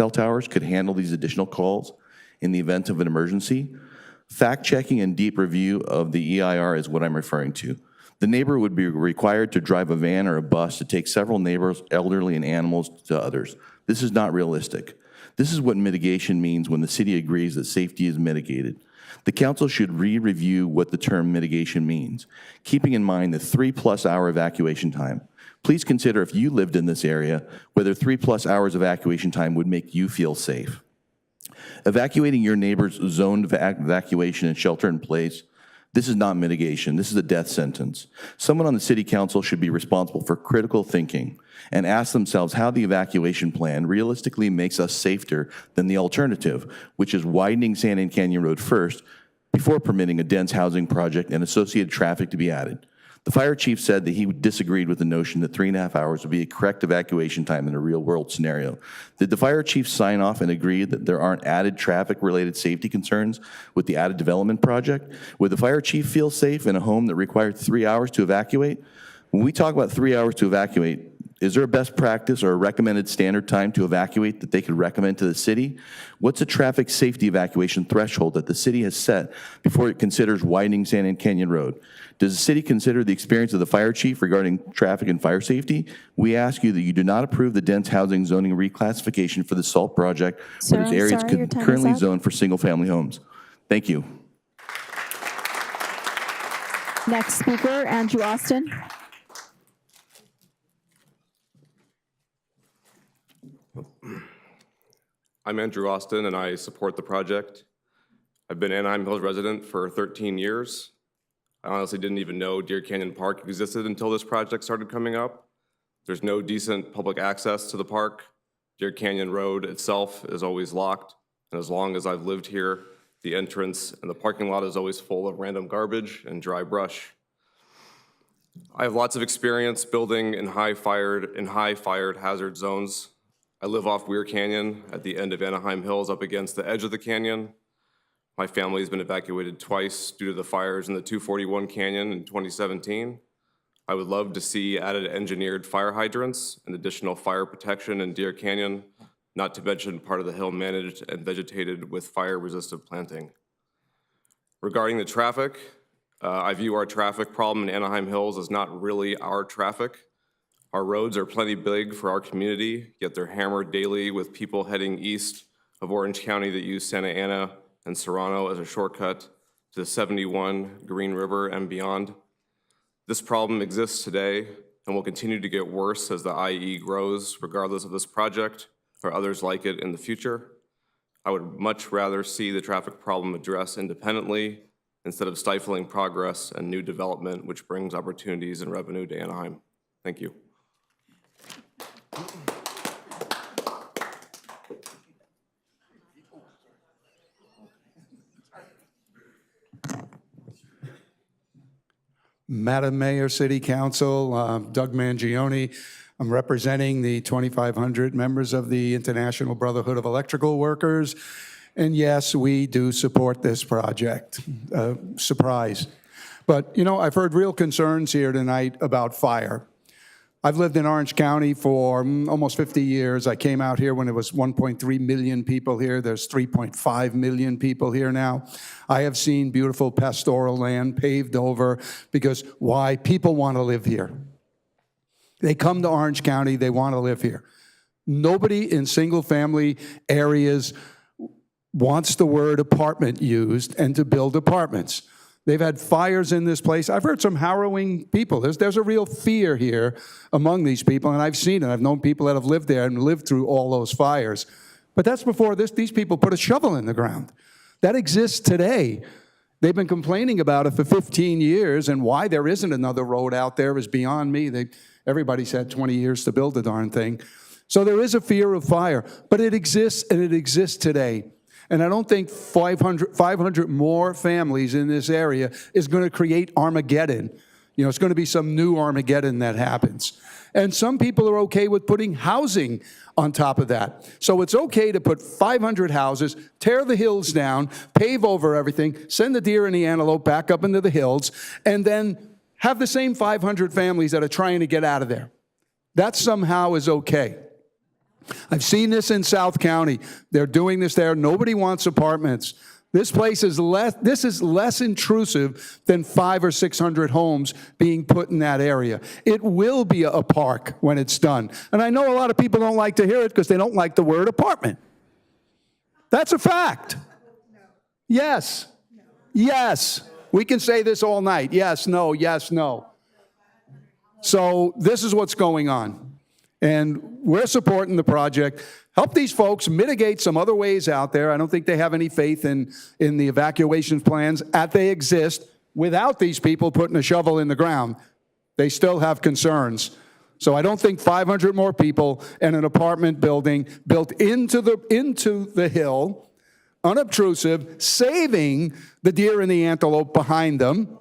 towers could handle these additional calls in the event of an emergency? Fact-checking and deep review of the EIR is what I'm referring to. The neighbor would be required to drive a van or a bus to take several neighbors, elderly, and animals to others. This is not realistic. This is what mitigation means when the city agrees that safety is mitigated. The council should re-review what the term mitigation means, keeping in mind the 3+ hour evacuation time. Please consider, if you lived in this area, whether 3+ hours evacuation time would make you feel safe. Evacuating your neighbor's zoned evacuation and shelter in place, this is not mitigation, this is a death sentence. Someone on the city council should be responsible for critical thinking and ask themselves how the evacuation plan realistically makes us safer than the alternative, which is widening San Ana Canyon Road first before permitting a dense housing project and associated traffic to be added. The fire chief said that he disagreed with the notion that 3.5 hours would be a correct evacuation time in a real-world scenario. Did the fire chief sign off and agree that there aren't added traffic-related safety concerns with the added development project? Would the fire chief feel safe in a home that required 3 hours to evacuate? When we talk about 3 hours to evacuate, is there a best practice or a recommended standard time to evacuate that they could recommend to the city? What's a traffic safety evacuation threshold that the city has set before it considers widening San Ana Canyon Road? Does the city consider the experience of the fire chief regarding traffic and fire safety? We ask you that you do not approve the dense housing zoning reclassification for the SALT project, where these areas could currently zone for single-family homes. Thank you. Next speaker, Andrew Austin. I'm Andrew Austin, and I support the project. I've been an Anaheim Hills resident for 13 years. I honestly didn't even know Deer Canyon Park existed until this project started coming up. There's no decent public access to the park. Deer Canyon Road itself is always locked, and as long as I've lived here, the entrance and the parking lot is always full of random garbage and dry brush. I have lots of experience building in high fired hazard zones. I live off Weir Canyon at the end of Anaheim Hills up against the edge of the canyon. My family has been evacuated twice due to the fires in the 241 Canyon in 2017. I would love to see added engineered fire hydrants and additional fire protection in Deer Canyon, not to mention part of the hill managed and vegetated with fire-resistant planting. Regarding the traffic, I view our traffic problem in Anaheim Hills as not really our traffic. Our roads are plenty big for our community, yet they're hammered daily with people heading east of Orange County that use Santa Ana and Serrano as a shortcut to the 71, Green River, and beyond. This problem exists today and will continue to get worse as the IE grows, regardless of this project or others like it in the future. I would much rather see the traffic problem addressed independently instead of stifling progress and new development, which brings opportunities and revenue to Anaheim. Thank you. Madam Mayor, City Council, Doug Mangione. I'm representing the 2,500 members of the International Brotherhood of Electrical Workers. And yes, we do support this project. Surprise. But, you know, I've heard real concerns here tonight about fire. I've lived in Orange County for almost 50 years. I came out here when it was 1.3 million people here. There's 3.5 million people here now. I have seen beautiful pastoral land paved over because why? People want to live here. They come to Orange County, they want to live here. Nobody in single-family areas wants the word apartment used and to build apartments. They've had fires in this place. I've heard some harrowing people. There's a real fear here among these people, and I've seen it. I've known people that have lived there and lived through all those fires. But that's before these people put a shovel in the ground. That exists today. They've been complaining about it for 15 years, and why there isn't another road out there is beyond me. Everybody's had 20 years to build the darn thing. So there is a fear of fire, but it exists, and it exists today. And I don't think 500 more families in this area is going to create Armageddon. You know, it's going to be some new Armageddon that happens. And some people are okay with putting housing on top of that. So it's okay to put 500 houses, tear the hills down, pave over everything, send the deer and the antelope back up into the hills, and then have the same 500 families that are trying to get out of there. That somehow is okay. I've seen this in South County. They're doing this there. Nobody wants apartments. This is less intrusive than 500 or 600 homes being put in that area. It will be a park when it's done. And I know a lot of people don't like to hear it because they don't like the word apartment. That's a fact. Yes. Yes. We can say this all night. Yes, no, yes, no. So this is what's going on. And we're supporting the project. Help these folks mitigate some other ways out there. I don't think they have any faith in the evacuation plans as they exist without these people putting a shovel in the ground. They still have concerns. So I don't think 500 more people and an apartment building built into the hill, unobtrusive, saving the deer and the antelope behind them,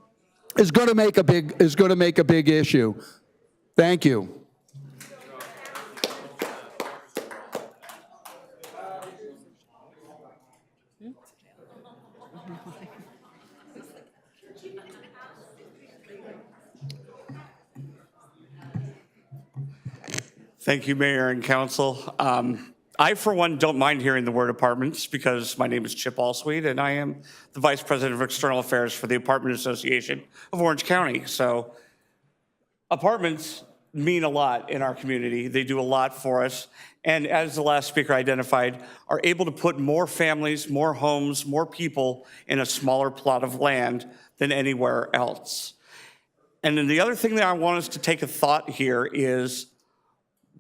is going to make a big issue. Thank you. Thank you, Mayor and Council. I, for one, don't mind hearing the word apartments because my name is Chip Allsweet and I am the Vice President of External Affairs for the Apartment Association of Orange County. So apartments mean a lot in our community. They do a lot for us. And as the last speaker identified, are able to put more families, more homes, more people in a smaller plot of land than anywhere else. And then the other thing that I want us to take a thought here is,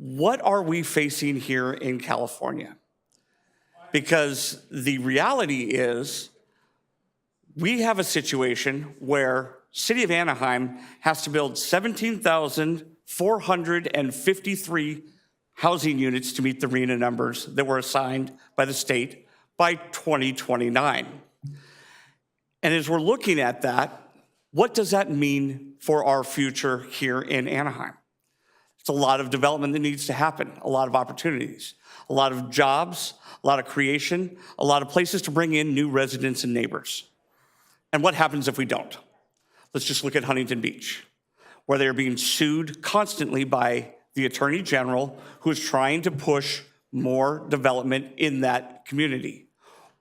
what are we facing here in California? Because the reality is we have a situation where City of Anaheim has to build 17,453 housing units to meet the RHNA numbers that were assigned by the state by 2029. And as we're looking at that, what does that mean for our future here in Anaheim? It's a lot of development that needs to happen, a lot of opportunities, a lot of jobs, a lot of creation, a lot of places to bring in new residents and neighbors. And what happens if we don't? Let's just look at Huntington Beach, where they're being sued constantly by the Attorney General, who is trying to push more development in that community.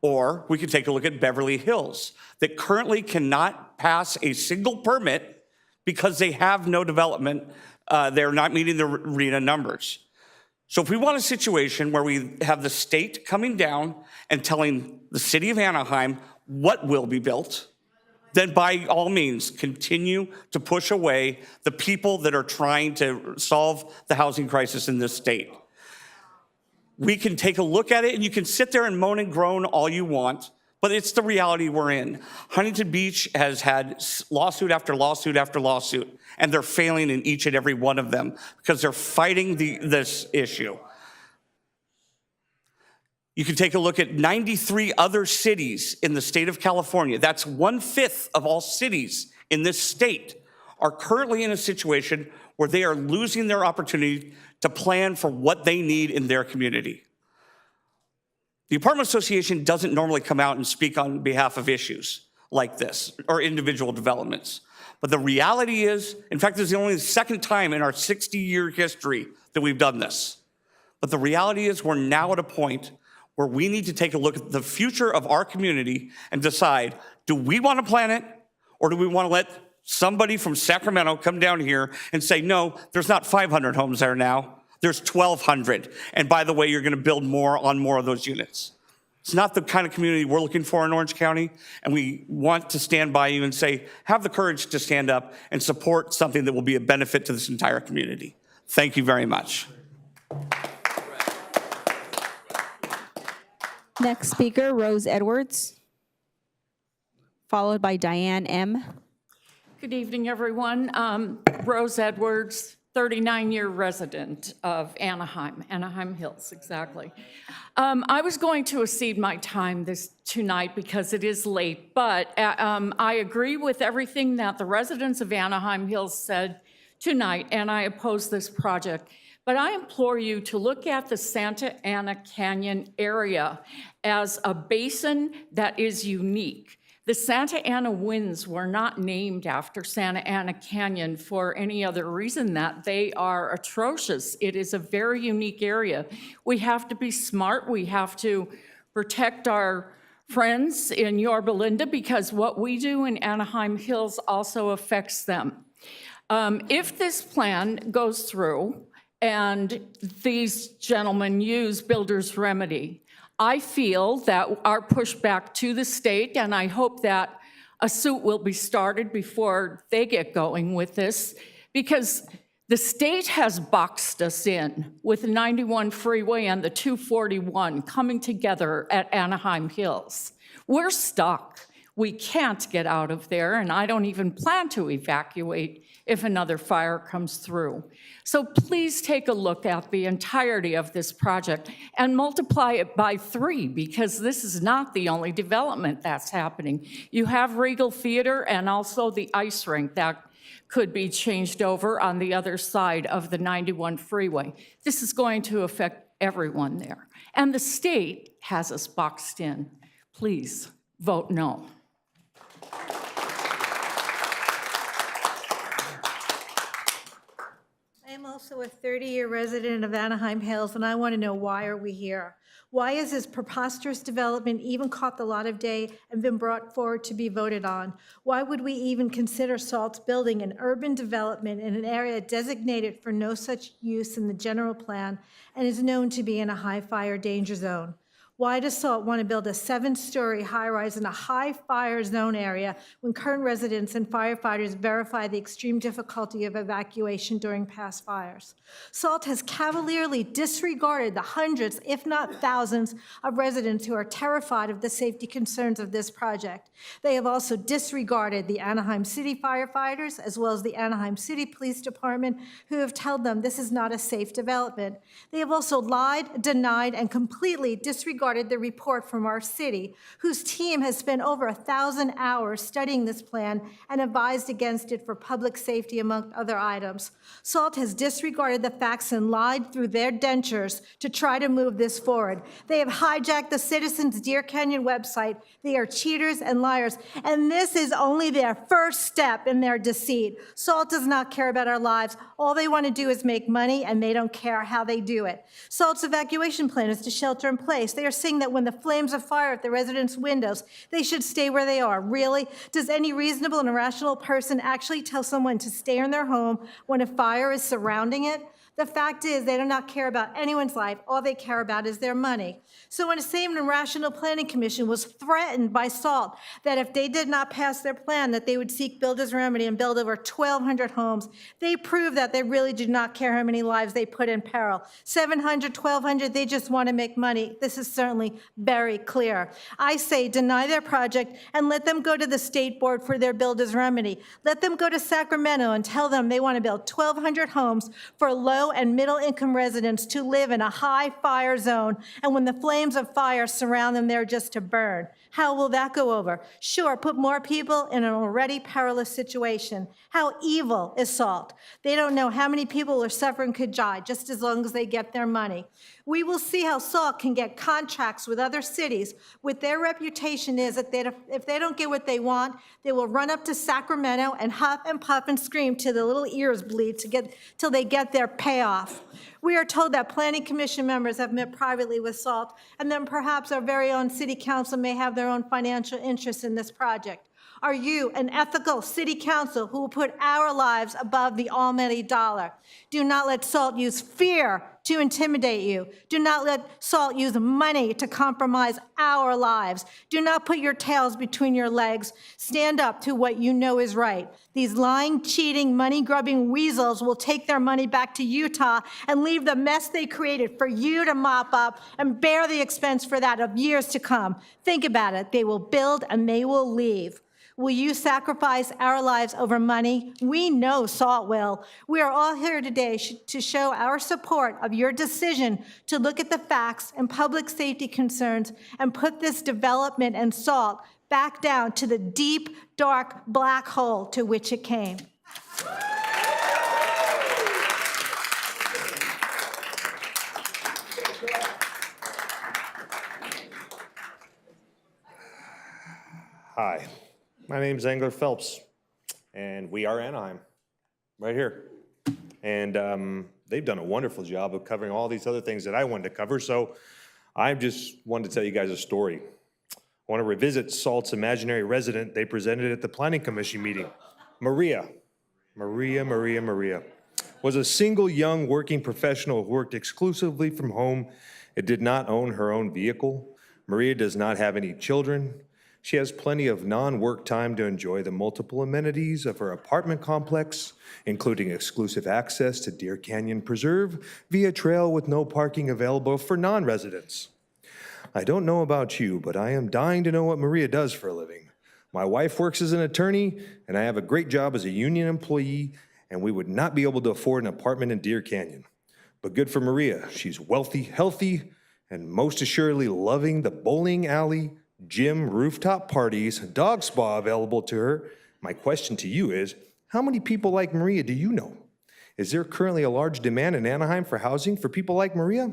Or we could take a look at Beverly Hills, that currently cannot pass a single permit because they have no development. They're not meeting the RHNA numbers. So if we want a situation where we have the state coming down and telling the city of Anaheim what will be built, then by all means, continue to push away the people that are trying to solve the housing crisis in this state. We can take a look at it, and you can sit there and moan and groan all you want, but it's the reality we're in. Huntington Beach has had lawsuit after lawsuit after lawsuit, and they're failing in each and every one of them because they're fighting this issue. You can take a look at 93 other cities in the state of California. That's 1/5 of all cities in this state are currently in a situation where they are losing their opportunity to plan for what they need in their community. The Apartment Association doesn't normally come out and speak on behalf of issues like this or individual developments. But the reality is, in fact, this is only the second time in our 60-year history that we've done this. But the reality is we're now at a point where we need to take a look at the future of our community and decide, do we want to plan it, or do we want to let somebody from Sacramento come down here and say, no, there's not 500 homes there now, there's 1,200. And by the way, you're going to build more on more of those units. It's not the kind of community we're looking for in Orange County, and we want to stand by you and say, have the courage to stand up and support something that will be a benefit to this entire community. Thank you very much. Next speaker, Rose Edwards, followed by Diane M. Good evening, everyone. Rose Edwards, 39-year resident of Anaheim Hills, exactly. I was going to cede my time tonight because it is late, but I agree with everything that the residents of Anaheim Hills said tonight, and I oppose this project. But I implore you to look at the Santa Ana Canyon area as a basin that is unique. The Santa Ana winds were not named after Santa Ana Canyon for any other reason that they are atrocious. It is a very unique area. We have to be smart. We have to protect our friends in Yorba Linda because what we do in Anaheim Hills also affects them. If this plan goes through and these gentlemen use builder's remedy, I feel that our pushback to the state, and I hope that a suit will be started before they get going with this, because the state has boxed us in with the 91 freeway and the 241 coming together at Anaheim Hills. We're stuck. We can't get out of there, and I don't even plan to evacuate if another fire comes through. So please take a look at the entirety of this project and multiply it by 3, because this is not the only development that's happening. You have Regal Theater and also the ice rink that could be changed over on the other side of the 91 freeway. This is going to affect everyone there. And the state has us boxed in. Please vote no. I'm also a 30-year resident of Anaheim Hills, and I want to know, why are we here? Why is this preposterous development even caught the light of day and been brought forward to be voted on? Why would we even consider SALT building an urban development in an area designated for no such use in the general plan and is known to be in a high fire danger zone? Why does SALT want to build a 7-story high-rise in a high fire zone area when current residents and firefighters verify the extreme difficulty of evacuation during past fires? SALT has cavalierly disregarded the hundreds, if not thousands, of residents who are terrified of the safety concerns of this project. They have also disregarded the Anaheim City firefighters, as well as the Anaheim City Police Department, who have told them this is not a safe development. They have also lied, denied, and completely disregarded the report from our city, whose team has spent over 1,000 hours studying this plan and advised against it for public safety, among other items. SALT has disregarded the facts and lied through their dentures to try to move this forward. They have hijacked the Citizens Deer Canyon website. They are cheaters and liars, and this is only their first step in their deceit. SALT does not care about our lives. All they want to do is make money, and they don't care how they do it. SALT's evacuation plan is to shelter in place. They are saying that when the flames of fire at the residents' windows, they should stay where they are. Really? Does any reasonable and rational person actually tell someone to stay in their home when a fire is surrounding it? The fact is, they do not care about anyone's life. All they care about is their money. So when a sane and rational planning commission was threatened by SALT that if they did not pass their plan, that they would seek builder's remedy and build over 1,200 homes, they proved that they really do not care how many lives they put in peril. 700, 1,200, they just want to make money. This is certainly very clear. I say deny their project and let them go to the state board for their builder's remedy. Let them go to Sacramento and tell them they want to build 1,200 homes for low and middle-income residents to live in a high fire zone, and when the flames of fire surround them, they're just to burn. How will that go over? Sure, put more people in an already perilous situation. How evil is SALT? They don't know how many people are suffering could die, just as long as they get their money. We will see how SALT can get contracts with other cities. With their reputation is that if they don't get what they want, they will run up to Sacramento and huff and puff and scream till their little ears bleed till they get their payoff. We are told that planning commission members have met privately with SALT, and then perhaps our very own city council may have their own financial interest in this project. Are you an ethical city council who will put our lives above the almighty dollar? Do not let SALT use fear to intimidate you. Do not let SALT use money to compromise our lives. Do not put your tails between your legs. Stand up to what you know is right. These lying, cheating, money-grubbing weasels will take their money back to Utah and leave the mess they created for you to mop up and bear the expense for that of years to come. Think about it. They will build and they will leave. Will you sacrifice our lives over money? We know SALT will. We are all here today to show our support of your decision to look at the facts and public safety concerns and put this development and SALT back down to the deep, dark, black hole to which it came. Hi, my name's Angler Phelps, and we are Anaheim, right here. And they've done a wonderful job of covering all these other things that I wanted to cover, so I just wanted to tell you guys a story. I want to revisit SALT's imaginary resident they presented at the Planning Commission meeting. Maria was a single young working professional who worked exclusively from home and did not own her own vehicle. Maria does not have any children. She has plenty of non-work time to enjoy the multiple amenities of her apartment complex, including exclusive access to Deer Canyon Preserve via trail with no parking available for non-residents. I don't know about you, but I am dying to know what Maria does for a living. My wife works as an attorney, and I have a great job as a union employee, and we would not be able to afford an apartment in Deer Canyon. But good for Maria. She's wealthy, healthy, and most assuredly loving the bowling alley, gym, rooftop parties, dog spa available to her. My question to you is, how many people like Maria do you know? Is there currently a large demand in Anaheim for housing for people like Maria?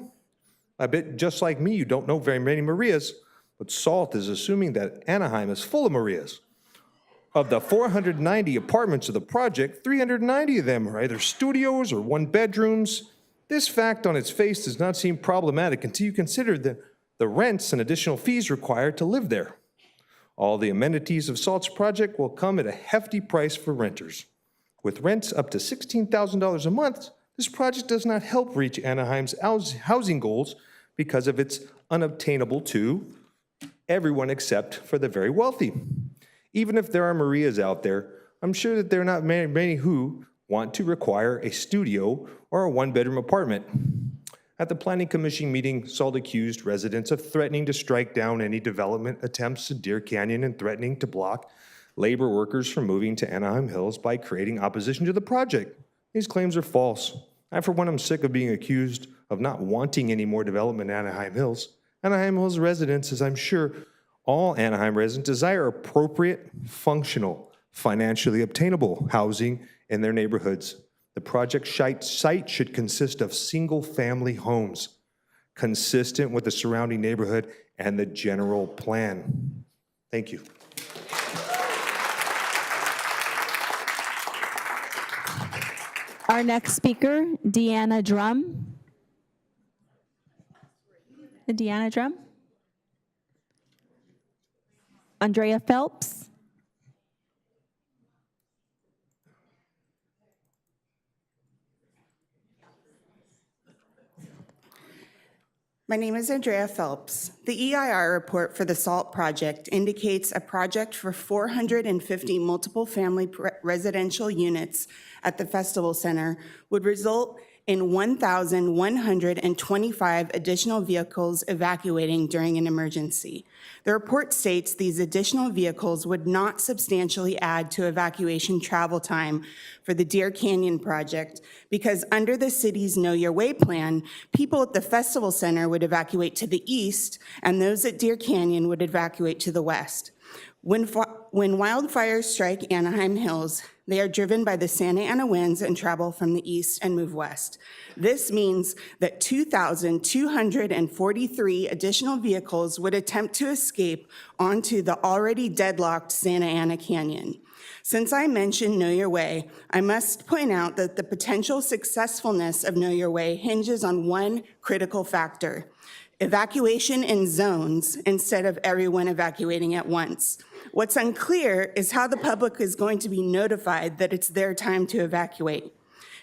I bet just like me, you don't know very many Marias, but SALT is assuming that Anaheim is full of Marias. Of the 490 apartments of the project, 390 of them are either studios or one bedrooms. This fact on its face does not seem problematic until you consider the rents and additional fees required to live there. All the amenities of SALT's project will come at a hefty price for renters. With rents up to $16,000 a month, this project does not help reach Anaheim's housing goals because of its unobtainable to everyone except for the very wealthy. Even if there are Marias out there, I'm sure that there are not many who want to require a studio or a one-bedroom apartment. At the Planning Commission meeting, SALT accused residents of threatening to strike down any development attempts in Deer Canyon and threatening to block labor workers from moving to Anaheim Hills by creating opposition to the project. These claims are false. I, for one, am sick of being accused of not wanting any more development in Anaheim Hills. Anaheim Hills residents, as I'm sure all Anaheim residents, desire appropriate, functional, financially obtainable housing in their neighborhoods. The project site should consist of single-family homes, consistent with the surrounding neighborhood and the general plan. Thank you. Our next speaker, Deanna Drum. Deanna Drum. Andrea Phelps. My name is Andrea Phelps. The EIR report for the SALT project indicates a project for 450 multiple family residential units at the Festival Center would result in 1,125 additional vehicles evacuating during an emergency. The report states these additional vehicles would not substantially add to evacuation travel time for the Deer Canyon project because under the city's Know Your Way plan, people at the Festival Center would evacuate to the east and those at Deer Canyon would evacuate to the west. When wildfires strike Anaheim Hills, they are driven by the Santa Ana winds and travel from the east and move west. This means that 2,243 additional vehicles would attempt to escape onto the already deadlocked Santa Ana Canyon. Since I mentioned Know Your Way, I must point out that the potential successfulness of Know Your Way hinges on one critical factor: evacuation in zones instead of everyone evacuating at once. What's unclear is how the public is going to be notified that it's their time to evacuate.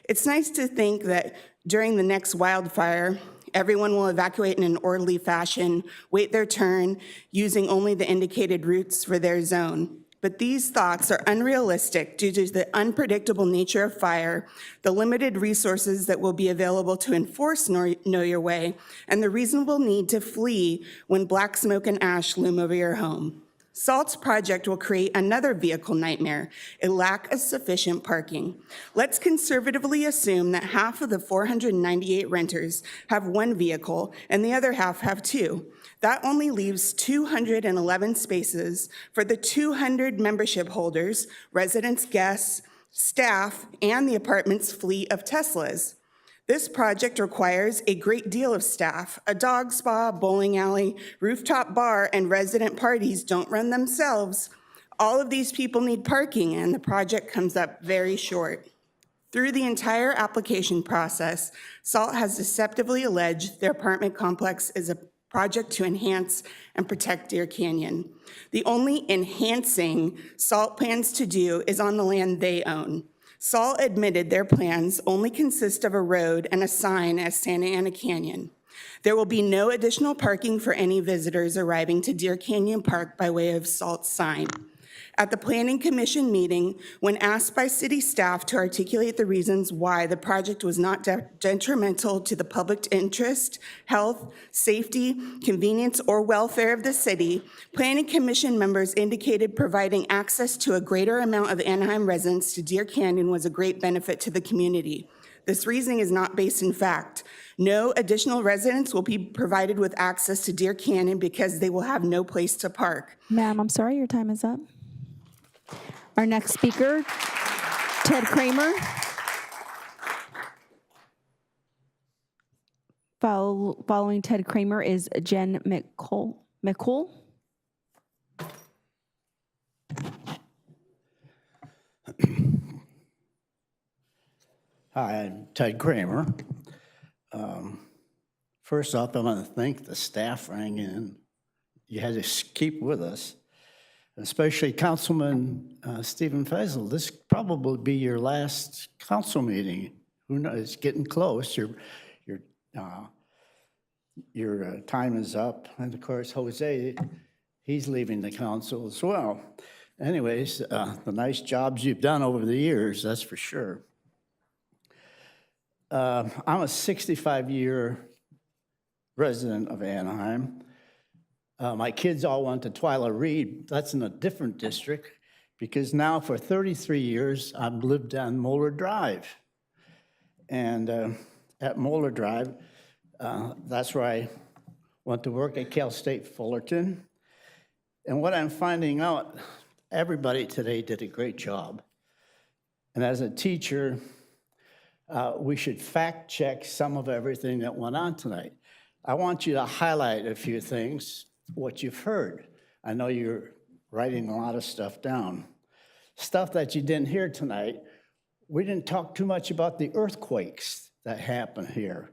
It's nice to think that during the next wildfire, everyone will evacuate in an orderly fashion, wait their turn, using only the indicated routes for their zone. But these thoughts are unrealistic due to the unpredictable nature of fire, the limited resources that will be available to enforce Know Your Way, and the reasonable need to flee when black smoke and ash loom over your home. SALT's project will create another vehicle nightmare, a lack of sufficient parking. Let's conservatively assume that half of the 498 renters have one vehicle and the other half have two. That only leaves 211 spaces for the 200 membership holders, residents, guests, staff, and the apartment's fleet of Teslas. This project requires a great deal of staff. A dog spa, bowling alley, rooftop bar, and resident parties don't run themselves. All of these people need parking, and the project comes up very short. Through the entire application process, SALT has deceptively alleged their apartment complex is a project to enhance and protect Deer Canyon. The only enhancing SALT plans to do is on the land they own. SALT admitted their plans only consist of a road and a sign as Santa Ana Canyon. There will be no additional parking for any visitors arriving to Deer Canyon Park by way of SALT's sign. At the Planning Commission meeting, when asked by city staff to articulate the reasons why the project was not detrimental to the public interest, health, safety, convenience, or welfare of the city, Planning Commission members indicated providing access to a greater amount of Anaheim residents to Deer Canyon was a great benefit to the community. This reasoning is not based in fact. No additional residents will be provided with access to Deer Canyon because they will have no place to park. Ma'am, I'm sorry, your time is up. Our next speaker, Ted Kramer. Following Ted Kramer is Jen McCool. Hi, I'm Ted Kramer. First off, I want to thank the staff for hanging in. You had to keep with us, especially Councilman Stephen Feisel. This probably be your last council meeting. Who knows? It's getting close. Your time is up, and of course, Jose, he's leaving the council as well. Anyways, the nice jobs you've done over the years, that's for sure. I'm a 65-year resident of Anaheim. My kids all went to Twyla Reed. That's in a different district because now for 33 years, I've lived on Moeller Drive. And at Moeller Drive, that's where I went to work at Cal State Fullerton. And what I'm finding out, everybody today did a great job. And as a teacher, we should fact check some of everything that went on tonight. I want you to highlight a few things, what you've heard. I know you're writing a lot of stuff down. Stuff that you didn't hear tonight. We didn't talk too much about the earthquakes that happened here.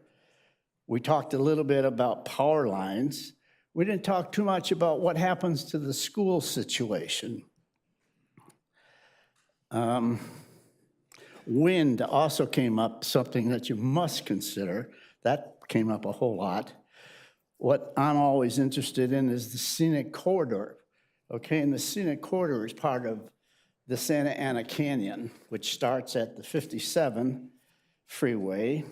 We talked a little bit about power lines. We didn't talk too much about what happens to the school situation. Wind also came up, something that you must consider. That came up a whole lot. What I'm always interested in is the scenic corridor. Okay, and the scenic corridor is part of the Santa Ana Canyon, which starts at the 57 freeway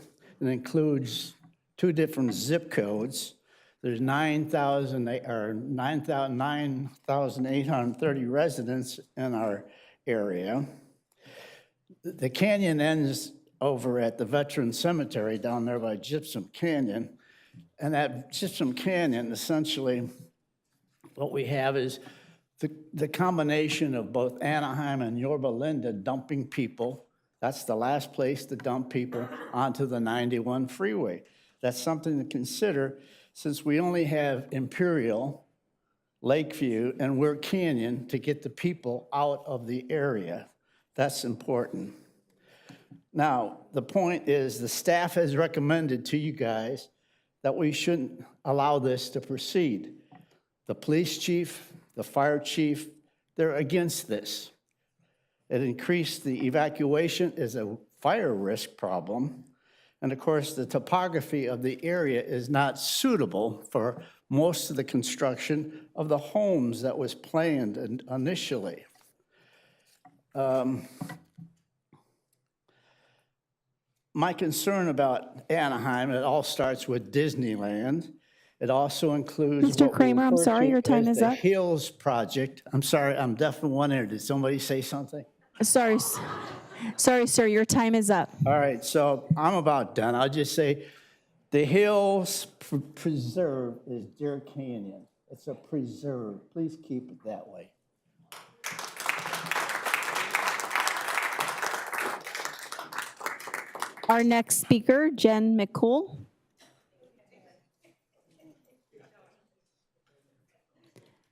and includes two different zip codes. There's 9,830 residents in our area. The canyon ends over at the Veteran Cemetery down there by Gypsum Canyon. And that Gypsum Canyon, essentially, what we have is the combination of both Anaheim and Yorba Linda dumping people. That's the last place to dump people onto the 91 freeway. That's something to consider since we only have Imperial, Lakeview, and Weir Canyon to get the people out of the area. That's important. Now, the point is the staff has recommended to you guys that we shouldn't allow this to proceed. The police chief, the fire chief, they're against this. It increased the evacuation is a fire risk problem. And of course, the topography of the area is not suitable for most of the construction of the homes that was planned initially. My concern about Anaheim, it all starts with Disneyland. It also includes Mr. what we Kramer, I'm refer sorry, to your time as is the up. Hills Project. I'm sorry, I'm deaf in one ear. Did somebody say something? Sorry, sir, your time is up. All right, so I'm about done. I'll just say the Hills Preserve is Deer Canyon. It's a preserve. Please keep it that way. Our next speaker, Jen McCool.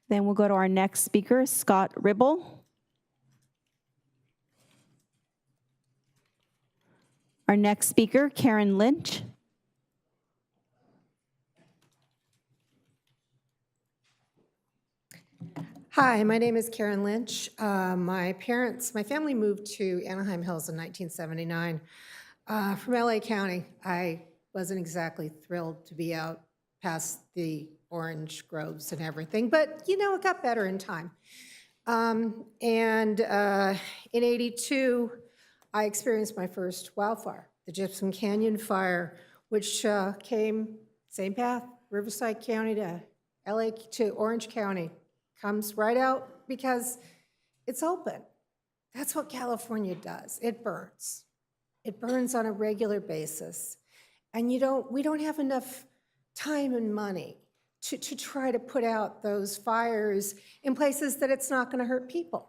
Then we'll go to our next speaker, Scott Ribble. Our next speaker, Karen Lynch. Hi, my name is Karen Lynch. My family moved to Anaheim Hills in 1979 from LA County. I wasn't exactly thrilled to be out past the orange groves and everything, but you know, it got better in time. In '82, I experienced my first wildfire, the Gypsum Canyon Fire, which came same path, Riverside County to LA to Orange County. Comes right out because it's open. That's what California does. It burns. It burns on a regular basis. And we don't have enough time and money to try to put out those fires in places that it's not going to hurt people.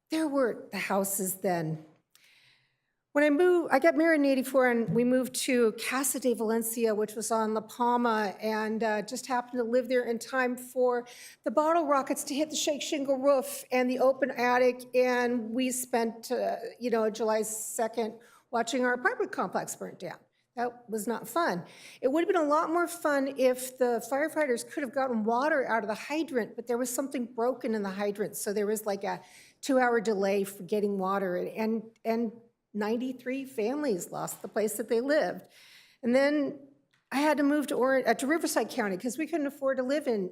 There were the houses then. When I got married in '84, and we moved to Casa de Valencia, which was on La Palma, and just happened to live there in time for the bottle rockets to hit the shake shingle roof and the open attic, and we spent, July 2nd watching our apartment complex burn down. That was not fun. It would have been a lot more fun if the firefighters could have gotten water out of the hydrant, but there was something broken in the hydrant, so there was like a 2-hour delay for getting water, and 93 families lost the place that they lived. And then I had to move to Riverside County because we couldn't afford to live in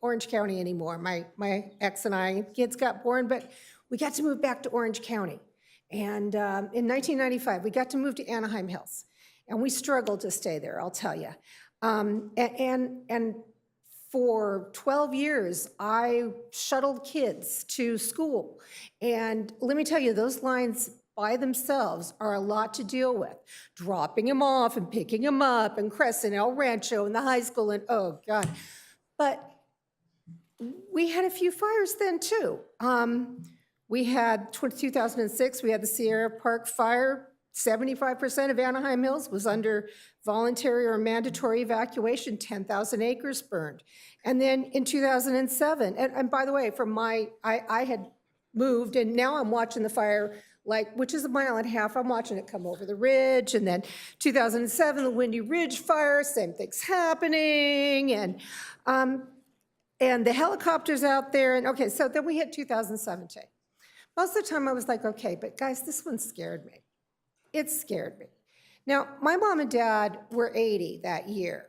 Orange County anymore. My ex and I, kids got born, but we got to move back to Orange County. And in 1995, we got to move to Anaheim Hills. And we struggled to stay there, I'll tell you. And for 12 years, I shuttled kids to school. And let me tell you, those lines by themselves are a lot to deal with. Dropping them off and picking them up, and Crescent, El Rancho, and the high school, and oh God. But we had a few fires then too. We had 2006, we had the Sierra Park fire. 75% of Anaheim Hills was under voluntary or mandatory evacuation, 10,000 acres burned. And then in 2007, and by the way, I had moved, and now I'm watching the fire, which is 1.5 miles, I'm watching it come over the ridge. And then 2007, the Windy Ridge fire, same thing's happening. And the helicopters out there. And okay, so then we hit 2017. Most of the time I was like, okay, but guys, this one scared me. It scared me. Now, my mom and dad were 80 that year.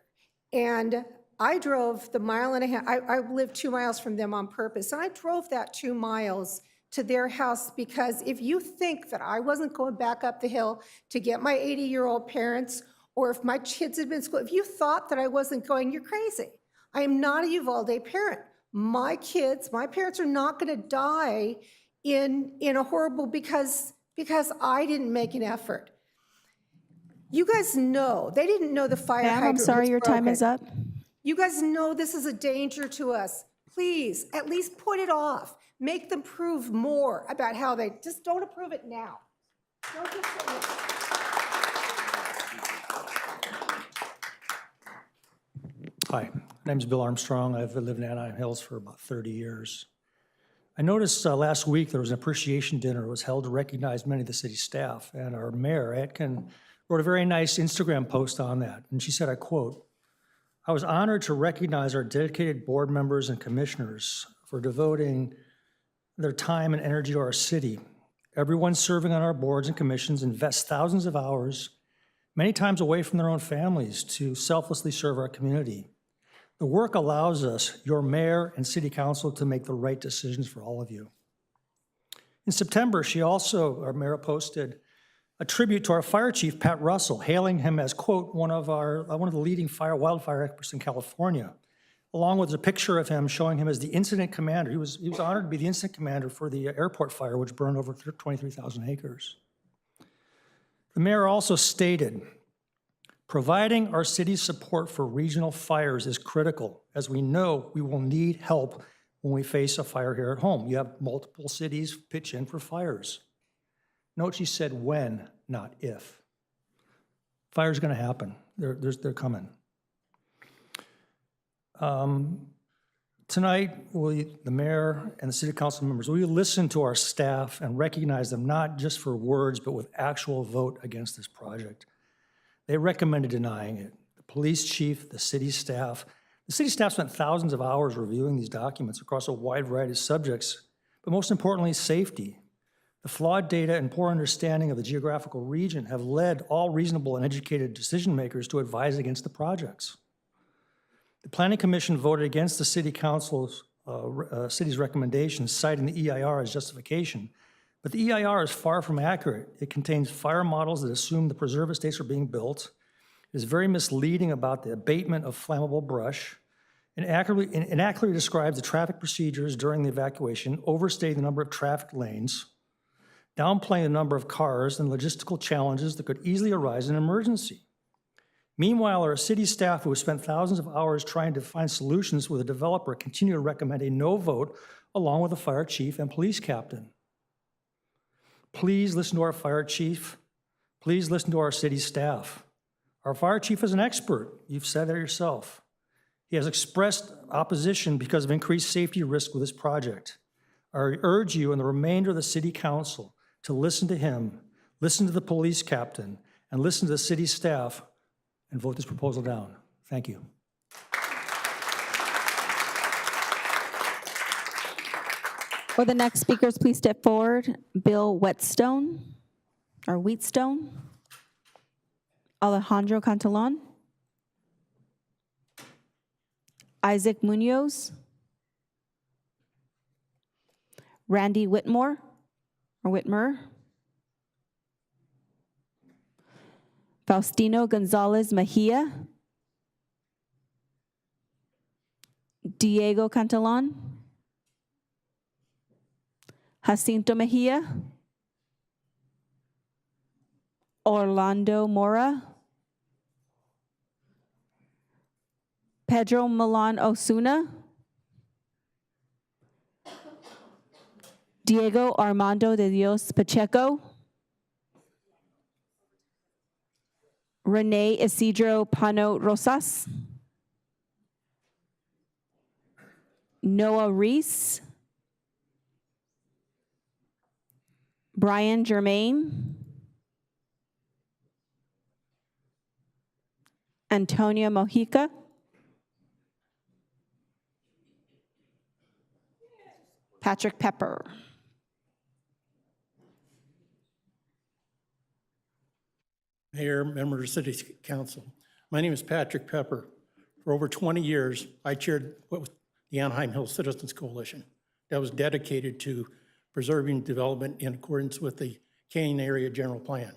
And I drove the 1.5 miles. I lived 2 miles from them on purpose. And I drove that 2 miles to their house, because if you think that I wasn't going back up the hill to get my 80-year-old parents, or if my kids had been in school, if you thought that I wasn't going, you're crazy. I am not a Uvalde parent. My parents are not going to die in a horrible because I didn't make an effort. You guys know, they didn't know the fire hydrant Ma'am, I'm sorry, was your time broken. is up. You guys know this is a danger to us. Please, at least put it off. Make them prove more about how they, just don't approve it now. Don't just say it. Hi, my name's Bill Armstrong. I've lived in Anaheim Hills for about 30 years. I noticed last week there was an appreciation dinner that was held to recognize many of the city staff, and our mayor, Atkin, wrote a very nice Instagram post on that. And she said, I quote, "I was honored to recognize our dedicated board members and commissioners for devoting their time and energy to our city. Everyone serving on our boards and commissions invests thousands of hours, many times away from their own families, to selflessly serve our community. The work allows us, your mayor and city council, to make the right decisions for all of you." In September, our mayor posted a tribute to our fire chief, Pat Russell, hailing him as, quote, one of the leading wildfire experts in California, along with a picture of him showing him as the incident commander. He was honored to be the incident commander for the airport fire, which burned over 23,000 acres. The mayor also stated, providing our city's support for regional fires is critical, as we know we will need help when we face a fire here at home. You have multiple cities pitch in for fires. Note she said when, not if. Fire's going to happen. They're coming. Tonight, the mayor and the city council members, will you listen to our staff and recognize them not just for words, but with actual vote against this project? They recommended denying it. The police chief, the city staff. The city staff spent thousands of hours reviewing these documents across a wide variety of subjects, but most importantly, safety. The flawed data and poor understanding of the geographical region have led all reasonable and educated decision makers to advise against the projects. The Planning Commission voted against the City Council's city's recommendations, citing the EIR as justification. But the EIR is far from accurate. It contains fire models that assume the preserve estates are being built. It is very misleading about the abatement of flammable brush, and inaccurately describes the traffic procedures during the evacuation, overstating the number of traffic lanes, downplaying the number of cars and logistical challenges that could easily arise in an emergency. Meanwhile, our city staff, who have spent thousands of hours trying to find solutions with a developer, continue to recommend a no vote along with the fire chief and police captain. Please listen to our fire chief. Please listen to our city staff. Our fire chief is an expert. You've said it yourself. He has expressed opposition because of increased safety risk with this project. I urge you and the remainder of the city council to listen to him, listen to the police captain, and listen to the city staff and vote this proposal down. Thank you. Will the next speakers please step forward? Bill Wheatstone, Alejandro Cantalon, Isaac Munoz, Randy Whitmore, Faustino Gonzalez Mejia, Diego Cantalon, Jacinto Mejia, Orlando Mora, Pedro Milan Osuna, Diego Armando de Dios Pacheco, Rene Isidro Pano Rosas, Noah Reese, Brian Germain, Antonio Mojica, Patrick Pepper. Mayor, members of the City Council. My name is Patrick Pepper. For over 20 years, I chaired what was the Anaheim Hills Citizens Coalition that was dedicated to preserving development in accordance with the Canyon Area General Plan.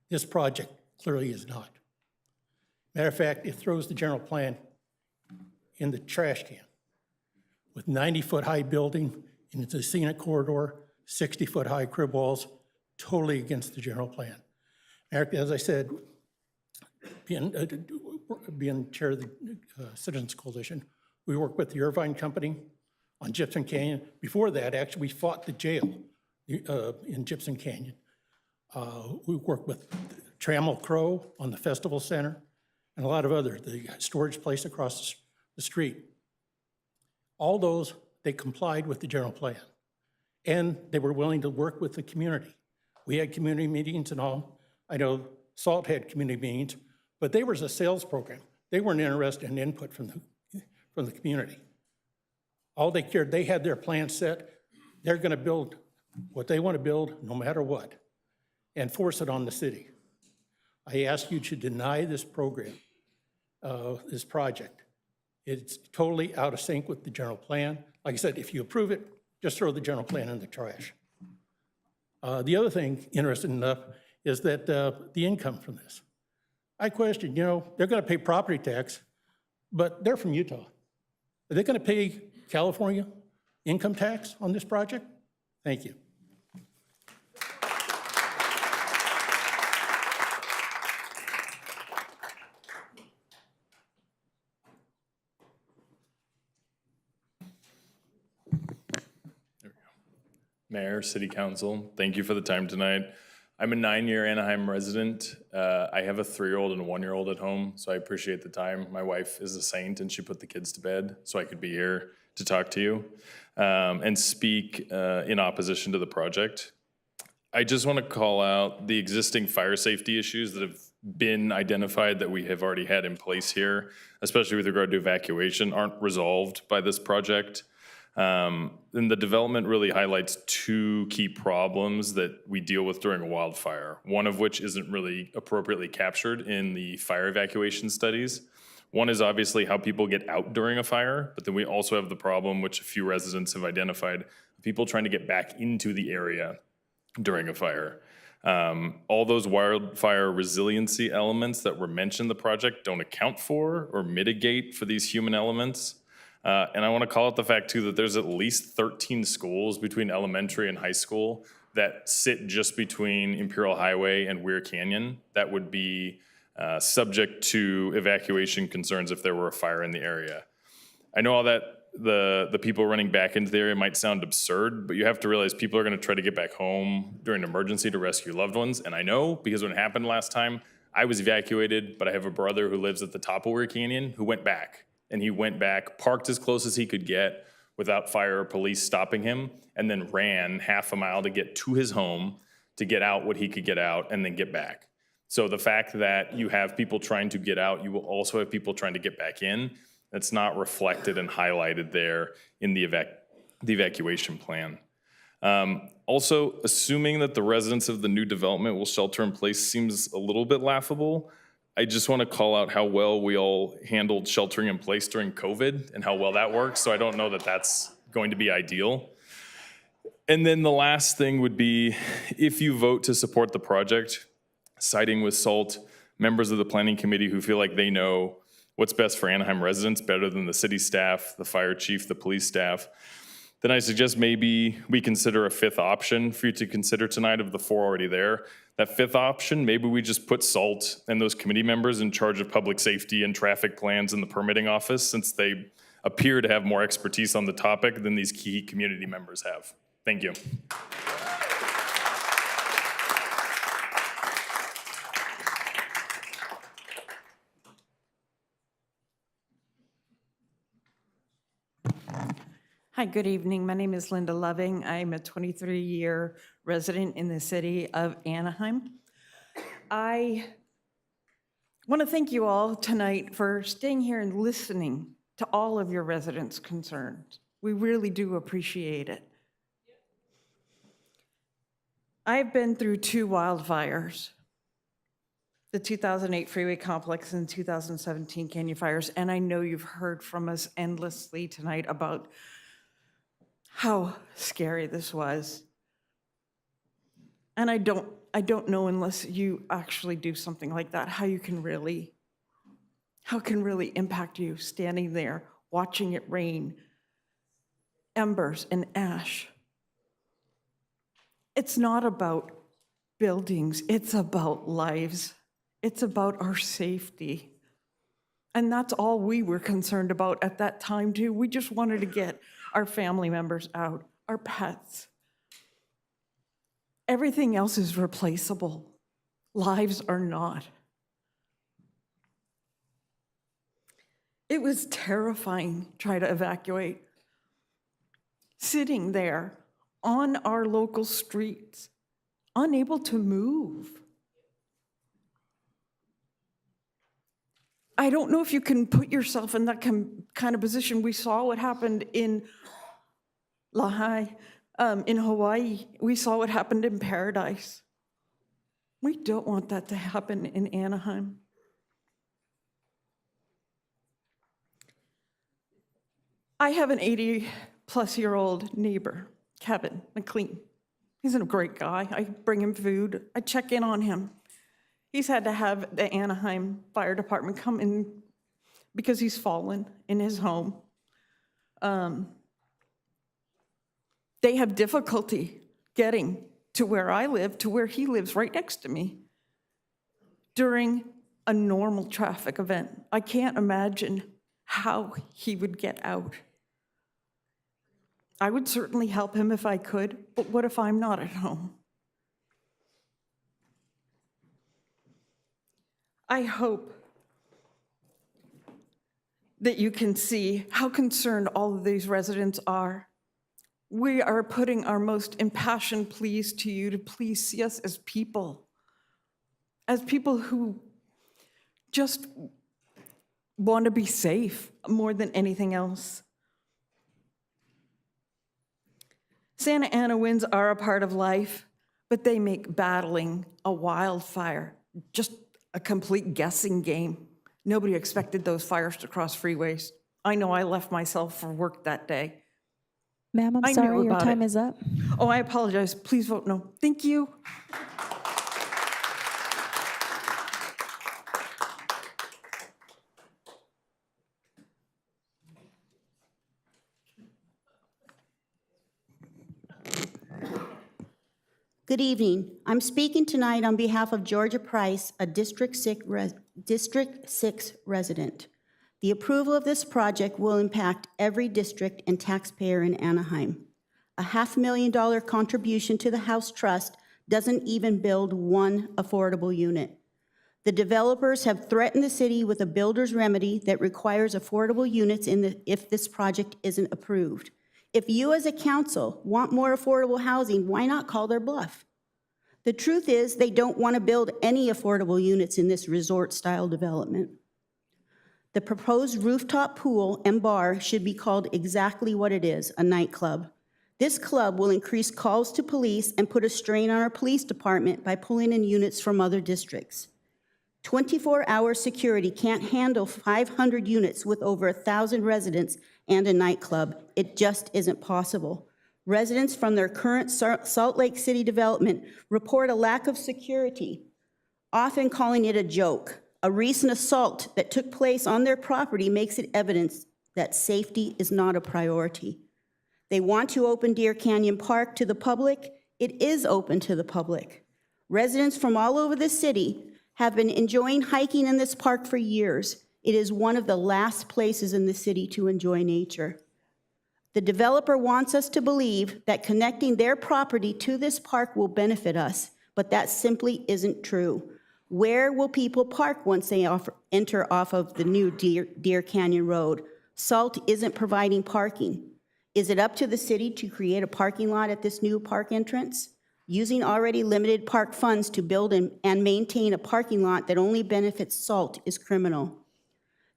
This project clearly is not. Matter of fact, it throws the general plan in the trash can. With 90-foot high building, and it's a scenic corridor, 60-foot high crib walls, totally against the general plan. As I said, being chair of the Citizens Coalition, we work with the Irvine Company on Gypsum Canyon. Before that, actually, we fought the jail in Gypsum Canyon. We worked with Trammell Crow on the Festival Center and a lot of others, the storage place across the street. All those, they complied with the general plan, and they were willing to work with the community. We had community meetings and all. I know SALT had community meetings, but they were a sales program. They weren't interested in input from the community. All they cared, they had their plan set. They're going to build what they want to build no matter what and force it on the city. I ask you to deny this program, this project. It's totally out of sync with the general plan. Like I said, if you approve it, just throw the general plan in the trash. The other thing, interesting enough, is that the income from this. I question, they're going to pay property tax, but they're from Utah. Are they going to pay California income tax on this project? Thank you. Mayor, City Council, thank you for the time tonight. I'm a 9-year Anaheim resident. I have a 3-year-old and a 1-year-old at home, so I appreciate the time. My wife is a saint and she put the kids to bed so I could be here to talk to you and speak in opposition to the project. I just want to call out the existing fire safety issues that have been identified that we have already had in place here, especially with regard to evacuation, aren't resolved by this project. And the development really highlights 2 key problems that we deal with during a wildfire, one of which isn't really appropriately captured in the fire evacuation studies. One is obviously how people get out during a fire, but then we also have the problem, which a few residents have identified, people trying to get back into the area during a fire. All those wildfire resiliency elements that were mentioned in the project don't account for or mitigate for these human elements. And I want to call out the fact, too, that there's at least 13 schools between elementary and high school that sit just between Imperial Highway and Weir Canyon that would be subject to evacuation concerns if there were a fire in the area. I know all that the people running back into the area might sound absurd, but you have to realize people are going to try to get back home during an emergency to rescue loved ones. And I know because when it happened last time, I was evacuated, but I have a brother who lives at the top of Weir Canyon who went back. And he went back, parked as close as he could get without fire or police stopping him, and then ran half a mile to get to his home to get out what he could get out and then get back. So the fact that you have people trying to get out, you will also have people trying to get back in. That's not reflected and highlighted there in the evacuation plan. Also, assuming that the residents of the new development will shelter in place seems a little bit laughable. I just want to call out how well we all handled sheltering in place during COVID and how well that works. So I don't know that that's going to be ideal. And then the last thing would be, if you vote to support the project, siding with SALT, members of the planning committee who feel like they know what's best for Anaheim residents better than the city staff, the fire chief, the police staff, then I suggest maybe we consider a 5th option for you to consider tonight of the 4 already there. That 5th option, maybe we just put SALT and those committee members in charge of public safety and traffic plans in the permitting office, since they appear to have more expertise on the topic than these key community members have. Thank you. Hi, good evening. My name is Linda Loving. I'm a 23-year resident in the city of Anaheim. I want to thank you all tonight for staying here and listening to all of your residents' concerns. We really do appreciate it. I've been through 2 wildfires, the 2008 Freeway Complex and 2017 Canyon Fires, and I know you've heard from us endlessly tonight about how scary this was. And I don't know, unless you actually do something like that, how it can really impact you standing there watching it rain, embers and ash. It's not about buildings, it's about lives. It's about our safety. And that's all we were concerned about at that time too. We just wanted to get our family members out, our pets. Everything else is replaceable. Lives are not. It was terrifying trying to evacuate. Sitting there on our local streets, unable to move. I don't know if you can put yourself in that kind of position. We saw what happened in Lahaina, in Hawaii. We saw what happened in Paradise. We don't want that to happen in Anaheim. I have an 80-plus-year-old neighbor, Kevin McLean. He's a great guy. I bring him food. I check in on him. He's had to have the Anaheim Fire Department come in because he's fallen in his home. They have difficulty getting to where I live, to where he lives, right next to me, during a normal traffic event. I can't imagine how he would get out. I would certainly help him if I could, but what if I'm not at home? I hope that you can see how concerned all of these residents are. We are putting our most impassioned pleas to you to please see us as people who just want to be safe more than anything else. Santa Ana winds are a part of life, but they make battling a wildfire just a complete guessing game. Nobody expected those fires to cross freeways. I know I left myself for work that day. Ma'am, I'm I knew sorry, your about time it. is up. Oh, I apologize. Please vote no. Thank you. Good evening. I'm speaking tonight on behalf of Georgia Price, a District 6 resident. The approval of this project will impact every district and taxpayer in Anaheim. A $500,000 contribution to the House Trust doesn't even build one affordable unit. The developers have threatened the city with a builder's remedy that requires affordable units if this project isn't approved. If you as a council want more affordable housing, why not call their bluff? The truth is they don't want to build any affordable units in this resort-style development. The proposed rooftop pool and bar should be called exactly what it is, a nightclub. This club will increase calls to police and put a strain on our police department by pulling in units from other districts. 24-hour security can't handle 500 units with over 1,000 residents and a nightclub. It just isn't possible. Residents from their current Salt Lake City development report a lack of security, often calling it a joke. A recent assault that took place on their property makes it evidence that safety is not a priority. They want to open Deer Canyon Park to the public. It is open to the public. Residents from all over the city have been enjoying hiking in this park for years. It is one of the last places in the city to enjoy nature. The developer wants us to believe that connecting their property to this park will benefit us, but that simply isn't true. Where will people park once they enter off of the new Deer Canyon Road? SALT isn't providing parking. Is it up to the city to create a parking lot at this new park entrance? Using already limited park funds to build and maintain a parking lot that only benefits SALT is criminal.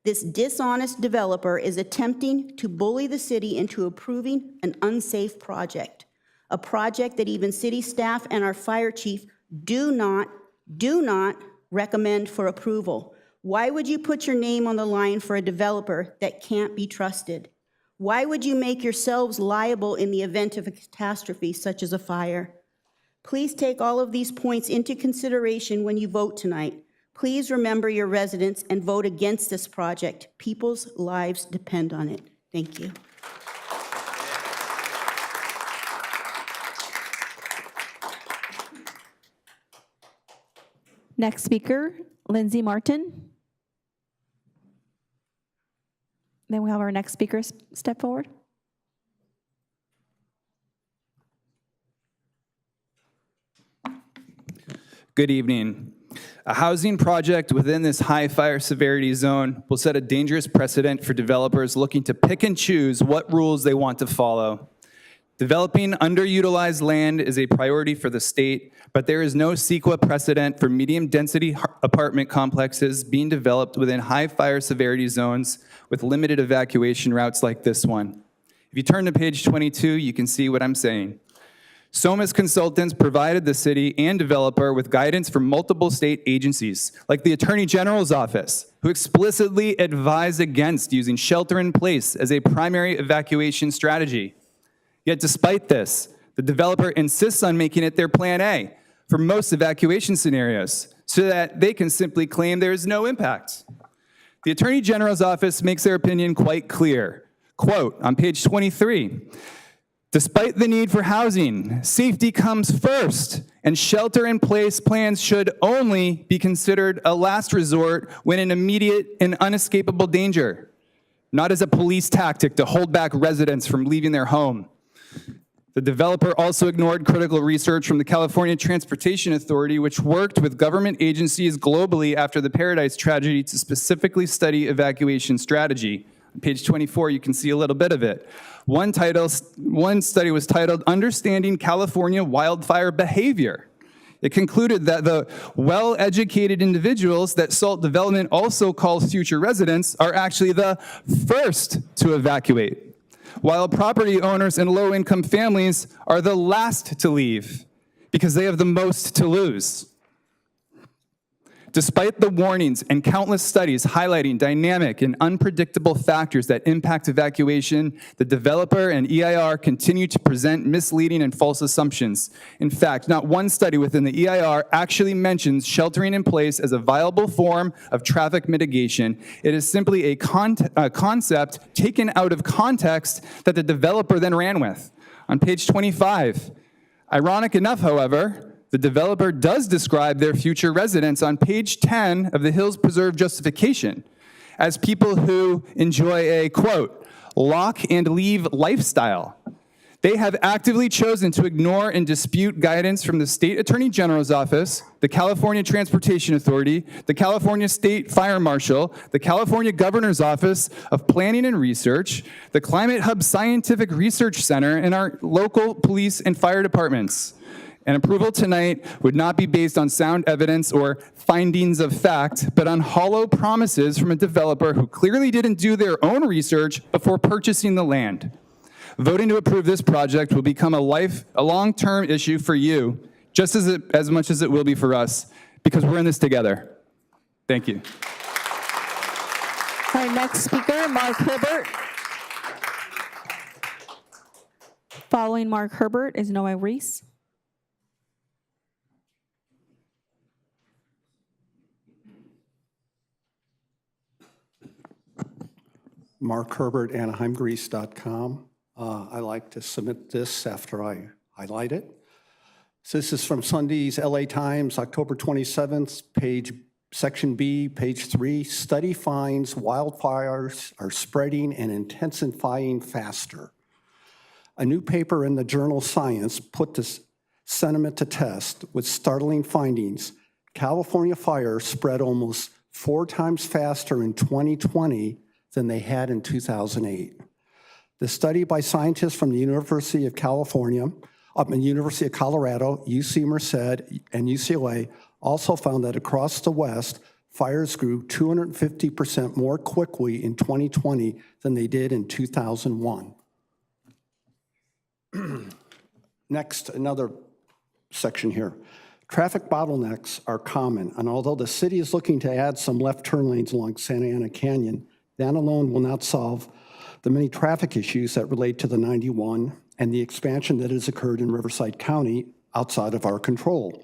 This dishonest developer is attempting to bully the city into approving an unsafe project, a project that even city staff and our fire chief do not recommend for approval. Why would you put your name on the line for a developer that can't be trusted? Why would you make yourselves liable in the event of a catastrophe such as a fire? Please take all of these points into consideration when you vote tonight. Please remember your residents and vote against this project. People's lives depend on it. Thank you. Next speaker, Lindsay Martin. Then we have our next speaker step forward. Good evening. A housing project within this high fire severity zone will set a dangerous precedent for developers looking to pick and choose what rules they want to follow. Developing underutilized land is a priority for the state, but there is no CEQA precedent for medium-density apartment complexes being developed within high fire severity zones with limited evacuation routes like this one. If you turn to page 22, you can see what I'm saying. SOMAS consultants provided the city and developer with guidance from multiple state agencies, like the Attorney General's office, who explicitly advised against using shelter in place as a primary evacuation strategy. Yet despite this, The developer insists on making it their plan A for most evacuation scenarios so that they can simply claim there is no impact. The Attorney General's office makes their opinion quite clear. Quote, on page 23, despite the need for housing, safety comes first, and shelter-in-place plans should only be considered a last resort when in immediate and unescapable danger, not as a police tactic to hold back residents from leaving their home. The developer also ignored critical research from the California Transportation Authority, which worked with government agencies globally after the Paradise tragedy to specifically study evacuation strategy. On page 24, you can see a little bit of it. One study was titled, Understanding California Wildfire Behavior. It concluded that the well-educated individuals that SALT development also calls future residents are actually the first to evacuate, while property owners and low-income families are the last to leave because they have the most to lose. Despite the warnings and countless studies highlighting dynamic and unpredictable factors that impact evacuation, the developer and EIR continue to present misleading and false assumptions. In fact, not one study within the EIR actually mentions sheltering in place as a viable form of traffic mitigation. It is simply a concept taken out of context that the developer then ran with. On page 25, ironic enough, however, the developer does describe their future residents on page 10 of the Hills Preserve justification as people who enjoy a, quote, lock and leave lifestyle. They have actively chosen to ignore and dispute guidance from the State Attorney General's Office, the California Transportation Authority, the California State Fire Marshal, the California Governor's Office of Planning and Research, the Climate Hub Scientific Research Center, and our local police and fire departments. And approval tonight would not be based on sound evidence or findings of fact, but on hollow promises from a developer who clearly didn't do their own research before purchasing the land. Voting to approve this project will become a long-term issue for you, just as much as it will be for us, because we're in this together. Thank you. Our next speaker, Mark Herbert. Following Mark Herbert is Noah Reese. Mark Herbert, AnaheimGrease.com. I like to submit this after I highlight it. So this is from Sunday's LA Times, October 27th, section B, page 3. Study finds wildfires are spreading and intensifying faster. A new paper in the journal Science put this sentiment to test with startling findings. California fires spread almost 4 times faster in 2020 than they had in 2008. The study by scientists from the University of California, University of Colorado, UC Merced, and UCLA also found that across the West, fires grew 250% more quickly in 2020 than they did in 2001. Next, another section here. Traffic bottlenecks are common, and although the city is looking to add some left turn lanes along Santa Ana Canyon, that alone will not solve the many traffic issues that relate to the 91 and the expansion that has occurred in Riverside County outside of our control.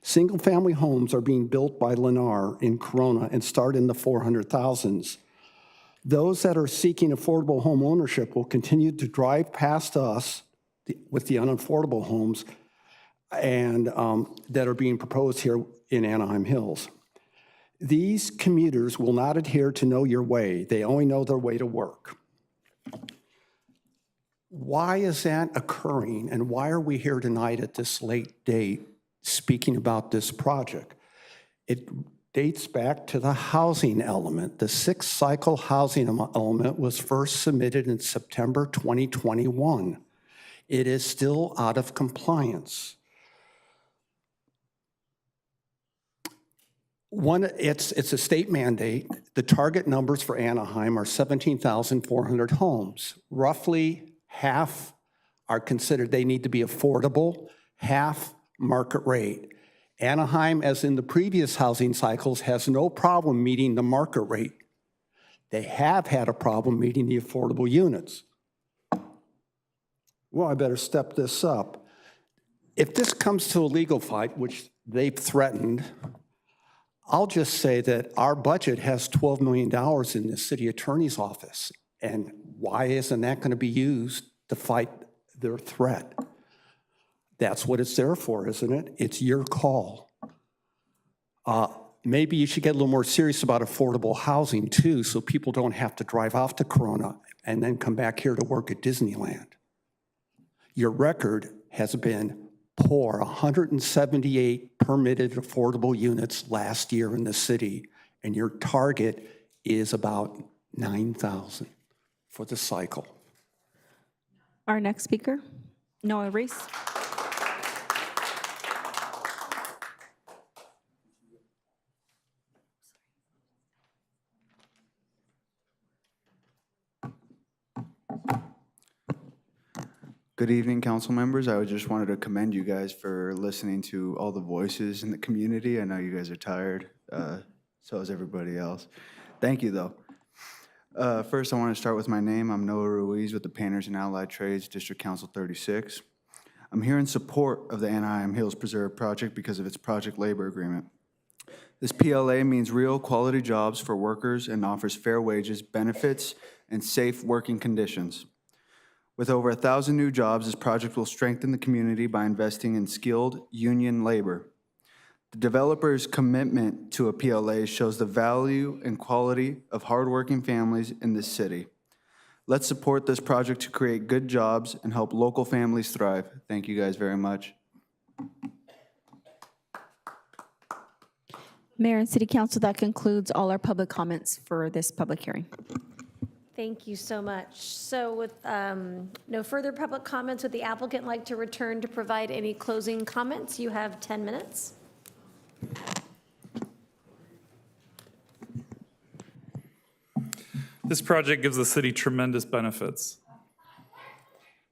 Single-family homes are being built by Lennar in Corona and start in the 400,000s. Those that are seeking affordable home ownership will continue to drive past us with the unaffordable homes and that are being proposed here in Anaheim Hills. These commuters will not adhere to Know Your Way. They only know their way to work. Why is that occurring, and why are we here tonight at this late date speaking about this project? It dates back to the housing element. The 6th cycle housing element was first submitted in September 2021. It is still out of compliance. It's a state mandate. The target numbers for Anaheim are 17,400 homes. Roughly half are considered they need to be affordable, half market rate. Anaheim, as in the previous housing cycles, has no problem meeting the market rate. They have had a problem meeting the affordable units. Well, I better step this up. If this comes to a legal fight, which they've threatened, I'll just say that our budget has $12 million in the city attorney's office. And why isn't that going to be used to fight their threat? That's what it's there for, isn't it? It's your call. Maybe you should get a little more serious about affordable housing too, so people don't have to drive off to Corona and then come back here to work at Disneyland. Your record has been poor, 178 permitted affordable units last year in the city, and your target is about 9,000 for the cycle. Our next speaker, Noah Reese. Good evening, council members. I just wanted to commend you guys for listening to all the voices in the community. I know you guys are tired, so is everybody else. Thank you, though. First, I want to start with my name. I'm Noah Ruiz with the Painters and Allied Trades, District Council 36. I'm here in support of the Anaheim Hills Preserve project because of its project labor agreement. This PLA means real quality jobs for workers and offers fair wages, benefits, and safe working conditions. With over 1,000 new jobs, this project will strengthen the community by investing in skilled union labor. The developer's commitment to a PLA shows the value and quality of hardworking families in this city. Let's support this project to create good jobs and help local families thrive. Thank you guys very much. Mayor and City Council, that concludes all our public comments for this public hearing. Thank you so much. So with no further public comments, would the applicant like to return to provide any closing comments? You have 10 minutes. This project gives the city tremendous benefits.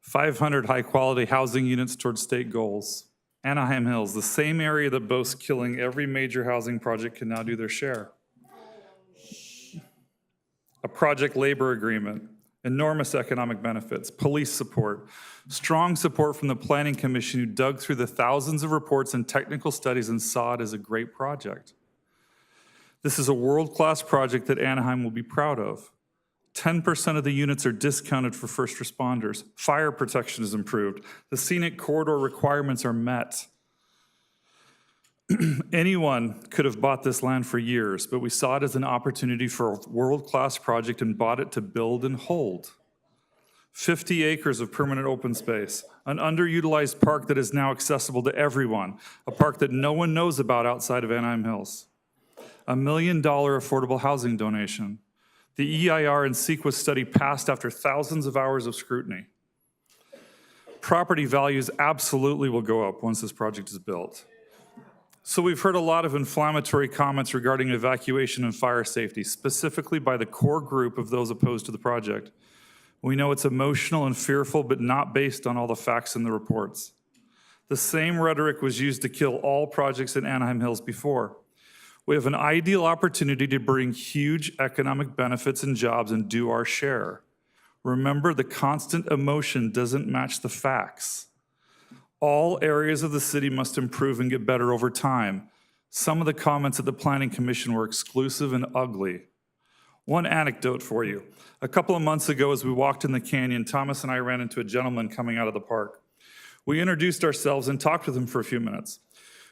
500 high-quality housing units towards state goals. Anaheim Hills, the same area that boasts killing every major housing project, can now do their share. A project labor agreement, enormous economic benefits, police support, strong support from the Planning Commission who dug through the thousands of reports and technical studies and saw it as a great project. This is a world-class project that Anaheim will be proud of. 10% of the units are discounted for first responders. Fire protection is improved. The scenic corridor requirements are met. Anyone could have bought this land for years, but we saw it as an opportunity for a world-class project and bought it to build and hold. 50 acres of permanent open space, an underutilized park that is now accessible to everyone, a park that no one knows about outside of Anaheim Hills. $1 million affordable housing donation. The EIR and CEQA study passed after thousands of hours of scrutiny. Property values absolutely will go up once this project is built. So we've heard a lot of inflammatory comments regarding evacuation and fire safety, specifically by the core group of those opposed to the project. We know it's emotional and fearful, but not based on all the facts in the reports. The same rhetoric was used to kill all projects in Anaheim Hills before. We have an ideal opportunity to bring huge economic benefits and jobs and do our share. Remember, the constant emotion doesn't match the facts. All areas of the city must improve and get better over time. Some of the comments at the Planning Commission were exclusive and ugly. One anecdote for you. A couple of months ago, as we walked in the canyon, Thomas and I ran into a gentleman coming out of the park. We introduced ourselves and talked with him for a few minutes.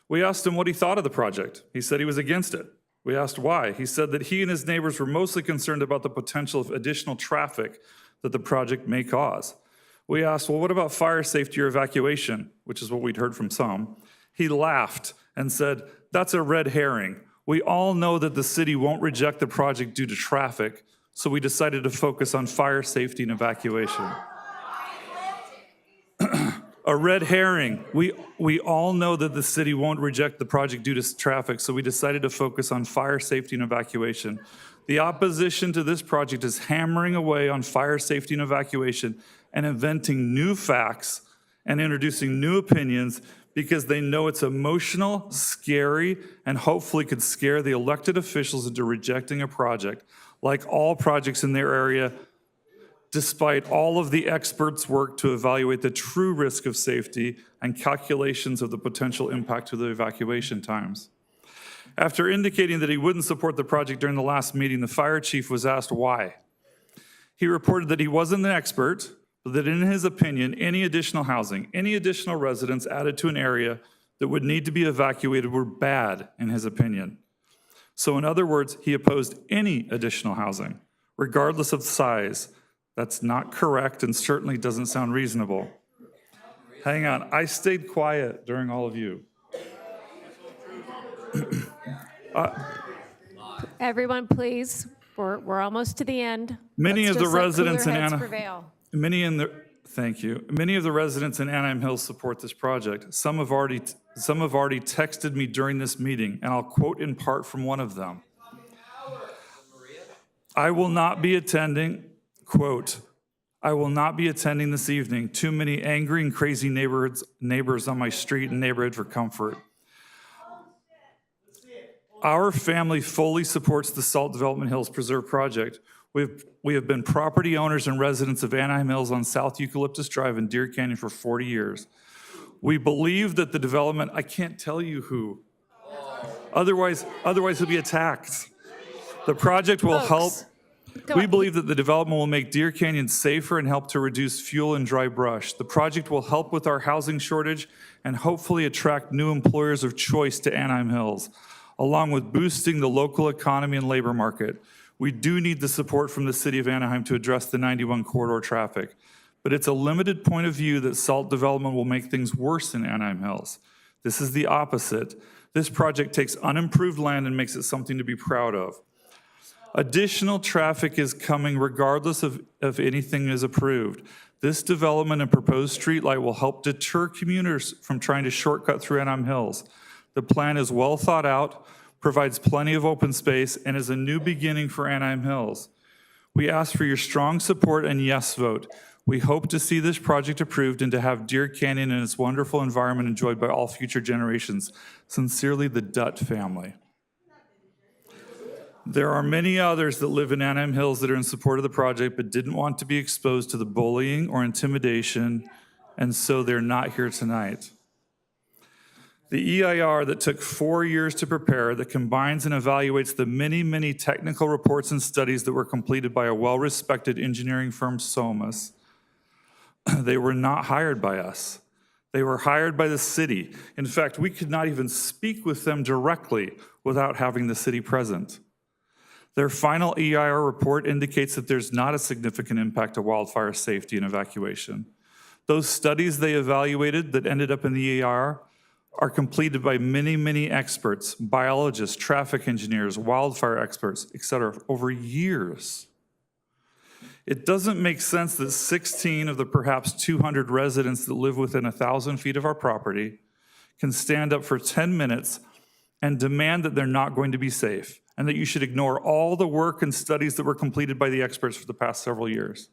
We asked him what he thought of the project. He said he was against it. We asked why. He said that he and his neighbors were mostly concerned about the potential of additional traffic that the project may cause. We asked, well, what about fire safety or evacuation, which is what we'd heard from some. He laughed and said, that's a red herring. We all know that the city won't reject the project due to traffic, so we decided to focus on fire safety and evacuation. A red herring. We all know that the city won't reject the project due to traffic, so we decided to focus on fire safety and evacuation. The opposition to this project is hammering away on fire safety and evacuation and inventing new facts and introducing new opinions because they know it's emotional, scary, and hopefully could scare the elected officials into rejecting a project. Like all projects in their area, despite all of the experts' work to evaluate the true risk of safety and calculations of the potential impact to the evacuation times. After indicating that he wouldn't support the project during the last meeting, the fire chief was asked why. He reported that he wasn't an expert, but that in his opinion, any additional housing, any additional residents added to an area that would need to be evacuated were bad in his opinion. So in other words, he opposed any additional housing, regardless of size. That's not correct and certainly doesn't sound reasonable. Hang on, I stayed quiet during all of you. Everyone, please, we're almost to the end. Many Let's of the just let residents in cooler heads Anaheim, prevail. thank you. Many of the residents in Anaheim Hills support this project. Some have already texted me during this meeting, and I'll quote in part from one of them. I will not be attending, quote, I will not be attending this evening. Too many angry and crazy neighbors on my street and neighborhood for comfort. Our family fully supports the Salt Development Hills Preserve project. We have been property owners and residents of Anaheim Hills on South Eucalyptus Drive in Deer Canyon for 40 years. We believe that the development, I can't tell you who, otherwise he'll be attacked. The project will help. We believe that the development will make Deer Canyon safer and help to reduce fuel and dry brush. The project will help with our housing shortage and hopefully attract new employers of choice to Anaheim Hills, along with boosting the local economy and labor market. We do need the support from the city of Anaheim to address the 91 corridor traffic, but it's a limited point of view that salt development will make things worse in Anaheim Hills. This is the opposite. This project takes unimproved land and makes it something to be proud of. Additional traffic is coming regardless of if anything is approved. This development and proposed streetlight will help deter commuters from trying to shortcut through Anaheim Hills. The plan is well thought out, provides plenty of open space, and is a new beginning for Anaheim Hills. We ask for your strong support and yes vote. We hope to see this project approved and to have Deer Canyon and its wonderful environment enjoyed by all future generations. Sincerely, the Dutt family. There are many others that live in Anaheim Hills that are in support of the project but didn't want to be exposed to the bullying or intimidation, and so they're not here tonight. The EIR that took 4 years to prepare, that combines and evaluates the many technical reports and studies that were completed by a well-respected engineering firm, Somas, they were not hired by us. They were hired by the city. In fact, we could not even speak with them directly without having the city present. Their final EIR report indicates that there's not a significant impact to wildfire safety and evacuation. Those studies they evaluated that ended up in the EIR are completed by many experts, biologists, traffic engineers, wildfire experts, et cetera, over years. It doesn't make sense that 16 of the perhaps 200 residents that live within 1,000 feet of our property can stand up for 10 minutes and demand that they're not going to be safe, and that you should ignore all the work and studies that were completed by the experts for the past several years.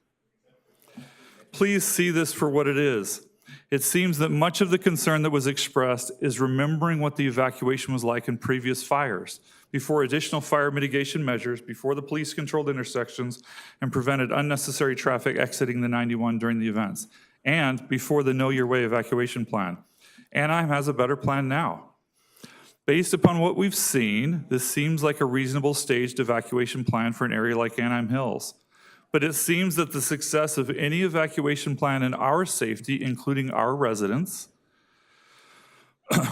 Please see this for what it is. It seems that much of the concern that was expressed is remembering what the evacuation was like in previous fires, before additional fire mitigation measures, before the police-controlled intersections and prevented unnecessary traffic exiting the 91 during the events, and before the Know Your Way evacuation plan. Anaheim has a better plan now. Based upon what we've seen, this seems like a reasonable staged evacuation plan for an area like Anaheim Hills. But it seems that the success of any evacuation plan and our safety, including our residents,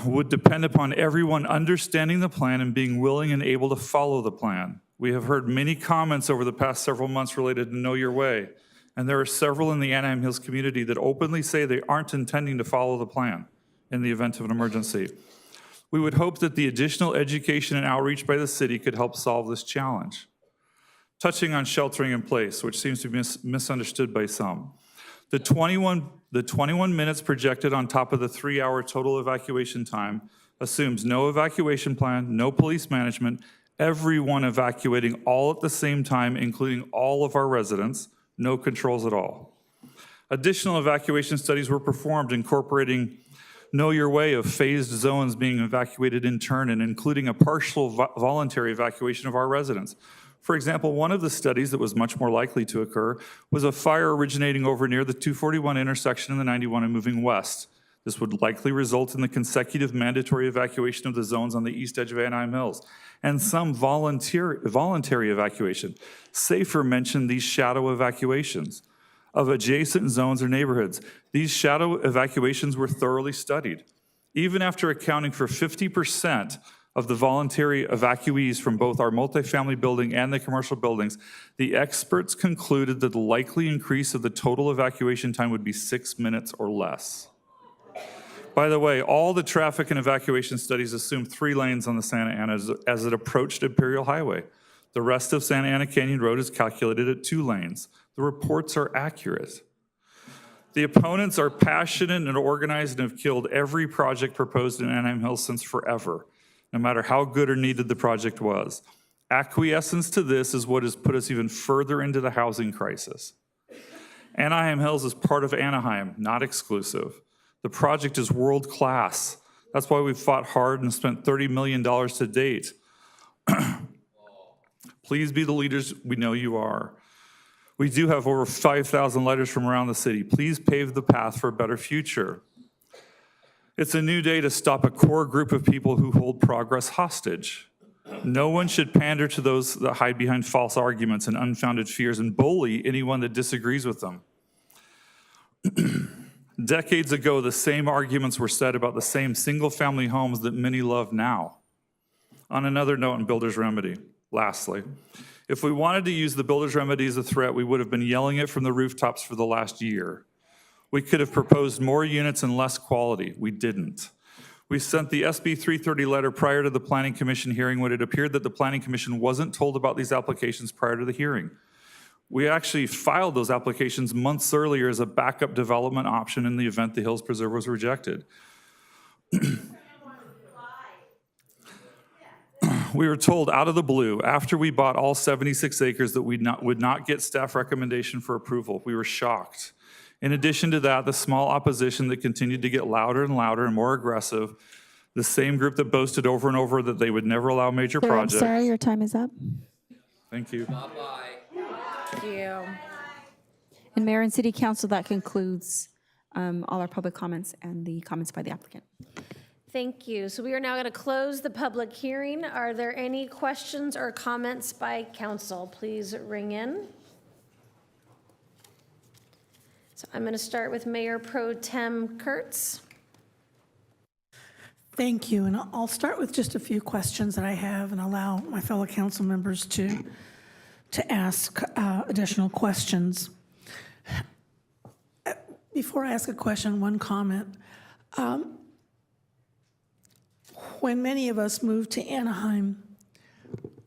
would depend upon everyone understanding the plan and being willing and able to follow the plan. We have heard many comments over the past several months related to Know Your Way, and there are several in the Anaheim Hills community that openly say they aren't intending to follow the plan in the event of an emergency. We would hope that the additional education and outreach by the city could help solve this challenge. Touching on sheltering in place, which seems to be misunderstood by some. The 21 minutes projected on top of the 3-hour total evacuation time assumes no evacuation plan, no police management, everyone evacuating all at the same time, including all of our residents, no controls at all. Additional evacuation studies were performed incorporating Know Your Way of phased zones being evacuated in turn and including a partial voluntary evacuation of our residents. For example, one of the studies that was much more likely to occur was a fire originating over near the 241 intersection in the 91 and moving west. This would likely result in the consecutive mandatory evacuation of the zones on the east edge of Anaheim Hills, and some voluntary evacuation. Safer mentioned these shadow evacuations of adjacent zones or neighborhoods. These shadow evacuations were thoroughly studied. Even after accounting for 50% of the voluntary evacuees from both our multifamily building and the commercial buildings, the experts concluded that the likely increase of the total evacuation time would be 6 minutes or less. By the way, all the traffic and evacuation studies assumed 3 lanes on the Santa Ana as it approached Imperial Highway. The rest of Santa Ana Canyon Road is calculated at 2 lanes. The reports are accurate. The opponents are passionate and organized and have killed every project proposed in Anaheim Hills since forever, no matter how good or needed the project was. Acquiescence to this is what has put us even further into the housing crisis. Anaheim Hills is part of Anaheim, not exclusive. The project is world-class. That's why we've fought hard and spent $30 million to date. Please be the leaders we know you are. We do have over 5,000 letters from around the city. Please pave the path for a better future. It's a new day to stop a core group of people who hold progress hostage. No one should pander to those that hide behind false arguments and unfounded fears and bully anyone that disagrees with them. Decades ago, the same arguments were said about the same single-family homes that many love now. On another note in Builder's Remedy, lastly, if we wanted to use the Builder's Remedy as a threat, we would have been yelling it from the rooftops for the last year. We could have proposed more units and less quality. We didn't. We sent the SB 330 letter prior to the Planning Commission hearing when it appeared that the Planning Commission wasn't told about these applications prior to the hearing. We actually filed those applications months earlier as a backup development option in the event the Hills Preserve was rejected. We were told out of the blue, after we bought all 76 acres, that we would not get staff recommendation for approval. We were shocked. In addition to that, the small opposition that continued to get louder and louder and more aggressive, the same group that boasted over and over that they would never allow major Sir, projects. I'm sorry, your time is up. Thank you. Thank you. And Mayor and City Council, that concludes all our public comments and the comments by the applicant. Thank you. So we are now going to close the public hearing. Are there any questions or comments by council? Please ring in. So I'm going to start with Mayor Pro Tem Kurtz. Thank you, and I'll start with just a few questions that I have and allow my fellow council members to ask additional questions. Before I ask a question, one comment. When many of us moved to Anaheim,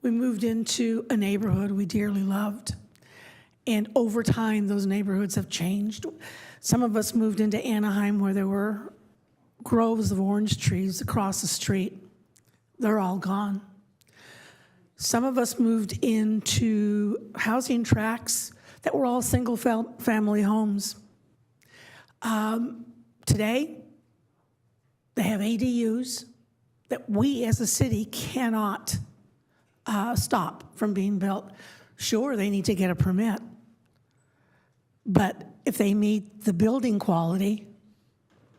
we moved into a neighborhood we dearly loved. And over time, those neighborhoods have changed. Some of us moved into Anaheim where there were groves of orange trees across the street. They're all gone. Some of us moved into housing tracts that were all single-family homes. Today, they have ADUs that we as a city cannot stop from being built. Sure, they need to get a permit, but if they meet the building quality,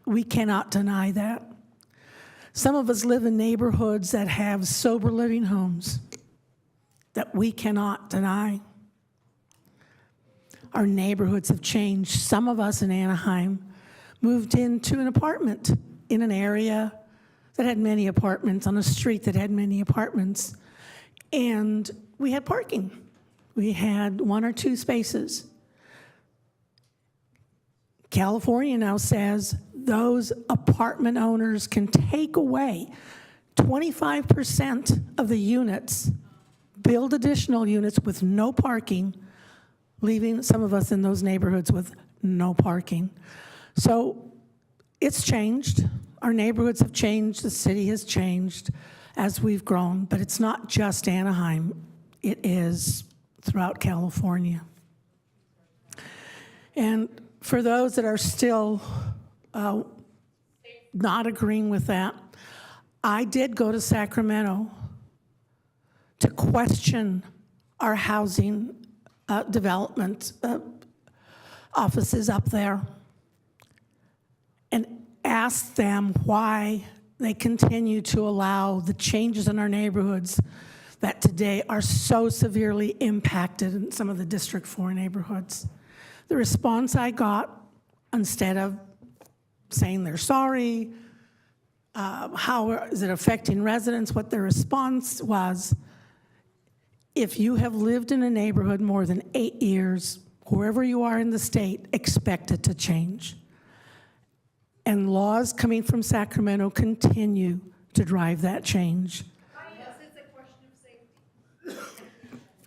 we cannot deny that. Some of us live in neighborhoods that have sober living homes that we cannot deny. Our neighborhoods have changed. Some of us in Anaheim moved into an apartment in an area that had many apartments, on a street that had many apartments, and we had parking. We had 1 or 2 spaces. California now says those apartment owners can take away 25% of the units, build additional units with no parking, leaving some of us in those neighborhoods with no parking. So it's changed. Our neighborhoods have changed. The city has changed as we've grown, but it's not just Anaheim. It is throughout California. And for those that are still not agreeing with that, I did go to Sacramento to question our housing development offices up there and ask them why they continue to allow the changes in our neighborhoods that today are so severely impacted in some of the District 4 neighborhoods. The response I got, instead of saying they're sorry, how is it affecting residents, what their response was, if you have lived in a neighborhood more than 8 years, wherever you are in the state, expect it to change. And laws coming from Sacramento continue to drive that change.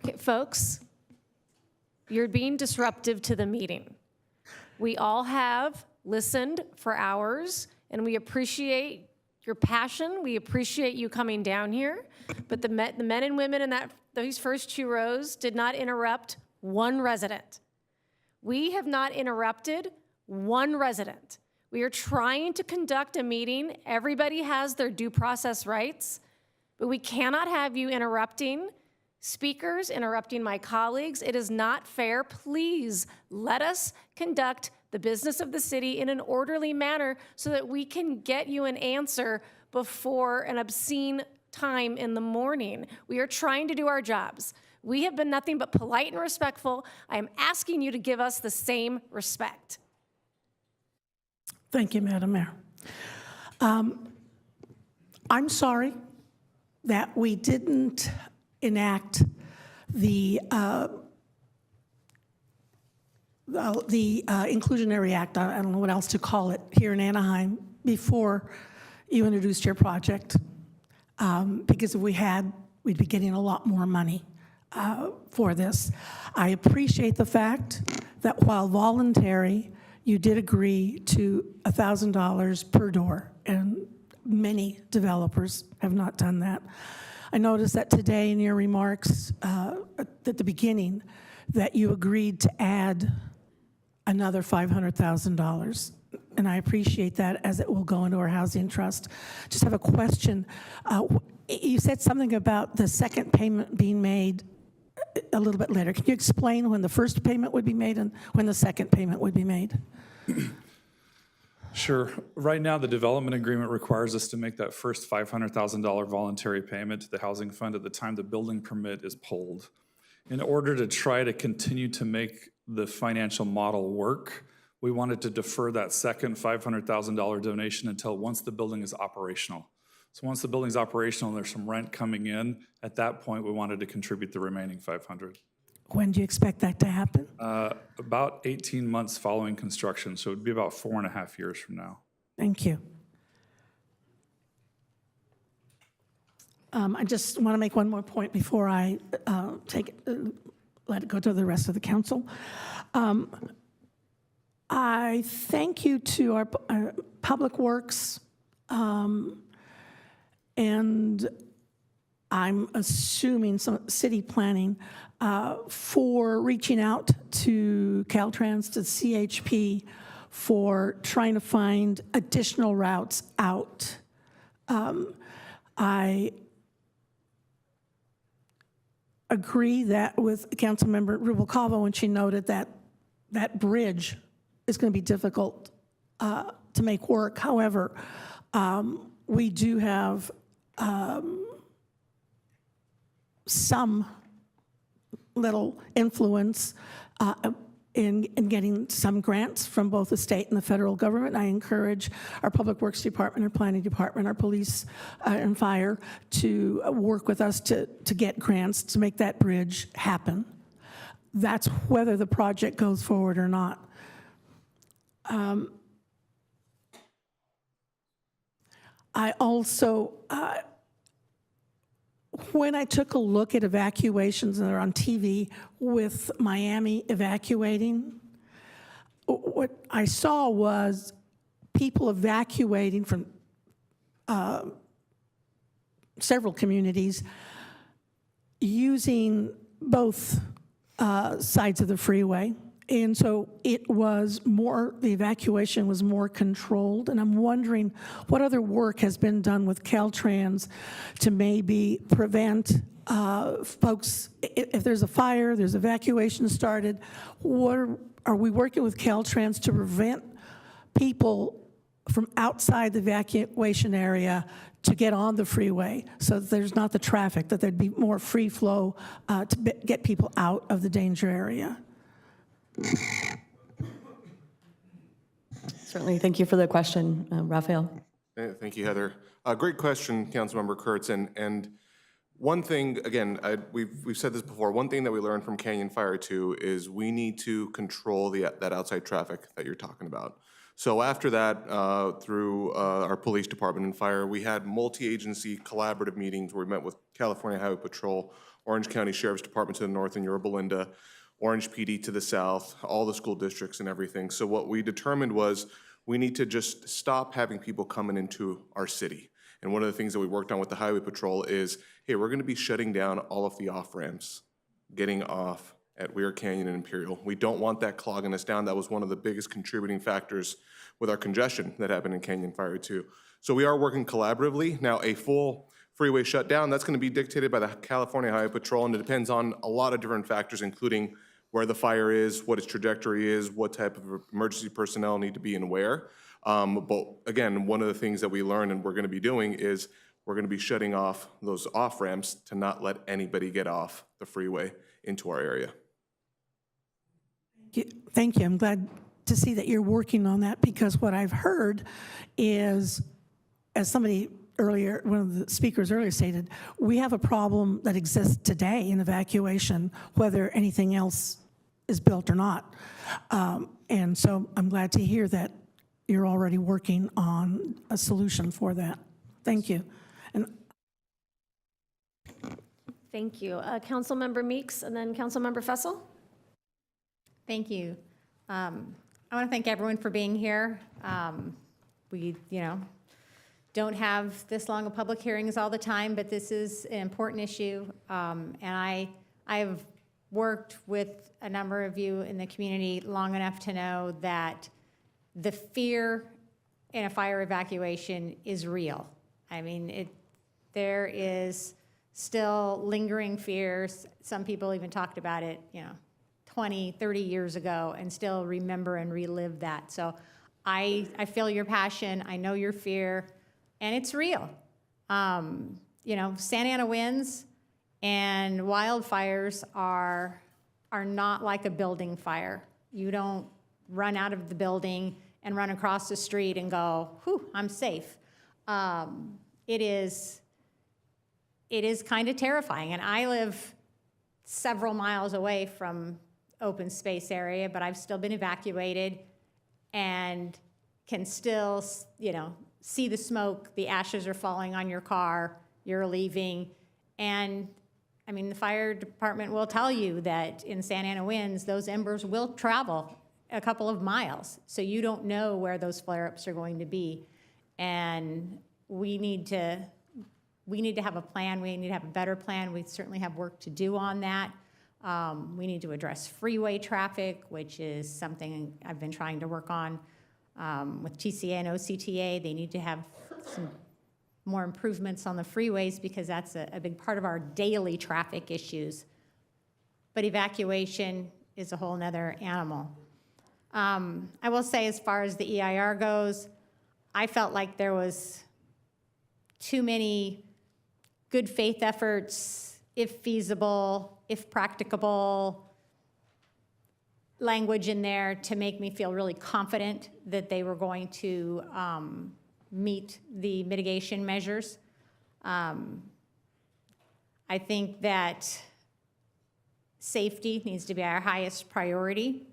Okay, folks, you're being disruptive to the meeting. We all have listened for hours, and we appreciate your passion. We appreciate you coming down here. But the men and women in those first 2 rows did not interrupt one resident. We have not interrupted one resident. We are trying to conduct a meeting. Everybody has their due process rights, but we cannot have you interrupting speakers, interrupting my colleagues. It is not fair. Please let us conduct the business of the city in an orderly manner so that we can get you an answer before an obscene time in the morning. We are trying to do our jobs. We have been nothing but polite and respectful. I am asking you to give us the same respect. Thank you, Madam Mayor. I'm sorry that we didn't enact the Inclusionary Act, I don't know what else to call it, here in Anaheim before you introduced your project. Because if we had, we'd be getting a lot more money for this. I appreciate the fact that while voluntary, you did agree to $1,000 per door, and many developers have not done that. I noticed that today in your remarks at the beginning that you agreed to add another $500,000, and I appreciate that as it will go into our housing trust. Just have a question. You said something about the second payment being made a little bit later. Can you explain when the first payment would be made and when the second payment would be made? Sure. Right now, the development agreement requires us to make that first $500,000 voluntary payment to the housing fund at the time the building permit is pulled. In order to try to continue to make the financial model work, we wanted to defer that second $500,000 donation until once the building is operational. So once the building's operational and there's some rent coming in, at that point, we wanted to contribute the remaining $500,000. When do you expect that to happen? About 18 months following construction, so it'd be about 4.5 years from now. Thank you. I just want to make one more point before I let it go to the rest of the council. I thank you to our Public Works, and I'm assuming some city planning, for reaching out to Caltrans, to CHP, for trying to find additional routes out. I agree that with Councilmember Rubalcava when she noted that that bridge is going to be difficult to make work. However, we do have some little influence in getting some grants from both the state and the federal government. I encourage our Public Works Department, our Planning Department, our police and fire to work with us to get grants to make that bridge happen. That's whether the project goes forward or not. I also, when I took a look at evacuations, and they're on TV, with Miami evacuating, what I saw was people evacuating from several communities using both sides of the freeway. And so it was more, the evacuation was more controlled. And I'm wondering what other work has been done with Caltrans to maybe prevent folks, if there's a fire, there's evacuation started, are we working with Caltrans to prevent people from outside the evacuation area to get on the freeway so that there's not the traffic, that there'd be more free flow to get people out of the danger area? Certainly. Thank you for the question, Raphael. Thank you, Heather. Great question, Councilmember Kurtz. And one thing, again, we've said this before, one thing that we learned from Canyon Fire 2 is we need to control that outside traffic that you're talking about. So after that, through our police department and fire, we had multi-agency collaborative meetings where we met with California Highway Patrol, Orange County Sheriff's Department to the north and Yorba Linda, Orange PD to the south, all the school districts and everything. So what we determined was we need to just stop having people coming into our city. And one of the things that we worked on with the Highway Patrol is, hey, we're gonna be shutting down all of the off-ramps, getting off at Weir Canyon and Imperial. We don't want that clogging us down. That was one of the biggest contributing factors with our congestion that happened in Canyon Fire 2. So we are working collaboratively. Now, a full freeway shutdown, that's gonna be dictated by the California Highway Patrol, and it depends on a lot of different factors, including where the fire is, what its trajectory is, what type of emergency personnel need to be and where. But again, one of the things that we learned and we're gonna be doing is we're gonna be shutting off those off-ramps to not let anybody get off the freeway into our area. Thank you. I'm glad to see that you're working on that, because what I've heard is, as somebody earlier, one of the speakers earlier stated, we have a problem that exists today in evacuation, whether anything else is built or not. And so I'm glad to hear that you're already working on a solution for that. Thank you. And Thank you. Councilmember Meeks and then Councilmember Fessel. Thank you. I want to thank everyone for being here. We, don't have this long of public hearings all the time, but this is an important issue. And I have worked with a number of you in the community long enough to know that the fear in a fire evacuation is real. I mean, there is still lingering fears. Some people even talked about it, 20, 30 years ago, and still remember and relive that. So I feel your passion, I know your fear, and it's real. Santa Ana winds and wildfires are not like a building fire. You don't run out of the building and run across the street and go, whew, I'm safe. It is kind of terrifying. And I live several miles away from open space area, but I've still been evacuated and can still, see the smoke, the ashes are falling on your car, you're leaving. And I mean, the fire department will tell you that in Santa Ana winds, those embers will travel a couple of miles. So you don't know where those flare-ups are going to be. And we need to have a plan. We need to have a better plan. We certainly have work to do on that. We need to address freeway traffic, which is something I've been trying to work on with TCA and OCTA. They need to have some more improvements on the freeways because that's a big part of our daily traffic issues. But evacuation is a whole nother animal. I will say, as far as the EIR goes, I felt like there was too many good faith efforts, if feasible, if practicable, language in there to make me feel really confident that they were going to meet the mitigation measures. I think that safety needs to be our highest priority.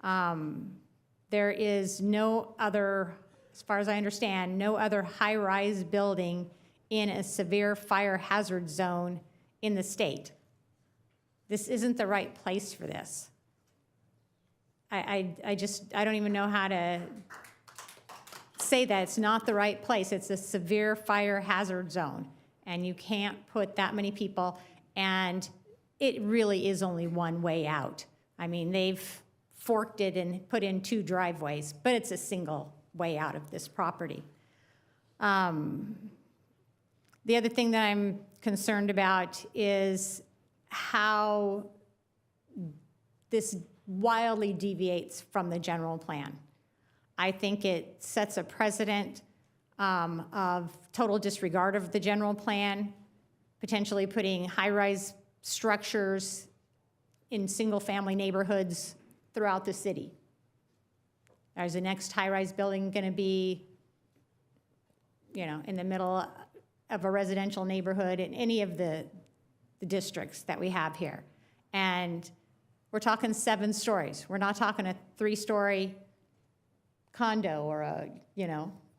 There is no other, as far as I understand, no other high-rise building in a severe fire hazard zone in the state. This isn't the right place for this. I don't even know how to say that. It's not the right place. It's a severe fire hazard zone, and you can't put that many people, and it really is only one way out. I mean, they've forked it and put in 2 driveways, but it's a single way out of this property. The other thing that I'm concerned about is how this wildly deviates from the general plan. I think it sets a precedent of total disregard of the general plan, potentially putting high-rise structures in single-family neighborhoods throughout the city. Is the next high-rise building going to be, in the middle of a residential neighborhood in any of the districts that we have here? And we're talking 7 stories. We're not talking a 3-story condo or a,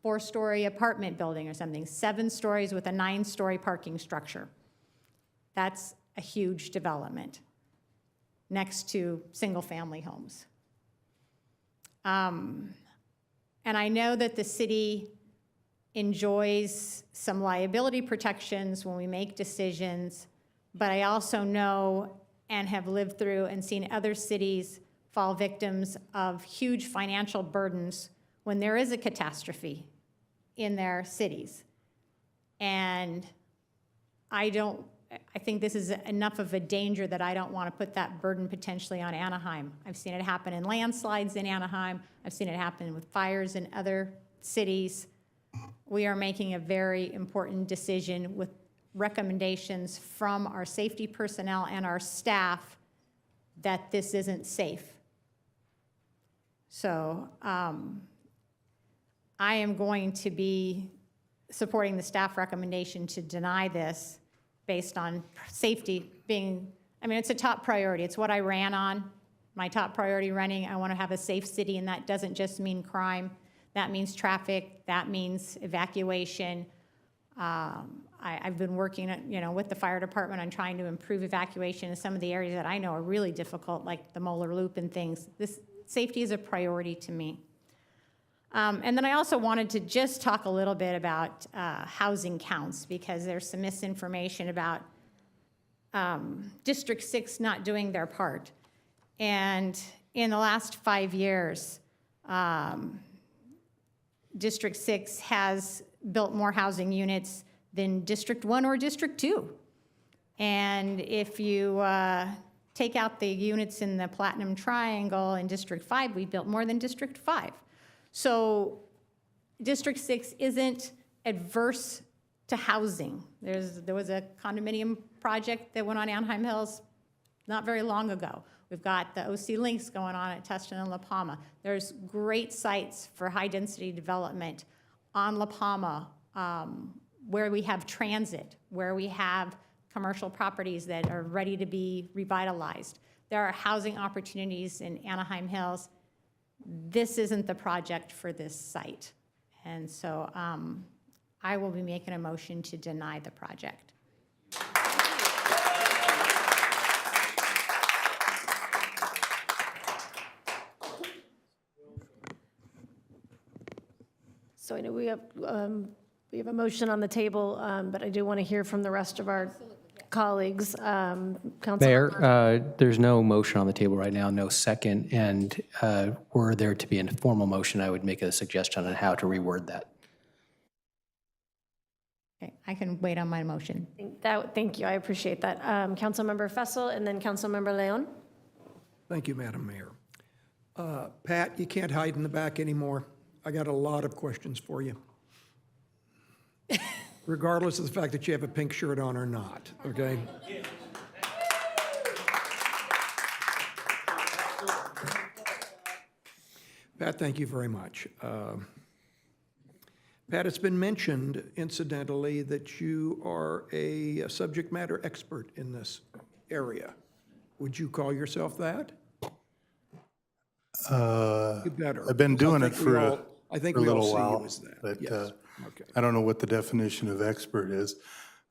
4-story apartment building or something. 7 stories with a 9-story parking structure. That's a huge development next to single-family homes. And I know that the city enjoys some liability protections when we make decisions, but I also know and have lived through and seen other cities fall victims of huge financial burdens when there is a catastrophe in their cities. And I think this is enough of a danger that I don't want to put that burden potentially on Anaheim. I've seen it happen in landslides in Anaheim. I've seen it happen with fires in other cities. We are making a very important decision with recommendations from our safety personnel and our staff that this isn't safe. So I am going to be supporting the staff recommendation to deny this based on safety being, it's a top priority. It's what I ran on, my top priority running. I want to have a safe city, and that doesn't just mean crime. That means traffic. That means evacuation. I've been working, with the fire department on trying to improve evacuation in some of the areas that I know are really difficult, like the Moeller Loop and things. This safety is a priority to me. And then I also wanted to just talk a little bit about housing counts, because there's some misinformation about District 6 not doing their part. And in the last 5 years, District 6 has built more housing units than District 1 or District 2. And if you take out the units in the Platinum Triangle in District 5, we built more than District 5. So District 6 isn't adverse to housing. There was a condominium project that went on Anaheim Hills not very long ago. We've got the OC Links going on at Tustin and La Palma. There's great sites for high-density development on La Palma, where we have transit, where we have commercial properties that are ready to be revitalized. There are housing opportunities in Anaheim Hills. This isn't the project for this site. And so I will be making a motion to deny the project. So I know we have a motion on the table, but I do want to hear from the rest of our colleagues. Mayor, there's no motion on the table right now, no second, and were there to be a formal motion, I would make a suggestion on how to reword that. Okay, I can wait on my motion. Thank you, I appreciate that. Councilmember Fessel and then Councilmember Leon. Thank you, Madam Mayor. Pat, you can't hide in the back anymore. I got a lot of questions for you. Regardless of the fact that you have a pink shirt on or not, okay? Pat, thank you very much. Pat, it's been mentioned, incidentally, that you are a subject matter expert in this area. Would you call yourself that? You better. I've been doing it for a little while, but Yes. Okay. I don't know what the definition of expert is.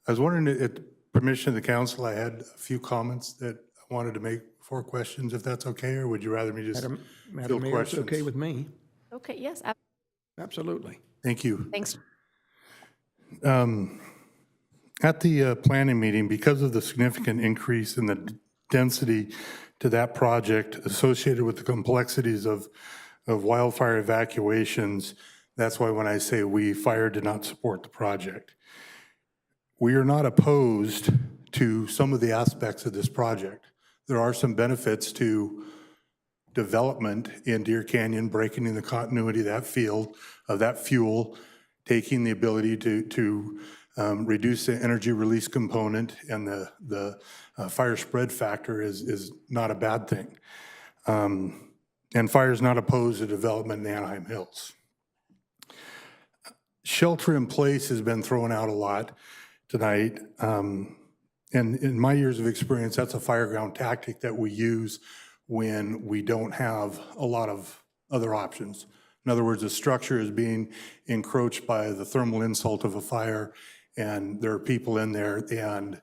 I was wondering, at permission of the council, I had a few comments that I wanted to make, 4 questions, if that's okay, or would you rather me just Madam field Mayor, it's questions? okay with me. Okay, yes. Absolutely. Thank you. Thanks. At the planning meeting, because of the significant increase in the density to that project associated with the complexities of wildfire evacuations, that's why when I say we, fire did not support the project. we are not opposed to some of the aspects of this project. There are some benefits to development in Deer Canyon, breaking in the continuity of that field, of that fuel, taking the ability to reduce the energy release component, and the fire spread factor is not a bad thing. And fire is not opposed to development in the Anaheim Hills. Shelter in place has been thrown out a lot tonight. And in my years of experience, that's a fireground tactic that we use when we don't have a lot of other options. In other words, the structure is being encroached by the thermal insult of a fire, and there are people in there, and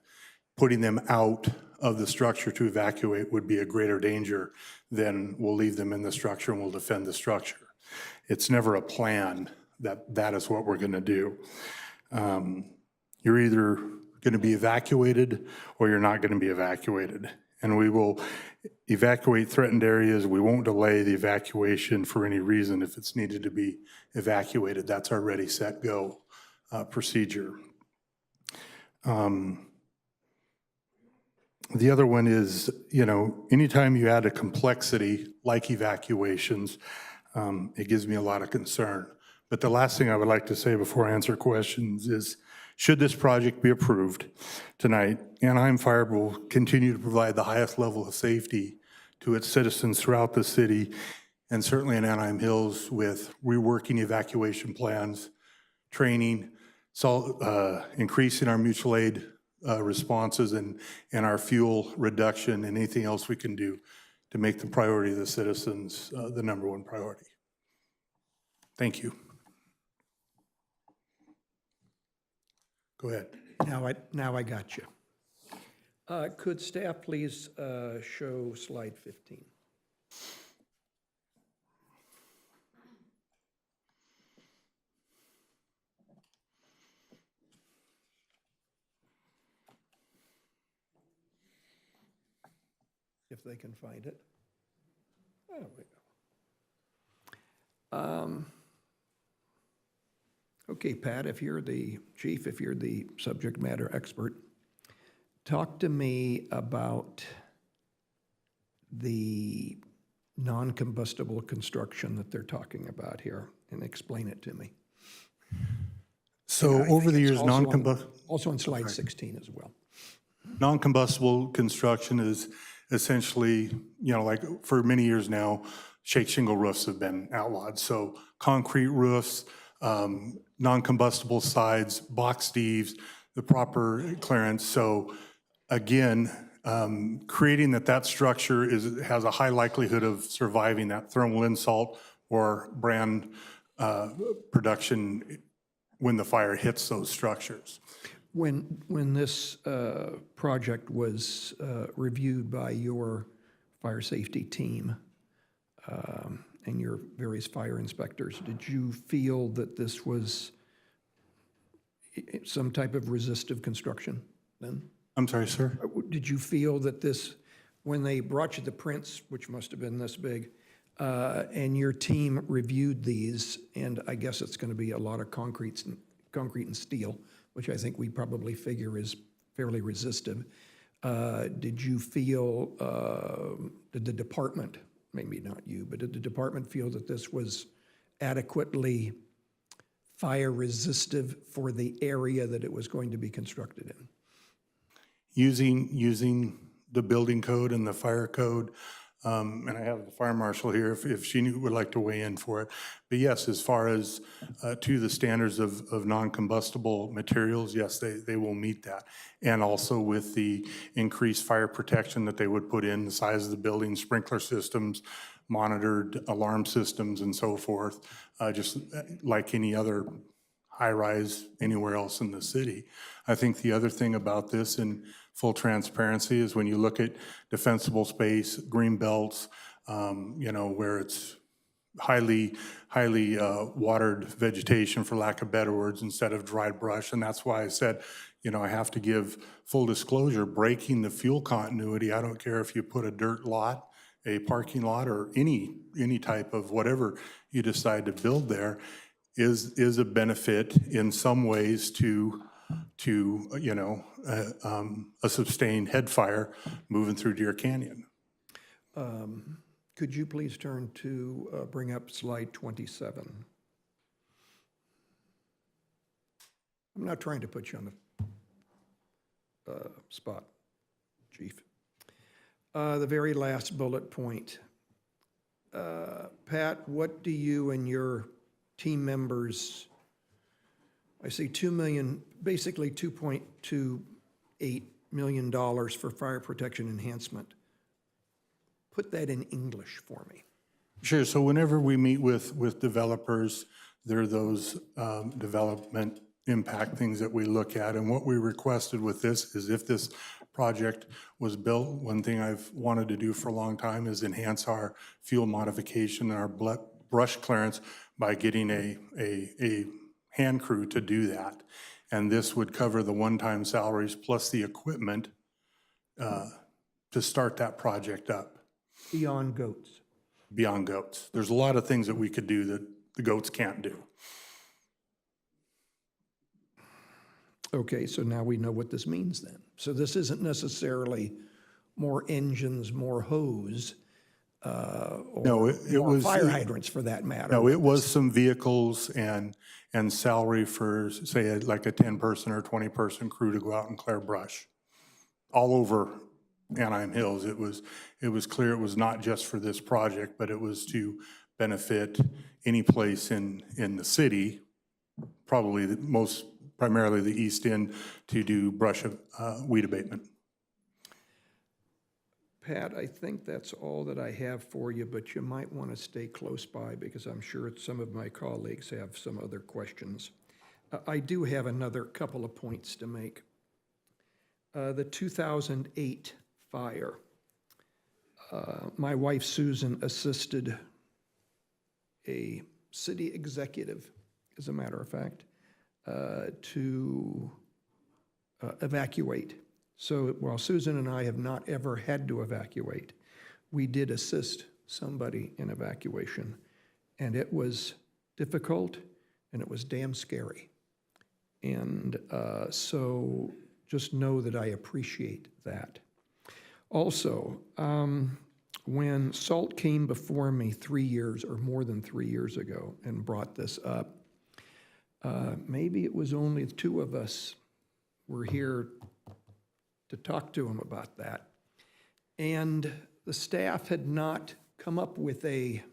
putting them out of the structure to evacuate would be a greater danger than we'll leave them in the structure and we'll defend the structure. It's never a plan that is what we're going to do. You're either going to be evacuated or you're not going to be evacuated. And we will evacuate threatened areas. We won't delay the evacuation for any reason if it's needed to be evacuated. That's our ready, set, go procedure. The other one is, anytime you add a complexity like evacuations, it gives me a lot of concern. But the last thing I would like to say before I answer questions is, should this project be approved tonight, Anaheim Fire will continue to provide the highest level of safety to its citizens throughout the city, and certainly in Anaheim Hills, with reworking evacuation plans, training, increasing our mutual aid responses, and our fuel reduction, and anything else we can do to make the priority of the citizens the #1 priority. Thank you. Go ahead. Now I got you. Could staff please show slide 15? If they can find it. Oh, wait. Okay, Pat, if you're the chief, if you're the subject matter expert, talk to me about the non-combustible construction that they're talking about here and explain it to me. So over the years, also on slide 16 as well. Non-combustible construction is essentially, like for many years now, shake shingle roofs have been outlawed. So concrete roofs, non-combustible sides, box eaves, the proper clearance. So again, creating that structure has a high likelihood of surviving that thermal insult or brand production when the fire hits those structures. When this project was reviewed by your fire safety team and your various fire inspectors, did you feel that this was some type of resistive construction then? I'm sorry, sir? Did you feel that this, when they brought you the prints, which must have been this big, and your team reviewed these, and I guess it's going to be a lot of concrete and steel, which I think we probably figure is fairly resistive. Did you feel, did the department, maybe not you, but did the department feel that this was adequately fire resistive for the area that it was going to be constructed in? Using the building code and the fire code, and I have the fire marshal here if she would like to weigh in for it. But yes, as far as to the standards of non-combustible materials, yes, they will meet that. And also with the increased fire protection that they would put in, the size of the building, sprinkler systems, monitored alarm systems, and so forth, just like any other high-rise anywhere else in the city. I think the other thing about this, in full transparency, is when you look at defensible space, green belts, where it's highly watered vegetation, for lack of better words, instead of dry brush. And that's why I said, I have to give full disclosure, breaking the fuel continuity. I don't care if you put a dirt lot, a parking lot, or any type of whatever you decide to build there, is a benefit in some ways to to, a sustained head fire moving through Deer Canyon. Could you please turn to, bring up slide 27? I'm not trying to put you on the spot, Chief. The very last bullet point. Pat, what do you and your team members, I see basically $2.28 million for fire protection enhancement. Put that in English for me. Sure, so whenever we meet with developers, there are those development impact things that we look at, and what we requested with this is if this project was built, one thing I've wanted to do for a long time is enhance our fuel modification and our brush clearance by getting a hand crew to do that. And this would cover the one-time salaries plus the equipment to start that project up. Beyond goats. Beyond goats. There's a lot of things that we could do that the goats can't do. Okay, so now we know what this means then. So this isn't necessarily more engines, more hose, or No, it more was fire hydrants for that matter. No, it was some vehicles and salary for, say, like a 10-person or 20-person crew to go out and clear brush all over Anaheim Hills. It was clear it was not just for this project, but it was to benefit any place in the city, probably primarily the east end, to do brush weed abatement. Pat, I think that's all that I have for you, but you might want to stay close by because I'm sure some of my colleagues have some other questions. I do have another couple of points to make. The 2008 fire. My wife Susan assisted a city executive, as a matter of fact, to evacuate. So while Susan and I have not ever had to evacuate, we did assist somebody in evacuation. And it was difficult and it was damn scary. And so just know that I appreciate that. Also, when SALT came before me 3 years or more than 3 years ago and brought this up, maybe it was only the two of us were here to talk to him about that. And the staff had not come up with I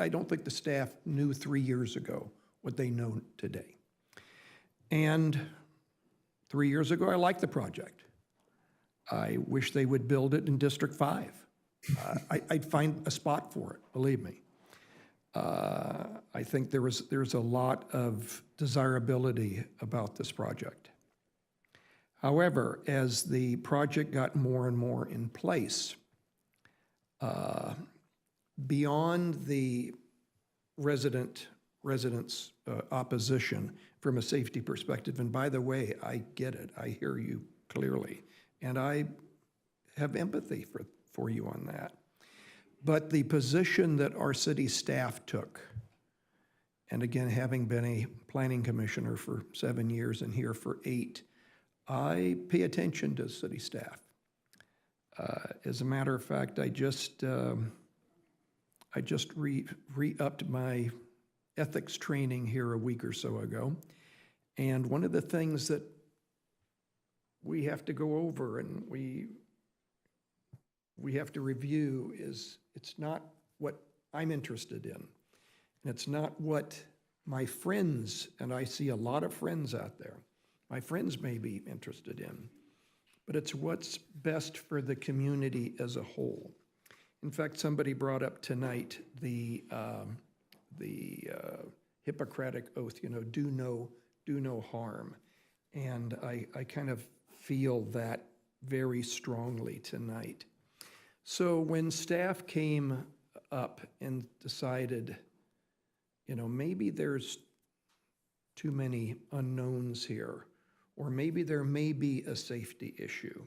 don't think the staff knew 3 years ago what they know today. And 3 years ago, I liked the project. I wish they would build it in District 5. I'd find a spot for it, believe me. I think there's a lot of desirability about this project. However, as the project got more and more in place, beyond the residents' opposition from a safety perspective, and by the way, I get it, I hear you clearly, and I have empathy for you on that. But the position that our city staff took, and again, having been a planning commissioner for 7 years and here for 8, I pay attention to city staff. As a matter of fact, I just re-upped my ethics training here a week or so ago. And one of the things that we have to go over and we have to review is it's not what I'm interested in. And it's not what my friends, and I see a lot of friends out there, my friends may be interested in, but it's what's best for the community as a whole. In fact, somebody brought up tonight the Hippocratic oath, do no harm. And I kind of feel that very strongly tonight. So when staff came up and decided, maybe there's too many unknowns here, or maybe there may be a safety issue,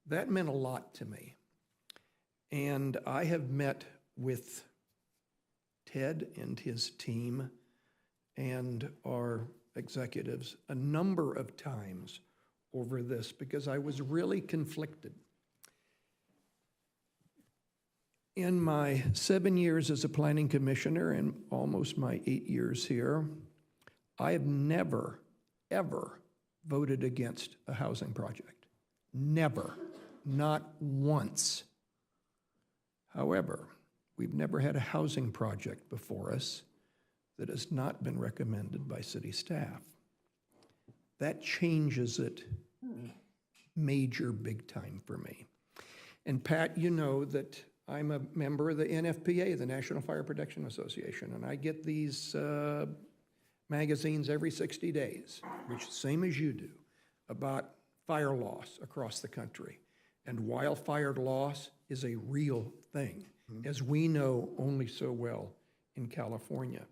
that meant a lot to me. And I have met with Ted and his team and our executives a number of times over this because I was really conflicted. In my 7 years as a planning commissioner and almost my 8 years here, I have never, ever voted against a housing project. Never, not once. However, we've never had a housing project before us that has not been recommended by city staff. That changes it major big time for me. And Pat, you know that I'm a member of the NFPA, the National Fire Protection Association, and I get these magazines every 60 days, which same as you do, about fire loss across the country. And wildfire loss is a real thing, as we know only so well in California.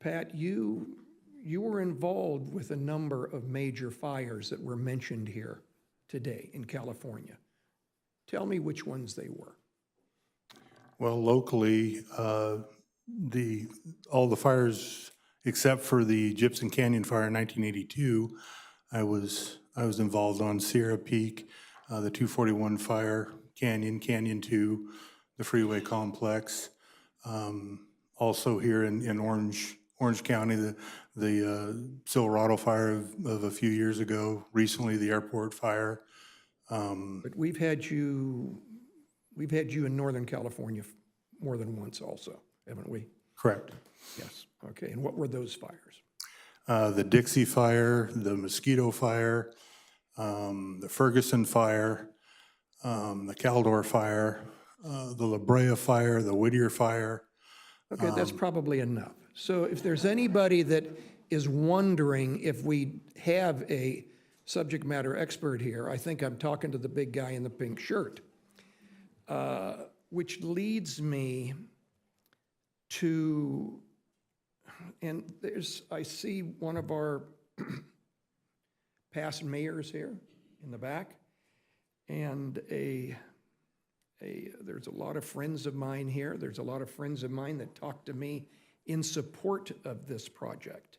Pat, you were involved with a number of major fires that were mentioned here today in California. Tell me which ones they were. Well, locally, all the fires except for the Gypsum Canyon fire in 1982, I was involved on Sierra Peak, the 241 fire, Canyon 2, the Freeway Complex. Also here in Orange County, the Silverado fire of a few years ago. Recently, the airport fire. But we've had you in Northern California more than once also, haven't we? Correct. Yes. Okay. And what were those fires? The Dixie fire, the Mosquito fire, the Ferguson fire, the Caldor fire, the La Brea fire, the Whittier fire. Okay, that's probably enough. So if there's anybody that is wondering if we have a subject matter expert here, I think I'm talking to the big guy in the pink shirt, which leads me to, and I see one of our past mayors here in the back, and there's a lot of friends of mine here. There's a lot of friends of mine that talk to me in support of this project.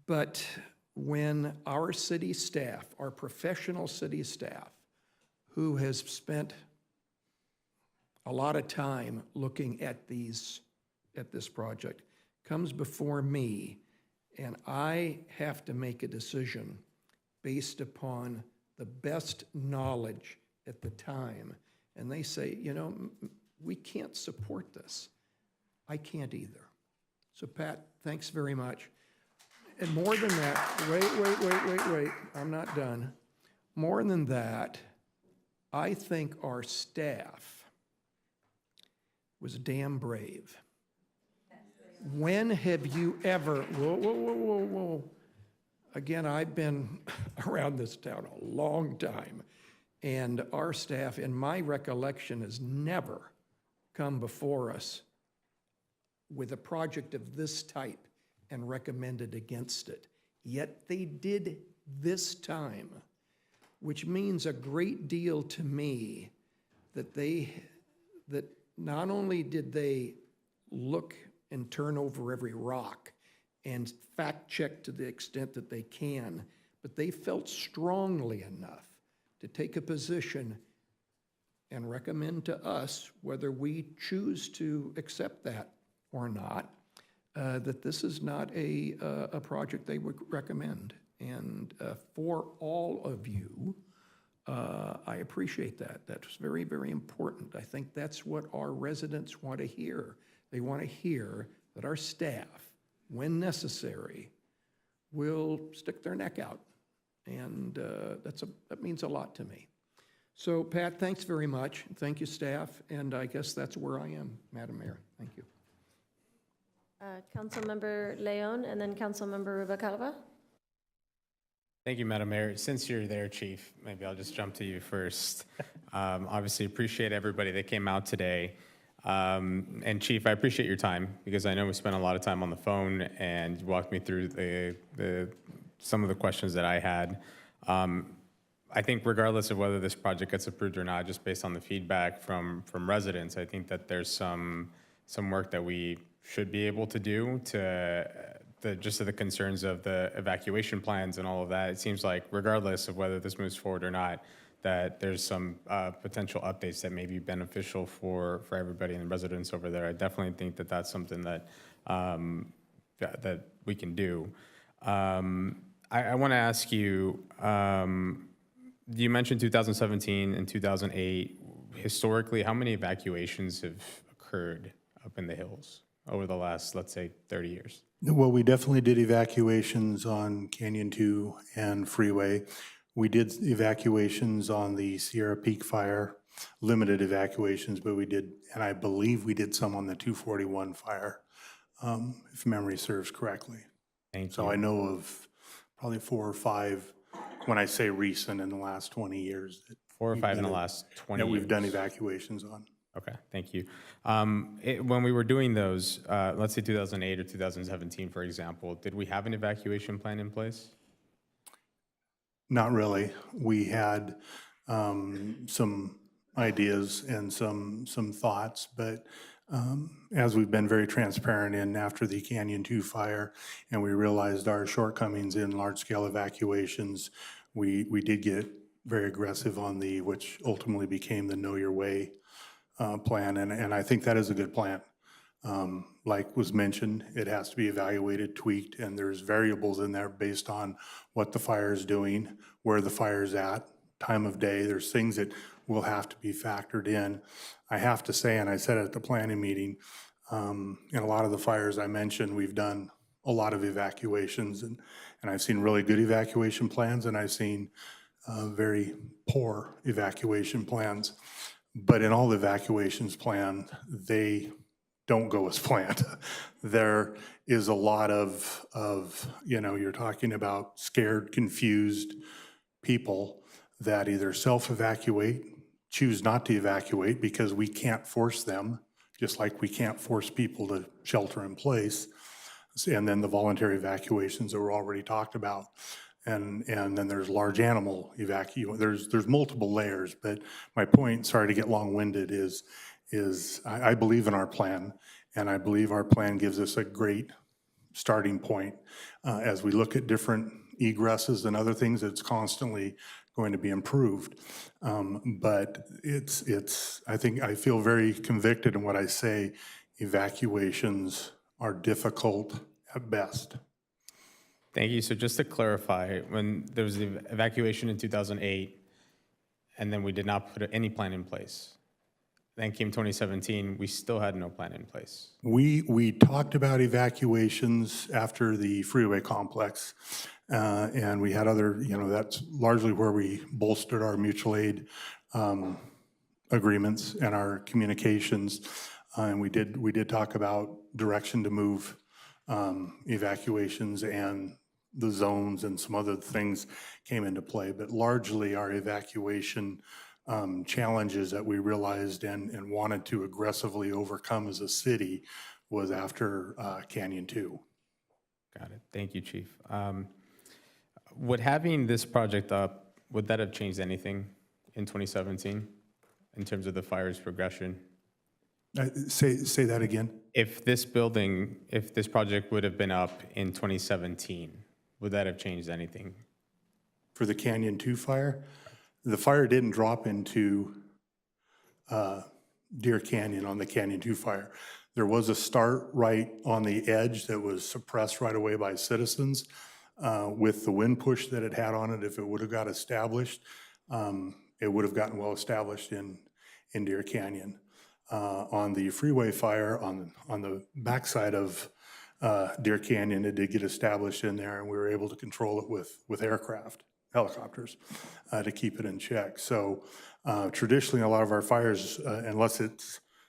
But when our city staff, our professional city staff, who has spent a lot of time looking at this project, comes before me, and I have to make a decision based upon the best knowledge at the time, and they say, you know, we can't support this. I can't either. So Pat, thanks very much. And more than that, wait, I'm not done. More than that, I think our staff was damn brave. When have you ever, whoa. Again, I've been around this town a long time, and our staff, in my recollection, has never come before us with a project of this type and recommended against it. Yet they did this time, which means a great deal to me that not only did they look and turn over every rock and fact check to the extent that they can, but they felt strongly enough to take a position and recommend to us, whether we choose to accept that or not, that this is not a project they would recommend. And for all of you, I appreciate that. That's very, very important. I think that's what our residents want to hear. They want to hear that our staff, when necessary, will stick their neck out. And that means a lot to me. So Pat, thanks very much. Thank you, staff. And I guess that's where I am, Madam Mayor. Thank you. Councilmember Leon and then Councilmember Rubalcaba. Thank you, Madam Mayor. Since you're there, Chief, maybe I'll just jump to you first. Obviously, appreciate everybody that came out today. And Chief, I appreciate your time because I know we spent a lot of time on the phone and you walked me through some of the questions that I had. I think regardless of whether this project gets approved or not, just based on the feedback from residents, I think that there's some some work that we should be able to do to just to the concerns of the evacuation plans and all of that. It seems like regardless of whether this moves forward or not, that there's some potential updates that may be beneficial for everybody and the residents over there. I definitely think that that's something that that we can do. I want to ask you, you mentioned 2017 and 2008. Historically, how many evacuations have occurred up in the hills over the last, let's say, 30 years? Well, we definitely did evacuations on Canyon 2 and Freeway. We did evacuations on the Sierra Peak fire, limited evacuations, but we did, and I believe we did some on the 241 fire, if memory serves correctly. Thank you. So I know of probably 4 or 5, when I say recent, in the last 20 years. 4 or 5 in the last 20 years. That we've done evacuations on. Okay, thank you. When we were doing those, let's say 2008 or 2017, for example, did we have an evacuation plan in place? Not really. We had some ideas and some thoughts, but as we've been very transparent in after the Canyon 2 fire, and we realized our shortcomings in large-scale evacuations, we did get very aggressive on which ultimately became the Know Your Way plan, and I think that is a good plan. Like was mentioned, it has to be evaluated, tweaked, and there's variables in there based on what the fire is doing, where the fire's at, time of day. There's things that will have to be factored in. I have to say, and I said it at the planning meeting, in a lot of the fires I mentioned, we've done a lot of evacuations, and I've seen really good evacuation plans, and I've seen very poor evacuation plans. But in all the evacuations planned, they don't go as planned. There is a lot of, you're talking about scared, confused people that either self-evacuate, choose not to evacuate because we can't force them, just like we can't force people to shelter in place. And then the voluntary evacuations that were already talked about. And then there's large animal there's multiple layers, but my point, sorry to get long-winded, is I believe in our plan, and I believe our plan gives us a great starting point. As we look at different egresses and other things, it's constantly going to be improved. But I feel very convicted in what I say. Evacuations are difficult at best. Thank you. So just to clarify, when there was the evacuation in 2008, and then we did not put any plan in place, then came 2017, we still had no plan in place. We talked about evacuations after the freeway complex, and we had other, that's largely where we bolstered our mutual aid agreements and our communications. And we did talk about direction to move evacuations, and the zones and some other things came into play. But largely our evacuation challenges that we realized and wanted to aggressively overcome as a city was after Canyon 2. Got it. Thank you, Chief. Would having this project up, would that have changed anything in 2017 in terms of the fire's progression? Say that again. If this project would have been up in 2017, would that have changed anything? For the Canyon 2 fire? The fire didn't drop into Deer Canyon on the Canyon 2 fire. There was a start right on the edge that was suppressed right away by citizens with the wind push that it had on it. If it would have got established, it would have gotten well established in Deer Canyon. On the freeway fire on the backside of Deer Canyon, it did get established in there, and we were able to control it with helicopters, to keep it in check. So traditionally, a lot of our fires, unless it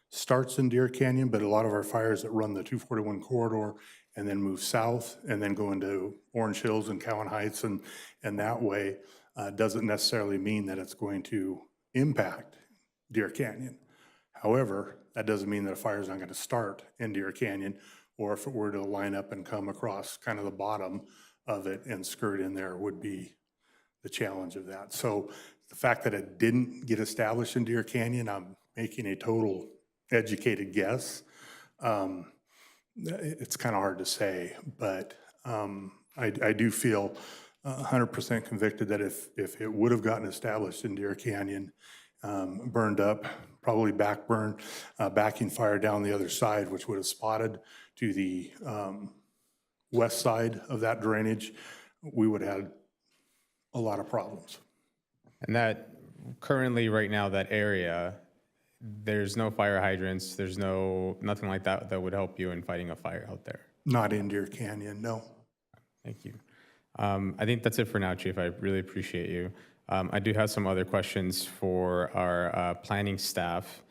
starts in Deer Canyon, but a lot of our fires that run the 241 corridor and then move south and then go into Orange Hills and Cowan Heights and that way, doesn't necessarily mean that it's going to impact Deer Canyon. However, that doesn't mean that a fire is not going to start in Deer Canyon, or if it were to line up and come across kind of the bottom of it and skirt in there would be the challenge of that. So the fact that it didn't get established in Deer Canyon, I'm making a total educated guess, It's kind of hard to say, but I do feel 100% convicted that if it would have gotten established in Deer Canyon, burned up, probably backing fire down the other side, which would have spotted to the west side of that drainage, we would have had a lot of problems. And that, currently, right now, that area, there's no fire hydrants, there's nothing like that that would help you in fighting a fire out there? Not in Deer Canyon, no. Thank you. I think that's it for now, Chief. I really appreciate you. I do have some other questions for our planning staff.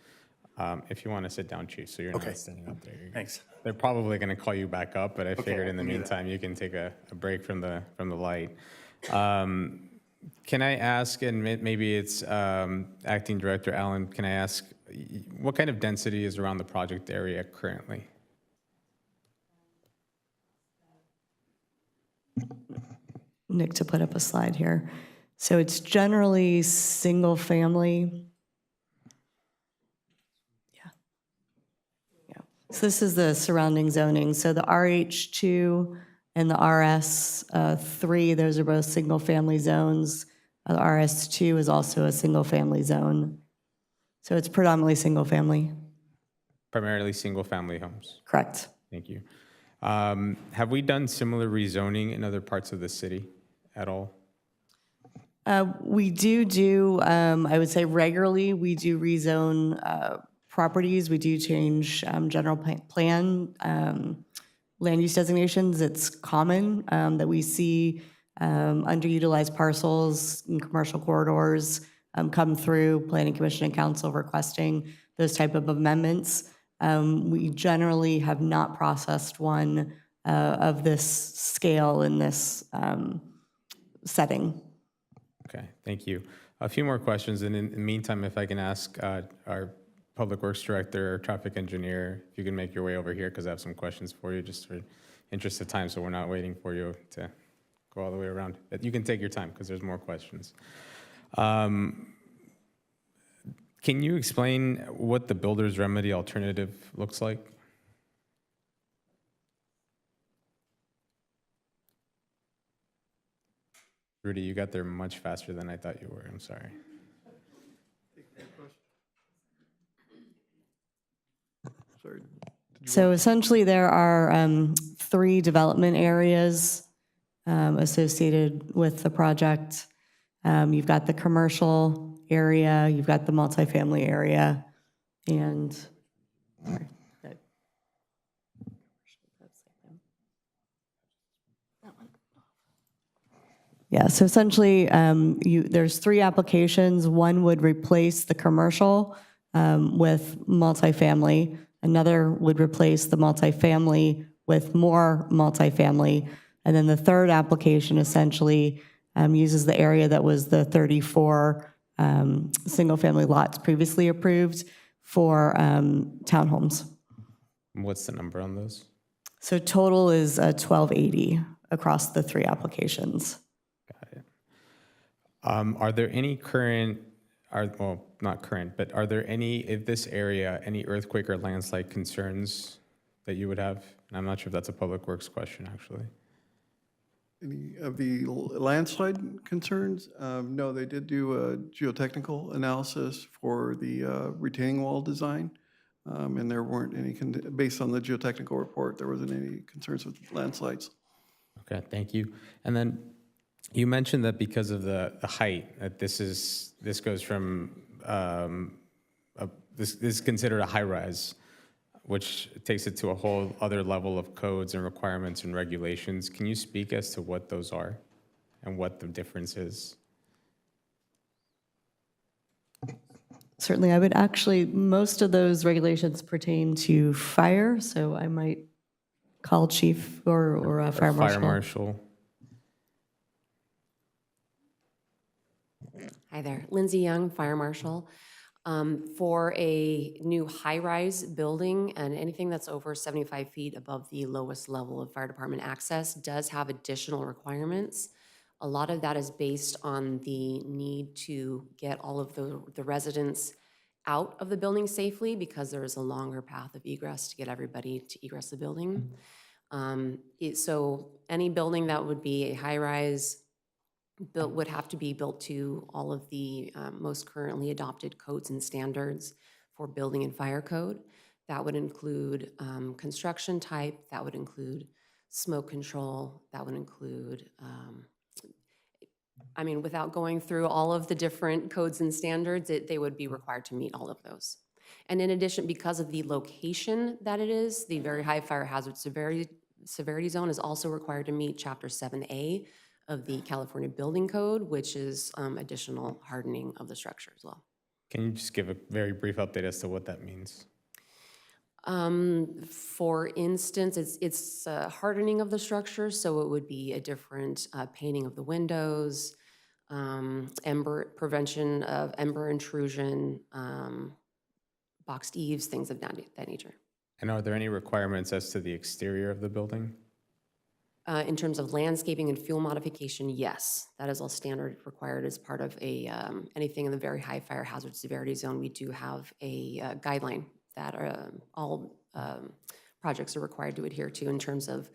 If you want to sit down, Chief, so you're not standing up there. Thanks. They're probably going to call you back up, but I figured in the meantime, you can take a break from the light. Can I ask, and maybe it's Acting Director Allen, can I ask, what kind of density is around the project area currently? Nick to put up a slide here. So it's generally single family. Yeah. So this is the surrounding zoning. So the RH2 and the RS3, those are both single family zones. The RS2 is also a single family zone. So it's predominantly single family. Primarily single-family homes? Correct. Thank you. Have we done similar rezoning in other parts of the city at all? We do, I would say regularly, we do rezone properties. We do change general plan land use designations. It's common that we see underutilized parcels in commercial corridors come through Planning Commission and Council requesting those type of amendments. We generally have not processed one of this scale in this setting. Okay, thank you. A few more questions, and in the meantime, if I can ask our Public Works Director or Traffic Engineer, if you can make your way over here, because I have some questions for you, just for interest of time, so we're not waiting for you to go all the way around. But you can take your time, because there's more questions. Can you explain what the builder's remedy alternative looks like? Rudy, you got there much faster than I thought you were. I'm sorry. So essentially, there are 3 development areas associated with the project. You've got the commercial area, you've got the multifamily area, and yeah, so essentially, there's 3 applications. One would replace the commercial with multifamily. Another would replace the multifamily with more multifamily. And then the third application essentially uses the area that was the 34 single-family lots previously approved for townhomes. What's the number on those? So total is 1280 across the 3 applications. Are there any current, well, not current, but are there any, in this area, any earthquake or landslide concerns that you would have? And I'm not sure if that's a Public Works question, actually. Any of the landslide concerns? No, they did do a geotechnical analysis for the retaining wall design, and there weren't any, based on the geotechnical report, there wasn't any concerns with landslides. Okay, thank you. And then you mentioned that because of the height, that this goes from, this is considered a high-rise, which takes it to a whole other level of codes and requirements and regulations. Can you speak as to what those are and what the difference is? Certainly, I would actually, most of those regulations pertain to fire, so I might call chief or a fire marshal. Fire marshal. Hi there, Lindsay Young, Fire Marshal. For a new high-rise building and anything that's over 75 feet above the lowest level of fire department access does have additional requirements. A lot of that is based on the need to get all of the residents out of the building safely because there is a longer path of egress to get everybody to egress the building. So any building that would be a high-rise would have to be built to all of the most currently adopted codes and standards for building and fire code. That would include construction type, that would include smoke control, that would include, without going through all of the different codes and standards, they would be required to meet all of those. And in addition, because of the location that it is, the very high fire hazard severity zone is also required to meet Chapter 7A of the California Building Code, which is additional hardening of the structure as well. Can you just give a very brief update as to what that means? For instance, it's a hardening of the structure, so it would be a different painting of the windows, prevention of ember intrusion, boxed eaves, things of that nature. And are there any requirements as to the exterior of the building? In terms of landscaping and fuel modification, yes, that is all standard required as part of anything in the very high fire hazard severity zone. We do have a guideline that all projects are required to adhere to in terms of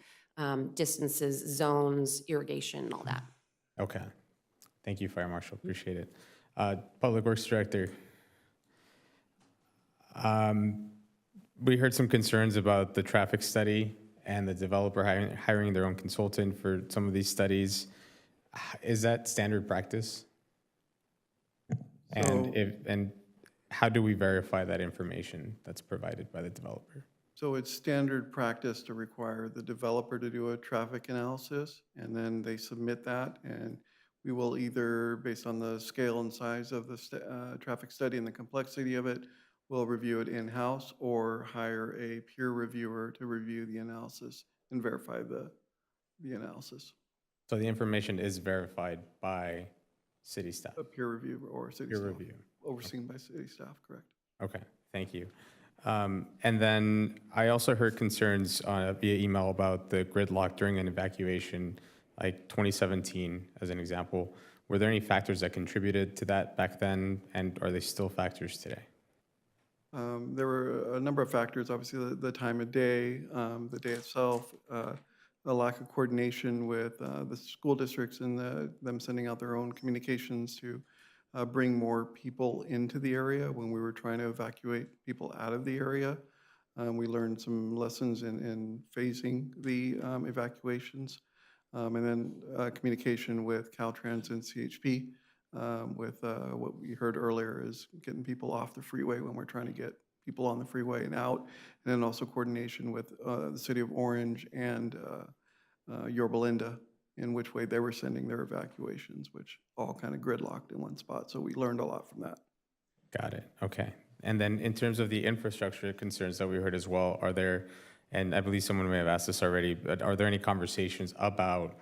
distances, zones, irrigation, and all that. Okay. Thank you, Fire Marshal. Appreciate it. Public Works Director. We heard some concerns about the traffic study and the developer hiring their own consultant for some of these studies. Is that standard practice? And how do we verify that information that's provided by the developer? So it's standard practice to require the developer to do a traffic analysis, and then they submit that, and we will either, based on the scale and size of the traffic study and the complexity of it, we'll review it in-house or hire a peer reviewer to review the analysis and verify the analysis. So the information is verified by city staff? A peer review or city staff. Peer review. Overseen by city staff, correct. Okay, thank you. And then I also heard concerns via email about the gridlock during an evacuation, like 2017 as an example. Were there any factors that contributed to that back then, and are they still factors today? There were a number of factors, obviously the time of day, the day itself, the lack of coordination with the school districts and them sending out their own communications to bring more people into the area when we were trying to evacuate people out of the area. We learned some lessons in phasing the evacuations, and then communication with Caltrans and CHP. With what we heard earlier is getting people off the freeway when we're trying to get people on the freeway and out, and then also coordination with the City of Orange and Yorba Linda in which way they were sending their evacuations, which all kind of gridlocked in one spot. So we learned a lot from that. Got it, okay. And then in terms of the infrastructure concerns that we heard as well, are there, and I believe someone may have asked this already, but are there any conversations about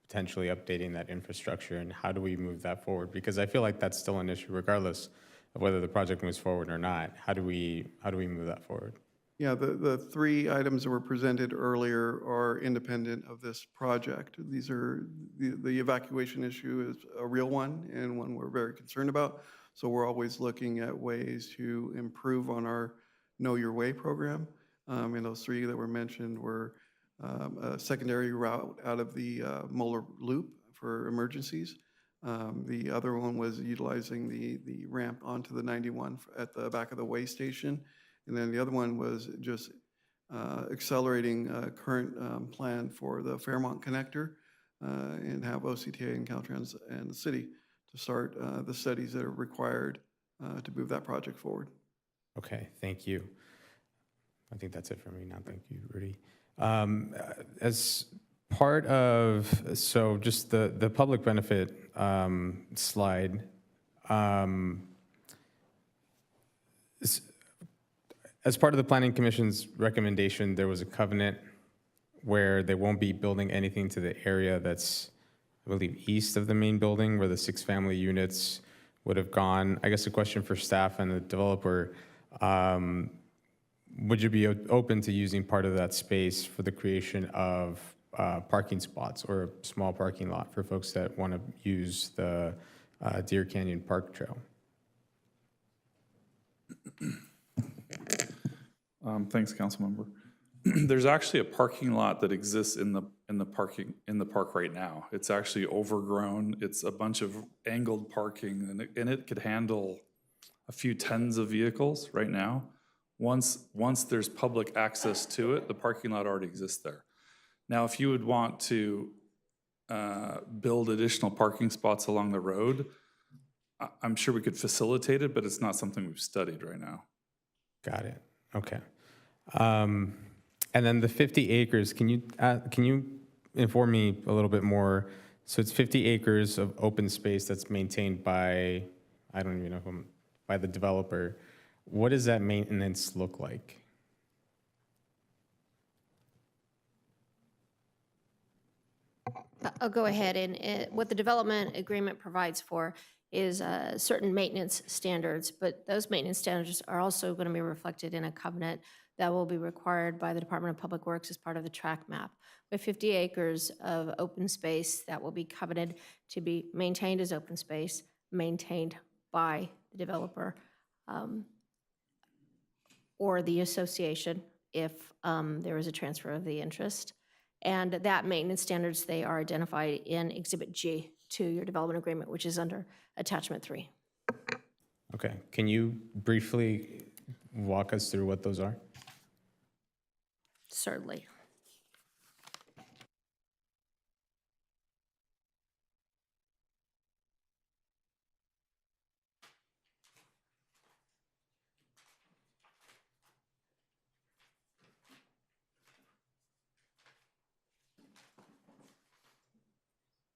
potentially updating that infrastructure, and how do we move that forward? Because I feel like that's still an issue regardless of whether the project moves forward or not. How do we move that forward? Yeah, the three items that were presented earlier are independent of this project. These are, the evacuation issue is a real one and one we're very concerned about. So we're always looking at ways to improve on our Know Your Way program. And those three that were mentioned were a secondary route out of the Moeller Loop for emergencies. The other one was utilizing the ramp onto the 91 at the back of the way station. And then the other one was just accelerating a current plan for the Fairmont connector and have OCTA and Caltrans and the city to start the studies that are required to move that project forward. Okay, thank you. I think that's it for me now. Thank you, Rudy. As part of, so just the public benefit slide, as part of the Planning Commission's recommendation, there was a covenant where they won't be building anything to the area that's, I believe, east of the main building where the 6 family units would have gone. I guess a question for staff and the developer, would you be open to using part of that space for the creation of parking spots or a small parking lot for folks that want to use the Deer Canyon Park Trail? Thanks, Councilmember. There's actually a parking lot that exists in the park right now. It's actually overgrown. It's a bunch of angled parking, and it could handle a few tens of vehicles right now. Once there's public access to it, the parking lot already exists there. Now, if you would want to build additional parking spots along the road, I'm sure we could facilitate it, but it's not something we've studied right now. Got it. Okay. And then the 50 acres, can you inform me a little bit more? So it's 50 acres of open space that's maintained by, I don't even know whom, by the developer. What does that maintenance look like? I'll go ahead, and what the development agreement provides for is certain maintenance standards, but those maintenance standards are also going to be reflected in a covenant that will be required by the Department of Public Works as part of the track map. With 50 acres of open space that will be covenanted to be maintained as open space, maintained by the developer or the association if there is a transfer of the interest. And that maintenance standards, they are identified in Exhibit G to your development agreement, which is under Attachment 3. Okay. Can you briefly walk us through what those are? Certainly.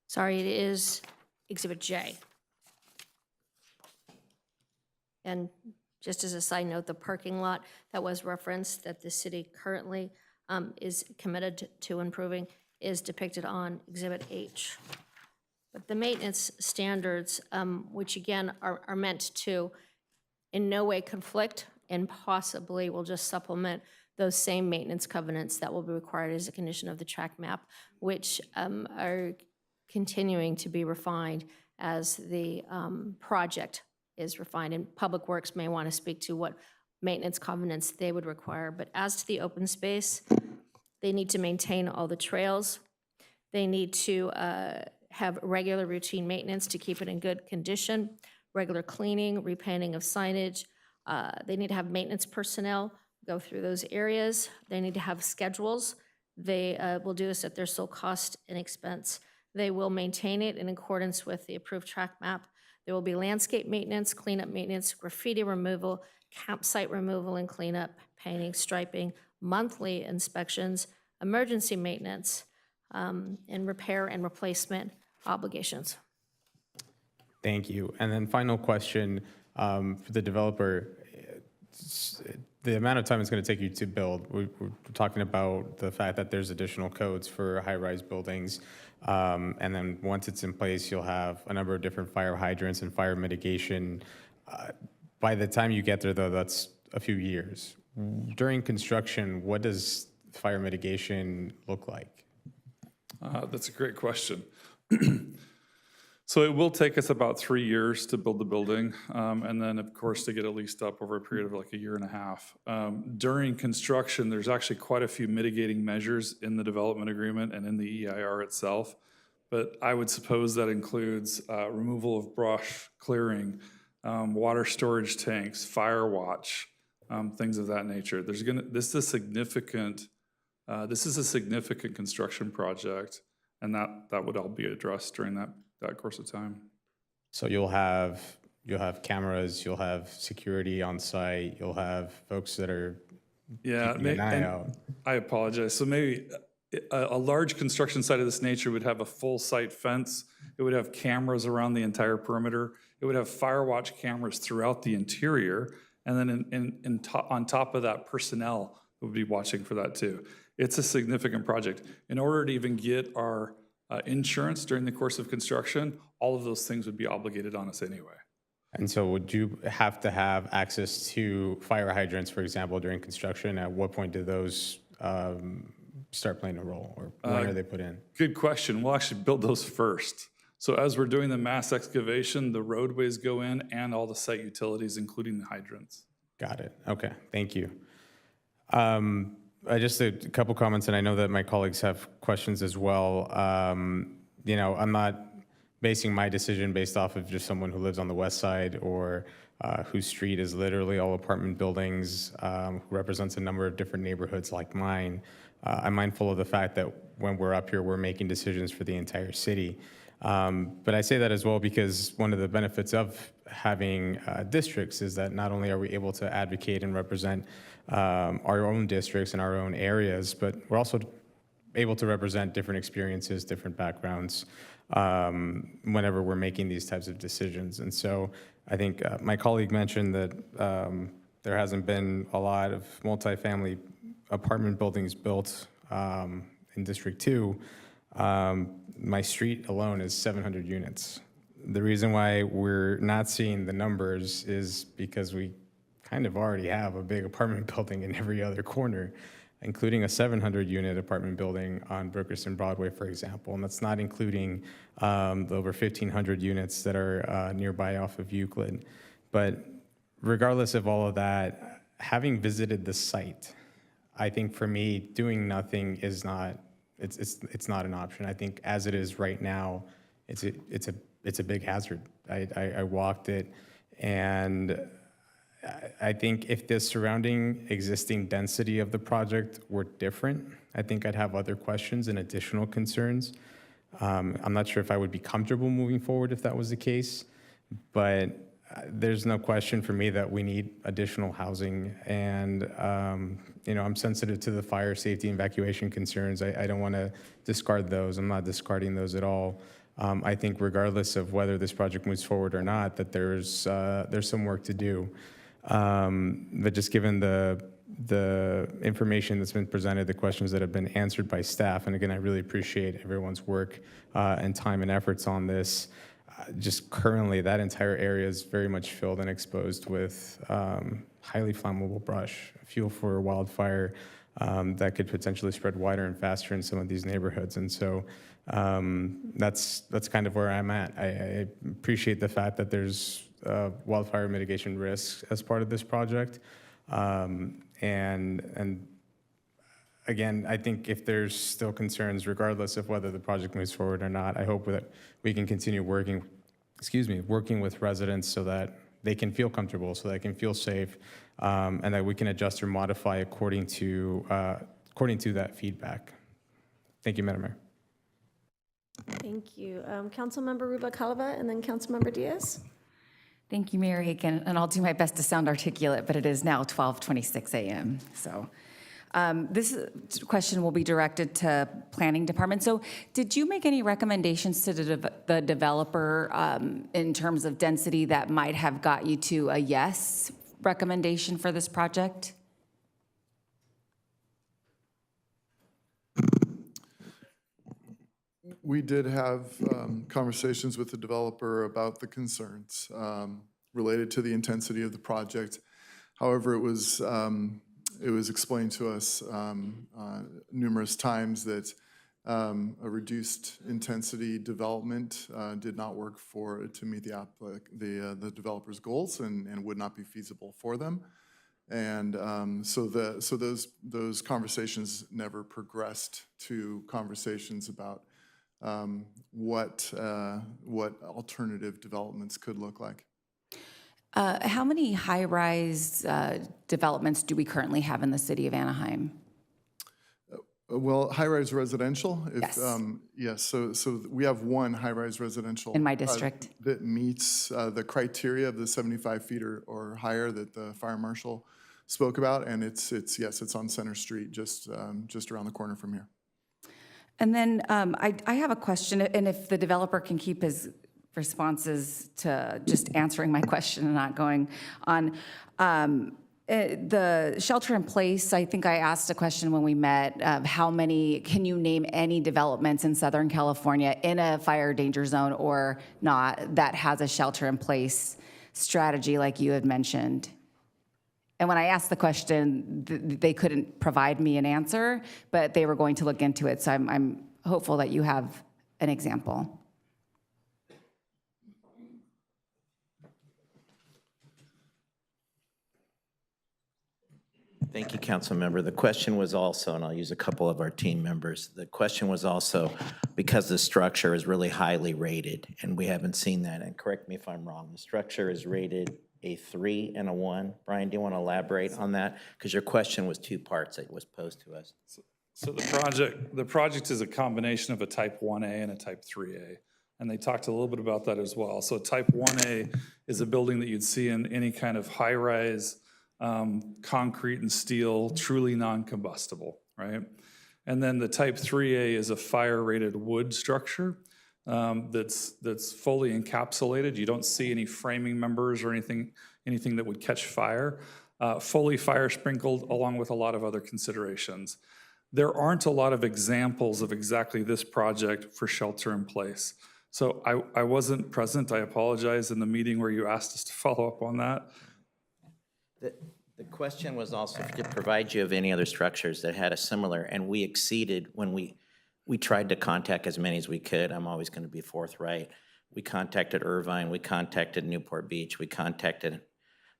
Sorry, it is Exhibit J. And just as a side note, the parking lot that was referenced that the city currently is committed to improving is depicted on Exhibit H. But the maintenance standards, which again are meant to in no way conflict and possibly will just supplement those same maintenance covenants that will be required as a condition of the track map, which are continuing to be refined as the project is refined. And Public Works may want to speak to what maintenance covenants they would require. But as to the open space, they need to maintain all the trails. They need to have regular routine maintenance to keep it in good condition, regular cleaning, repainting of signage. They need to have maintenance personnel go through those areas. They need to have schedules. They will do this at their sole cost and expense. They will maintain it in accordance with the approved track map. There will be landscape maintenance, cleanup maintenance, graffiti removal, campsite removal and cleanup, painting, striping, monthly inspections, emergency maintenance, and repair and replacement obligations. Thank you. And then final question for the developer. The amount of time it's going to take you to build, we're talking about the fact that there's additional codes for high-rise buildings. And then once it's in place, you'll have a number of different fire hydrants and fire mitigation. By the time you get there, though, that's a few years. During construction, what does fire mitigation look like? That's a great question. So it will take us about 3 years to build the building, and then, of course, to get it leased up over a period of like 1.5 years. During construction, there's actually quite a few mitigating measures in the development agreement and in the EIR itself, but I would suppose that includes removal of brush, clearing, water storage tanks, fire watch, things of that nature. This is a significant construction project, and that would all be addressed during that course of time. So you'll have cameras, you'll have security on site, you'll have folks that are keeping an eye out. I apologize. So maybe a large construction site of this nature would have a full site fence. It would have cameras around the entire perimeter. It would have fire watch cameras throughout the interior. And then on top of that, personnel would be watching for that too. It's a significant project. In order to even get our insurance during the course of construction, all of those things would be obligated on us anyway. And so would you have to have access to fire hydrants, for example, during construction? At what point do those start playing a role, or when are they put in? Good question. We'll actually build those first. So as we're doing the mass excavation, the roadways go in and all the site utilities, including the hydrants. Got it. Okay, thank you. Just a couple comments, and I know that my colleagues have questions as well. You know, I'm not basing my decision based off of just someone who lives on the west side or whose street is literally all apartment buildings, who represents a number of different neighborhoods like mine. I'm mindful of the fact that when we're up here, we're making decisions for the entire city. But I say that as well because one of the benefits of having districts is that not only are we able to advocate and represent our own districts and our own areas, but we're also able to represent different experiences, different backgrounds whenever we're making these types of decisions. And so I think my colleague mentioned that there hasn't been a lot of multifamily apartment buildings built in District 2. My street alone is 700 units. The reason why we're not seeing the numbers is because we kind of already have a big apartment building in every other corner, including a 700-unit apartment building on Brookerson Broadway, for example. And that's not including the over 1,500 units that are nearby off of Euclid. But regardless of all of that, having visited the site, I think for me, doing nothing is not, it's not an option. I think as it is right now, it's a big hazard. I walked it, and I think if the surrounding existing density of the project were different, I think I'd have other questions and additional concerns. I'm not sure if I would be comfortable moving forward if that was the case, but there's no question for me that we need additional housing. And, you know, I'm sensitive to the fire safety and evacuation concerns. I don't want to discard those. I'm not discarding those at all. I think regardless of whether this project moves forward or not, that there's some work to do. But just given the information that's been presented, the questions that have been answered by staff, and again, I really appreciate everyone's work and time and efforts on this. Just currently, that entire area is very much filled and exposed with highly flammable brush, fuel for wildfire that could potentially spread wider and faster in some of these neighborhoods. And so that's kind of where I'm at. I appreciate the fact that there's wildfire mitigation risks as part of this project. And again, I think if there's still concerns, regardless of whether the project moves forward or not, I hope that we can continue working with residents so that they can feel comfortable, so they can feel safe, and that we can adjust or modify according to that feedback. Thank you, Madam Mayor. Thank you. Councilmember Rubalcaba and then Councilmember Diaz. Thank you, Mary, again, and I'll do my best to sound articulate, but it is now 12:26 a.m. So this question will be directed to Planning Department. So did you make any recommendations to the developer in terms of density that might have got you to a yes recommendation for this project? We did have conversations with the developer about the concerns related to the intensity of the project. However, it was explained to us numerous times that a reduced intensity development did not work to meet the developer's goals and would not be feasible for them. And so those conversations never progressed to conversations about what alternative developments could look like. How many high-rise developments do we currently have in the city of Anaheim? Well, high-rise residential. Yes. Yes. So we have one high-rise residential In my district. that meets the criteria of the 75 feet or higher that the fire marshal spoke about, and it's on Center Street, just around the corner from here. And then I have a question, and if the developer can keep his responses to just answering my question and not going on. The shelter in place, I think I asked a question when we met of how many, can you name any developments in Southern California in a fire danger zone or not that has a shelter in place strategy like you had mentioned? And when I asked the question, they couldn't provide me an answer, but they were going to look into it. So I'm hopeful that you have an example. Thank you, council member. The question was also, and I'll use a couple of our team members, the question was also, because the structure is really highly rated, and we haven't seen that, and correct me if I'm wrong, the structure is rated a 3 and a 1. Brian, do you want to elaborate on that? Because your question was 2 parts that was posed to us. So the project is a combination of a type 1A and a type 3A. And they talked a little bit about that as well. So type 1A is a building that you'd see in any kind of high-rise concrete and steel, truly non-combustible, right? And then the type 3A is a fire-rated wood structure that's fully encapsulated. You don't see any framing members or anything that would catch fire. Fully fire sprinkled, along with a lot of other considerations. There aren't a lot of examples of exactly this project for shelter in place. So I wasn't present, I apologize, in the meeting where you asked us to follow up on that. The question was also to provide you of any other structures that had a similar, and we exceeded when we tried to contact as many as we could. I'm always going to be forthright. We contacted Irvine, we contacted Newport Beach, we contacted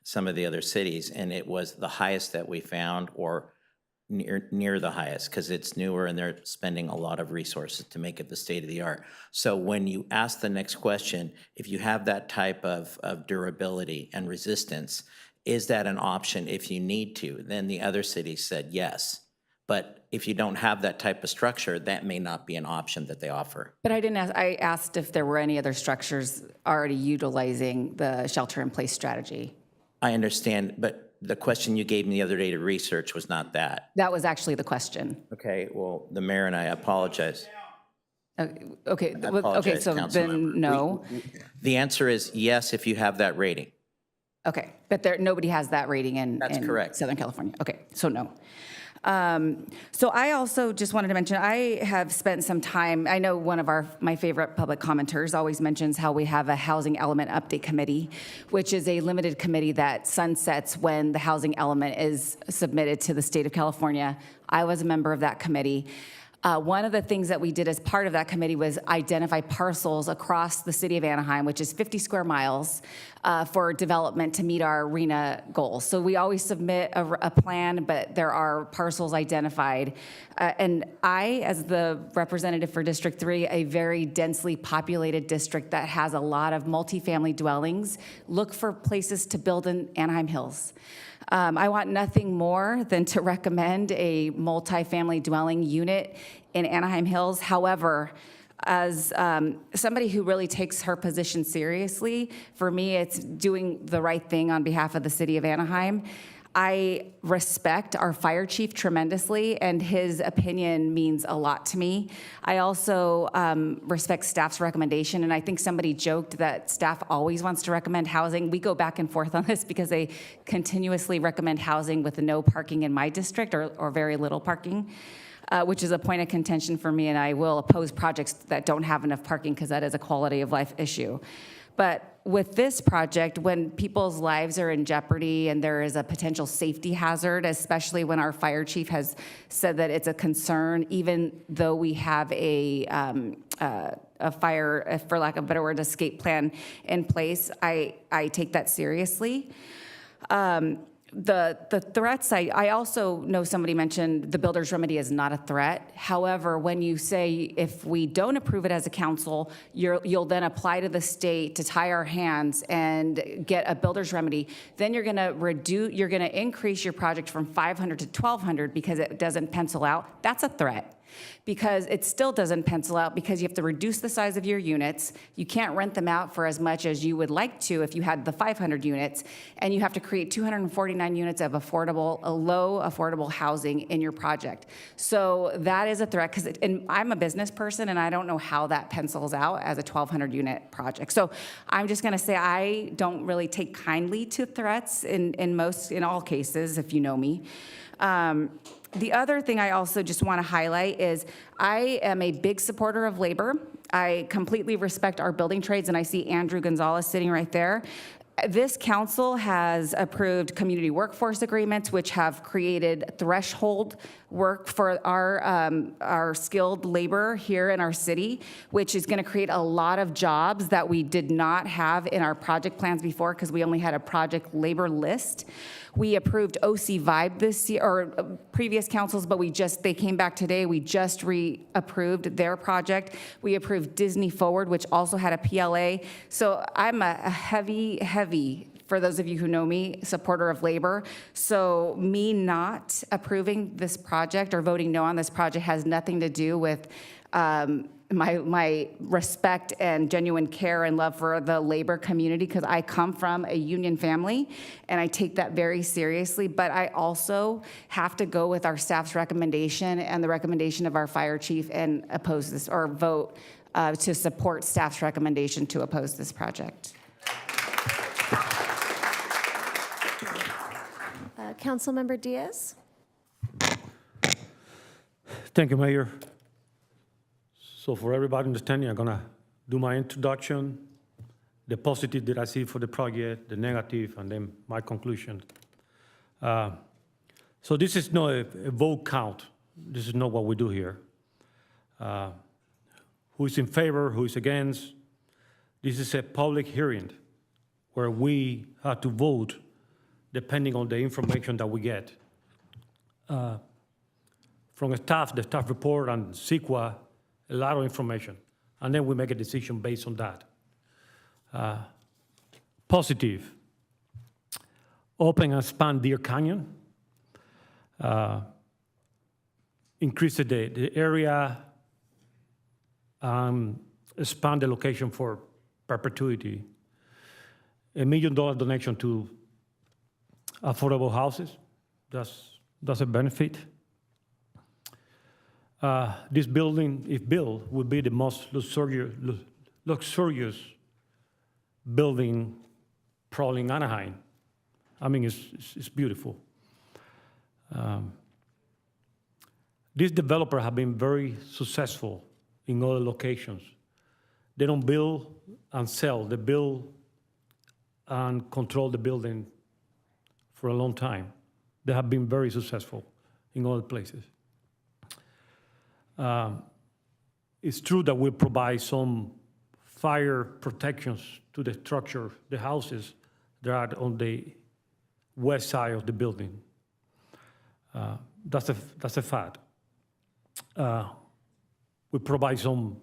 some of the other cities, and it was the highest that we found, or near the highest, because it's newer and they're spending a lot of resources to make it the state of the art. So when you ask the next question, if you have that type of durability and resistance, is that an option if you need to? Then the other cities said yes. But if you don't have that type of structure, that may not be an option that they offer. But I didn't ask, I asked if there were any other structures already utilizing the shelter-in-place strategy. I understand, but the question you gave me the other day to research was not that. That was actually the question. Okay, well, the mayor and I apologize. Okay, I okay, apologize, so Councilmember. then no. The answer is yes if you have that rating. Okay, but nobody has that rating in correct. Southern California. Okay, so no. So I also just wanted to mention, I have spent some time, I know one of my favorite public commenters always mentions how we have a housing element update committee, which is a limited committee that sunsets when the housing element is submitted to the state of California. I was a member of that committee. One of the things that we did as part of that committee was identify parcels across the city of Anaheim, which is 50 square miles, for development to meet our RENA goals. So we always submit a plan, but there are parcels identified. And I, as the representative for District 3, a very densely populated district that has a lot of multifamily dwellings, look for places to build in Anaheim Hills. I want nothing more than to recommend a multifamily dwelling unit in Anaheim Hills. However, as somebody who really takes her position seriously, for me, it's doing the right thing on behalf of the city of Anaheim. I respect our fire chief tremendously, and his opinion means a lot to me. I also respect staff's recommendation, and I think somebody joked that staff always wants to recommend housing. We go back and forth on this because they continuously recommend housing with no parking in my district or very little parking, which is a point of contention for me, and I will oppose projects that don't have enough parking because that is a quality of life issue. But with this project, when people's lives are in jeopardy and there is a potential safety hazard, especially when our fire chief has said that it's a concern, even though we have a fire, for lack of a better word, escape plan in place, I take that seriously. The threats, I also know somebody mentioned the builder's remedy is not a threat. However, when you say if we don't approve it as a council, you'll then apply to the state to tie our hands and get a builder's remedy, then you're gonna increase your project from 500 to 1,200 because it doesn't pencil out. That's a threat. Because it still doesn't pencil out because you have to reduce the size of your units. You can't rent them out for as much as you would like to if you had the 500 units, and you have to create 249 units of low affordable housing in your project. So that is a threat, and I'm a business person and I don't know how that pencils out as a 1,200 unit project. So I'm just gonna say I don't really take kindly to threats in all cases, if you know me. The other thing I also just want to highlight is I am a big supporter of labor. I completely respect our building trades, and I see Andrew Gonzalez sitting right there. this council has approved community workforce agreements, which have created threshold work for our skilled labor here in our city, which is going to create a lot of jobs that we did not have in our project plans before because we only had a project labor list. We approved OC Vibe this year, or previous councils, but they came back today. We just re-approved their project. We approved Disney Forward, which also had a PLA. So I'm a heavy, for those of you who know me, supporter of labor. So me not approving this project or voting no on this project has nothing to do with my respect and genuine care and love for the labor community, because I come from a union family and I take that very seriously. But I also have to go with our staff's recommendation and the recommendation of our fire chief and oppose this, or vote to support staff's recommendation to oppose this project. Councilmember Diaz? Thank you, Mayor. So for everybody understanding, I'm gonna do my introduction, the positive that I see for the project, the negative, and then my conclusion. So this is not a vote count. This is not what we do here. Who is in favor, who is against? This is a public hearing where we have to vote depending on the information that we get. From the staff report and CEQA, a lot of information, and then we make a decision based on that. Positive, open and expand Deer Canyon, increase the area, expand the location for perpetuity, $1 million donation to affordable houses, that's a benefit. This building, if built, would be the most luxurious building probably in Anaheim. I mean, it's beautiful. These developers have been very successful in other locations. They don't build and sell, they build and control the building for a long time. They have been very successful in other places. It's true that we provide some fire protections to the structure, the houses that are on the west side of the building. That's a fact. We provide some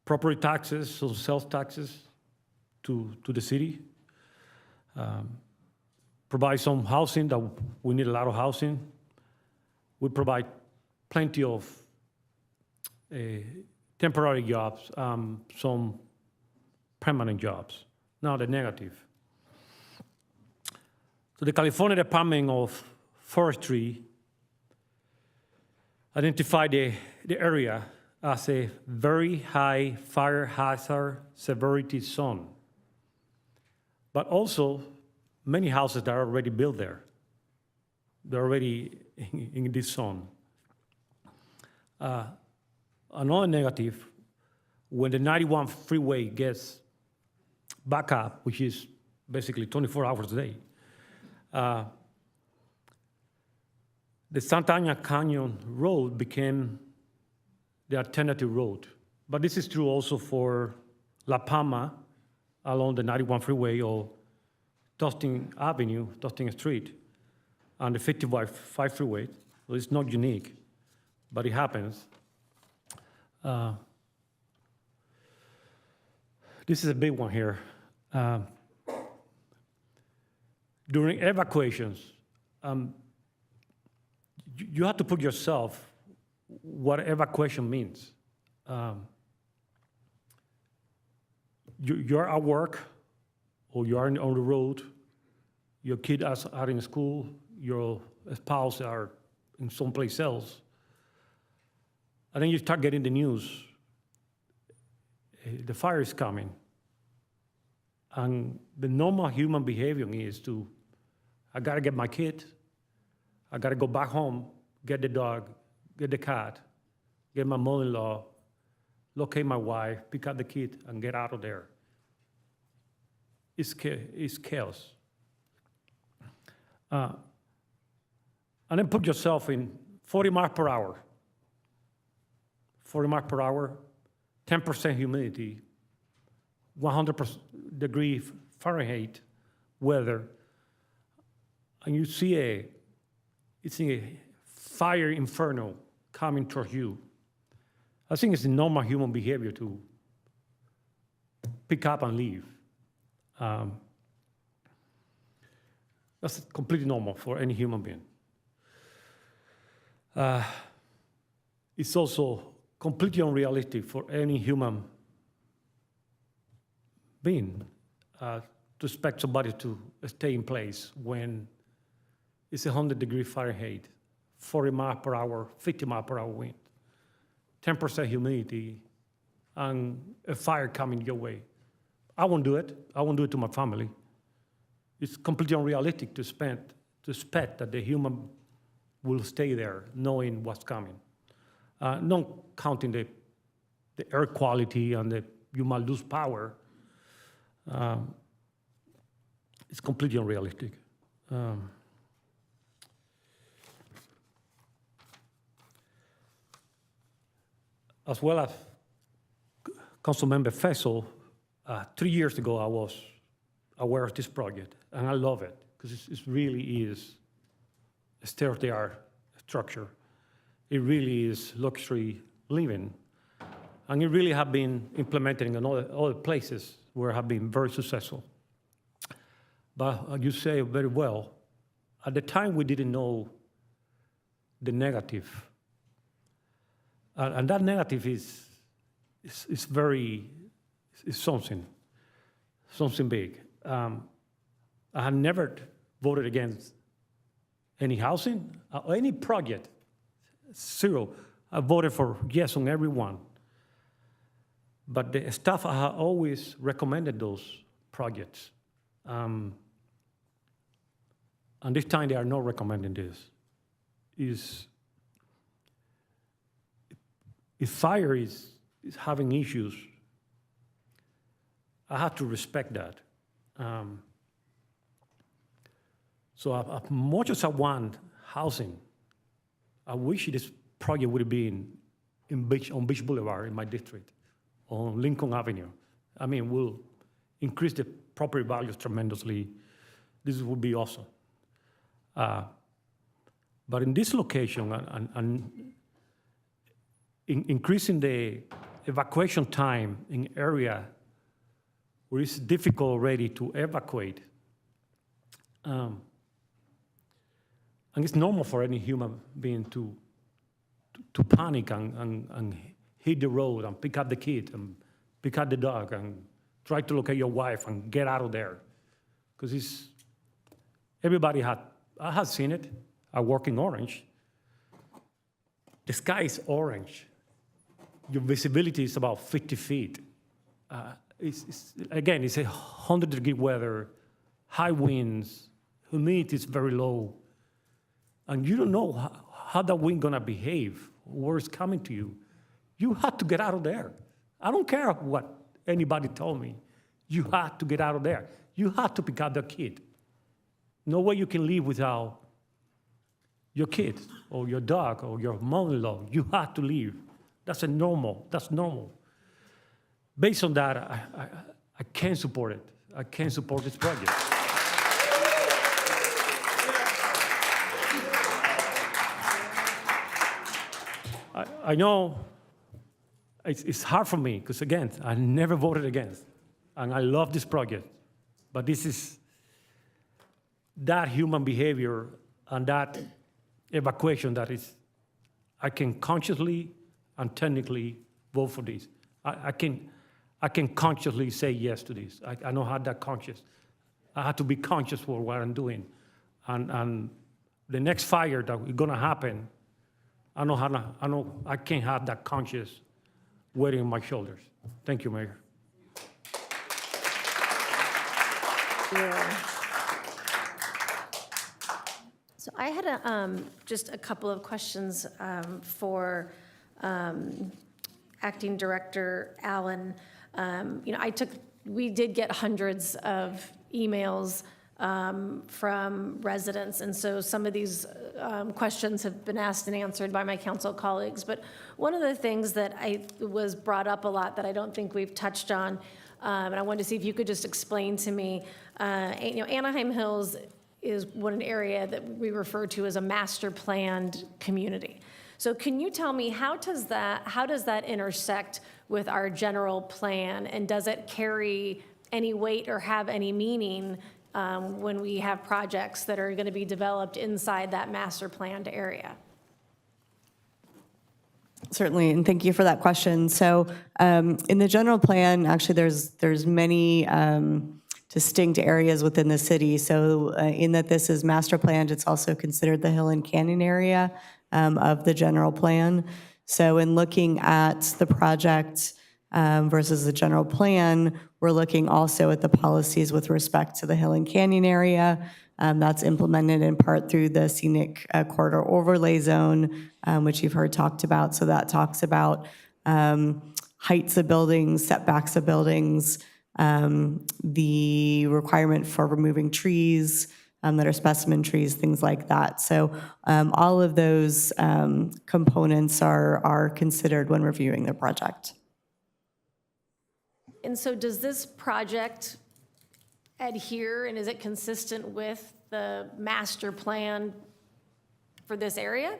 property taxes, some sales taxes to the city. Provide some housing, that we need a lot of housing. We provide plenty of temporary jobs, some permanent jobs. Now the negative. So the California Department of Forestry identified the area as a very high fire hazard severity zone, but also many houses that are already built there. They're already in this zone. Another negative, when the 91 freeway gets back up, which is basically 24 hours a day, the Santa Ana Canyon Road became the alternative road. But this is true also for La Palma along the 91 freeway, or Tustin Avenue, Tustin Street, and the 55 freeway. So it's not unique, but it happens. This is a big one here. During evacuations, you have to put yourself what evacuation means. You're at work, or you're on the road, your kids are in school, your spouse are in someplace else, and then you start getting the news, the fire is coming. And the normal human behavior is I gotta get my kid, I gotta go back home, get the dog, get the cat, get my mother-in-law, locate my wife, pick up the kid, and get out of there. is chaos. And then put yourself in 40 miles per hour. 40 miles per hour, 10% humidity, 100 Fahrenheit weather, and you see it's a fire inferno coming towards you. I think it's normal human behavior to pick up and leave. That's completely normal for any human being. It's also completely unrealistic for any human being to expect somebody to stay in place when it's 100 Fahrenheit, 40 miles per hour, 50 miles per hour wind, 10% humidity, and a fire coming your way. I won't do it. I won't do it to my family. It's completely unrealistic to expect that the human will stay there knowing what's coming. Not counting the air quality and you might lose power. It's completely unrealistic. As well as Councilmember Fessel, 3 years ago I was aware of this project, and I love it because it really is a state-of-the-art structure. It really is luxury living, and it really have been implemented in other places where have been very successful. But you say very well, at the time we didn't know the negative, and that negative is something big. I had never voted against any housing, or any project, zero. I voted for yes on every one. But the staff have always recommended those projects. And this time they are not recommending this. If fire is having issues, I have to respect that. So as much as I want housing, I wish this project would be on Beach Boulevard in my district, on Lincoln Avenue. I mean, we'll increase the property values tremendously. This would be awesome. But in this location, and increasing the evacuation time in area where it's difficult already to evacuate, and it's normal for any human being to panic and hit the road and pick up the kid and pick up the dog and try to locate your wife and get out of there. Because I have seen it. I work in Orange. The sky is orange. Your visibility is about 50 feet. It's a 100-degree weather, high winds, humidity is very low. And you don't know how that wind gonna behave, where it's coming to you. You have to get out of there. I don't care what anybody told me. You have to get out of there. You have to pick up the kid. No way you can live without your kid or your dog or your mother-in-law. You have to leave. That's normal. Based on that, I can't support it. I can't support this project. I know it's hard for me because, again, I never voted against, and I love this project. But this is that human behavior and that evacuation that is, I can consciously and technically vote for this. I can consciously say yes to this. I don't have that conscious. I have to be conscious for what I'm doing. And the next fire that is gonna happen, I can't have that conscious weighing on my shoulders. Thank you, Mayor. Yeah. So I had just a couple of questions for Acting Director Allen. I took we did get hundreds of emails from residents, and so some of these questions have been asked and answered by my council colleagues. But one of the things that was brought up a lot that I don't think we've touched on, and I wanted to see if you could just explain to me, Anaheim Hills is an area that we refer to as a master planned community. So can you tell me how does that intersect with our general plan, and does it carry any weight or have any meaning when we have projects that are going to be developed inside that master planned area? Certainly, and thank you for that question. So in the general plan, actually, there's many distinct areas within the city. So in that this is master planned, it's also considered the Hill and Canyon area of the general plan. So in looking at the project versus the general plan, we're looking also at the policies with respect to the Hill and Canyon area. That's implemented in part through the scenic corridor overlay zone, which you've heard talked about. So that talks about heights of buildings, setbacks of buildings, the requirement for removing trees that are specimen trees, things like that. So all of those components are considered when reviewing the project. And so does this project adhere, and is it consistent with the master plan for this area?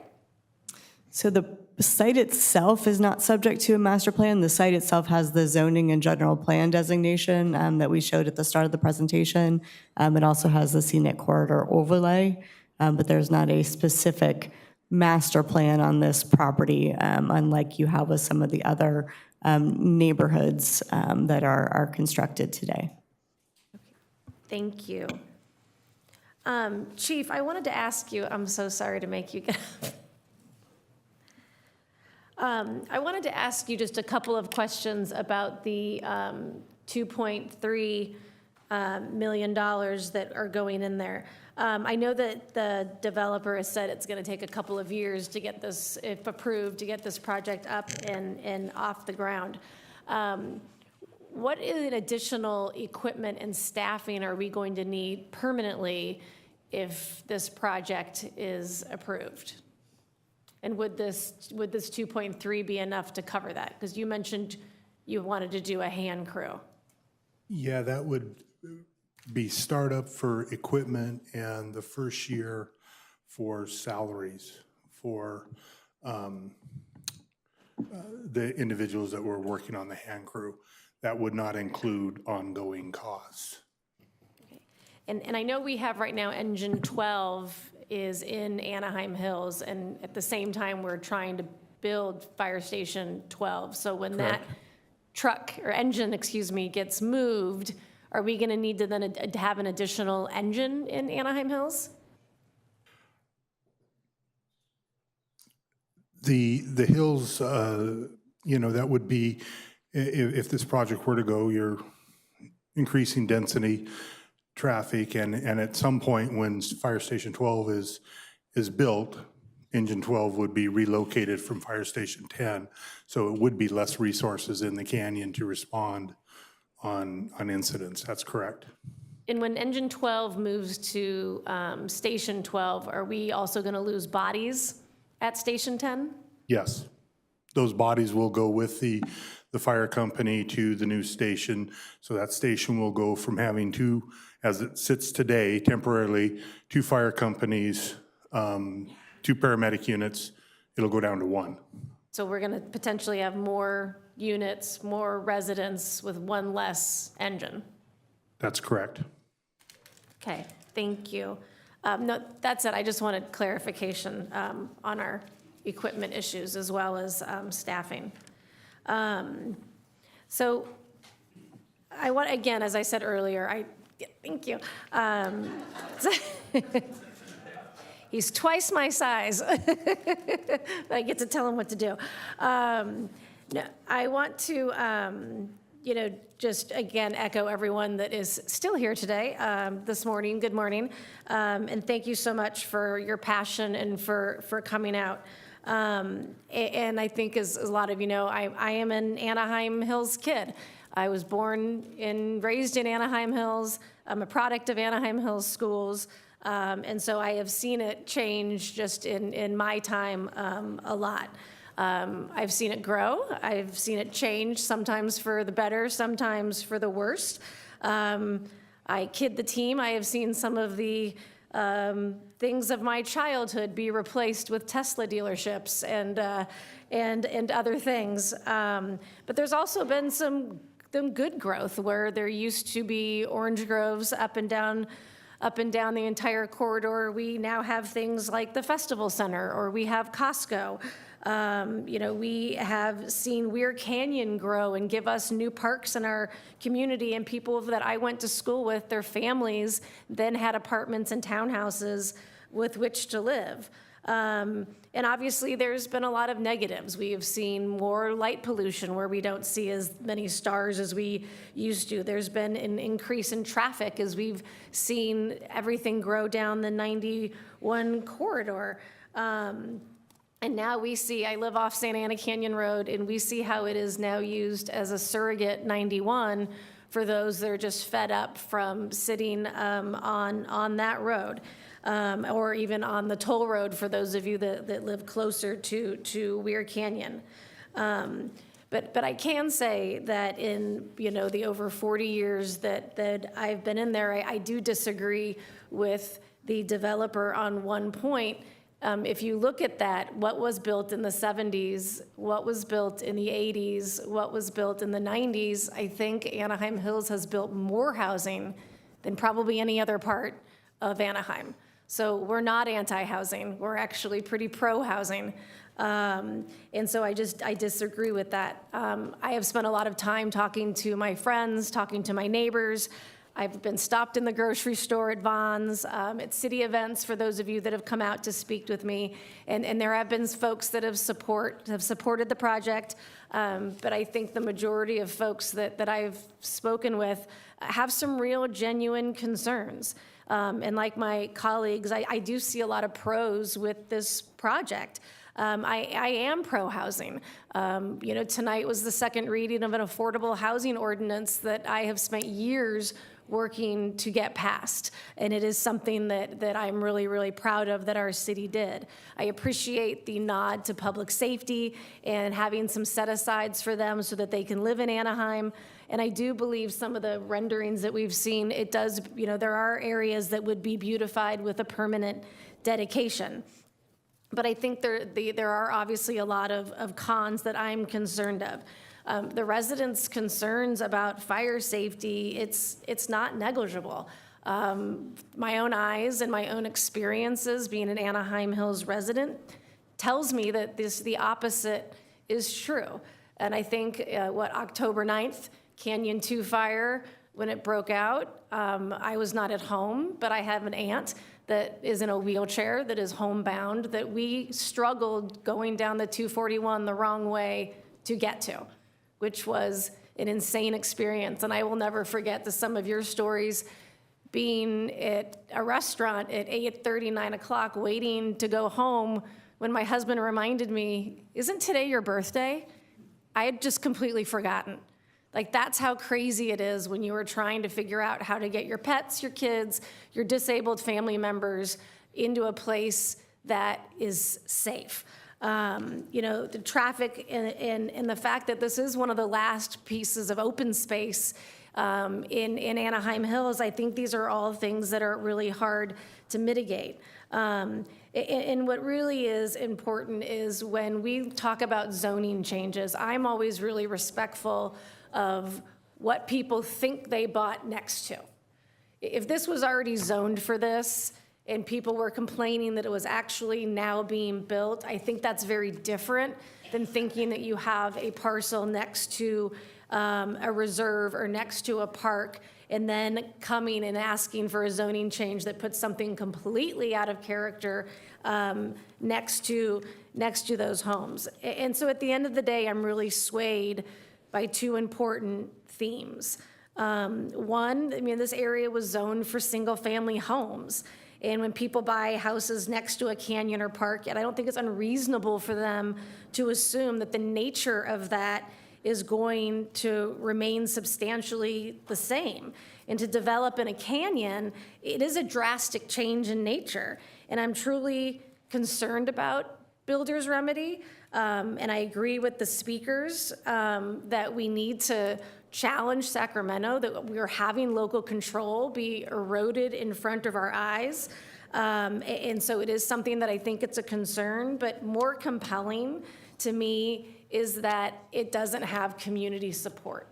So the site itself is not subject to a master plan. The site itself has the zoning and general plan designation that we showed at the start of the presentation. It also has the scenic corridor overlay, but there's not a specific master plan on this property, unlike you have with some of the other neighborhoods that are constructed today. Thank you. Chief, I wanted to ask you, I'm so sorry to make you get up. I wanted to ask you just a couple of questions about the $2.3 million that are going in there. I know that the developer has said it's going to take a couple of years to get this, if approved, to get this project up and off the ground. What additional equipment and staffing are we going to need permanently if this project is approved? And would this 2.3 be enough to cover that? Because you mentioned you wanted to do a hand crew. Yeah, that would be startup for equipment and the first year for salaries for the individuals that were working on the hand crew. That would not include ongoing costs. Okay. And I know we have right now engine 12 is in Anaheim Hills, and at the same time we're trying to build Fire Station 12. So when Correct. that truck or engine, gets moved, are we going to need to then have an additional engine in Anaheim Hills? The hills, that would be, if this project were to go, you're increasing density, traffic, and at some point when Fire Station 12 is built, Engine 12 would be relocated from Fire Station 10, so it would be less resources in the canyon to respond on incidents. That's correct. And when engine 12 moves to Station 12, are we also going to lose bodies at Station 10? Yes. Those bodies will go with the fire company to the new station. So that station will go from having two, as it sits today, temporarily, two fire companies, two paramedic units. It'll go down to one. So we're going to potentially have more units, more residents with one less engine. That's correct. Okay, thank you. No, that's it. I just wanted clarification on our equipment issues as well as staffing. So I want, again, as I said earlier, thank you. He's twice my size. I get to tell him what to do. No, I want to, just again echo everyone that is still here today, this morning. Good morning, and thank you so much for your passion and for coming out. And I think, as a lot of you know, I am an Anaheim Hills kid. I was born and raised in Anaheim Hills. I'm a product of Anaheim Hills schools. And so I have seen it change just in my time a lot. I've seen it grow. I've seen it change, sometimes for the better, sometimes for the worst. I kid the team. I have seen some of the things of my childhood be replaced with Tesla dealerships and other things. But there's also been some good growth where there used to be orange groves up and down the entire corridor. We now have things like the Festival Center, or we have Costco. We have seen Weir Canyon grow and give us new parks in our community, and people that I went to school with, their families then had apartments and townhouses with which to live. And obviously there's been a lot of negatives. We have seen more light pollution where we don't see as many stars as we used to. There's been an increase in traffic as we've seen everything grow down the 91 corridor. And now we see, I live off Santa Ana Canyon Road, and we see how it is now used as a surrogate 91 for those that are just fed up from sitting on that road. Or even on the toll road for those of you that live closer to Weir Canyon. But I can say that in the over 40 years that I've been in there, I do disagree with the developer on one point. If you look at that, what was built in the 70s, what was built in the 80s, what was built in the 90s, I think Anaheim Hills has built more housing than probably any other part of Anaheim. So we're not anti-housing. We're actually pretty pro-housing. And so I disagree with that. I have spent a lot of time talking to my friends, talking to my neighbors. I've been stopped in the grocery store at Vaughn's, at city events for those of you that have come out to speak with me. And there have been folks that have supported the project. But I think the majority of folks that I've spoken with have some real genuine concerns. And like my colleagues, I do see a lot of pros with this project. I am pro-housing. Tonight was the second reading of an affordable housing ordinance that I have spent years working to get passed. And it is something that I'm really, really proud of that our city did. I appreciate the nod to public safety and having some set-asides for them so that they can live in Anaheim. And I do believe some of the renderings that we've seen, it does, there are areas that would be beautified with a permanent dedication. But I think there are obviously a lot of cons that I'm concerned of. The residents' concerns about fire safety, it's not negligible. My own eyes and my own experiences being an Anaheim Hills resident tells me that the opposite is true. And I think, October 9th, Canyon 2 fire, when it broke out, I was not at home, but I have an aunt that is in a wheelchair, that is homebound, that we struggled going down the 241 the wrong way to get to, which was an insane experience. And I will never forget some of your stories being at a restaurant at 8:30, 9 o'clock, waiting to go home when my husband reminded me, "Isn't today your birthday?" I had just completely forgotten. Like, that's how crazy it is when you are trying to figure out how to get your pets, your kids, your disabled family members into a place that is safe. The traffic and the fact that this is one of the last pieces of open space in Anaheim Hills, I think these are all things that are really hard to mitigate. And what really is important is when we talk about zoning changes, I'm always really respectful of what people think they bought next to. If this was already zoned for this and people were complaining that it was actually now being built, I think that's very different than thinking that you have a parcel next to a reserve or next to a park and then coming and asking for a zoning change that puts something completely out of character next to those homes. And so at the end of the day, I'm really swayed by two important themes. One, this area was zoned for single-family homes. And when people buy houses next to a canyon or park, and I don't think it's unreasonable for them to assume that the nature of that is going to remain substantially the same. And to develop in a canyon, it is a drastic change in nature. And I'm truly concerned about builder's remedy. And I agree with the speakers that we need to challenge Sacramento, that we are having local control be eroded in front of our eyes. And so it is something that I think it's a concern, but more compelling to me is that it doesn't have community support.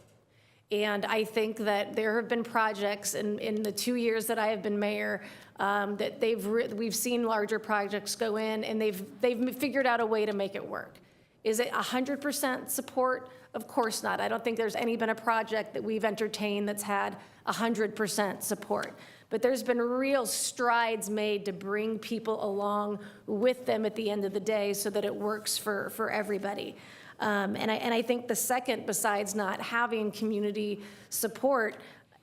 And I think that there have been projects in the 2 years that I have been mayor that we've seen larger projects go in and they've figured out a way to make it work. Is it 100% support? Of course not. I don't think there's been a project that we've entertained that's had 100% support. But there's been real strides made to bring people along with them at the end of the day so that it works for everybody. And I think the second, besides not having community support,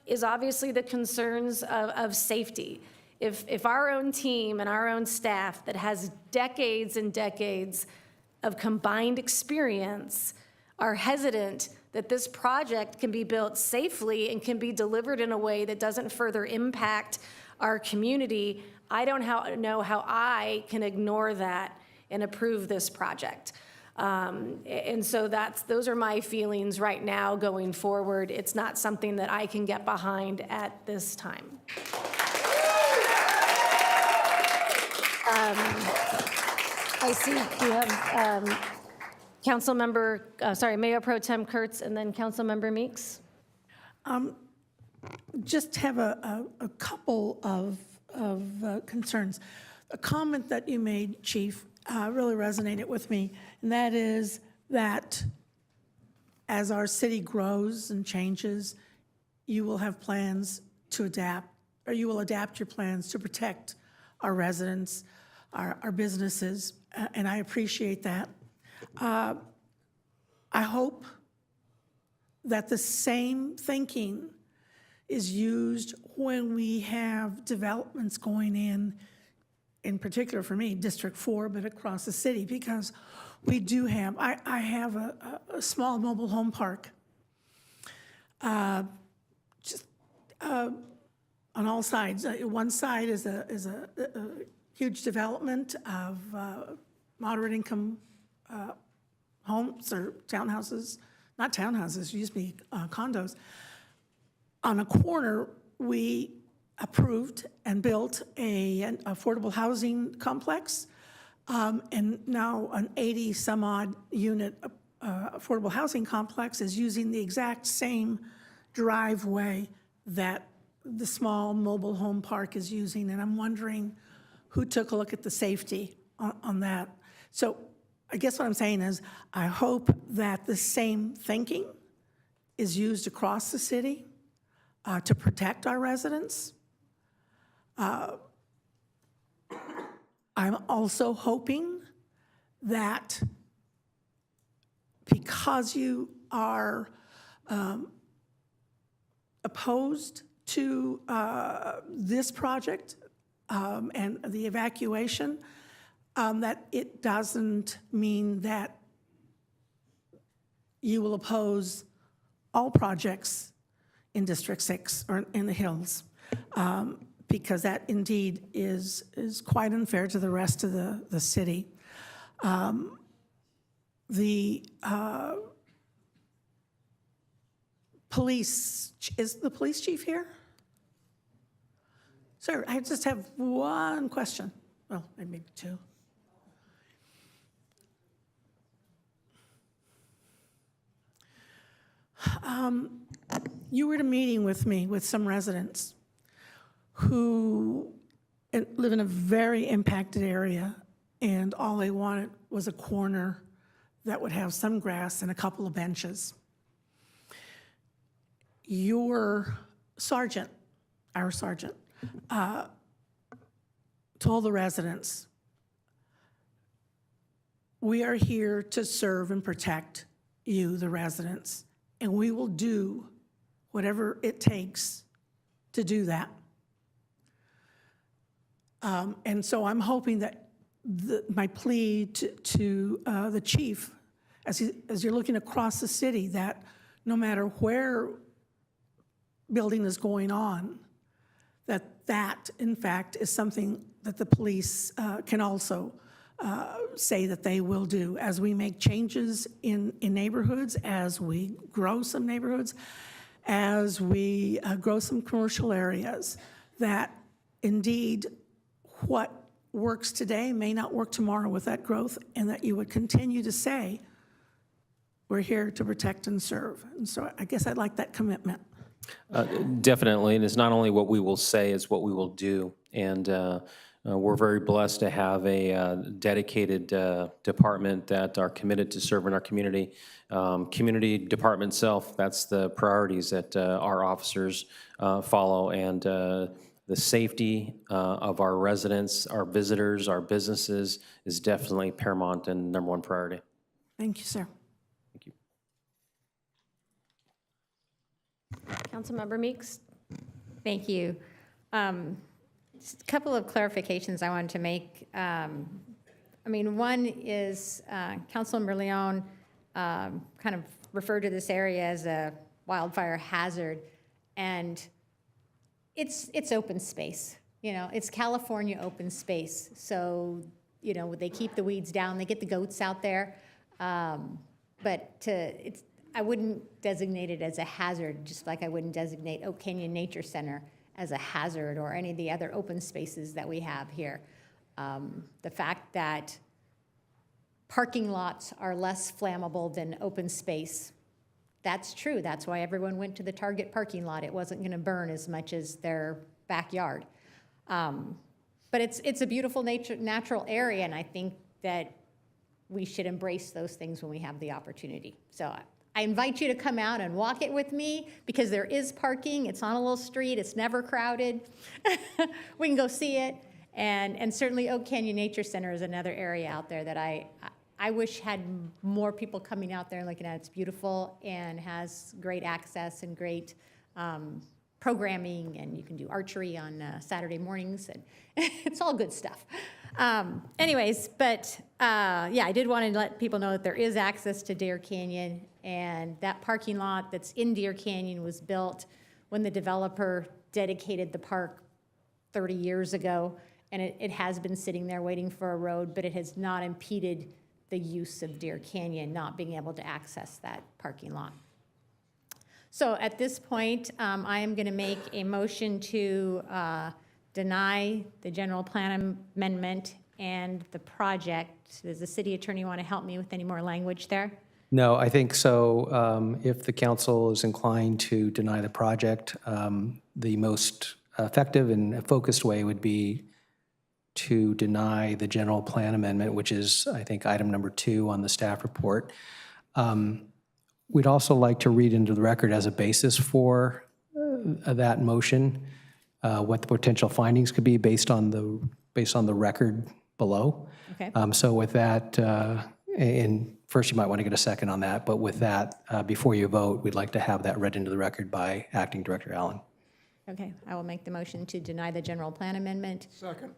is obviously the concerns of safety. If our own team and our own staff that has decades and decades of combined experience are hesitant that this project can be built safely and can be delivered in a way that doesn't further impact our community, I don't know how I can ignore that and approve this project. And so those are my feelings right now going forward. It's not something that I can get behind at this time. I see we have Mayor Pro Tem Kurtz and then Councilmember Meeks. Just have a couple of concerns. A comment that you made, Chief, really resonated with me, and that is that as our city grows and changes, you will have plans to adapt, or you will adapt your plans to protect our residents, our businesses, and I appreciate that. I hope that the same thinking is used when we have developments going in particular for me, District 4, but across the city, because we do have, I have a small mobile home park just on all sides. One side is a huge development of moderate income homes or townhouses, not townhouses, excuse me, condos. On a corner, we approved and built an affordable housing complex, and now an 80-some-odd unit affordable housing complex is using the exact same driveway that the small mobile home park is using, and I'm wondering who took a look at the safety on that. So I guess what I'm saying is I hope that the same thinking is used across the city to protect our residents. I'm also hoping that because you are opposed to this project and the evacuation, that it doesn't mean that you will oppose all projects in District 6 or in the Hills, because that indeed is quite unfair to the rest of the city. The police, is the police chief here? Sir, I just have one question. Well, maybe two. You were at a meeting with me with some residents who live in a very impacted area, and all they wanted was a corner that would have some grass and a couple of benches. Your sergeant, our sergeant, told the residents, we are here to serve and protect you, the residents, and we will do whatever it takes to do that. And so I'm hoping that my plea to the chief as you're looking across the city, that no matter where building is going on, that in fact is something that the police can also say that they will do as we make changes in neighborhoods, as we grow some neighborhoods, as we grow some commercial areas, that indeed what works today may not work tomorrow with that growth, and that you would continue to say, we're here to protect and serve. And so I guess I'd like that commitment. Definitely, and it's not only what we will say, it's what we will do. And we're very blessed to have a dedicated department that are committed to serving our community. Community department itself, that's the priorities that our officers follow, and the safety of our residents, our visitors, our businesses is definitely paramount and number one priority. Thank you, sir. Thank you. Councilmember Meeks? Thank you. Just a couple of clarifications I wanted to make. I mean, one is Councilmember Leon kind of referred to this area as a wildfire hazard, and it's open space. You know, it's California open space. So, you know, they keep the weeds down, they get the goats out there, but I wouldn't designate it as a hazard, just like I wouldn't designate Oak Canyon Nature Center as a hazard or any of the other open spaces that we have here. The fact that parking lots are less flammable than open space, that's true. That's why everyone went to the Target parking lot. It wasn't gonna burn as much as their backyard. But it's a beautiful natural area, and I think that we should embrace those things when we have the opportunity. So I invite you to come out and walk it with me, because there is parking. It's on a little street. It's never crowded. We can go see it. And certainly Oak Canyon Nature Center is another area out there that I wish had more people coming out there and looking at it. It's beautiful and has great access and great programming, and you can do archery on Saturday mornings, and it's all good stuff. Anyways, but yeah, I did want to let people know that there is access to Deer Canyon, and that parking lot that's in Deer Canyon was built when the developer dedicated the park 30 years ago, and it has been sitting there waiting for a road, but it has not impeded the use of Deer Canyon, not being able to access that parking lot. So at this point, I am going to make a motion to deny the general plan amendment and the project. Does the city attorney want to help me with any more language there? No, I think so. If the council is inclined to deny the project, the most effective and focused way would be to deny the general plan amendment, which is, I think, item number 2 on the staff report. We'd also like to read into the record as a basis for that motion what the potential findings could be based on the record below. Okay. So with that, and first you might want to get a second on that, but with that, before you vote, we'd like to have that read into the record by Acting Director Allen. Okay, I will make the motion to deny the general plan amendment. Second.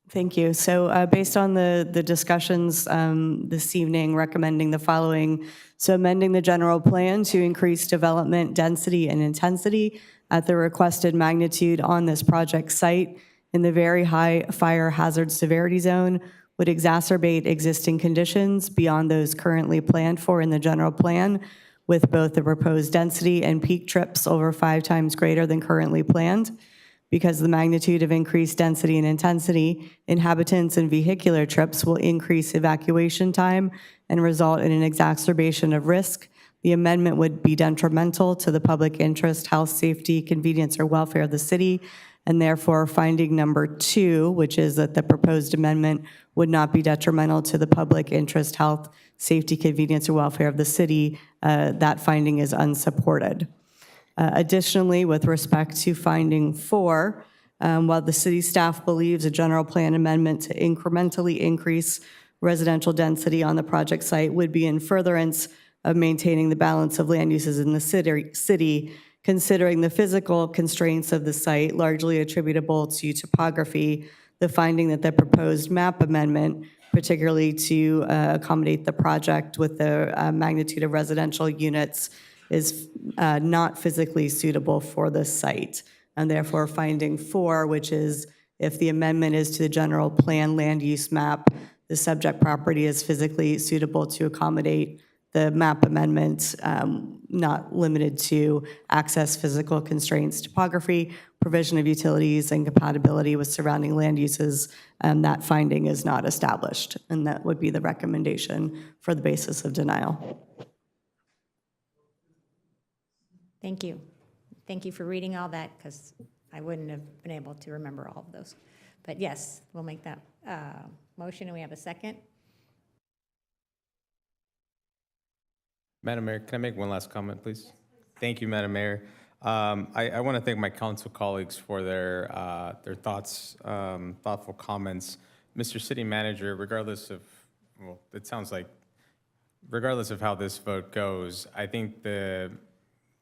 Thank you. So based on the discussions this evening, recommending the following. So amending the general plan to increase development density and intensity at the requested magnitude on this project site in the very high fire hazard severity zone would exacerbate existing conditions beyond those currently planned for in the general plan, with both the proposed density and peak trips over 5 times greater than currently planned. Because the magnitude of increased density and intensity, inhabitants and vehicular trips will increase evacuation time and result in an exacerbation of risk. The amendment would be detrimental to the public interest, health, safety, convenience, or welfare of the city, and therefore finding number 2, which is that the proposed amendment would not be detrimental to the public interest, health, safety, convenience, or welfare of the city, that finding is unsupported. Additionally, with respect to finding 4, while the city staff believes a general plan amendment to incrementally increase residential density on the project site would be in furtherance of maintaining the balance of land uses in the city, considering the physical constraints of the site largely attributable to topography, the finding that the proposed map amendment particularly to accommodate the project with the magnitude of residential units, is not physically suitable for the site. And therefore, finding 4, which is if the amendment is to the general plan land use map, the subject property is physically suitable to accommodate the map amendment, not limited to access, physical constraints, topography, provision of utilities, and compatibility with surrounding land uses, that finding is not established. And that would be the recommendation for the basis of denial. Thank you. Thank you for reading all that, because I wouldn't have been able to remember all of those. But yes, we'll make that motion, and we have a second. Madam Mayor, can I make one last comment, please? Thank you, Madam Mayor. I want to thank my council colleagues for their thoughts, thoughtful comments. Mr. City Manager, regardless of, well, it sounds like, regardless of how this vote goes, I think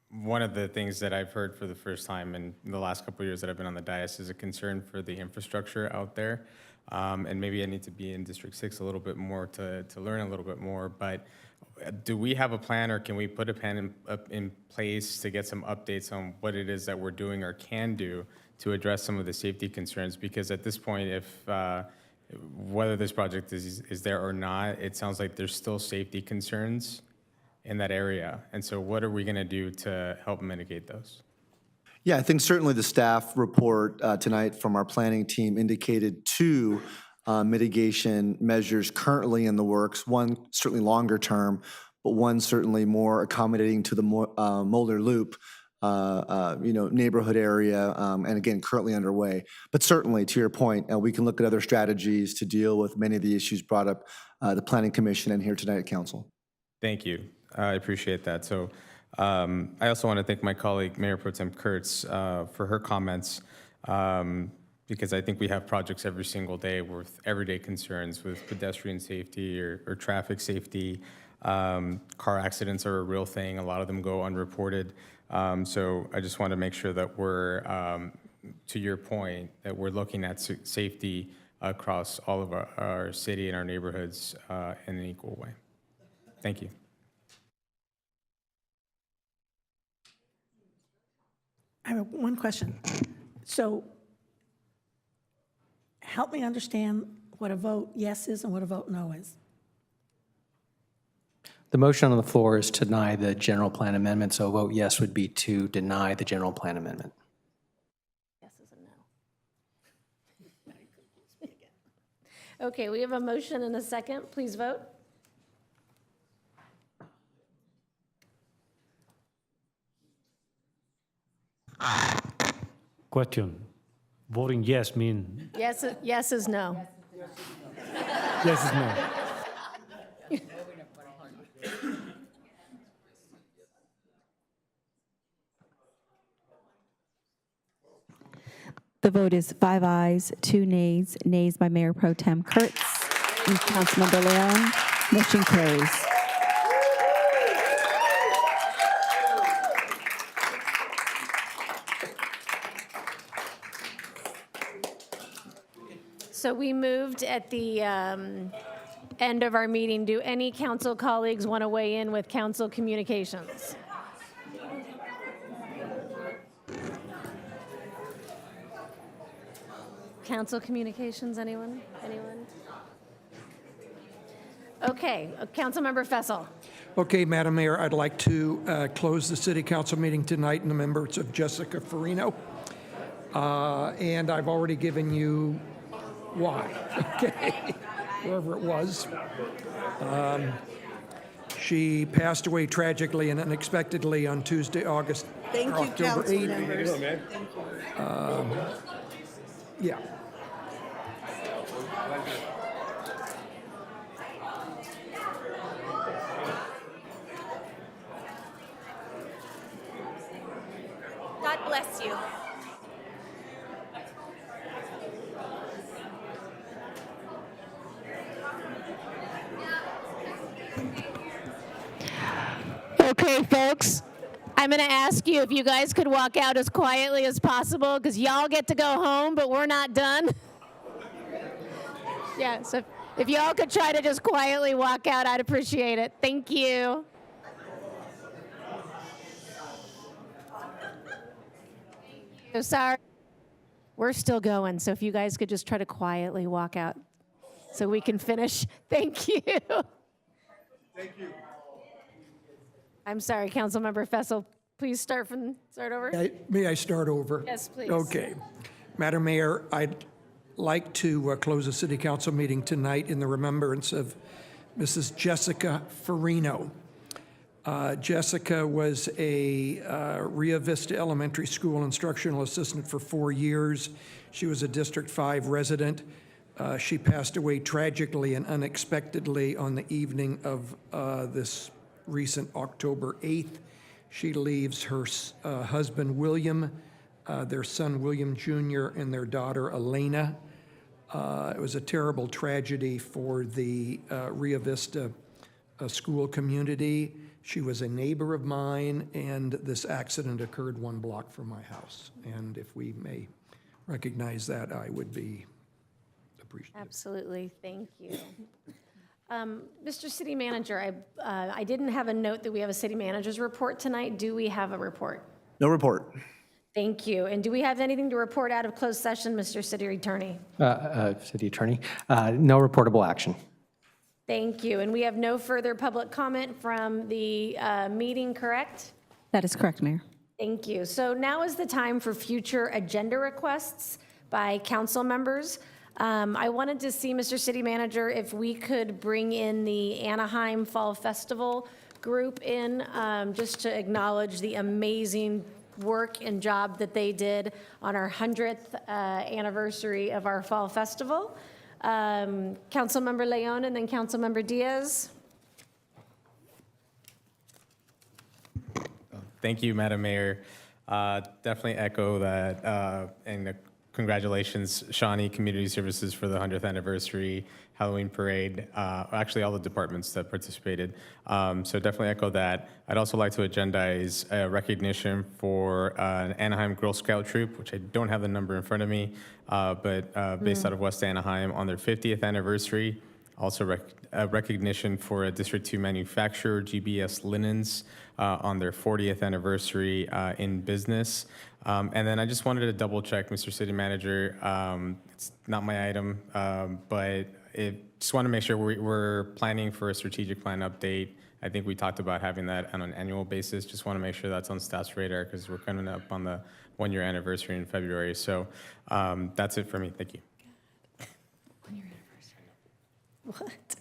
one of the things that I've heard for the first time in the last couple of years that I've been on the dais is a concern for the infrastructure out there. And maybe I need to be in District 6 a little bit more to learn a little bit more, but do we have a plan, or can we put a plan in place to get some updates on what it is that we're doing or can do to address some of the safety concerns? Because at this point, if whether this project is there or not, it sounds like there's still safety concerns in that area. And so what are we going to do to help mitigate those? Yeah, I think certainly the staff report tonight from our planning team indicated 2 mitigation measures currently in the works. One certainly longer term, but one certainly more accommodating to the Mulder Loop, neighborhood area, and again, currently underway. But certainly, to your point, we can look at other strategies to deal with many of the issues brought up the Planning Commission and here tonight at Council. Thank you. I appreciate that. So I also want to thank my colleague, Mayor Pro Tem Kurtz, for her comments, because I think we have projects every single day with everyday concerns with pedestrian safety or traffic safety. Car accidents are a real thing. A lot of them go unreported. So I just want to make sure that we're, to your point, that we're looking at safety across all of our city and our neighborhoods in an equal way. Thank you. I have one question. So help me understand what a vote yes is and what a vote no is. The motion on the floor is to deny the general plan amendment, so a vote yes would be to deny the general plan amendment. Yes is a no. Okay, we have a motion and a second. Please vote. Question. Voting yes mean Yes is no. yes is no. The vote is 5 ayes, 2 nays. Nays by Mayor Pro Tem Kurtz and Councilmember Leon. Motion carries. So we moved at the end of our meeting. Do any council colleagues want to weigh in with council communications? Council communications, anyone? Anyone? Okay, Councilmember Fessel. Okay, Madam Mayor, I'd like to close the city council meeting tonight in the members of Jessica Farino. And I've already given you why, okay, wherever it was. She passed away tragically and unexpectedly on Tuesday, October 8th. Yeah. God bless you. Okay, folks, I'm going to ask you if you guys could walk out as quietly as possible, because y'all get to go home, but we're not done. Yeah, so If you all could try to just quietly walk out, I'd appreciate it. Thank you. So sorry. We're still going, so if you guys could just try to quietly walk out so we can finish. Thank you. Thank you. I'm sorry, Councilmember Fessel. Please start over. May I start over? Yes, please. Okay. Madam Mayor, I'd like to close the city council meeting tonight in the remembrance of Mrs. Jessica Farino. Jessica was a Rio Vista Elementary School instructional assistant for 4 years. She was a District 5 resident. She passed away tragically and unexpectedly on the evening of this recent October 8th. She leaves her husband, William, their son, William Jr., and their daughter, Elena. It was a terrible tragedy for the Rio Vista school community. She was a neighbor of mine, and this accident occurred 1 block from my house. And if we may recognize that, I would be appreciative. Absolutely, thank you. Mr. City Manager, I didn't have a note that we have a city manager's report tonight. Do we have a report? No report. Thank you. And do we have anything to report out of closed session, Mr. City Attorney? City Attorney, no reportable action. Thank you. And we have no further public comment from the meeting, correct? That is correct, Mayor. Thank you. So now is the time for future agenda requests by council members. I wanted to see, Mr. City Manager, if we could bring in the Anaheim Fall Festival group in, just to acknowledge the amazing work and job that they did on our 100th anniversary of our Fall Festival. Councilmember Leon and then Councilmember Diaz. Thank you, Madam Mayor. Definitely echo that, and congratulations, Shawnee Community Services, for the 100th anniversary Halloween parade. Actually, all the departments that participated. So definitely echo that. I'd also like to agendize a recognition for an Anaheim Girl Scout troop, which I don't have the number in front of me, but based out of West Anaheim on their 50th anniversary. Also a recognition for a District 2 manufacturer, GBS Linens, on their 40th anniversary in business. And then I just wanted to double check, Mr. City Manager, it's not my item, but just want to make sure we're planning for a strategic plan update. I think we talked about having that on an annual basis. Just want to make sure that's on staff's radar because we're coming up on the 1-year anniversary in February. So that's it for me. Thank you. What?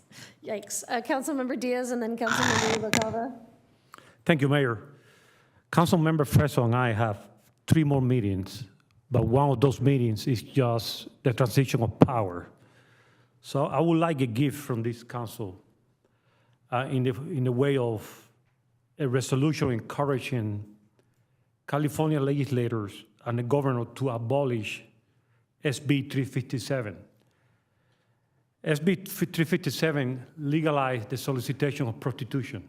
Yikes. Councilmember Diaz and then Councilmember Rubalcaba. Thank you, Mayor. Councilmember Freso and I have 3 more meetings, but one of those meetings is just the transition of power. So I would like a gift from this council in the way of a resolution encouraging California legislators and the governor to abolish SB 357. SB 357 legalized the solicitation of prostitution.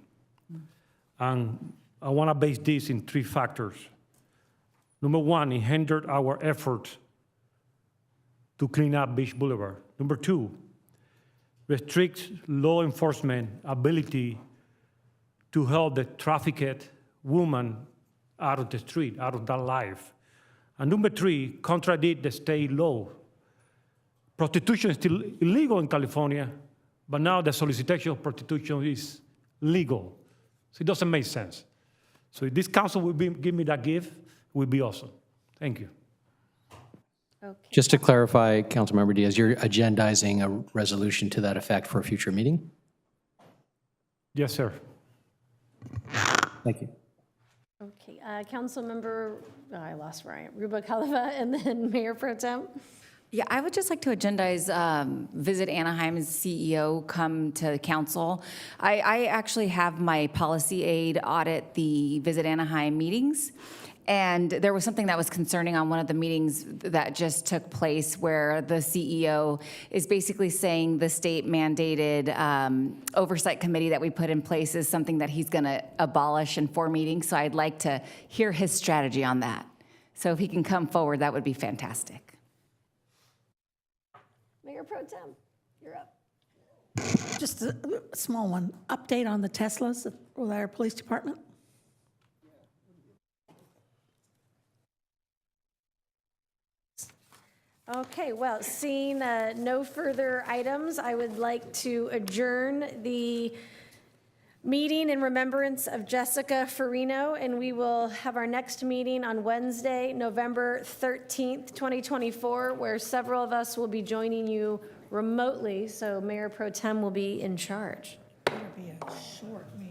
And I want to base this in 3 factors. Number 1, it hindered our effort to clean up Beach Boulevard. Number 2, restricts law enforcement ability to help the trafficked woman out of the street, out of that life. And number 3, contradict the state law. Prostitution is still illegal in California, but now the solicitation of prostitution is legal. So it doesn't make sense. So if this council will give me that gift, it would be awesome. Thank you. Okay. Just to clarify, Councilmember Diaz, you're agendizing a resolution to that effect for a future meeting? Yes, sir. Thank you. Okay, Councilmember, I lost Ryan, Rubalcaba and then Mayor Pro Tem. Yeah, I would just like to agendize Visit Anaheim's CEO come to council. I actually have my policy aide audit the Visit Anaheim meetings. And there was something that was concerning on one of the meetings that just took place where the CEO is basically saying the state mandated oversight committee that we put in place is something that he's going to abolish in 4 meetings. So I'd like to hear his strategy on that. So if he can come forward, that would be fantastic. Mayor Pro Tem, you're up. Just a small one. Update on the Teslas with our police department? Okay, well, seeing no further items, I would like to adjourn the meeting in remembrance of Jessica Farino, and we will have our next meeting on Wednesday, November 13th, 2024, where several of us will be joining you remotely, so Mayor Pro Tem will be in charge. It'll be a short meeting.